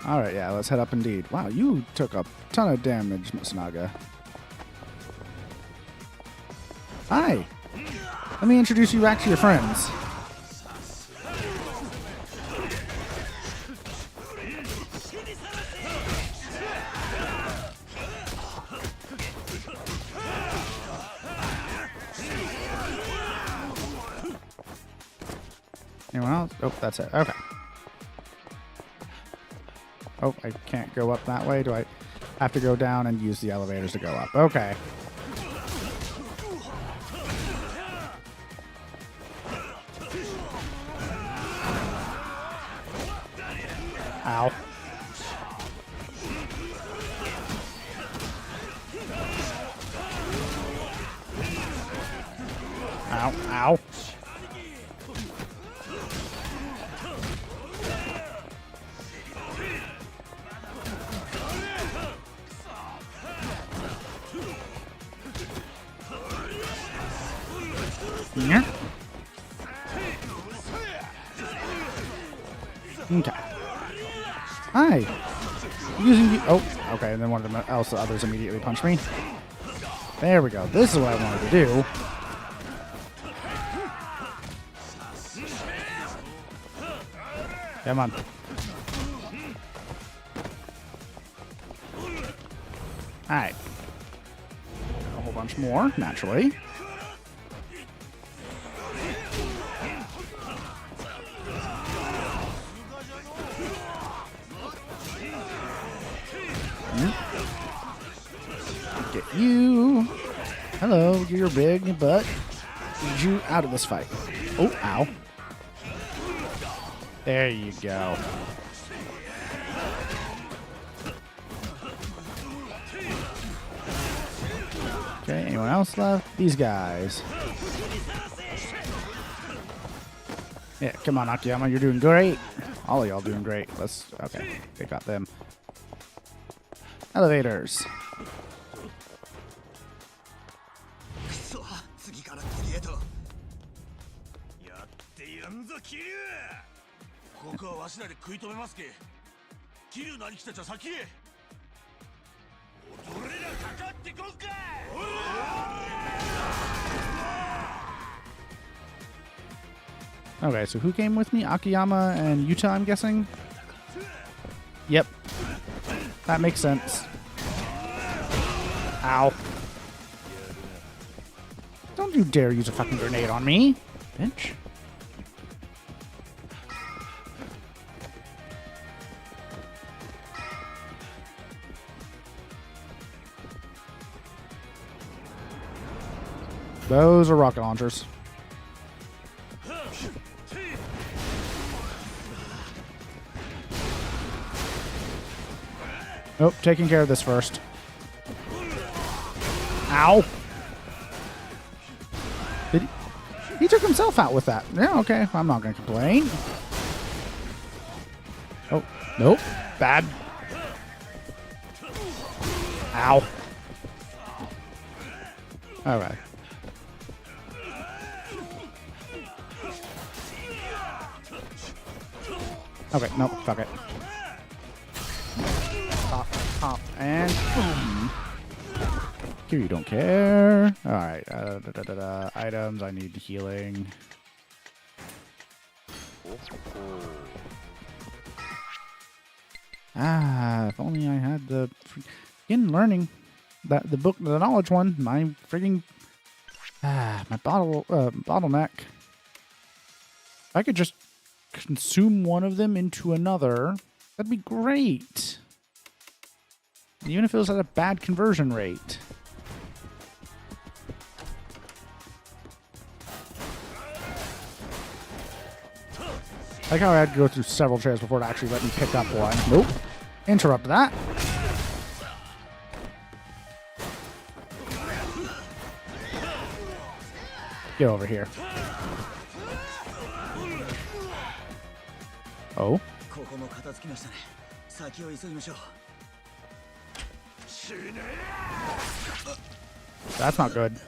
All right, yeah, let's head up indeed. Wow, you took a ton of damage, Matsunaga. Hi. Let me introduce you back to your friends. Anyone else? Oh, that's it. Okay. Oh, I can't go up that way. Do I have to go down and use the elevators to go up? Okay. Ow. Ow, ow. Yeah. Okay. Hi. Using the. Oh, okay. And then one of them else, the others immediately punched me. There we go. This is what I wanted to do. Come on. Alright. A whole bunch more, naturally. Get you. Hello, you're big, but need you out of this fight. Oh, ow. There you go. Okay, anyone else left? These guys. Yeah, come on, Akiyama, you're doing great. All of y'all doing great. Okay, they got them. Elevators. Okay, so who came with me? Akiyama and Yuta, I'm guessing? Yep. That makes sense. Ow. Don't you dare use a fucking grenade on me, bitch. Those are rocket launchers. Nope, taking care of this first. Ow. He took himself out with that. Yeah, okay. I'm not going to complain. Oh, nope. Bad. Ow. All right. Okay, nope, fuck it. Pop, and boom. Here you don't care. Alright, items, I need healing. If only I had the freaking learning. The book, the knowledge one, my freaking my bottleneck. If I could just consume one of them into another, that'd be great. Even if it was at a bad conversion rate. I like how I had to go through several chairs before it actually let me pick up one. Nope. Interrupt that. Get over here. Oh. That's not good.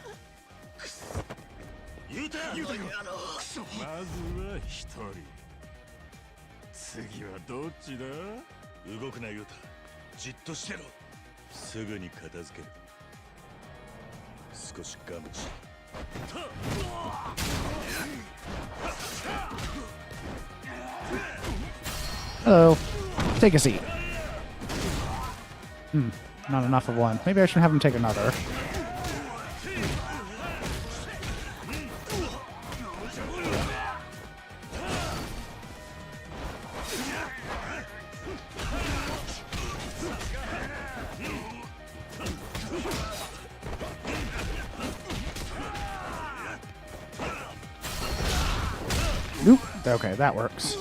次はどっちだ？動くなユタ。じっとしてろ。すぐに片付ける。少し我慢し。Hello. Take a seat. Not enough of one. Maybe I should have him take another. Nope. Okay, that works.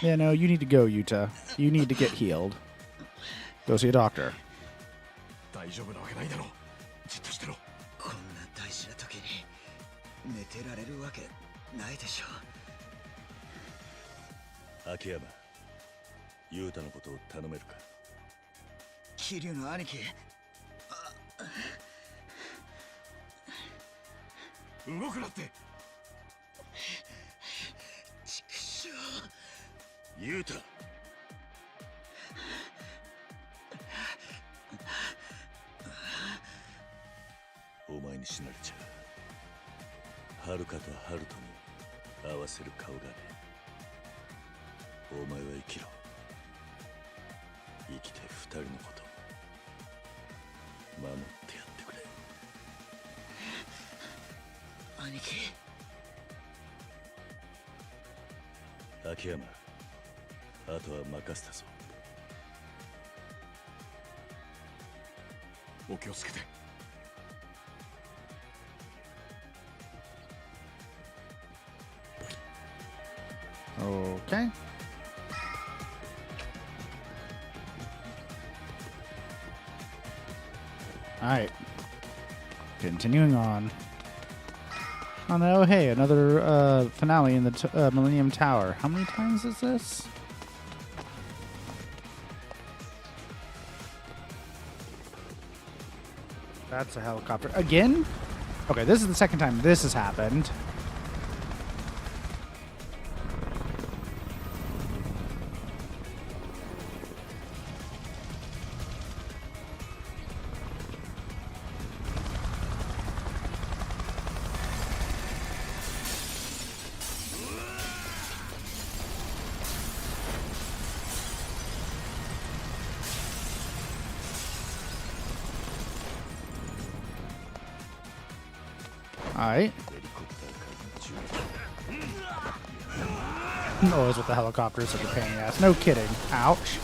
Yeah, no, you need to go, Yuta. You need to get healed. Go see a doctor. 大丈夫なわけないだろう。じっとしてろ。こんな大事な時に寝てられるわけないでしょう。秋山、ユータのことを頼めるか。桐生の兄貴。動くなって。ちくしょう。ユータ。お前に死なれちゃはるかとハルトに合わせる顔がね。お前は生きろ。生きて二人のこと守ってやってくれ。兄貴。秋山、あとは任せたぞ。お気をつけて。Okay. Alright. Continuing on. Oh no, hey, another finale in the Millennium Tower. How many times is this? That's a helicopter. Again? Okay, this is the second time this has happened. Alright. Always with the helicopters, such a pain in the ass. No kidding. Ouch.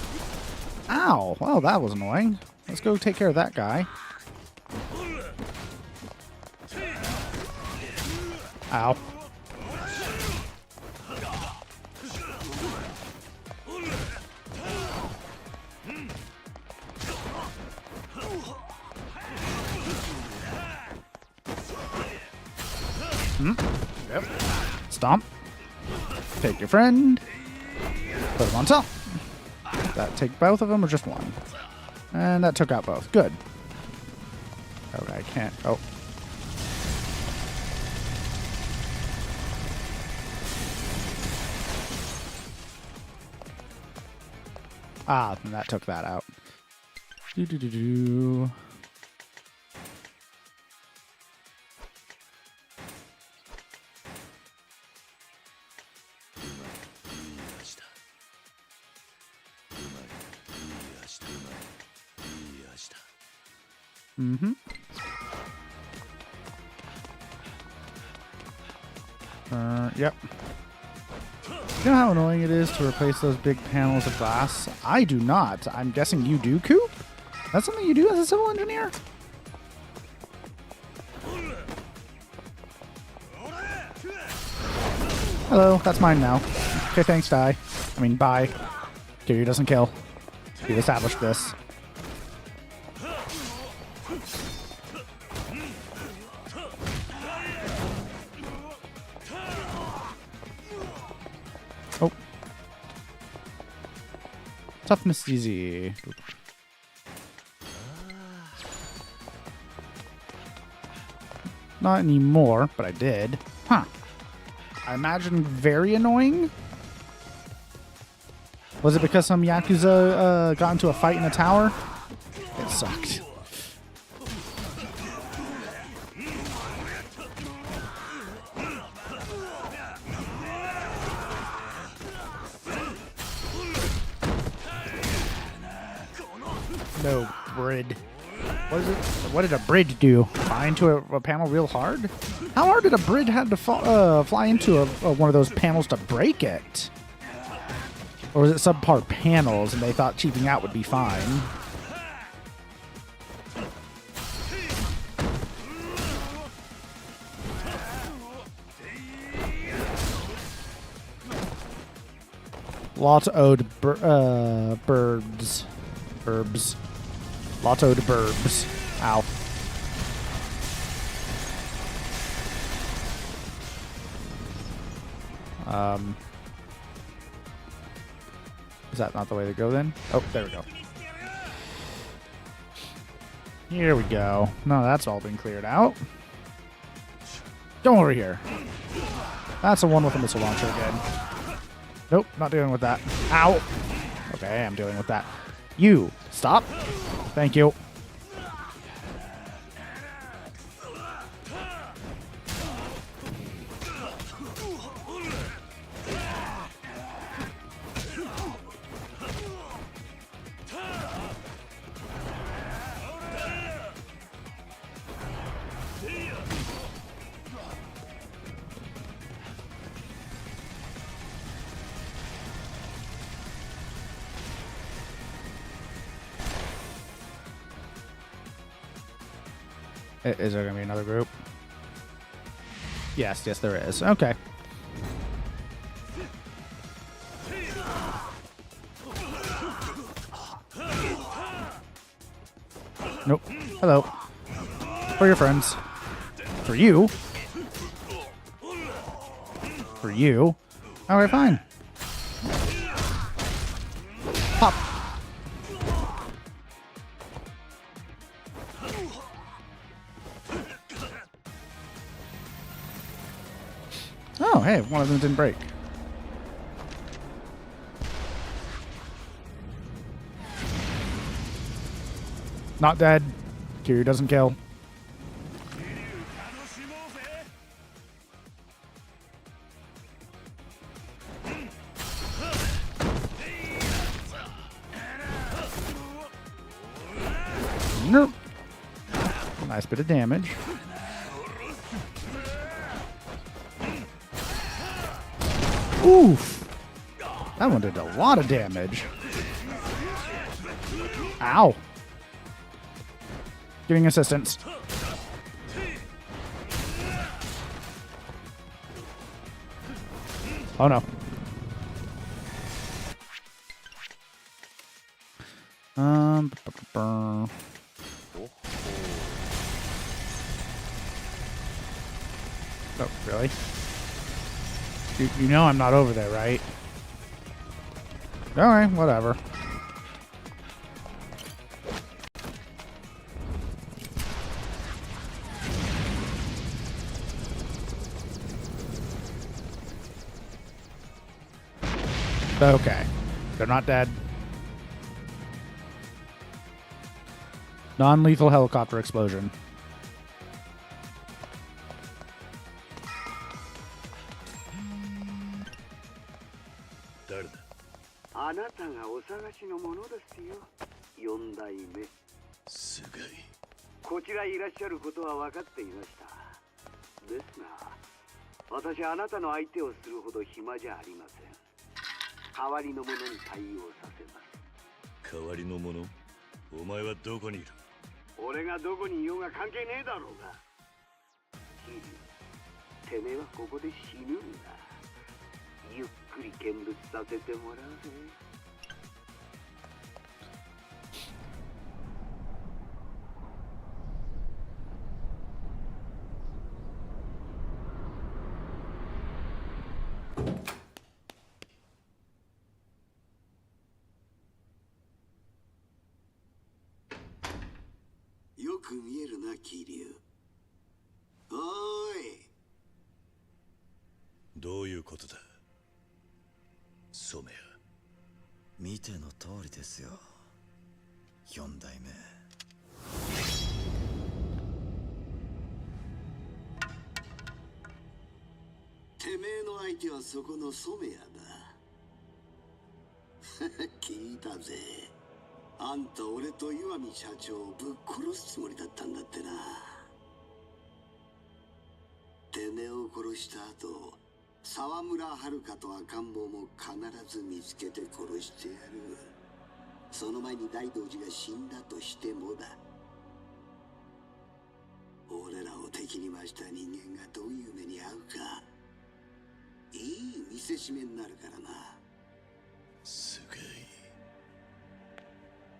Ow. Well, that was annoying. Let's go take care of that guy. Ow. Yep. Stomp. Take your friend. Put him on top. That take both of them or just one? And that took out both. Good. Okay, I can't. Oh. Ah, and that took that out. Do-do-do-do. Mm-hmm. Yep. You know how annoying it is to replace those big panels of glass? I do not. I'm guessing you do, Coop? That's something you do as a civil engineer? Hello, that's mine now. Okay, thanks, die. I mean, bye. Kiryu doesn't kill. We've established this. Oh. Toughness easy. Not anymore, but I did. Huh. I imagine very annoying. Was it because some Yakuza got into a fight in a tower? It sucked. No, brid. What is it? What did a brid do? Fly into a panel real hard? How hard did a brid have to fly into one of those panels to break it? Or was it subpar panels and they thought cheaping out would be fine? Lot-owed burbs. Burbs. Lot-owed burbs. Ow. Is that not the way to go then? Oh, there we go. Here we go. No, that's all been cleared out. Come over here. That's the one with a missile launcher again. Nope, not dealing with that. Ow. Okay, I am dealing with that. You, stop. Thank you. Is there going to be another group? Yes, there is. Okay. Nope. Hello. For your friends. For you. For you. Alright, fine. Pop. Oh, hey, one of them didn't break. Not dead. Kiryu doesn't kill. Nope. Nice bit of damage. Oof. That one did a lot of damage. Ow. Giving assistance. Oh no. Oh, really? You know I'm not over there, right? Alright, whatever. Okay. They're not dead. Non-lethal helicopter explosion.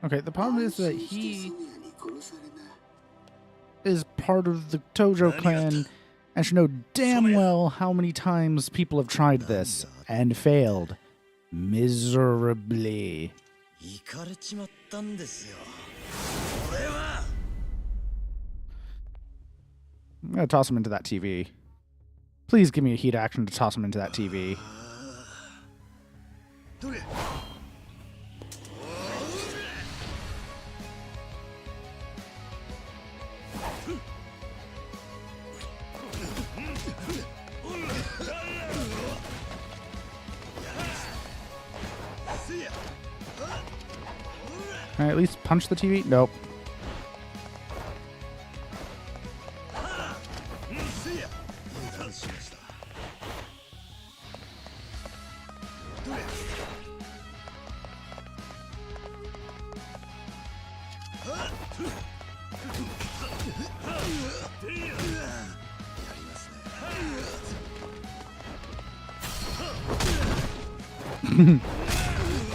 Okay, the problem is that he is part of the Tojo clan and should know damn well how many times people have tried this and failed miserably. I'm gonna toss him into that TV. Please give me a heat action to toss him into that TV. Can I at least punch the TV? Nope.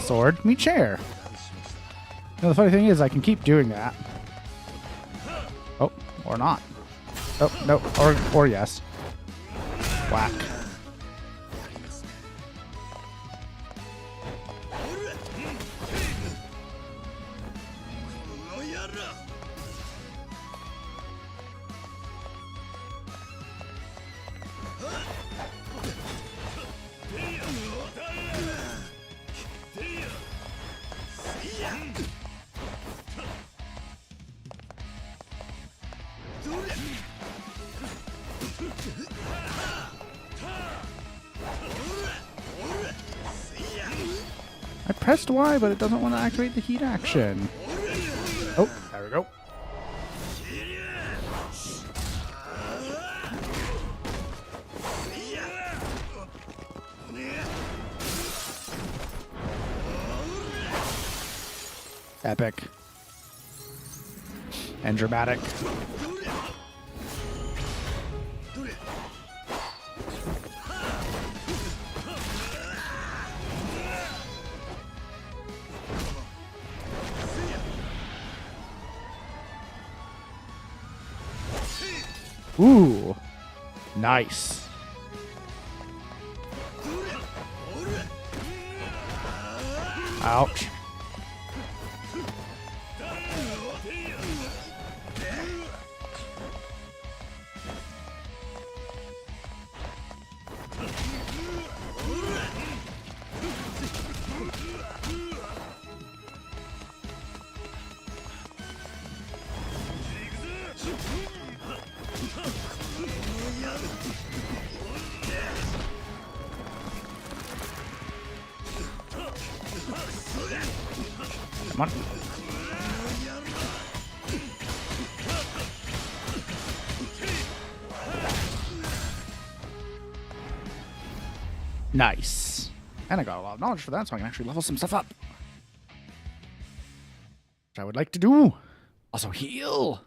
Sword, me chair. No, the funny thing is I can keep doing that. Oh, or not. Oh, no, or yes. Whack. I pressed Y, but it doesn't want to activate the heat action. Oh, there we go. Epic. And dramatic. Ooh, nice. Ouch. Come on. Nice. And I got a lot of knowledge for that, so I can actually level some stuff up. Which I would like to do. Also heal.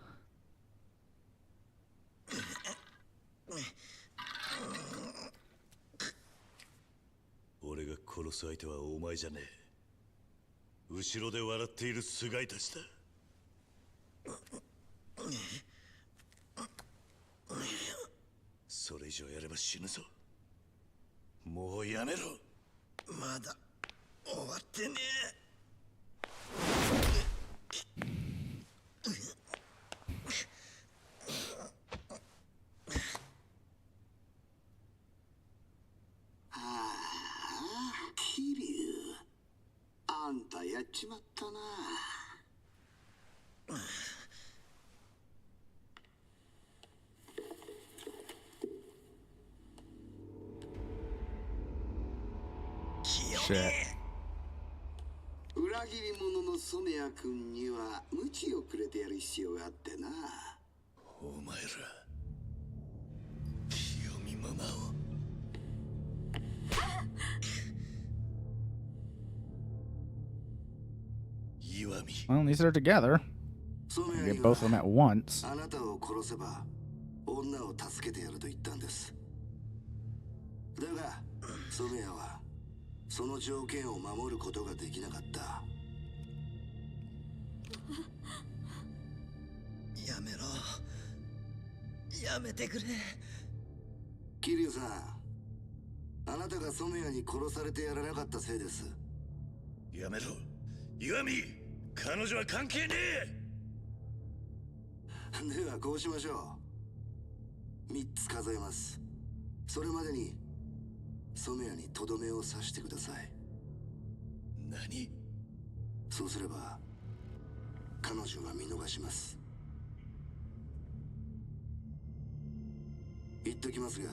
Shit. 裏切り者の染谷君には鞭をくれてやる必要があってな。お前ら清見ママを。Well, at least they're together. Get both of them at once. あなたを殺せば女を助けてやると言ったんです。だが染谷はその条件を守ることができなかった。やめろ。やめてくれ。桐生さん、あなたが染谷に殺されてやらなかったせいです。やめろ。岩見、彼女は関係ねえ。ではこうしましょう。3つ数えます。それまでに染谷にとどめを刺してください。何？そうすれば彼女は見逃します。言っときますが、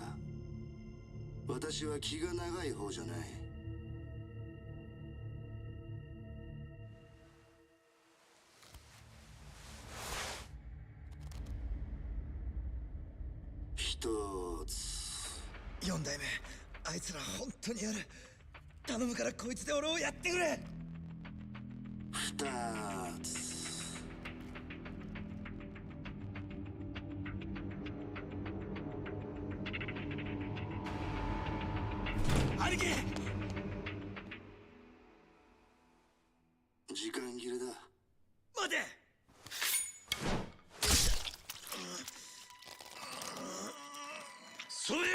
私は気が長い方じゃない。一つ。4代目、あいつら本当にやる。頼むからこいつで俺をやってくれ。二つ。兄貴！時間切れだ。待て！それや！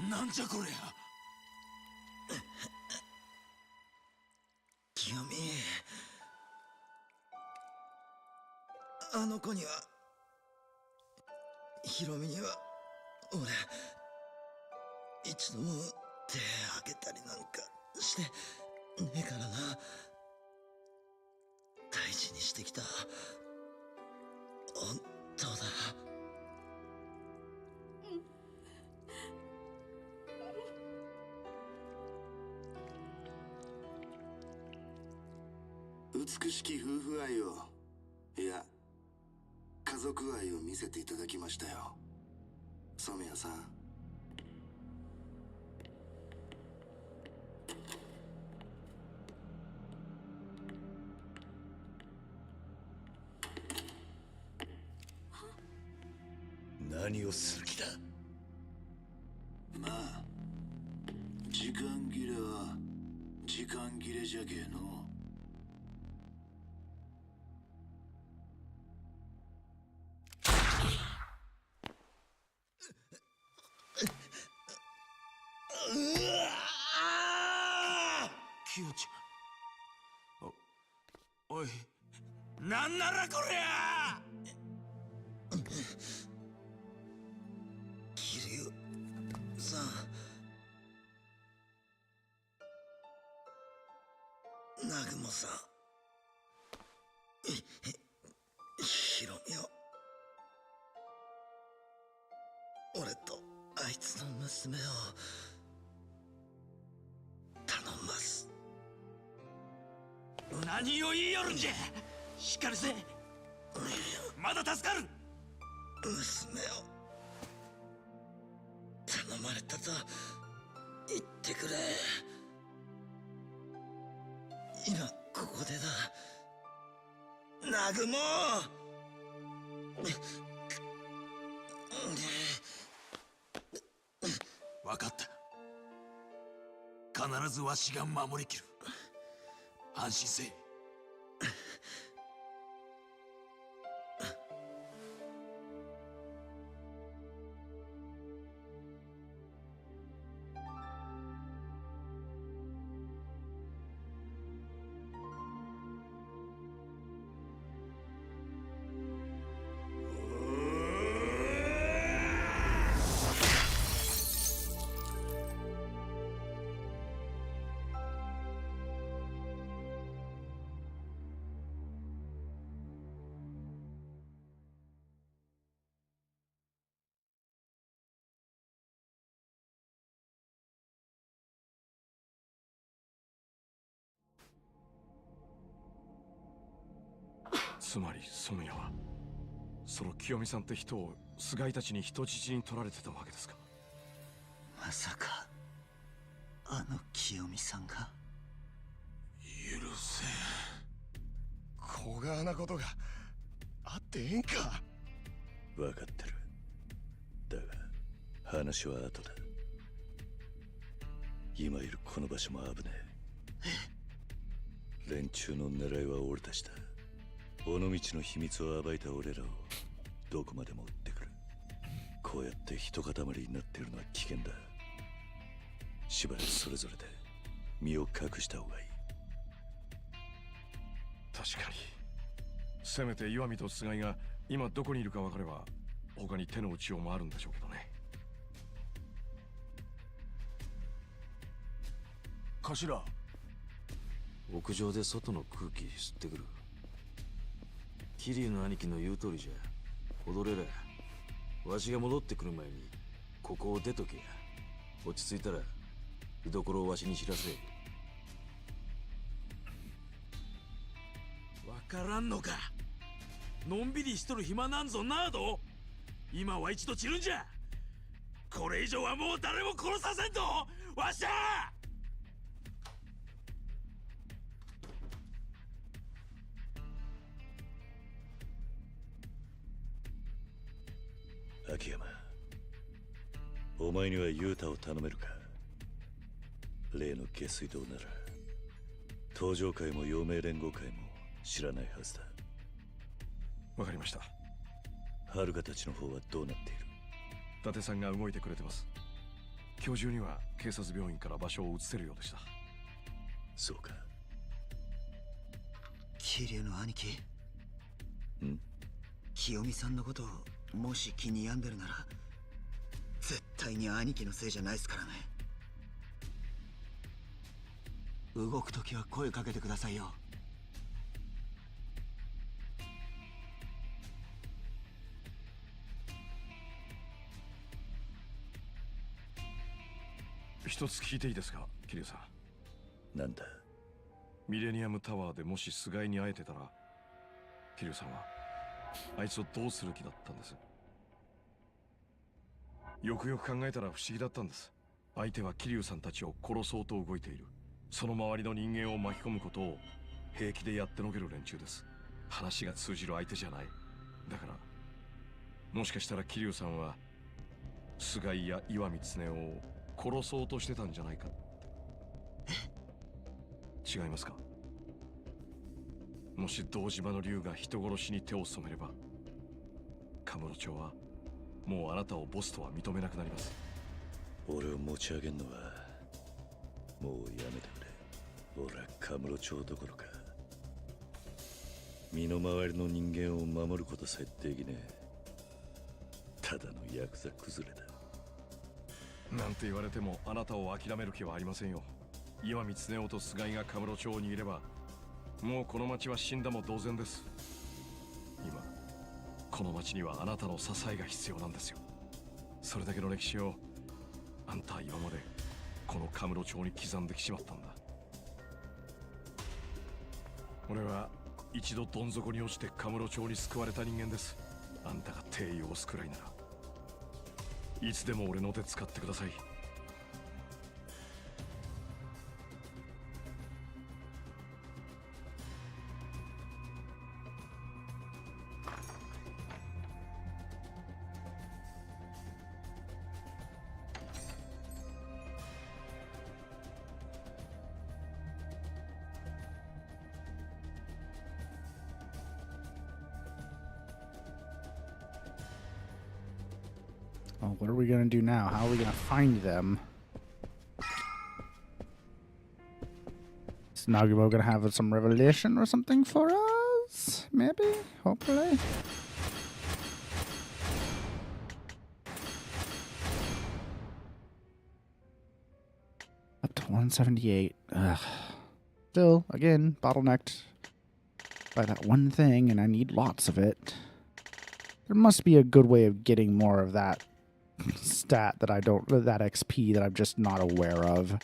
なんじゃこりゃ。清美、あの子には、ヒロミには俺一度も手あげたりなんかしてねえからな。大事にしてきた本当だ。美しき夫婦愛を、いや家族愛を見せていただきましたよ、染谷さん。何をする気だ？まあ時間切れは時間切れじゃけえの。キヨちゃん。おい、なんならこりゃ！桐生さん、南雲さん、ヒロミを俺とあいつの娘を頼んます。何を言いよるんじゃ！しっかりせ！まだ助かる！娘を頼まれたと言ってくれ。今ここでだ、南雲。分かった。必ずわしが守りきる。安心せえ。つまり染谷はその清美さんって人を菅井たちに人質に取られてたわけですか？まさかあの清美さんが。許せん。小川なことがあってええんか。分かってる。だが話は後だ。今いるこの場所も危ねえ。連中の狙いは俺たちだ。尾道の秘密を暴いた俺らをどこまでも追ってくる。こうやって一塊になっているのは危険だ。しばらくそれぞれで身を隠した方がいい。確かに。せめて岩見と菅井が今どこにいるか分かれば他に手の打ちようもあるんでしょうけどね。頭、屋上で外の空気吸ってくる。桐生の兄貴の言う通りじゃ。踊れら。わしが戻ってくる前にここを出とけや。落ち着いたら居所をわしに知らせ。わからんのか。のんびりしとる暇なんぞなど。今は一度散るんじゃ。これ以上はもう誰も殺させんとわしゃ。秋山、お前には雄太を頼めるか。例の下水道なら東上会も陽明連合会も知らないはずだ。わかりました。遥たちの方はどうなっている？伊達さんが動いてくれてます。今日中には警察病院から場所を移せるようでした。そうか。桐生の兄貴。ん？清美さんのことをもし気に病んでるなら絶対に兄貴のせいじゃないですからね。動くときは声かけてくださいよ。一つ聞いていいですか、桐生さん。なんだ？ミレニアムタワーでもし菅井に会えてたら、桐生さんはあいつをどうする気だったんです？よくよく考えたら不思議だったんです。相手は桐生さんたちを殺そうと動いている。その周りの人間を巻き込むことを平気でやってのける連中です。話が通じる相手じゃない。だからもしかしたら桐生さんは菅井や岩見恒夫を殺そうとしてたんじゃないか。違いますか？もし堂島の竜が人殺しに手を染めれば、カムロ町はもうあなたをボスとは認めなくなります。俺を持ち上げんのはもうやめてくれ。俺はカムロ町どころか身の回りの人間を守ることさえできねえ。ただのヤクザ崩れだ。なんて言われてもあなたを諦める気はありませんよ。岩見恒夫と菅井がカムロ町にいればもうこの町は死んだも同然です。今この町にはあなたの支えが必要なんですよ。それだけの歴史をあんたは今までこのカムロ町に刻んできちまったんだ。俺は一度どん底に落ちてカムロ町に救われた人間です。あんたが手を汚すくらいならいつでも俺の手使ってください。Oh, what are we gonna do now? How are we gonna find them? Is Nagumo gonna have some revelation or something for us? Maybe? Hopefully? Up to 178. Ugh. Still, again, bottlenecked by that one thing, and I need lots of it. There must be a good way of getting more of that stat that I don't, that XP that I'm just not aware of.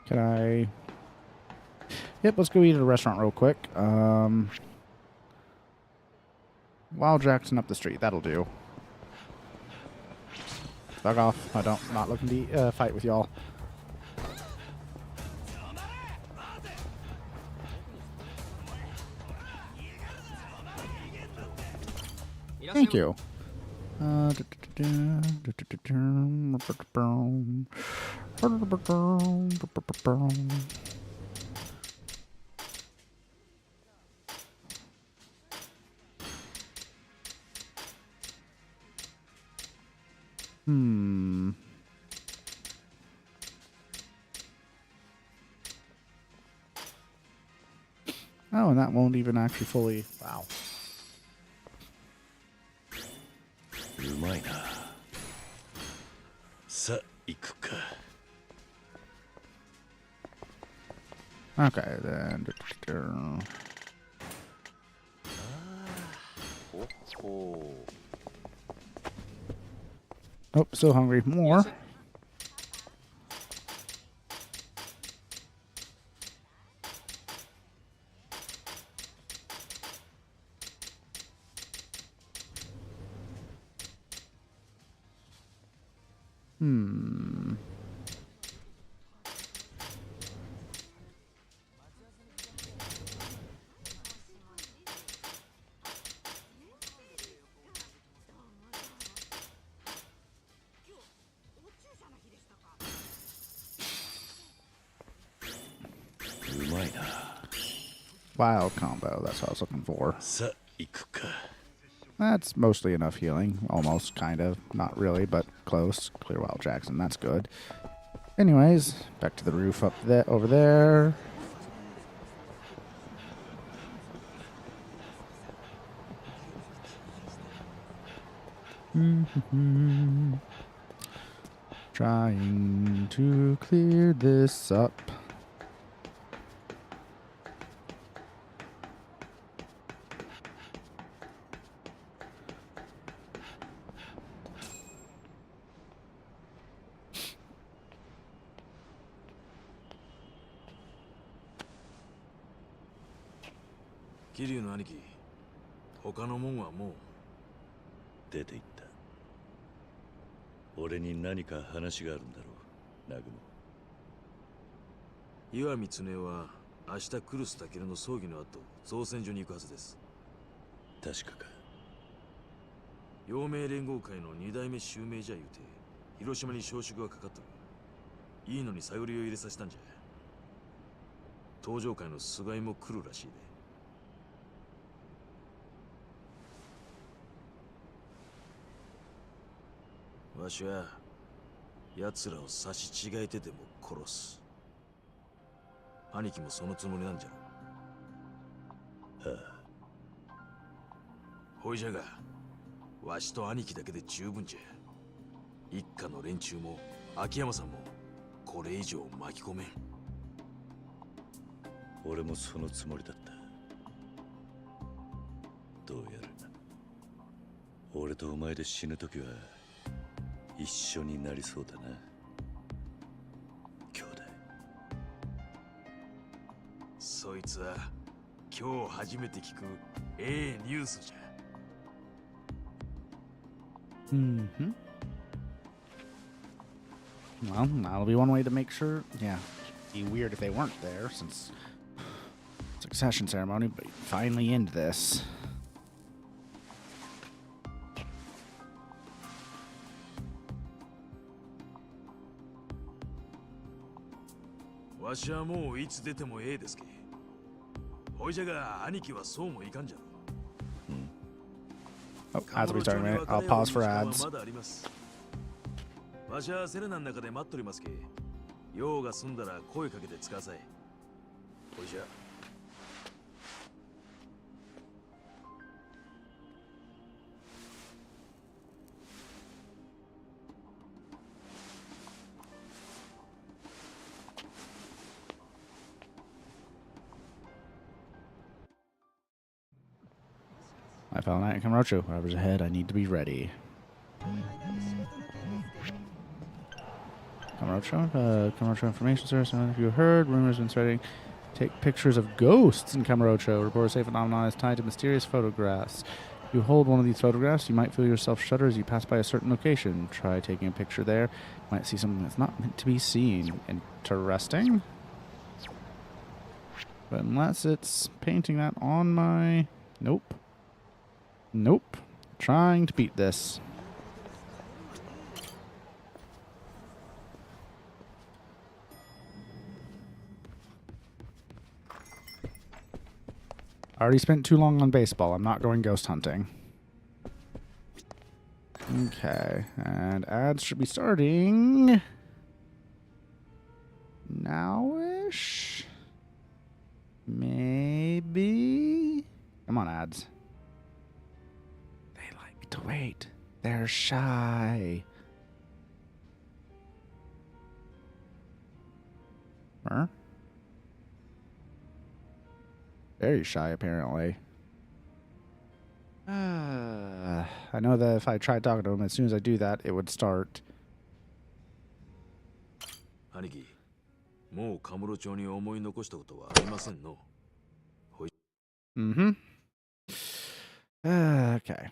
Can I? Yep, let's go eat at a restaurant real quick. While Jackson up the street, that'll do. Fuck off. Not looking to fight with y'all. Thank you. Hmm. Oh, and that won't even actually fully. Wow. うまいな。さあ行くか。 Okay, then. Oh, still hungry. More. Hmm. Wild combo, that's what I was looking for. That's mostly enough healing. Almost, kind of. Not really, but close. Clear Wild Jackson, that's good. Anyways, back to the roof up there, over there. Trying to clear this up. Kiryuの兄貴、他のもんはもう出て行った。俺に何か話があるんだろう、南雲。岩見恒夫は明日クルスタケルの葬儀の後、造船所に行くはずです。確かか。陽明連合会の2代目襲名じゃ言うて、広島に招集がかかっとる。いいのに探りを入れさせたんじゃ。東上会の菅井も来るらしいで。わしは奴らを刺し違えてでも殺す。兄貴もそのつもりなんじゃろ。はあ。ほいじゃが、わしと兄貴だけで十分じゃ。一家の連中も秋山さんもこれ以上巻き込めん。俺もそのつもりだった。どうやら俺とお前で死ぬ時は一緒になりそうだな、兄弟。そいつは今日初めて聞くええニュースじゃ。Mm-hmm. Well, that'll be one way to make sure. Yeah, it'd be weird if they weren't there, since succession ceremony, but finally end this. Oh, as we start a minute, I'll pause for ads. わしはセレナの中で待っとりますけ。用が済んだら声かけてつかさい。ほいじゃ。My fellow knight Kamurocho, whoever's ahead, I need to be ready. Kamurocho Information Service. If you heard, rumors been spreading. Take pictures of ghosts in Kamurocho. Reports say phenomenon is tied to mysterious photographs. If you hold one of these photographs, you might feel yourself shudder as you pass by a certain location. Try taking a picture there. You might see something that's not meant to be seen. Interesting. But unless it's painting that on my... Nope. Nope. Trying to beat this. I already spent too long on baseball. I'm not going ghost hunting. Okay, and ads should be starting now-ish. Maybe. Come on, ads. They like to wait. They're shy. Huh? Very shy, apparently. I know that if I tried talking to him, as soon as I do that, it would start. 兄貴、もうカムロ町に思い残したことはありませんの。Mm-hmm. Okay.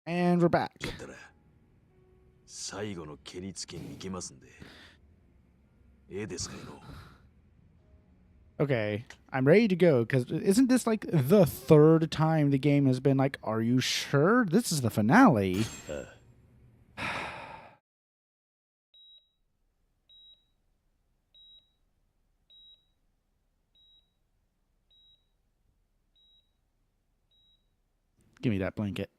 And we're back. 最後の蹴りつけに行きますんで。ええですかいの。Okay, I'm ready to go, because isn't this like the third time the game has been like, are you sure? This is the finale. Give me that blanket.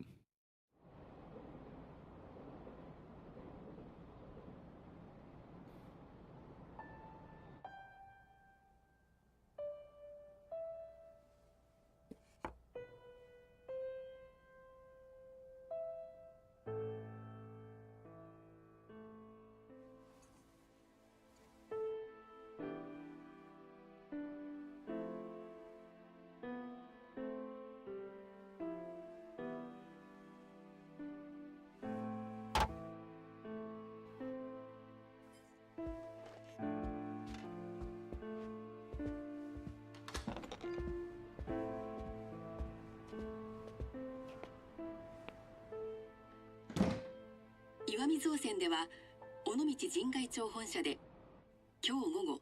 見造船では尾道神外町本社で今日午後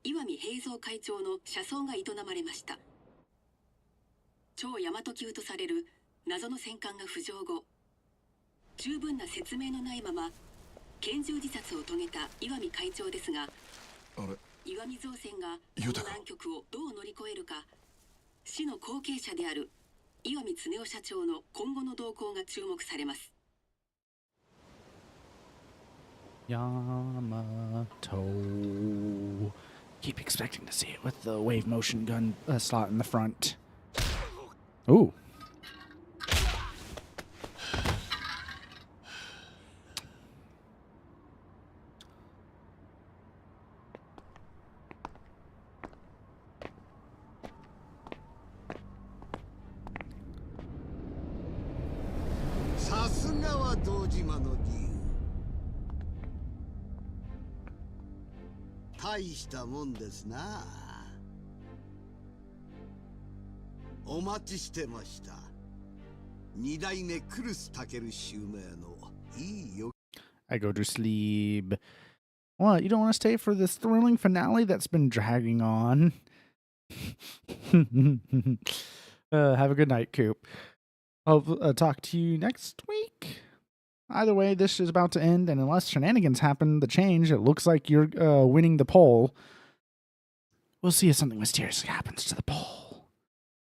岩見平蔵会長の車窓が営まれました。超大和級とされる謎の戦艦が浮上後、十分な説明のないまま拳銃自殺を遂げた岩見会長ですが、岩見造船がこの難局をどう乗り越えるか、市の後継者である岩見恒夫社長の今後の動向が注目されます。Yamato. Keep expecting to see it with the wave motion gun slot in the front. Ooh. Sasunga 大したもんですな。お待ちしてました。二代目クルスタケル襲名のいいよ。I go to sleep. What? You don't want to stay for this thrilling finale that's been dragging on? Have a good night, Coop. I'll talk to you next week. Either way, this is about to end, and unless shenanigans happen to change, it looks like you're winning the poll. We'll see if something mysterious happens to the poll.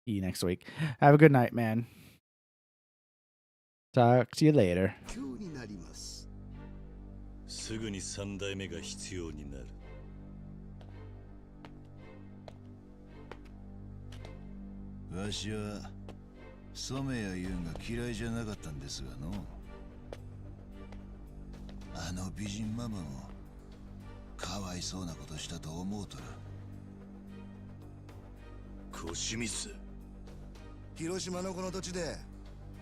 See you next week. Have a good night, man. Talk to you later. すぐに3代目が必要になる。わしは染谷優が嫌いじゃなかったんですがの。あの美人ママもかわいそうなことしたと思うとる。腰ミス。広島のこの土地で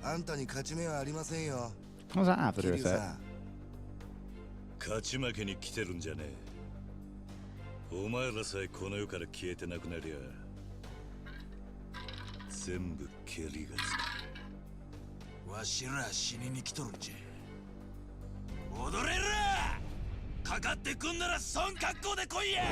あんたに勝ち目はありませんよ。What does that have to do with it? 勝ち負けに来てるんじゃねえ。お前らさえこの世から消えてなくなりゃ全部蹴りがつく。わしら死にに来とるんじゃ。踊れる！かかってくんならそん格好で来いや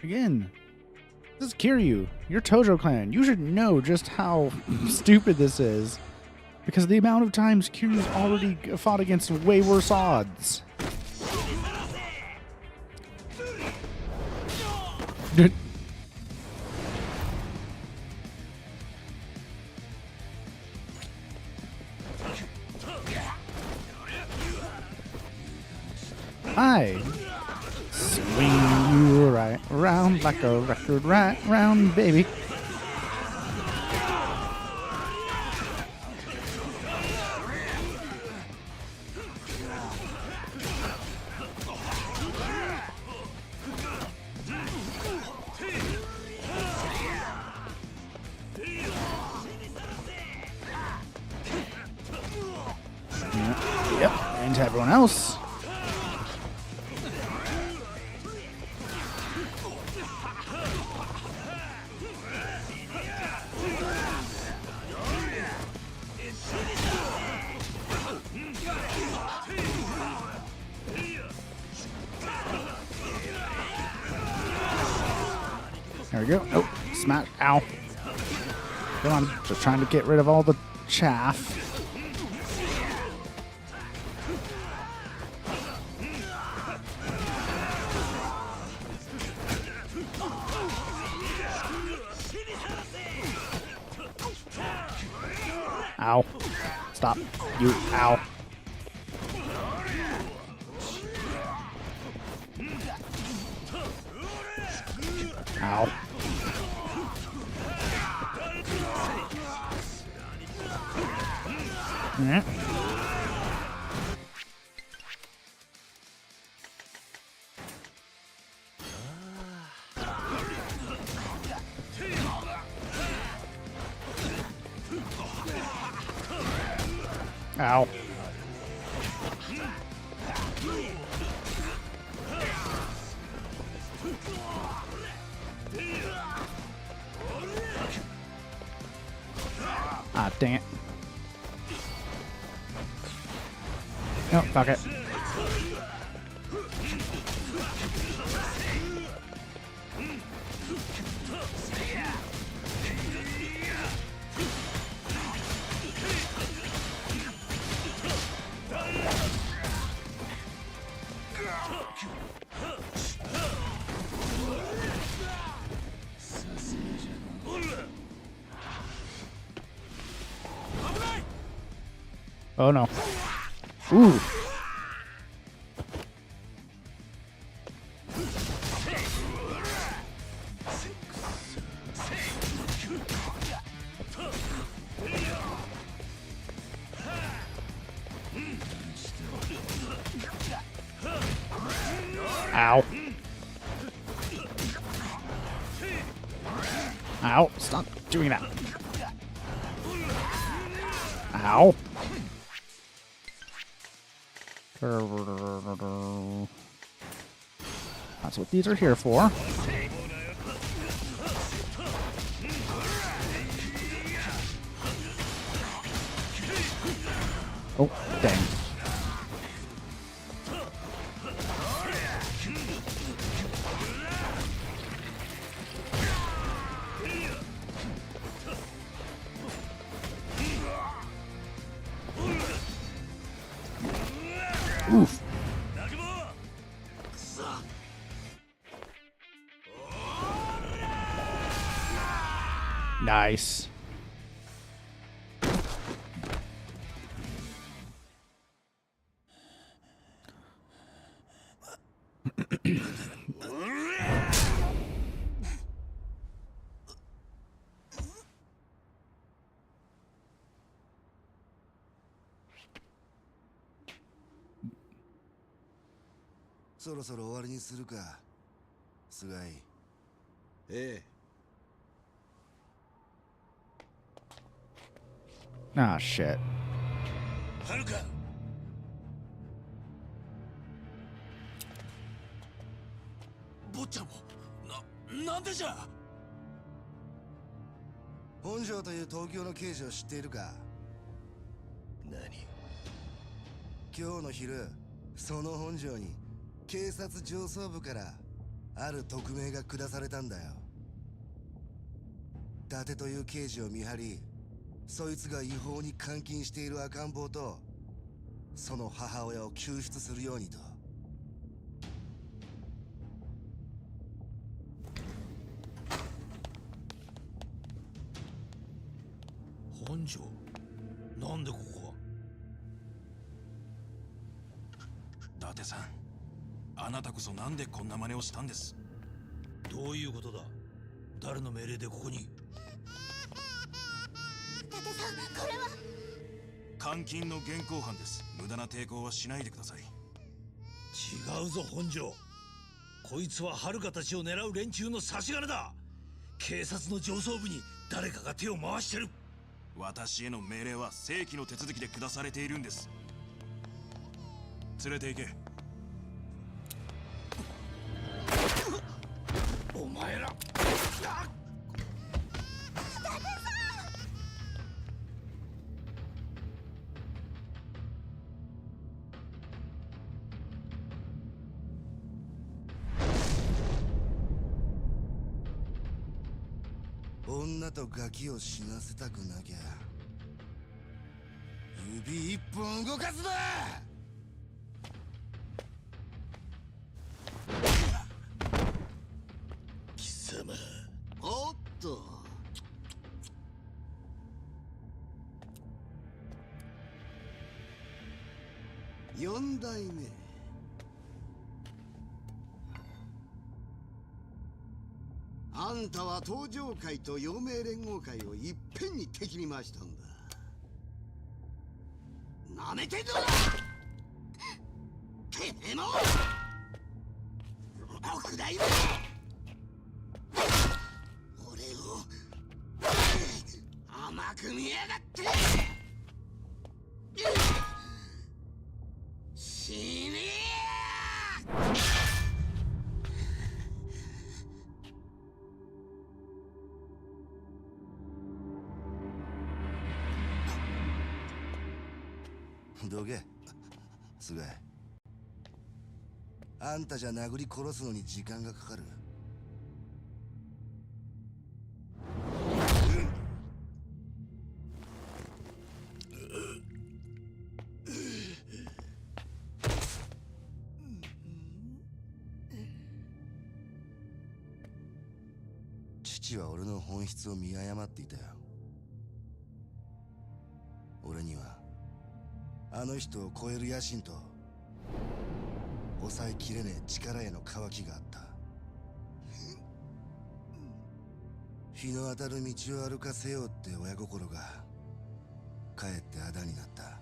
！Again, this is Kiryu. You're Tojo Clan. You should know just how stupid this is. Because of the amount of times Kiryu's already fought against way worse odds. Hi. Swing you right round like a record, right round, baby. Yep, and to everyone else. There we go. Oh, smack. Ow. Come on. Just trying to get rid of all the chaff. Ow. Stop. You. Ow. Ow. Yeah. Ow. Dang it. No, fuck it. Oh no. Ooh. Ow. Ow. Stop doing that. Ow. That's what these are here for. Oh, dang. Oof. Nice.そろそろ終わりにするか、菅井。ええ。Ah, shit. はるか。坊ちゃんもなんでじゃ。本庄という東京の刑事を知っているか。何。今日の昼、その本庄に警察上層部からある特命が下されたんだよ。伊達という刑事を見張り、そいつが違法に監禁している赤ん坊とその母親を救出するようにと。本庄、なんでここは。伊達さん、あなたこそなんでこんな真似をしたんです。どういうことだ。誰の命令でここに。伊達さん、これは。監禁の現行犯です。無駄な抵抗はしないでください。違うぞ本庄、こいつは遥たちを狙う連中の差し金だ。警察の上層部に誰かが手を回してる。私への命令は正規の手続きで下されているんです。連れて行け。お前ら。女とガキを死なせたくなきゃ指一本動かすな。貴様。おっと。四代目。あんたは東上会と陽明連合会をいっぺんに敵に回したんだ。なめてんのだ。てめえも奥大名俺を甘く見やがって。死ねえ。どけ。菅井。あんたじゃ殴り殺すのに時間がかかる。父は俺の本質を見誤っていたよ。俺にはあの人を超える野心と抑えきれねえ力への渇きがあった。日の当たる道を歩かせようって親心がかえってあだになった。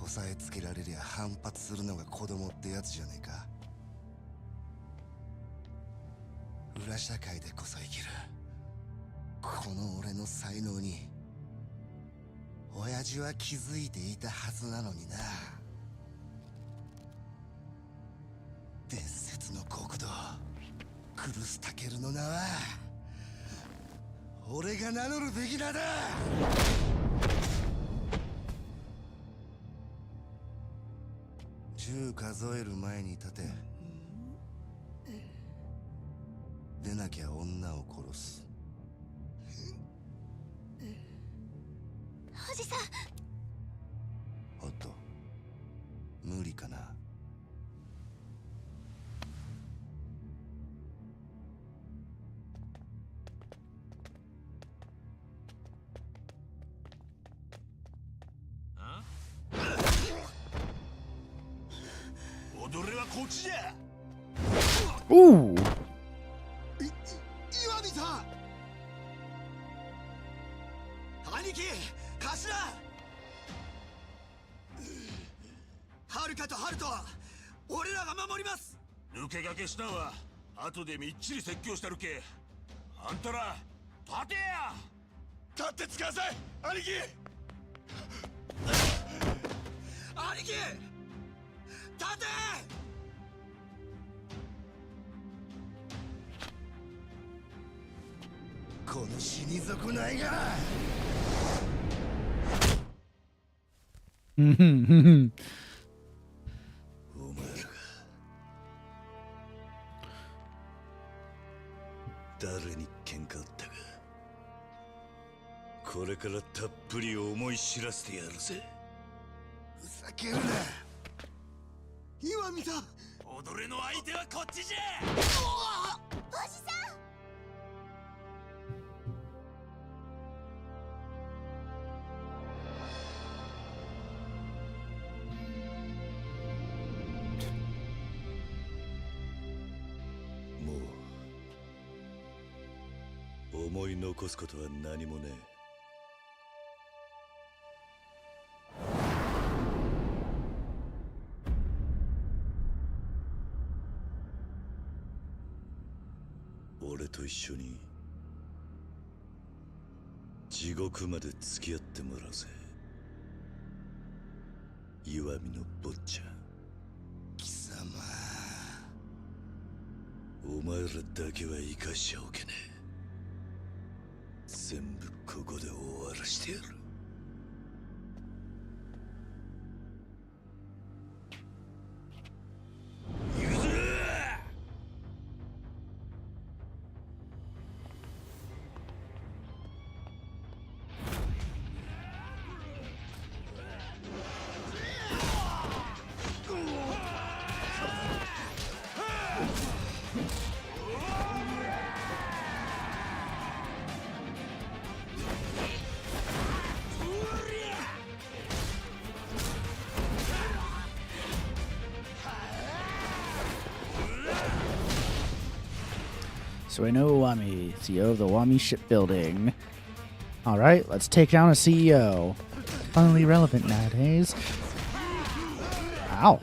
押さえつけられりゃ反発するのが子供ってやつじゃねえか。裏社会でこそ生きるこの俺の才能に親父は気づいていたはずなのにな。伝説の国土クルスタケルの名は俺が名乗るべき名だ。10数える前に立て。出なきゃ女を殺す。おじさん。おっと、無理かな。踊れはこっちじゃ。おお。岩見さん。兄貴、頭。はるかとハルトは俺らが守ります。抜け駆けしたんは後でみっちり説教したるけ。あんたら立てや。立ってつかさい兄貴。兄貴、立て。この死に損ないが。うんふんふんふん。お前らが誰に喧嘩売ったか、これからたっぷり思い知らせてやるぜ。ふざけるな。岩見さん。踊れの相手はこっちじゃ。おじさん。もう思い残すことは何もねえ。俺と一緒に地獄まで付き合ってもらうぜ、石見の坊ちゃん。貴様、お前らだけは生かしちゃおけねえ。全部ここで終わらしてやる。Sueno Wami, CEO of the Wami Shipbuilding. All right, let's take down a CEO. Finally relevant nowadays. Ow.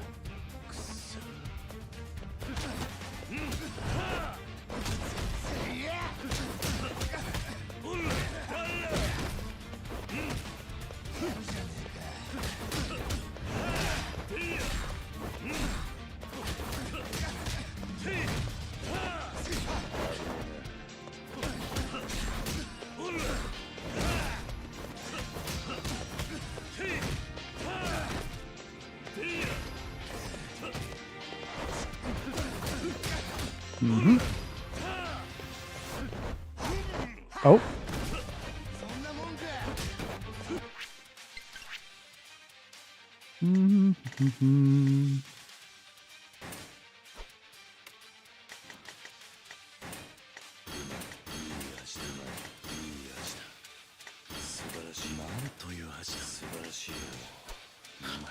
Oh. Mm-hmm.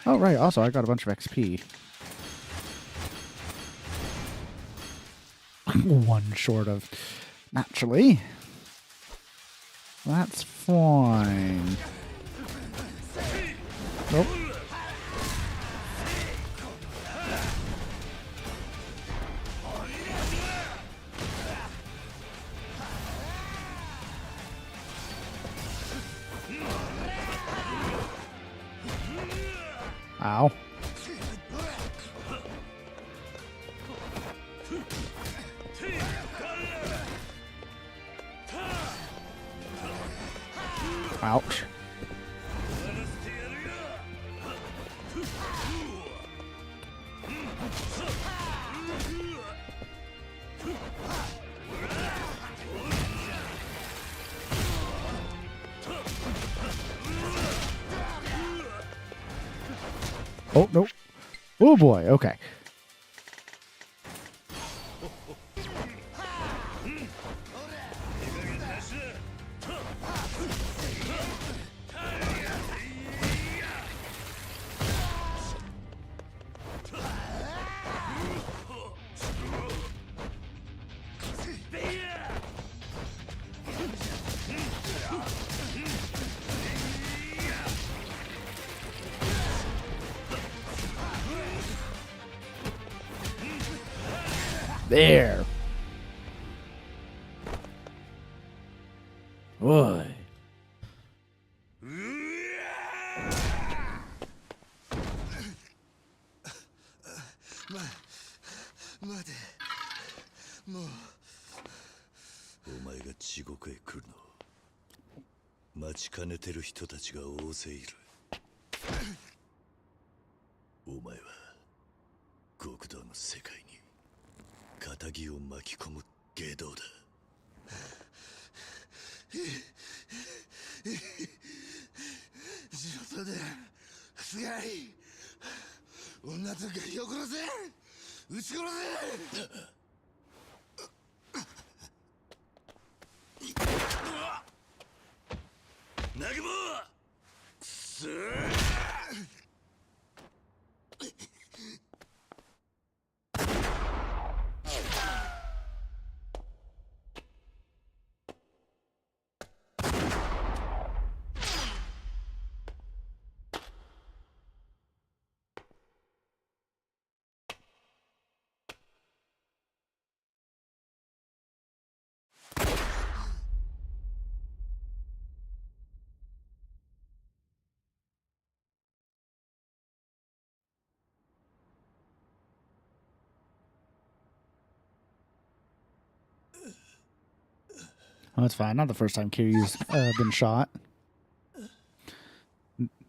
Oh, right. Also, I got a bunch of XP. One short of naturally. That's fine. Nope. Ow. Ouch. Oh, no. Oh, boy. Okay. There. Boy.待てもうお前が地獄へ来るのを待ちかねてる人たちが大勢いる。お前は極道の世界に仇を巻き込む外道だ。地元ですがい女とガキを殺せ撃ち殺せ南雲くそOh, that's fine. Not the first time Kiryu's been shot.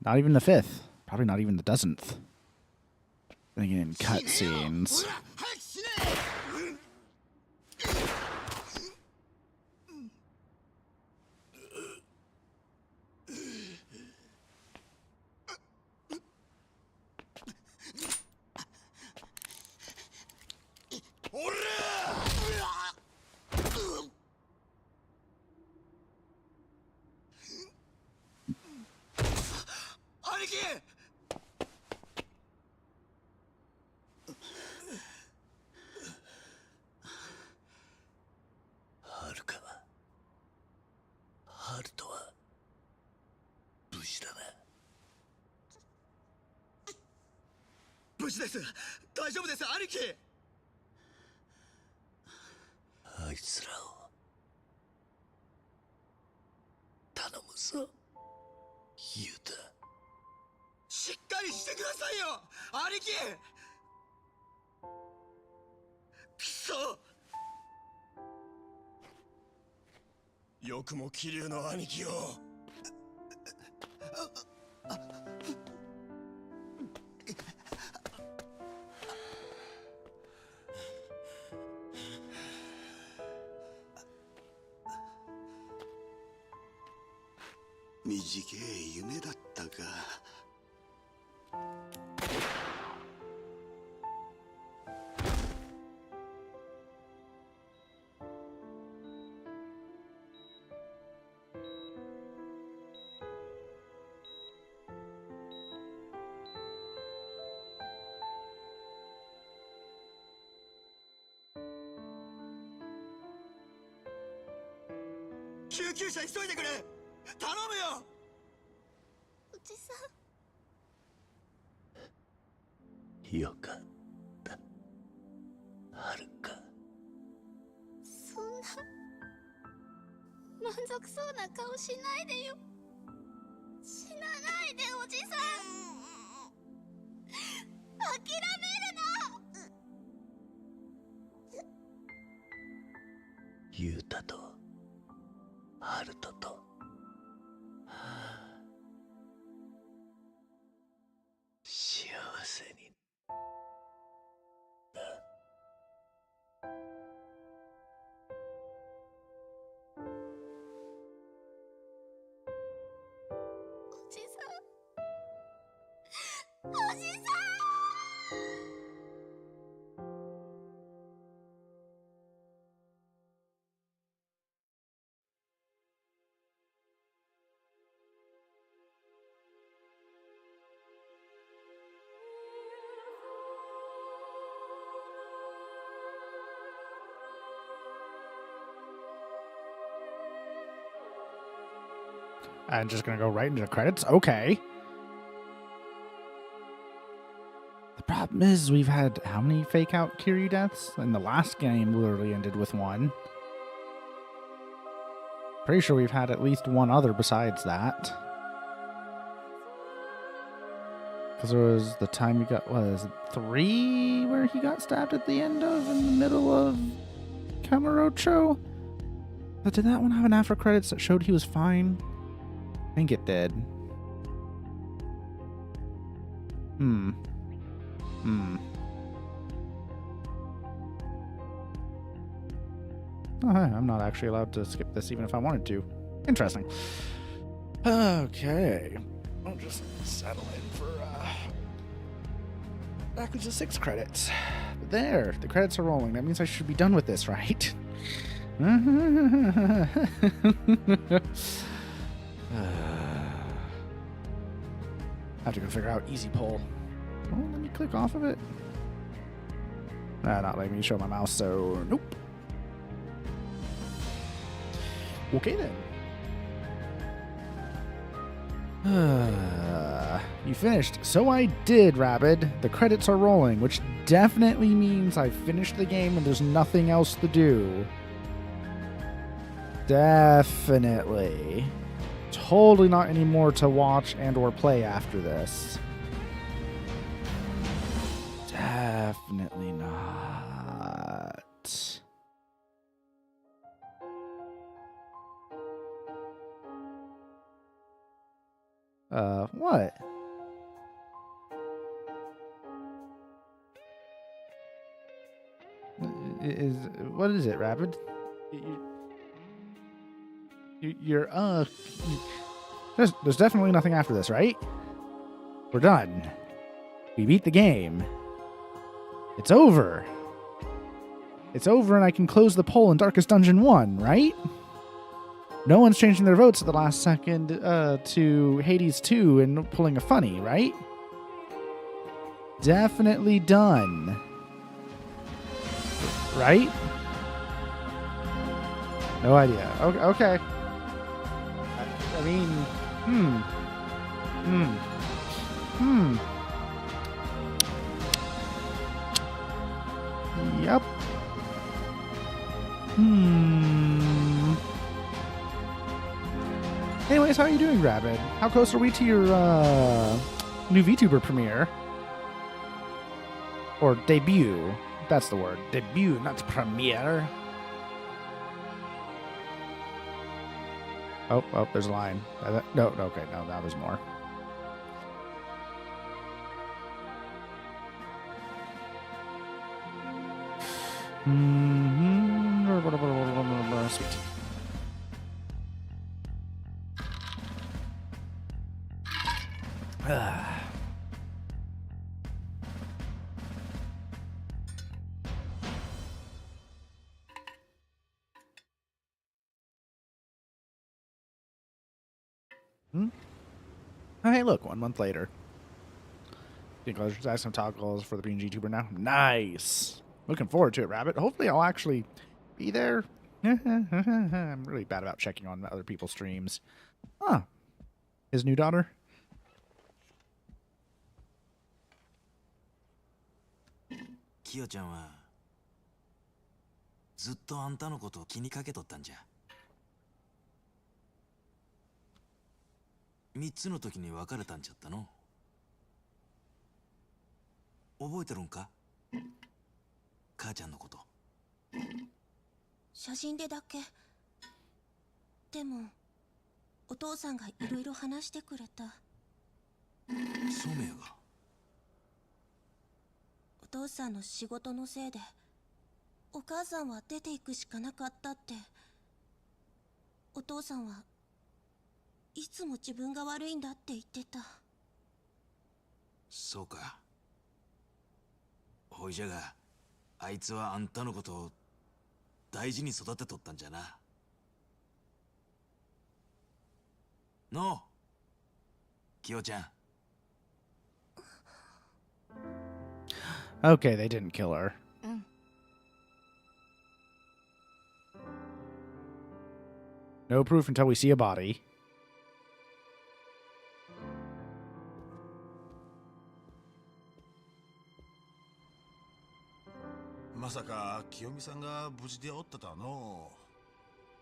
Not even the 5th. Probably not even the dozenth. Thinking in cutscenes.無事です。大丈夫です、兄貴。あいつらを頼むぞ、ユタ。しっかりしてくださいよ、兄貴。くそ。よくも桐生の兄貴を。短い夢だったか。救急車急いでくれ。頼むよ。おじさん。よかった。はるか。そんな満足そうな顔しないでよ。死なないでおじさん。諦めるな。ゆうたとハルトと幸せにな。おじさん。おじさん。I'm just gonna go right into the credits. Okay. The problem is we've had how many fake out Kiryu deaths? And the last game literally ended with one. Pretty sure we've had at least one other besides that. Because there was the time you got, what is it, 3 where he got stabbed at the end of, in the middle of Kamurocho? But did that one have an after credits that showed he was fine? I think it did. Oh, hi, I'm not actually allowed to skip this even if I wanted to. Interesting. Okay. I'll just settle in for Yakuza 6 credits. But there, the credits are rolling. That means I should be done with this, right? I have to go figure out easy pull. Oh, let me click off of it. Not letting me show my mouse, so nope. Okay then. You finished. So I did, Rabid. The credits are rolling, which definitely means I finished the game and there's nothing else to do. Definitely. Totally not any more to watch and or play after this. Definitely not. What? What is it, Rapid? There's definitely nothing after this, right? We're done. We beat the game. It's over. It's over and I can close the poll in Darkest Dungeon 1, right? No one's changing their votes at the last second to Hades 2 and pulling a funny, right? Definitely done. Right? No idea. Okay. I mean, Yep. Anyways, how are you doing, Rabbit? How close are we to your new VTuber premiere? Or debut. That's the word. Debut, not premiere. Oh, there's a line. No, okay, no, now there's more. Sweet. Oh, hey, look, 1 month later. Think I'll just ask some toggles for the being VTuber now. Nice. Looking forward to it, Rabbit. Hopefully I'll actually be there. I'm really bad about checking on other people's streams. Huh. His new daughter? Kyoちゃんはずっとあんたのことを気にかけとったんじゃ。3つの時に別れたんちゃったの。覚えてるんか、母ちゃんのこと。写真でだけ。でもお父さんがいろいろ話してくれた。そうめやが。お父さんの仕事のせいでお母さんは出ていくしかなかったって。お父さんはいつも自分が悪いんだって言ってた。そうか。ほいじゃが、あいつはあんたのことを大事に育てとったんじゃな。のう、キヨちゃん。Okay, they didn't kill her. No proof until we see a body. まさか清美さんが無事でおったとはのう。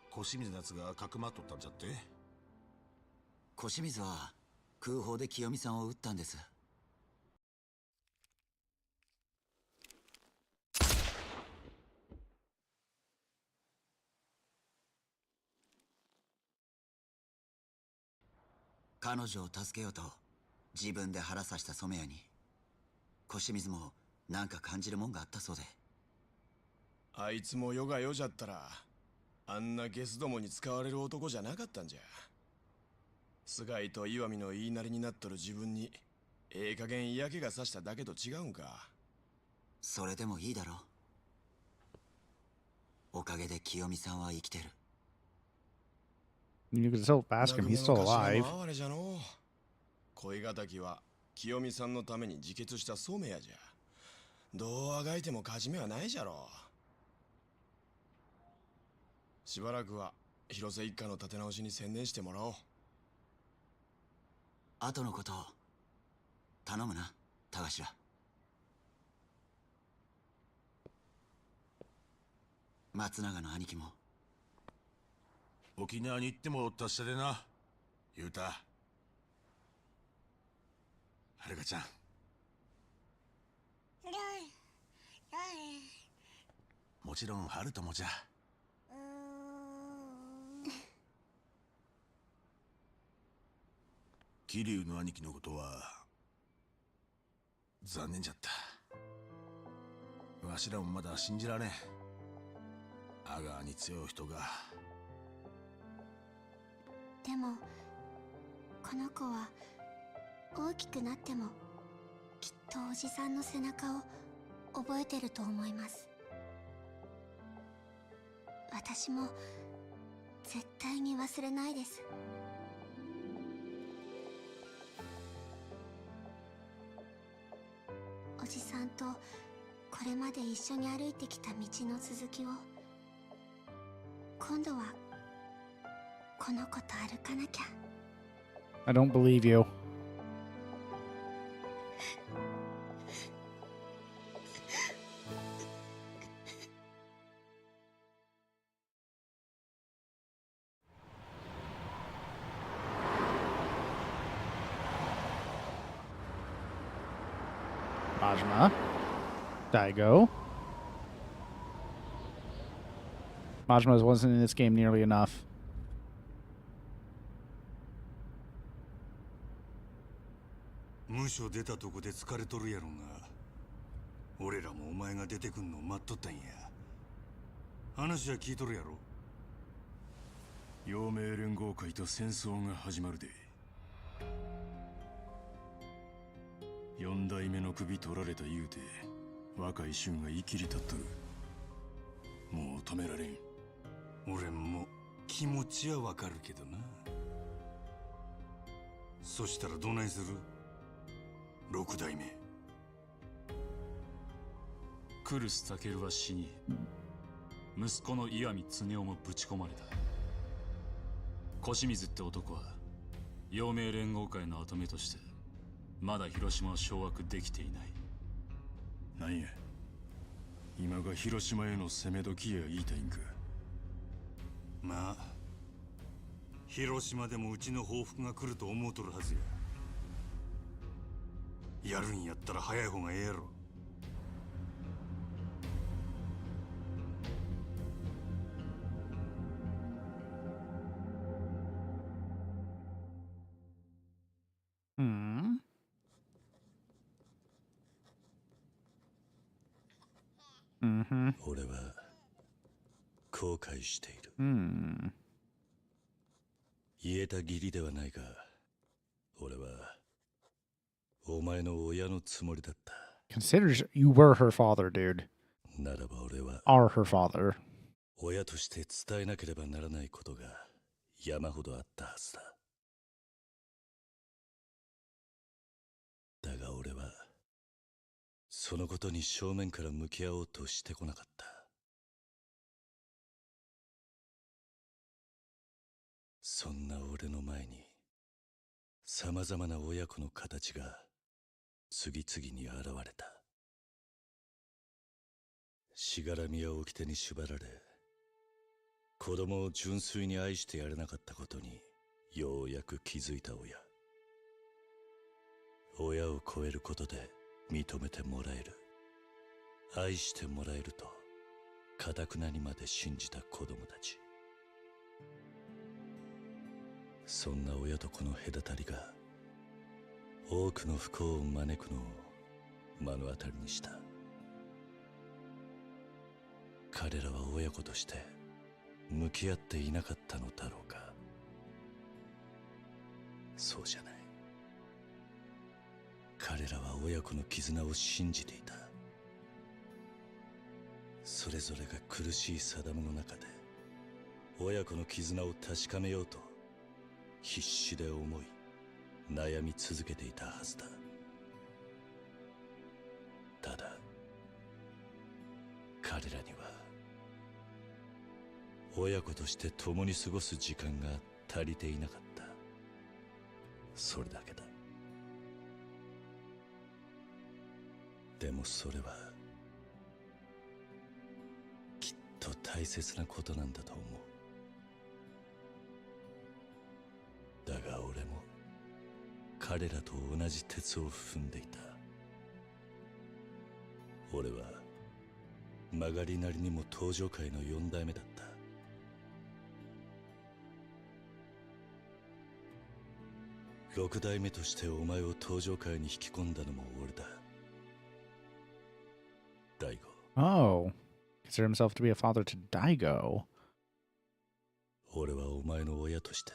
小清水のやつがかくまっとったんじゃって。小清水は空砲で清美さんを撃ったんです。彼女を助けようと自分で腹刺した染谷に小清水もなんか感じるもんがあったそうで。あいつも世が世じゃったらあんなゲスどもに使われる男じゃなかったんじゃ。菅井と岩見の言いなりになっとる自分にええ加減嫌気がさしただけと違うんか。それでもいいだろう。おかげで清美さんは生きてる。You could still ask him. He's still alive. 哀れじゃのう。恋敵は清美さんのために自決した染谷じゃ。どうあがいても勝ち目はないじゃろう。しばらくは広瀬一家の立て直しに専念してもらおう。後のことを頼むな、田頭。松永の兄貴も。沖縄に行っても達者でな、言うた。はるかちゃん。もちろんハルトもじゃ。桐生の兄貴のことは残念じゃった。わしらもまだ信じられん。阿川に強い人が。でもこの子は大きくなってもきっとおじさんの背中を覚えてると思います。私も絶対に忘れないです。おじさんとこれまで一緒に歩いてきた道の続きを今度はこの子と歩かなきゃ。 I don't believe you. Majima. Daigo. Majima wasn't in this game nearly enough. Musho 出たとこで疲れとるやろが、俺らもお前が出てくんのを待っとったんや。話は聞いとるやろ。陽明連合会と戦争が始まるで。四代目の首取られた言うて若い衆が生きり立っとる。もう止められん。俺も気持ちはわかるけどな。そしたらどないする？六代目。クルス・タケルは死に、息子の岩見恒夫もぶち込まれた。小清水って男は陽明連合会の跡目としてまだ広島を掌握できていない。なんや、今が広島への攻め時や言いたいんか。まあ広島でもうちの報復が来ると思うとるはずや。やるんやったら早い方がええやろ。俺は後悔している。言えた義理ではないが、俺はお前の親のつもりだった。 Considers you were her father, dude. ならば俺は Are her father. 親として伝えなければならないことが山ほどあったはずだ。だが俺はそのことに正面から向き合おうとしてこなかった。そんな俺の前にさまざまな親子の形が次々に現れた。しがらみや掟に縛られ、子供を純粋に愛してやれなかったことにようやく気づいた親。親を超えることで認めてもらえる、愛してもらえると堅くなにまで信じた子供たち。そんな親と子の隔たりが多くの不幸を招くのを目の当たりにした。彼らは親子として向き合っていなかったのだろうか。そうじゃない。彼らは親子の絆を信じていた。それぞれが苦しい定めの中で親子の絆を確かめようと必死で思い悩み続けていたはずだ。ただ彼らには親子として共に過ごす時間が足りていなかった。それだけだ。でもそれはきっと大切なことなんだと思う。だが俺も彼らと同じ鉄を踏んでいた。俺は曲がりなりにも登場界の4代目だった。6代目としてお前を登場界に引き込んだのも俺だ。大悟。 Oh, consider himself to be a father to Daigo. 俺はお前の親として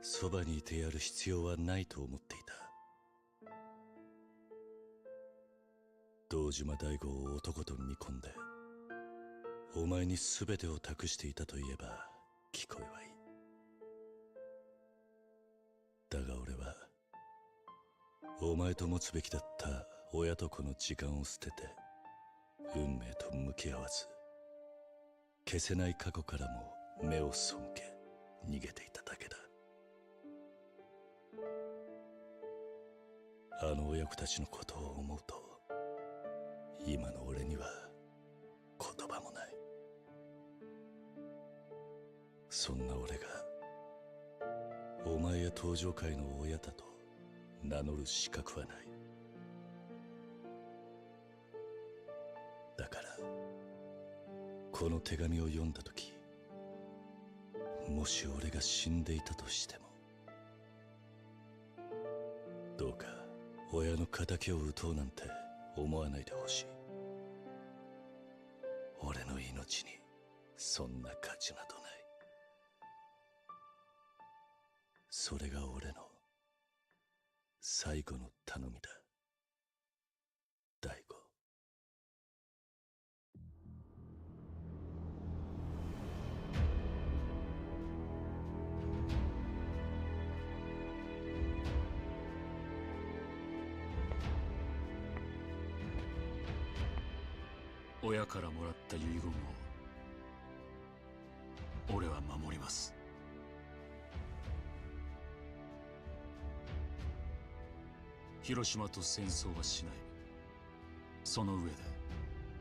そばにいてやる必要はないと思っていた。堂島大吾を男と見込んでお前に全てを託していたと言えば聞こえはいい。だが俺はお前と持つべきだった親と子の時間を捨てて運命と向き合わず消せない過去からも目を背け逃げていただけだ。あの親子たちのことを思うと今の俺には言葉もない。そんな俺がお前や登場界の親だと名乗る資格はない。だからこの手紙を読んだ時、もし俺が死んでいたとしてもどうか親の仇を討とうなんて思わないでほしい。俺の命にそんな価値などない。それが俺の最後の頼みだ。親からもらった遺言を俺は守ります。広島と戦争はしない。その上で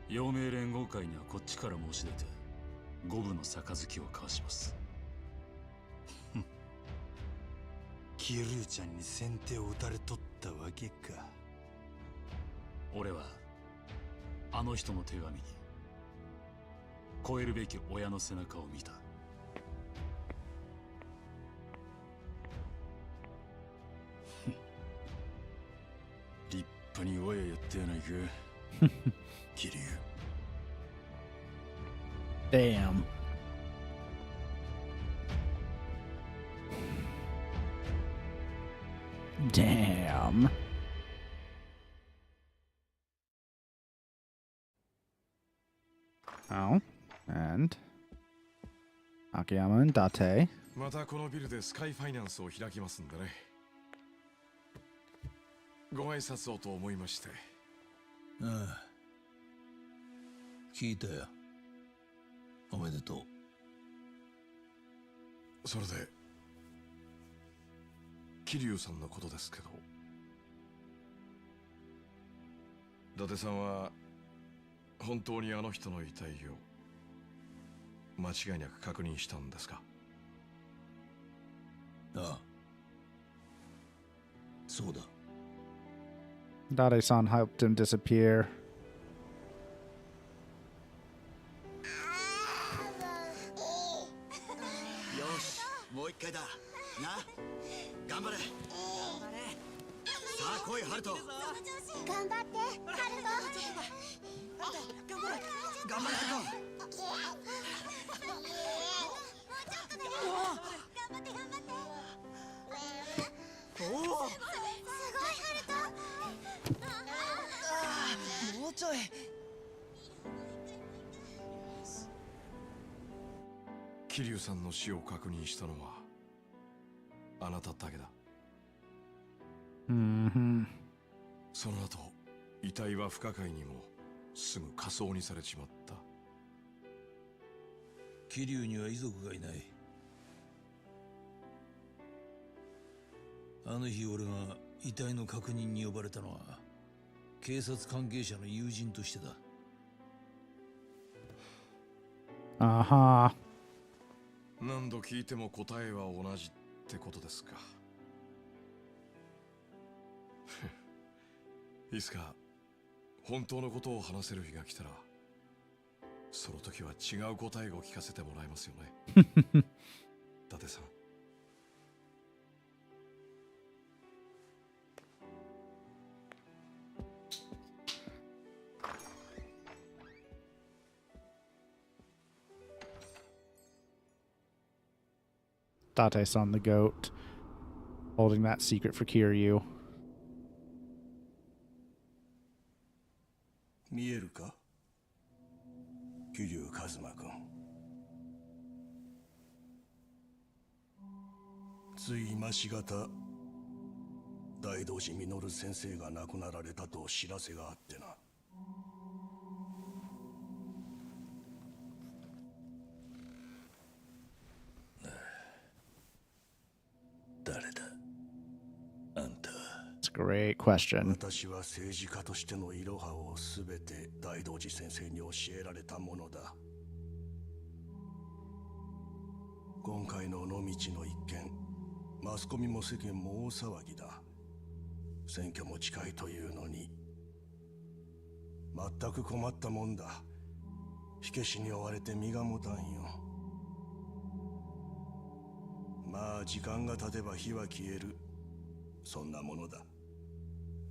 陽明連合会にはこっちから申し出て五分の杯を交わします。キルーちゃんに先手を打たれとったわけか。俺はあの人の手紙に超えるべき親の背中を見た。立派に親やったやないかキリュウ。Damn. Damn. Oh, and Akiyama and Date. またこのビルでスカイファイナンスを開きますんでね。ご挨拶をと思いまして。ああ、聞いたよ。おめでとう。それで桐生さんのことですけど、伊達さんは本当にあの人の遺体を間違いなく確認したんですか？ああ、そうだ。Dade-san helped him disappear. もう一回だな。頑張れ。さあ来いハルト。頑張ってハルト。頑張れ頑張れハルト。頑張って頑張って。おお、すごいハルト。もうちょい。桐生さんの死を確認したのはあなただけだ。その後遺体は不可解にもすぐ火葬にされちまった。桐生には遺族がいない。あの日俺が遺体の確認に呼ばれたのは警察関係者の友人としてだ。あは。何度聞いても答えは同じってことですか。いつか本当のことを話せる日が来たら、その時は違う答えを聞かせてもらえますよね。伊達さん。Date-san the goat, holding that secret for Kiryu. 見えるか桐生一馬君。つい今しがた大道寺実先生が亡くなられたと知らせがあってな。誰だあんた。 It's a great question. 私は政治家としてのイロハをすべて大道寺先生に教えられたものだ。今回の尾道の一件、マスコミも世間も大騒ぎだ。選挙も近いというのに全く困ったもんだ。火消しに追われて身が持たんよ。まあ時間が経てば火は消える、そんなものだ。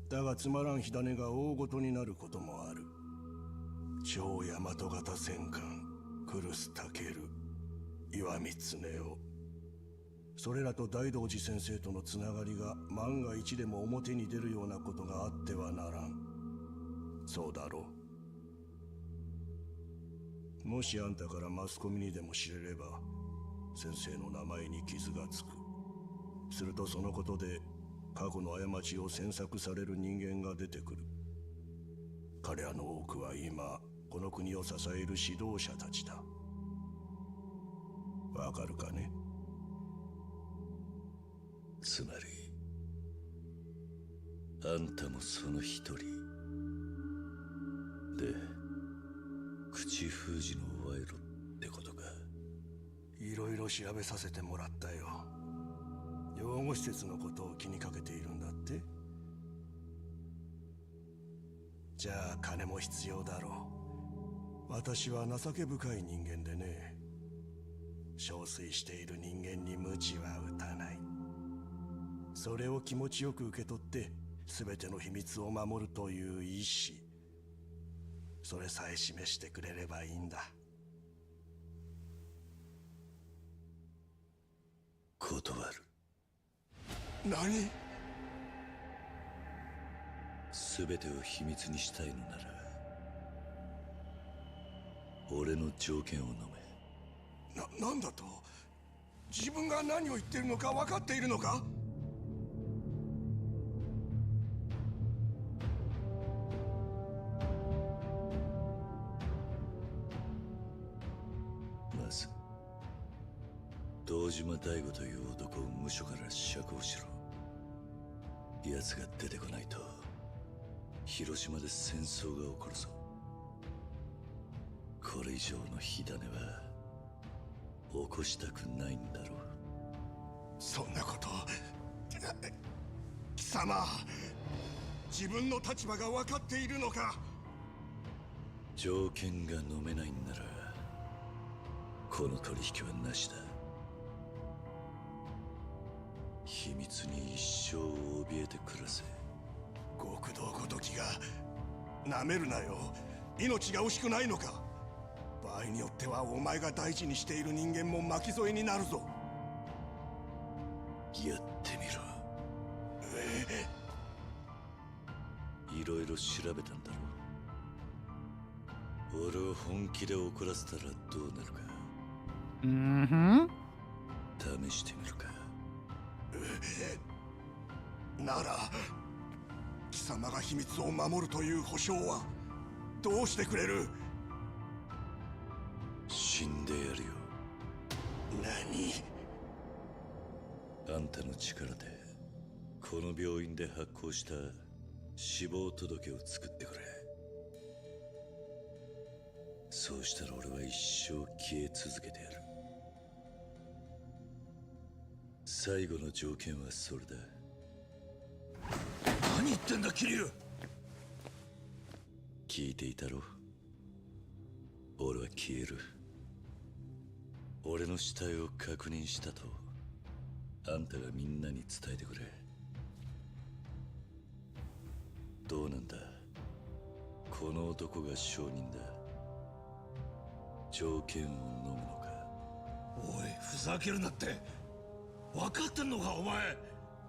だがつまらん火種が大ごとになることもある。超大和型戦艦クルスタケル、岩見恒夫、それらと大道寺先生とのつながりが万が一でも表に出るようなことがあってはならん。そうだろう。もしあんたからマスコミにでも知れれば先生の名前に傷がつく。するとそのことで過去の過ちを詮索される人間が出てくる。彼らの多くは今この国を支える指導者たちだ。わかるかね？つまりあんたもその一人で、口封じの賄賂ってことか。いろいろ調べさせてもらったよ。養護施設のことを気にかけているんだって。じゃあ金も必要だろう。私は情け深い人間でね。憔悴している人間に鞭は打たない。それを気持ちよく受け取って全ての秘密を守るという意志、それさえ示してくれればいいんだ。断る。何？全てを秘密にしたいのなら俺の条件を飲め。なんだと？自分が何を言ってるのか分かっているのか？まず堂島大吾という男を無所から釈放しろ。奴が出てこないと広島で戦争が起こるぞ。これ以上の火種は起こしたくないんだろう。そんなこと、貴様、自分の立場が分かっているのか？条件が飲めないんならこの取引はなしだ。秘密に一生を怯えて暮らせ。極道ごときがなめるなよ。命が惜しくないのか？場合によってはお前が大事にしている人間も巻き添えになるぞ。やってみろ。いろいろ調べたんだろう。俺を本気で怒らせたらどうなるか。試してみるか。なら貴様が秘密を守るという保証はどうしてくれる？死んでやるよ。何？あんたの力でこの病院で発行した死亡届を作ってくれ。そうしたら俺は一生消え続けてやる。最後の条件はそれだ。何言ってんだ桐生。聞いていたろ。俺は消える。俺の死体を確認したとあんたがみんなに伝えてくれ。どうなんだ、この男が証人だ。条件を飲むのか。おい、ふざけるなって。分かってんのかお前。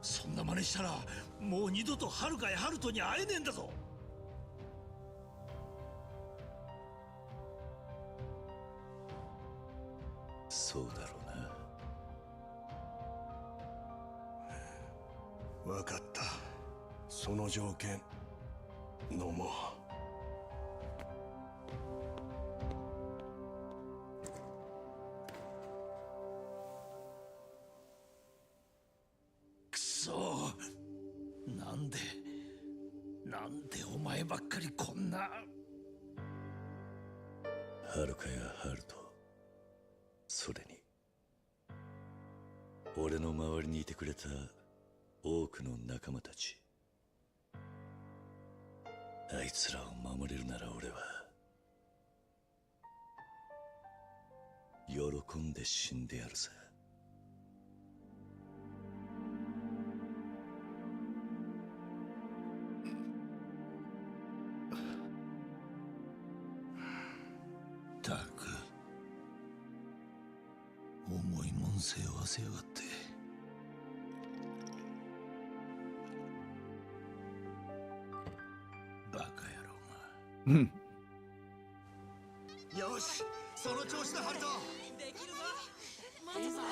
そんな真似したらもう二度と遥や春人に会えねえんだぞ。そうだろうな。分かった。その条件飲もう。くそ、なんでお前ばっかりこんな。遥や春人、それに俺の周りにいてくれた多くの仲間たち、あいつらを守れるなら俺は喜んで死んでやるさ。ったく重いもん背負わせやがって。バカ野郎が。よし、その調子だハルト。できるぞ。マジさ。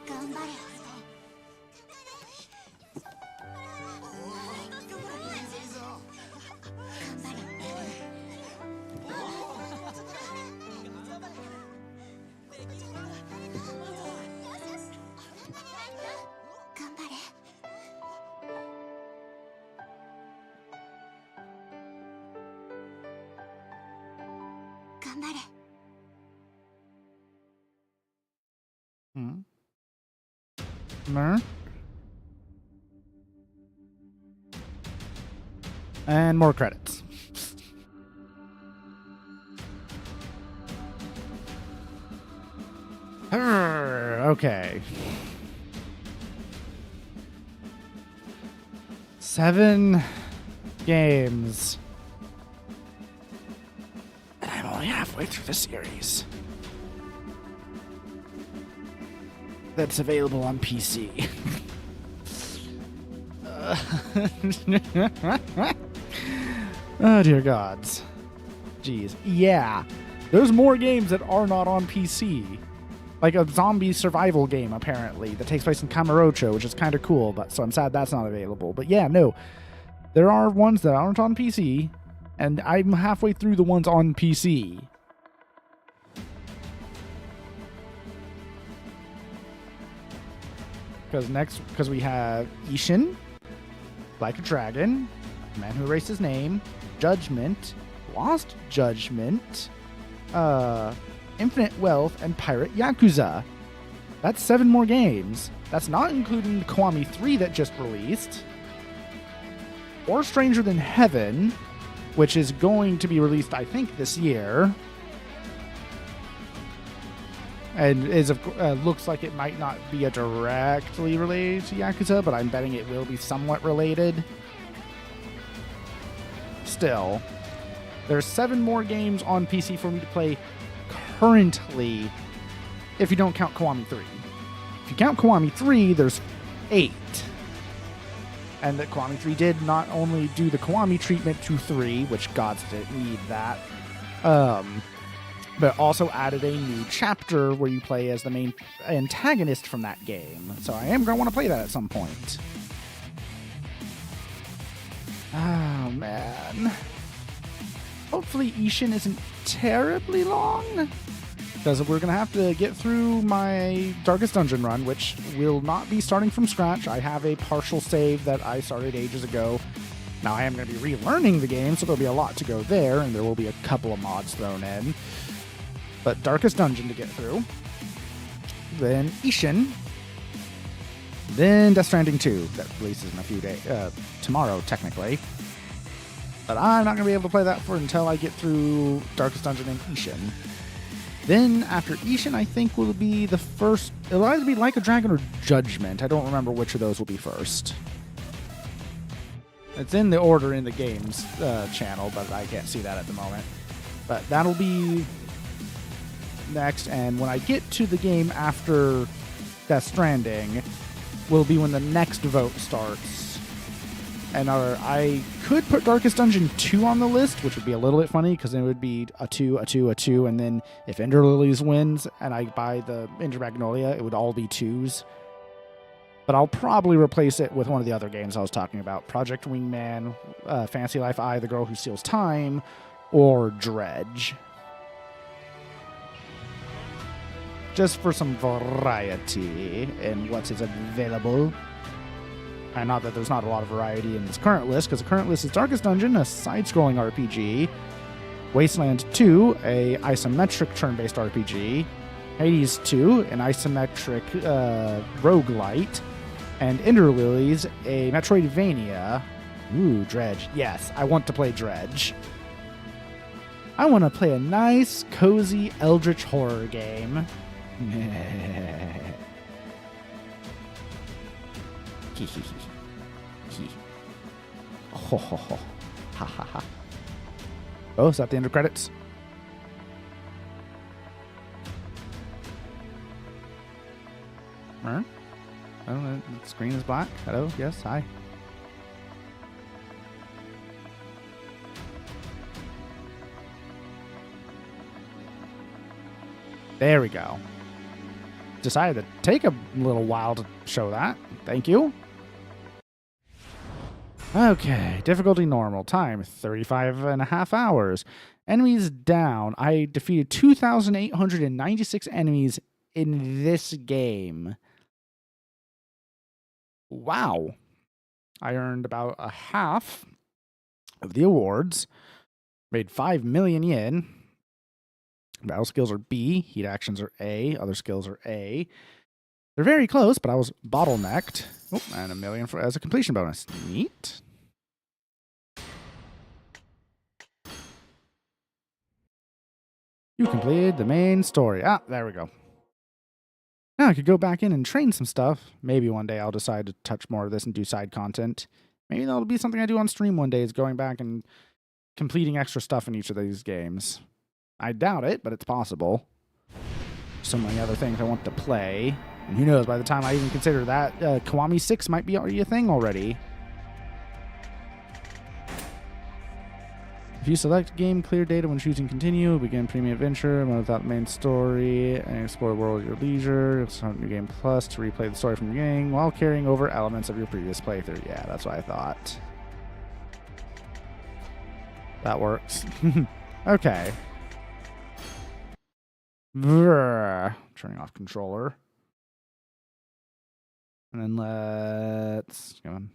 頑張れ。頑張れ。 And more credits. Okay. 7 games. And I'm only halfway through the series. That's available on PC. Oh, dear gods. Jeez. Yeah. There's more games that are not on PC. Like a zombie survival game, apparently, that takes place in Kamurocho, which is kind of cool, but so I'm sad that's not available. But yeah, no. There are ones that aren't on PC, and I'm halfway through the ones on PC. Because we have Ishin, Like a Dragon, Man Who Erased His Name, Judgment, Lost Judgment, Infinite Wealth, and Pirate Yakuza. That's 7 more games. That's not including the Kiwami 3 that just released, or Stranger Than Heaven, which is going to be released, I think, this year. And looks like it might not be directly related to Yakuza, but I'm betting it will be somewhat related. Still, there's 7 more games on PC for me to play currently, if you don't count Kiwami 3. If you count Kiwami 3, there's 8. And that Kiwami 3 did not only do the Kiwami treatment to 3, which gods didn't need that, but also added a new chapter where you play as the main antagonist from that game. So I am going to want to play that at some point. Oh, man. Hopefully Ishin isn't terribly long, because we're going to have to get through my Darkest Dungeon run, which will not be starting from scratch. I have a partial save that I started ages ago. Now I am going to be relearning the game, so there'll be a lot to go there, and there will be a couple of mods thrown in. But Darkest Dungeon to get through. Then Ishin. Then Death Stranding 2. That releases in a few days. Tomorrow, technically. But I'm not going to be able to play that until I get through Darkest Dungeon and Ishin. Then, after Ishin, I think will be the first... It'll either be Like a Dragon or Judgment. I don't remember which of those will be first. It's in the order in the games channel, but I can't see that at the moment. But that'll be next, and when I get to the game after Death Stranding will be when the next vote starts. And I could put Darkest Dungeon 2 on the list, which would be a little bit funny, because then it would be a 2, a 2, a 2, and then if Ender Lilies wins and I buy the Ender Magnolia, it would all be 2s. But I'll probably replace it with one of the other games I was talking about. Project Wingman, Fantasy Life I, The Girl Who Steals Time, or Dredge. Just for some variety in what is available. And not that there's not a lot of variety in this current list, because the current list is Darkest Dungeon, a side-scrolling RPG, Wasteland 2, a isometric turn-based RPG, Hades 2, an isometric roguelite, and Ender Lilies, a Metroidvania. Ooh, Dredge. Yes, I want to play Dredge. I want to play a nice, cozy, eldritch horror game. Ho ho ho. Ha ha ha. Oh, is that the end of credits? Oh, the screen is black. Hello? Yes, hi. There we go. Decided to take a little while to show that. Thank you. Okay, difficulty normal. Time 35.5 hours. Enemies down. I defeated 2,896 enemies in this game. Wow. I earned about a half of the awards. Made 5 million yen. Battle skills are B. Heat actions are A. Other skills are A. They're very close, but I was bottlenecked. Oh, and 1 million as a completion bonus. Neat. You completed the main story. Ah, there we go. Now I could go back in and train some stuff. Maybe one day I'll decide to touch more of this and do side content. Maybe that'll be something I do on stream one day, is going back and completing extra stuff in each of these games. I doubt it, but it's possible. So many other things I want to play. And who knows, by the time I even consider that, Kiwami 6 might be already a thing already. If you select game, clear data when choosing continue, begin premium adventure, without the main story, and explore the world at your leisure. Start New Game Plus to replay the story from your game while carrying over elements of your previous playthrough. Yeah, that's what I thought. That works. Okay. Turning off controller. And then let's go on.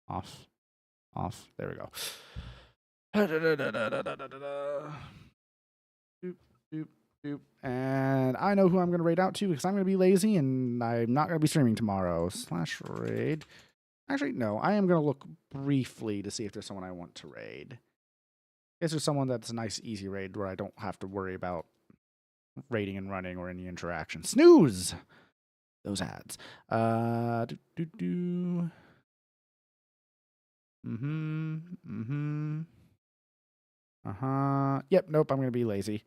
Off. There we go. Doop. And I know who I'm going to raid out to because I'm going to be lazy and I'm not going to be streaming tomorrow. /raid. Actually, no. I am going to look briefly to see if there's someone I want to raid. I guess there's someone that's a nice, easy raid where I don't have to worry about raiding and running or any interaction. Snooze! Those ads. Yep, nope, I'm going to be lazy.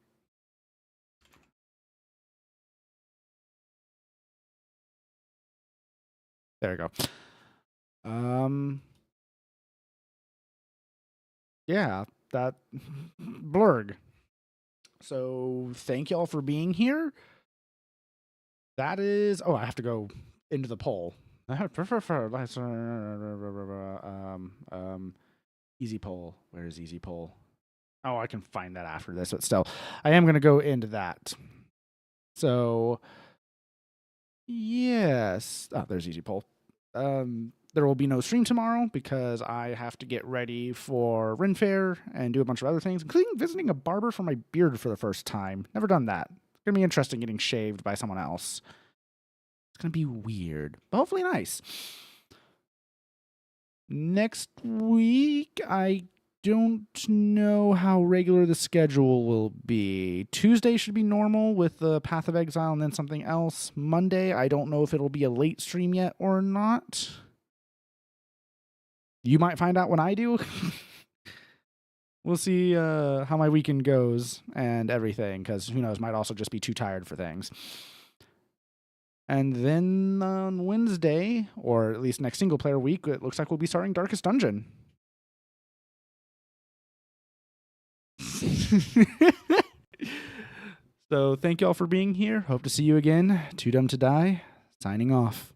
There we go. Yeah, that blurg. So thank y'all for being here. That is, I have to go into the poll. Easy poll. Where is easy poll? Oh, I can find that after this, but still, I am going to go into that. So, yes. Oh, there's easy poll. There will be no stream tomorrow because I have to get ready for Ren Fair and do a bunch of other things, including visiting a barber for my beard for the first time. Never done that. It's going to be interesting getting shaved by someone else. It's going to be weird, but hopefully nice. Next week, I don't know how regular the schedule will be. Tuesday should be normal with the Path of Exile and then something else. Monday, I don't know if it'll be a late stream yet or not. You might find out when I do. We'll see how my weekend goes and everything, because who knows, might also just be too tired for things. And then on Wednesday, or at least next single player week, it looks like we'll be starting Darkest Dungeon. So thank y'all for being here. Hope to see you again. Too Dumb to Die, signing off.